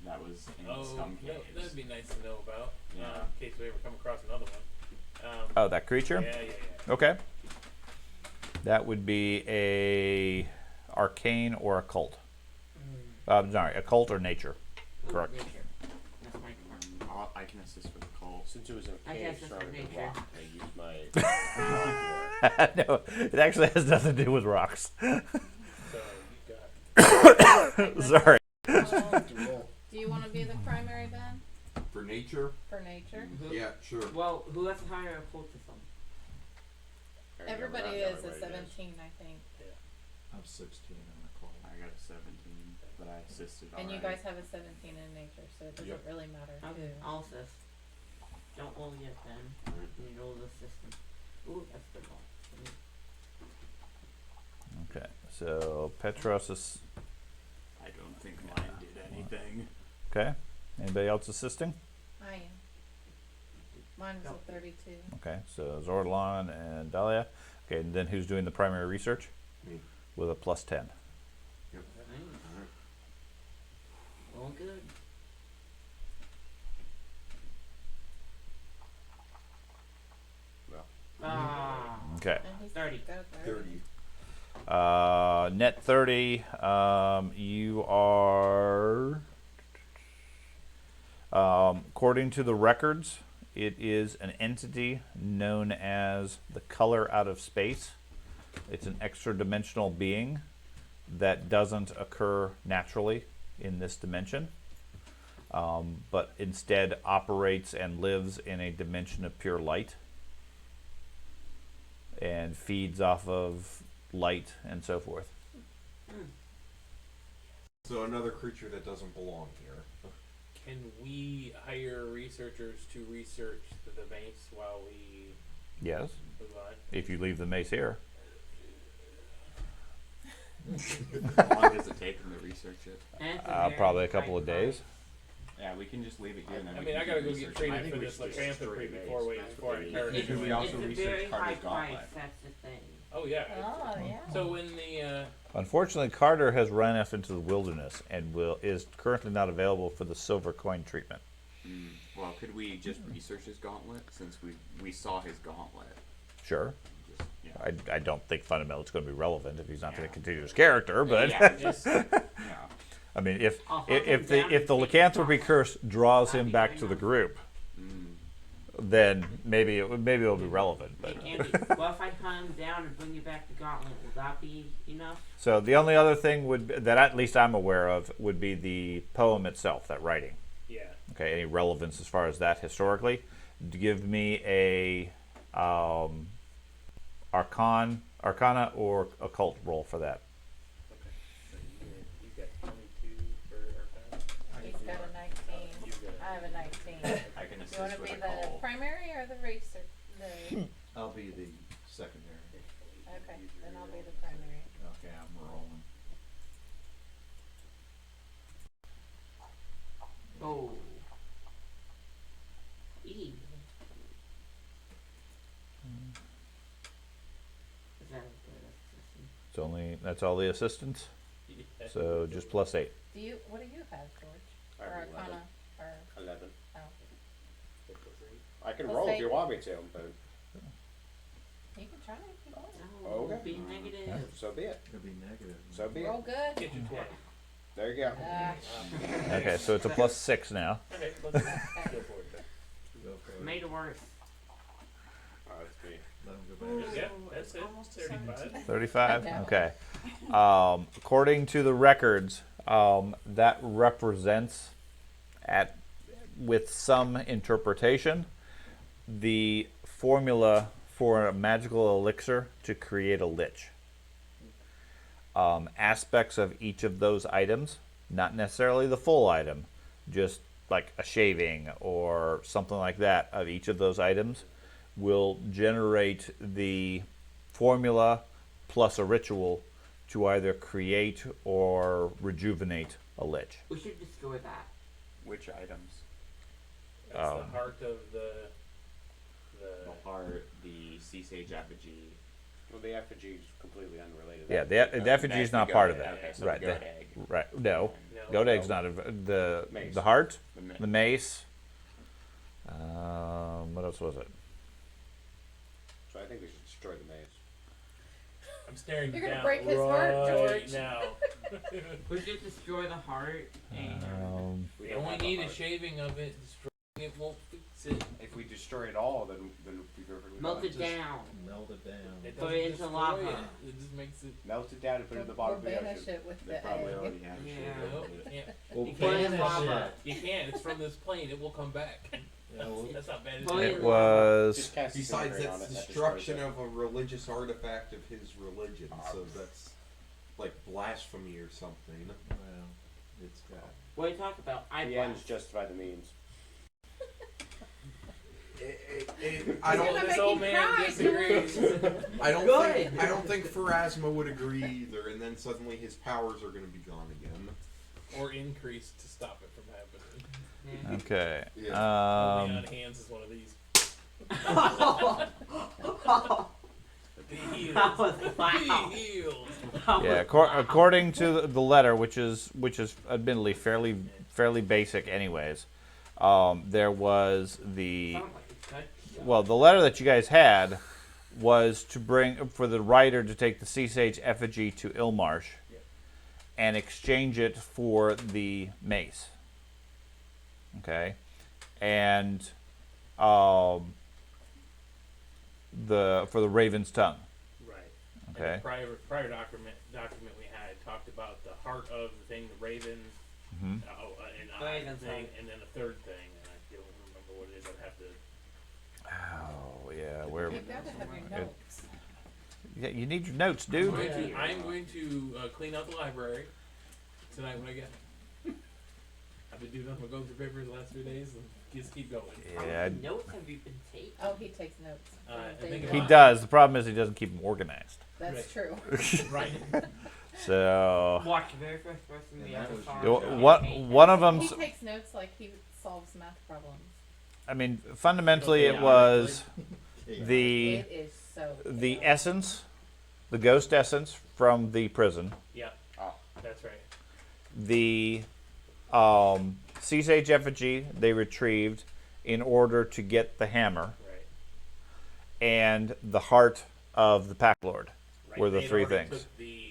that was in some caves? That'd be nice to know about. Yeah. In case we ever come across another one. Oh, that creature? Yeah. Okay. That would be a arcane or occult. Sorry, occult or nature. Correct. Nature. That's my part. I can assist with the cult. Since it was in a I cave guess it's surrounded nature. with rock, I used my rock No, it actually has nothing to do with rocks. So you got. Sorry. Do you want to be the primary then For nature, for nature? yeah, sure. Well, who has a higher occultism? lore. Everybody is a 17, I think. I'm 16 on the call. I got a 17, but I assisted And you already. guys have a 17 in nature, so it doesn't really matter Okay, who. I'll assist. Don't roll yet then. You roll the system. Ooh, that's the roll. Okay, so Petros is I don't think mine did anything. okay. Anybody else assisting? I am. Mine was a 32. Okay, so Zordalon and Dahlia. Okay, and then who's doing the primary research? Me. With a +10. Yep. Rolling good. Well. Ah. Okay. And he's 30. got a 30. Net 30. You are, according to the records, it is an entity known as the color out of space. It's an extra dimensional being that doesn't occur naturally in this dimension, but instead operates and lives in a dimension of pure light and feeds off of light and so forth. So another creature that doesn't belong here. Can we hire researchers to research the mace while we Yes, move on? if you leave the mace here. How long does it take them to research it? And it's a very Probably a couple high of days. price. Yeah, we can just leave it here and then I we mean, can I gotta keep go get researching. I training think for we this should just lycanthropy straight before we mace. before I That's carry what it. Should we also It's a research very high Carter's price, gauntlet? that's the thing. Oh yeah. Oh, yeah. So when the Unfortunately, Carter has run off into the wilderness and is currently not available for the silver coin treatment. Well, could we just research his gauntlet since we saw his gauntlet? Sure. Just, yeah. I don't think fundamentally it's going to be relevant if he's not going Yeah. to continue his character, but yeah, just, yeah. I mean, if I'll hunt him if down the and if the take his lycanthropy gauntlet. curse draws That'd him be back very to the nice. group, Mm. then maybe it'll be relevant. Hey, But Andy, well, if I hunt him down and bring you back the gauntlet, will that be enough? so the only other thing that at least I'm aware of would be the poem itself, that writing. yeah. Okay, any relevance as far as that historically? Give me a arcana or occult roll for that. Okay. So you got 22 for our He's got a 19. You've got I have a 19. I can You assist want to with be a the call. primary or the research? The I'll be the secondary. okay, then I'll be the primary. Okay, I'm rolling. Oh. E. Is that good? That's all the assistants. So just +8. Do you? What do you have, George? I Or have 11. arcana? Or 11. oh, I can Plus roll if 8. you want me to, but you can try if you want. No, Okay. be negative. so be it. It'll be negative. So be Roll it. good. Get you 20. There you go. Okay, so it's a +6 now. Okay, let's go for it. Go for it. Made it worse. That's me. Let him go back. Yeah, that's That's it. Almost 35. 35? No. Okay. According to the records, that represents, with some interpretation, the formula for a magical elixir to create a lich. Aspects of each of those items, not necessarily the full item, just like a shaving or something like that of each of those items, will generate the formula plus a ritual to either create or rejuvenate a lich. We should destroy that. Which items? That's the heart of the heart, the sea sage effigy. Well, the effigy is completely unrelated. Yeah, the effigy is That's the not part of goat that. egg. Okay, so Right. the goat egg. Right. No. No. Goat egg's not the Mace. heart, The the mace. What else was it? So I think we should destroy the maze. I'm staring You're gonna down break his heart, right George. now. We should destroy the heart and We We don't only have the need a heart. shaving of it. Destroying it won't fix it. If we destroy it all, then we go for melt it down. Melt it down. It Throw doesn't it into destroy lava. It. It just makes it. Melt it down and put it in the bottom of the We'll banish ocean. it with They the probably egg. already have Yeah. shit. No, you can't. We'll You put it in banish lava. it. You can't. It's from this plane. It will come back. Yeah, we'll- That's not bad. Well, It yeah. was. Just cast Besides, disintegrate on that's it, that destruction destroys of a religious artifact of his religion, so that's like blasphemy or something. Well, it's got. What are you talking about? it. The ends justify the means. I You're don't. gonna This make old him man cry, disagrees. I don't Good. think. I don't think Pharasma would agree either, and then suddenly his powers are going to be gone again. Or increase to stop it from happening. Okay. Only on hands is one of these. Be healed. That was Be loud. healed. Yeah. According to the letter, which is admittedly fairly basic, anyways. There was the. Sounds like a cut. Well, the letter that you guys had was to bring for the writer to take the sea sage effigy to Ilmarsh and exchange it for the mace. Okay, and for the raven's tongue. Right. Okay. And the prior document we had talked about the heart of the thing, the raven, Hmm. and Raven's thing, heart. and then the third thing, and I don't remember what it is. I'd have to. Oh yeah, where? You gotta have your Good. notes. Yeah, you need your notes, dude. I'm going to clean out the library tonight when I get home. I've been doing nothing but going through papers the last 3 days and just keep going. Yeah, Notes have you been taking? Oh, he takes notes. I think he does. The problem is he doesn't keep them organized. That's Right. true. Right. So Watch the very first person And we that ever was saw. your one of He them's. takes notes like he solves math problems. I mean, fundamentally, it was the It is so. the chaotic. essence, the ghost essence from the prison, Yeah. Oh. That's right. the sea sage effigy they retrieved in order to get the hammer, Right. and the heart of the pack lord Right. were the They'd three already things. took the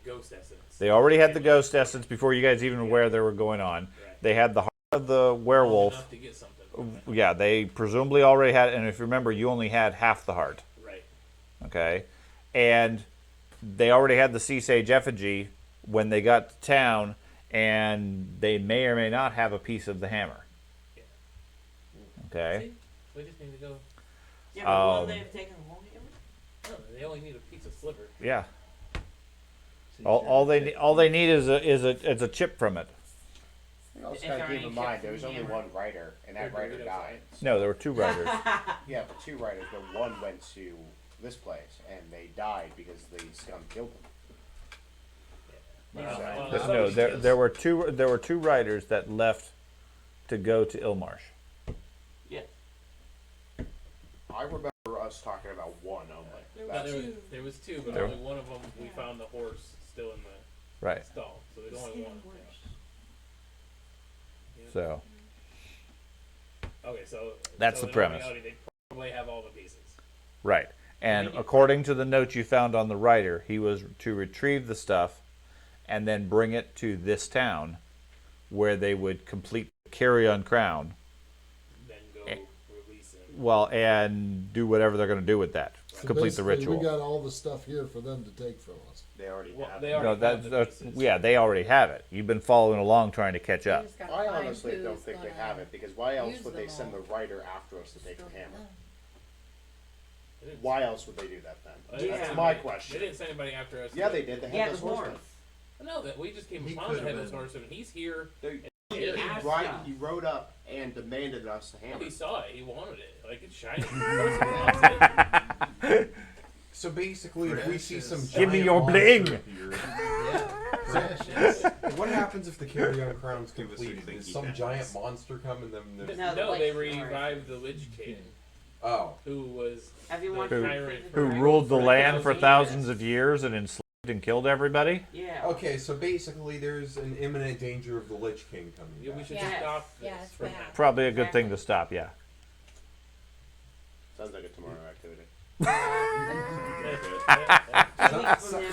ghost essence. They already had the ghost essence before you guys even were aware they were going on. Right. They had the heart of the werewolf. Enough to get something from it. Yeah, they presumably already had, and if you remember, you only had half the heart. Right. Okay, and they already had the sea sage effigy when they got to town, and they may or may not have a piece of the hammer. Yeah. Okay, See? We just need to go. Yeah, but Um, will they have taken long hammer? No, they only need a piece of sliver. yeah. All they need is a chip from it. You also Is gotta there keep any in mind chips in there was the only hammer? one writer, and that They're writer Doritos, died. right? No, there were two writers. Yeah, but two writers, but one went to this place, and they died because the scum killed them. Well, But so no, it's there just- there were two writers that left to go to Ilmarsh. Yeah. I remember us talking about one only. There No, were two. there was two, but There- only one of them we found the horse still in the Right. stall. So there's It's only getting one. worse. Yeah. So Okay, so That's so the in premise. reality, they probably have all the pieces. right. And Maybe. according to the note you found on the writer, he was to retrieve the stuff and then bring it to this town where they would complete the Carrion Crown. Then go Eh. release him. well, and do whatever they're going to do with that. So Complete the basically, ritual. We got all the stuff here for them to take from us. They already Well, have they it. already No, have the that's pieces. yeah, they already have it. You've been following along trying to catch We up. just gotta I find honestly don't who's think they gonna have it, because why else use would they them send the all. writer after us to take the hammer? They didn't- Why else would they do that then? they didn't Yeah. send My anybody- question. They didn't send anybody after us. Yeah, they did. The Yeah, the headless horseman. horse. No, that we just came He upon the could've headless been- horseman. He's here. He, He asked right, us. he rode up and demanded us the hammer. He saw it. He wanted it. Like it's shiny. Of course he wants it. So basically, if we see some Precious. Give me giant your monster bling. appear, Precious. what happens if the Carrion Crown's Give us completed? your Does thinky some caps. giant monster come and then? No, No, the they Lich King. revived the Lich King, Oh, who was Have you watched the Who- tyrant Who for- ruled the for land for 1,000 thousands years. of years and enslaved and killed everybody? Yeah. okay. So basically, there's an imminent danger of the Lich King coming Yeah, we back. should Yeah. stop this Yeah, it's from bad. happening. Probably a good thing to stop. Yeah. Sounds like a tomorrow activity.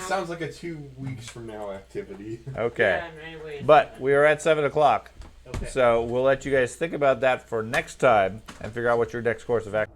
Sounds like a 2 weeks from now activity. Okay. Yeah, and anyways, But we are at 7 o'clock, Okay. so we'll let you guys think about that for next time and figure out what your next course of action.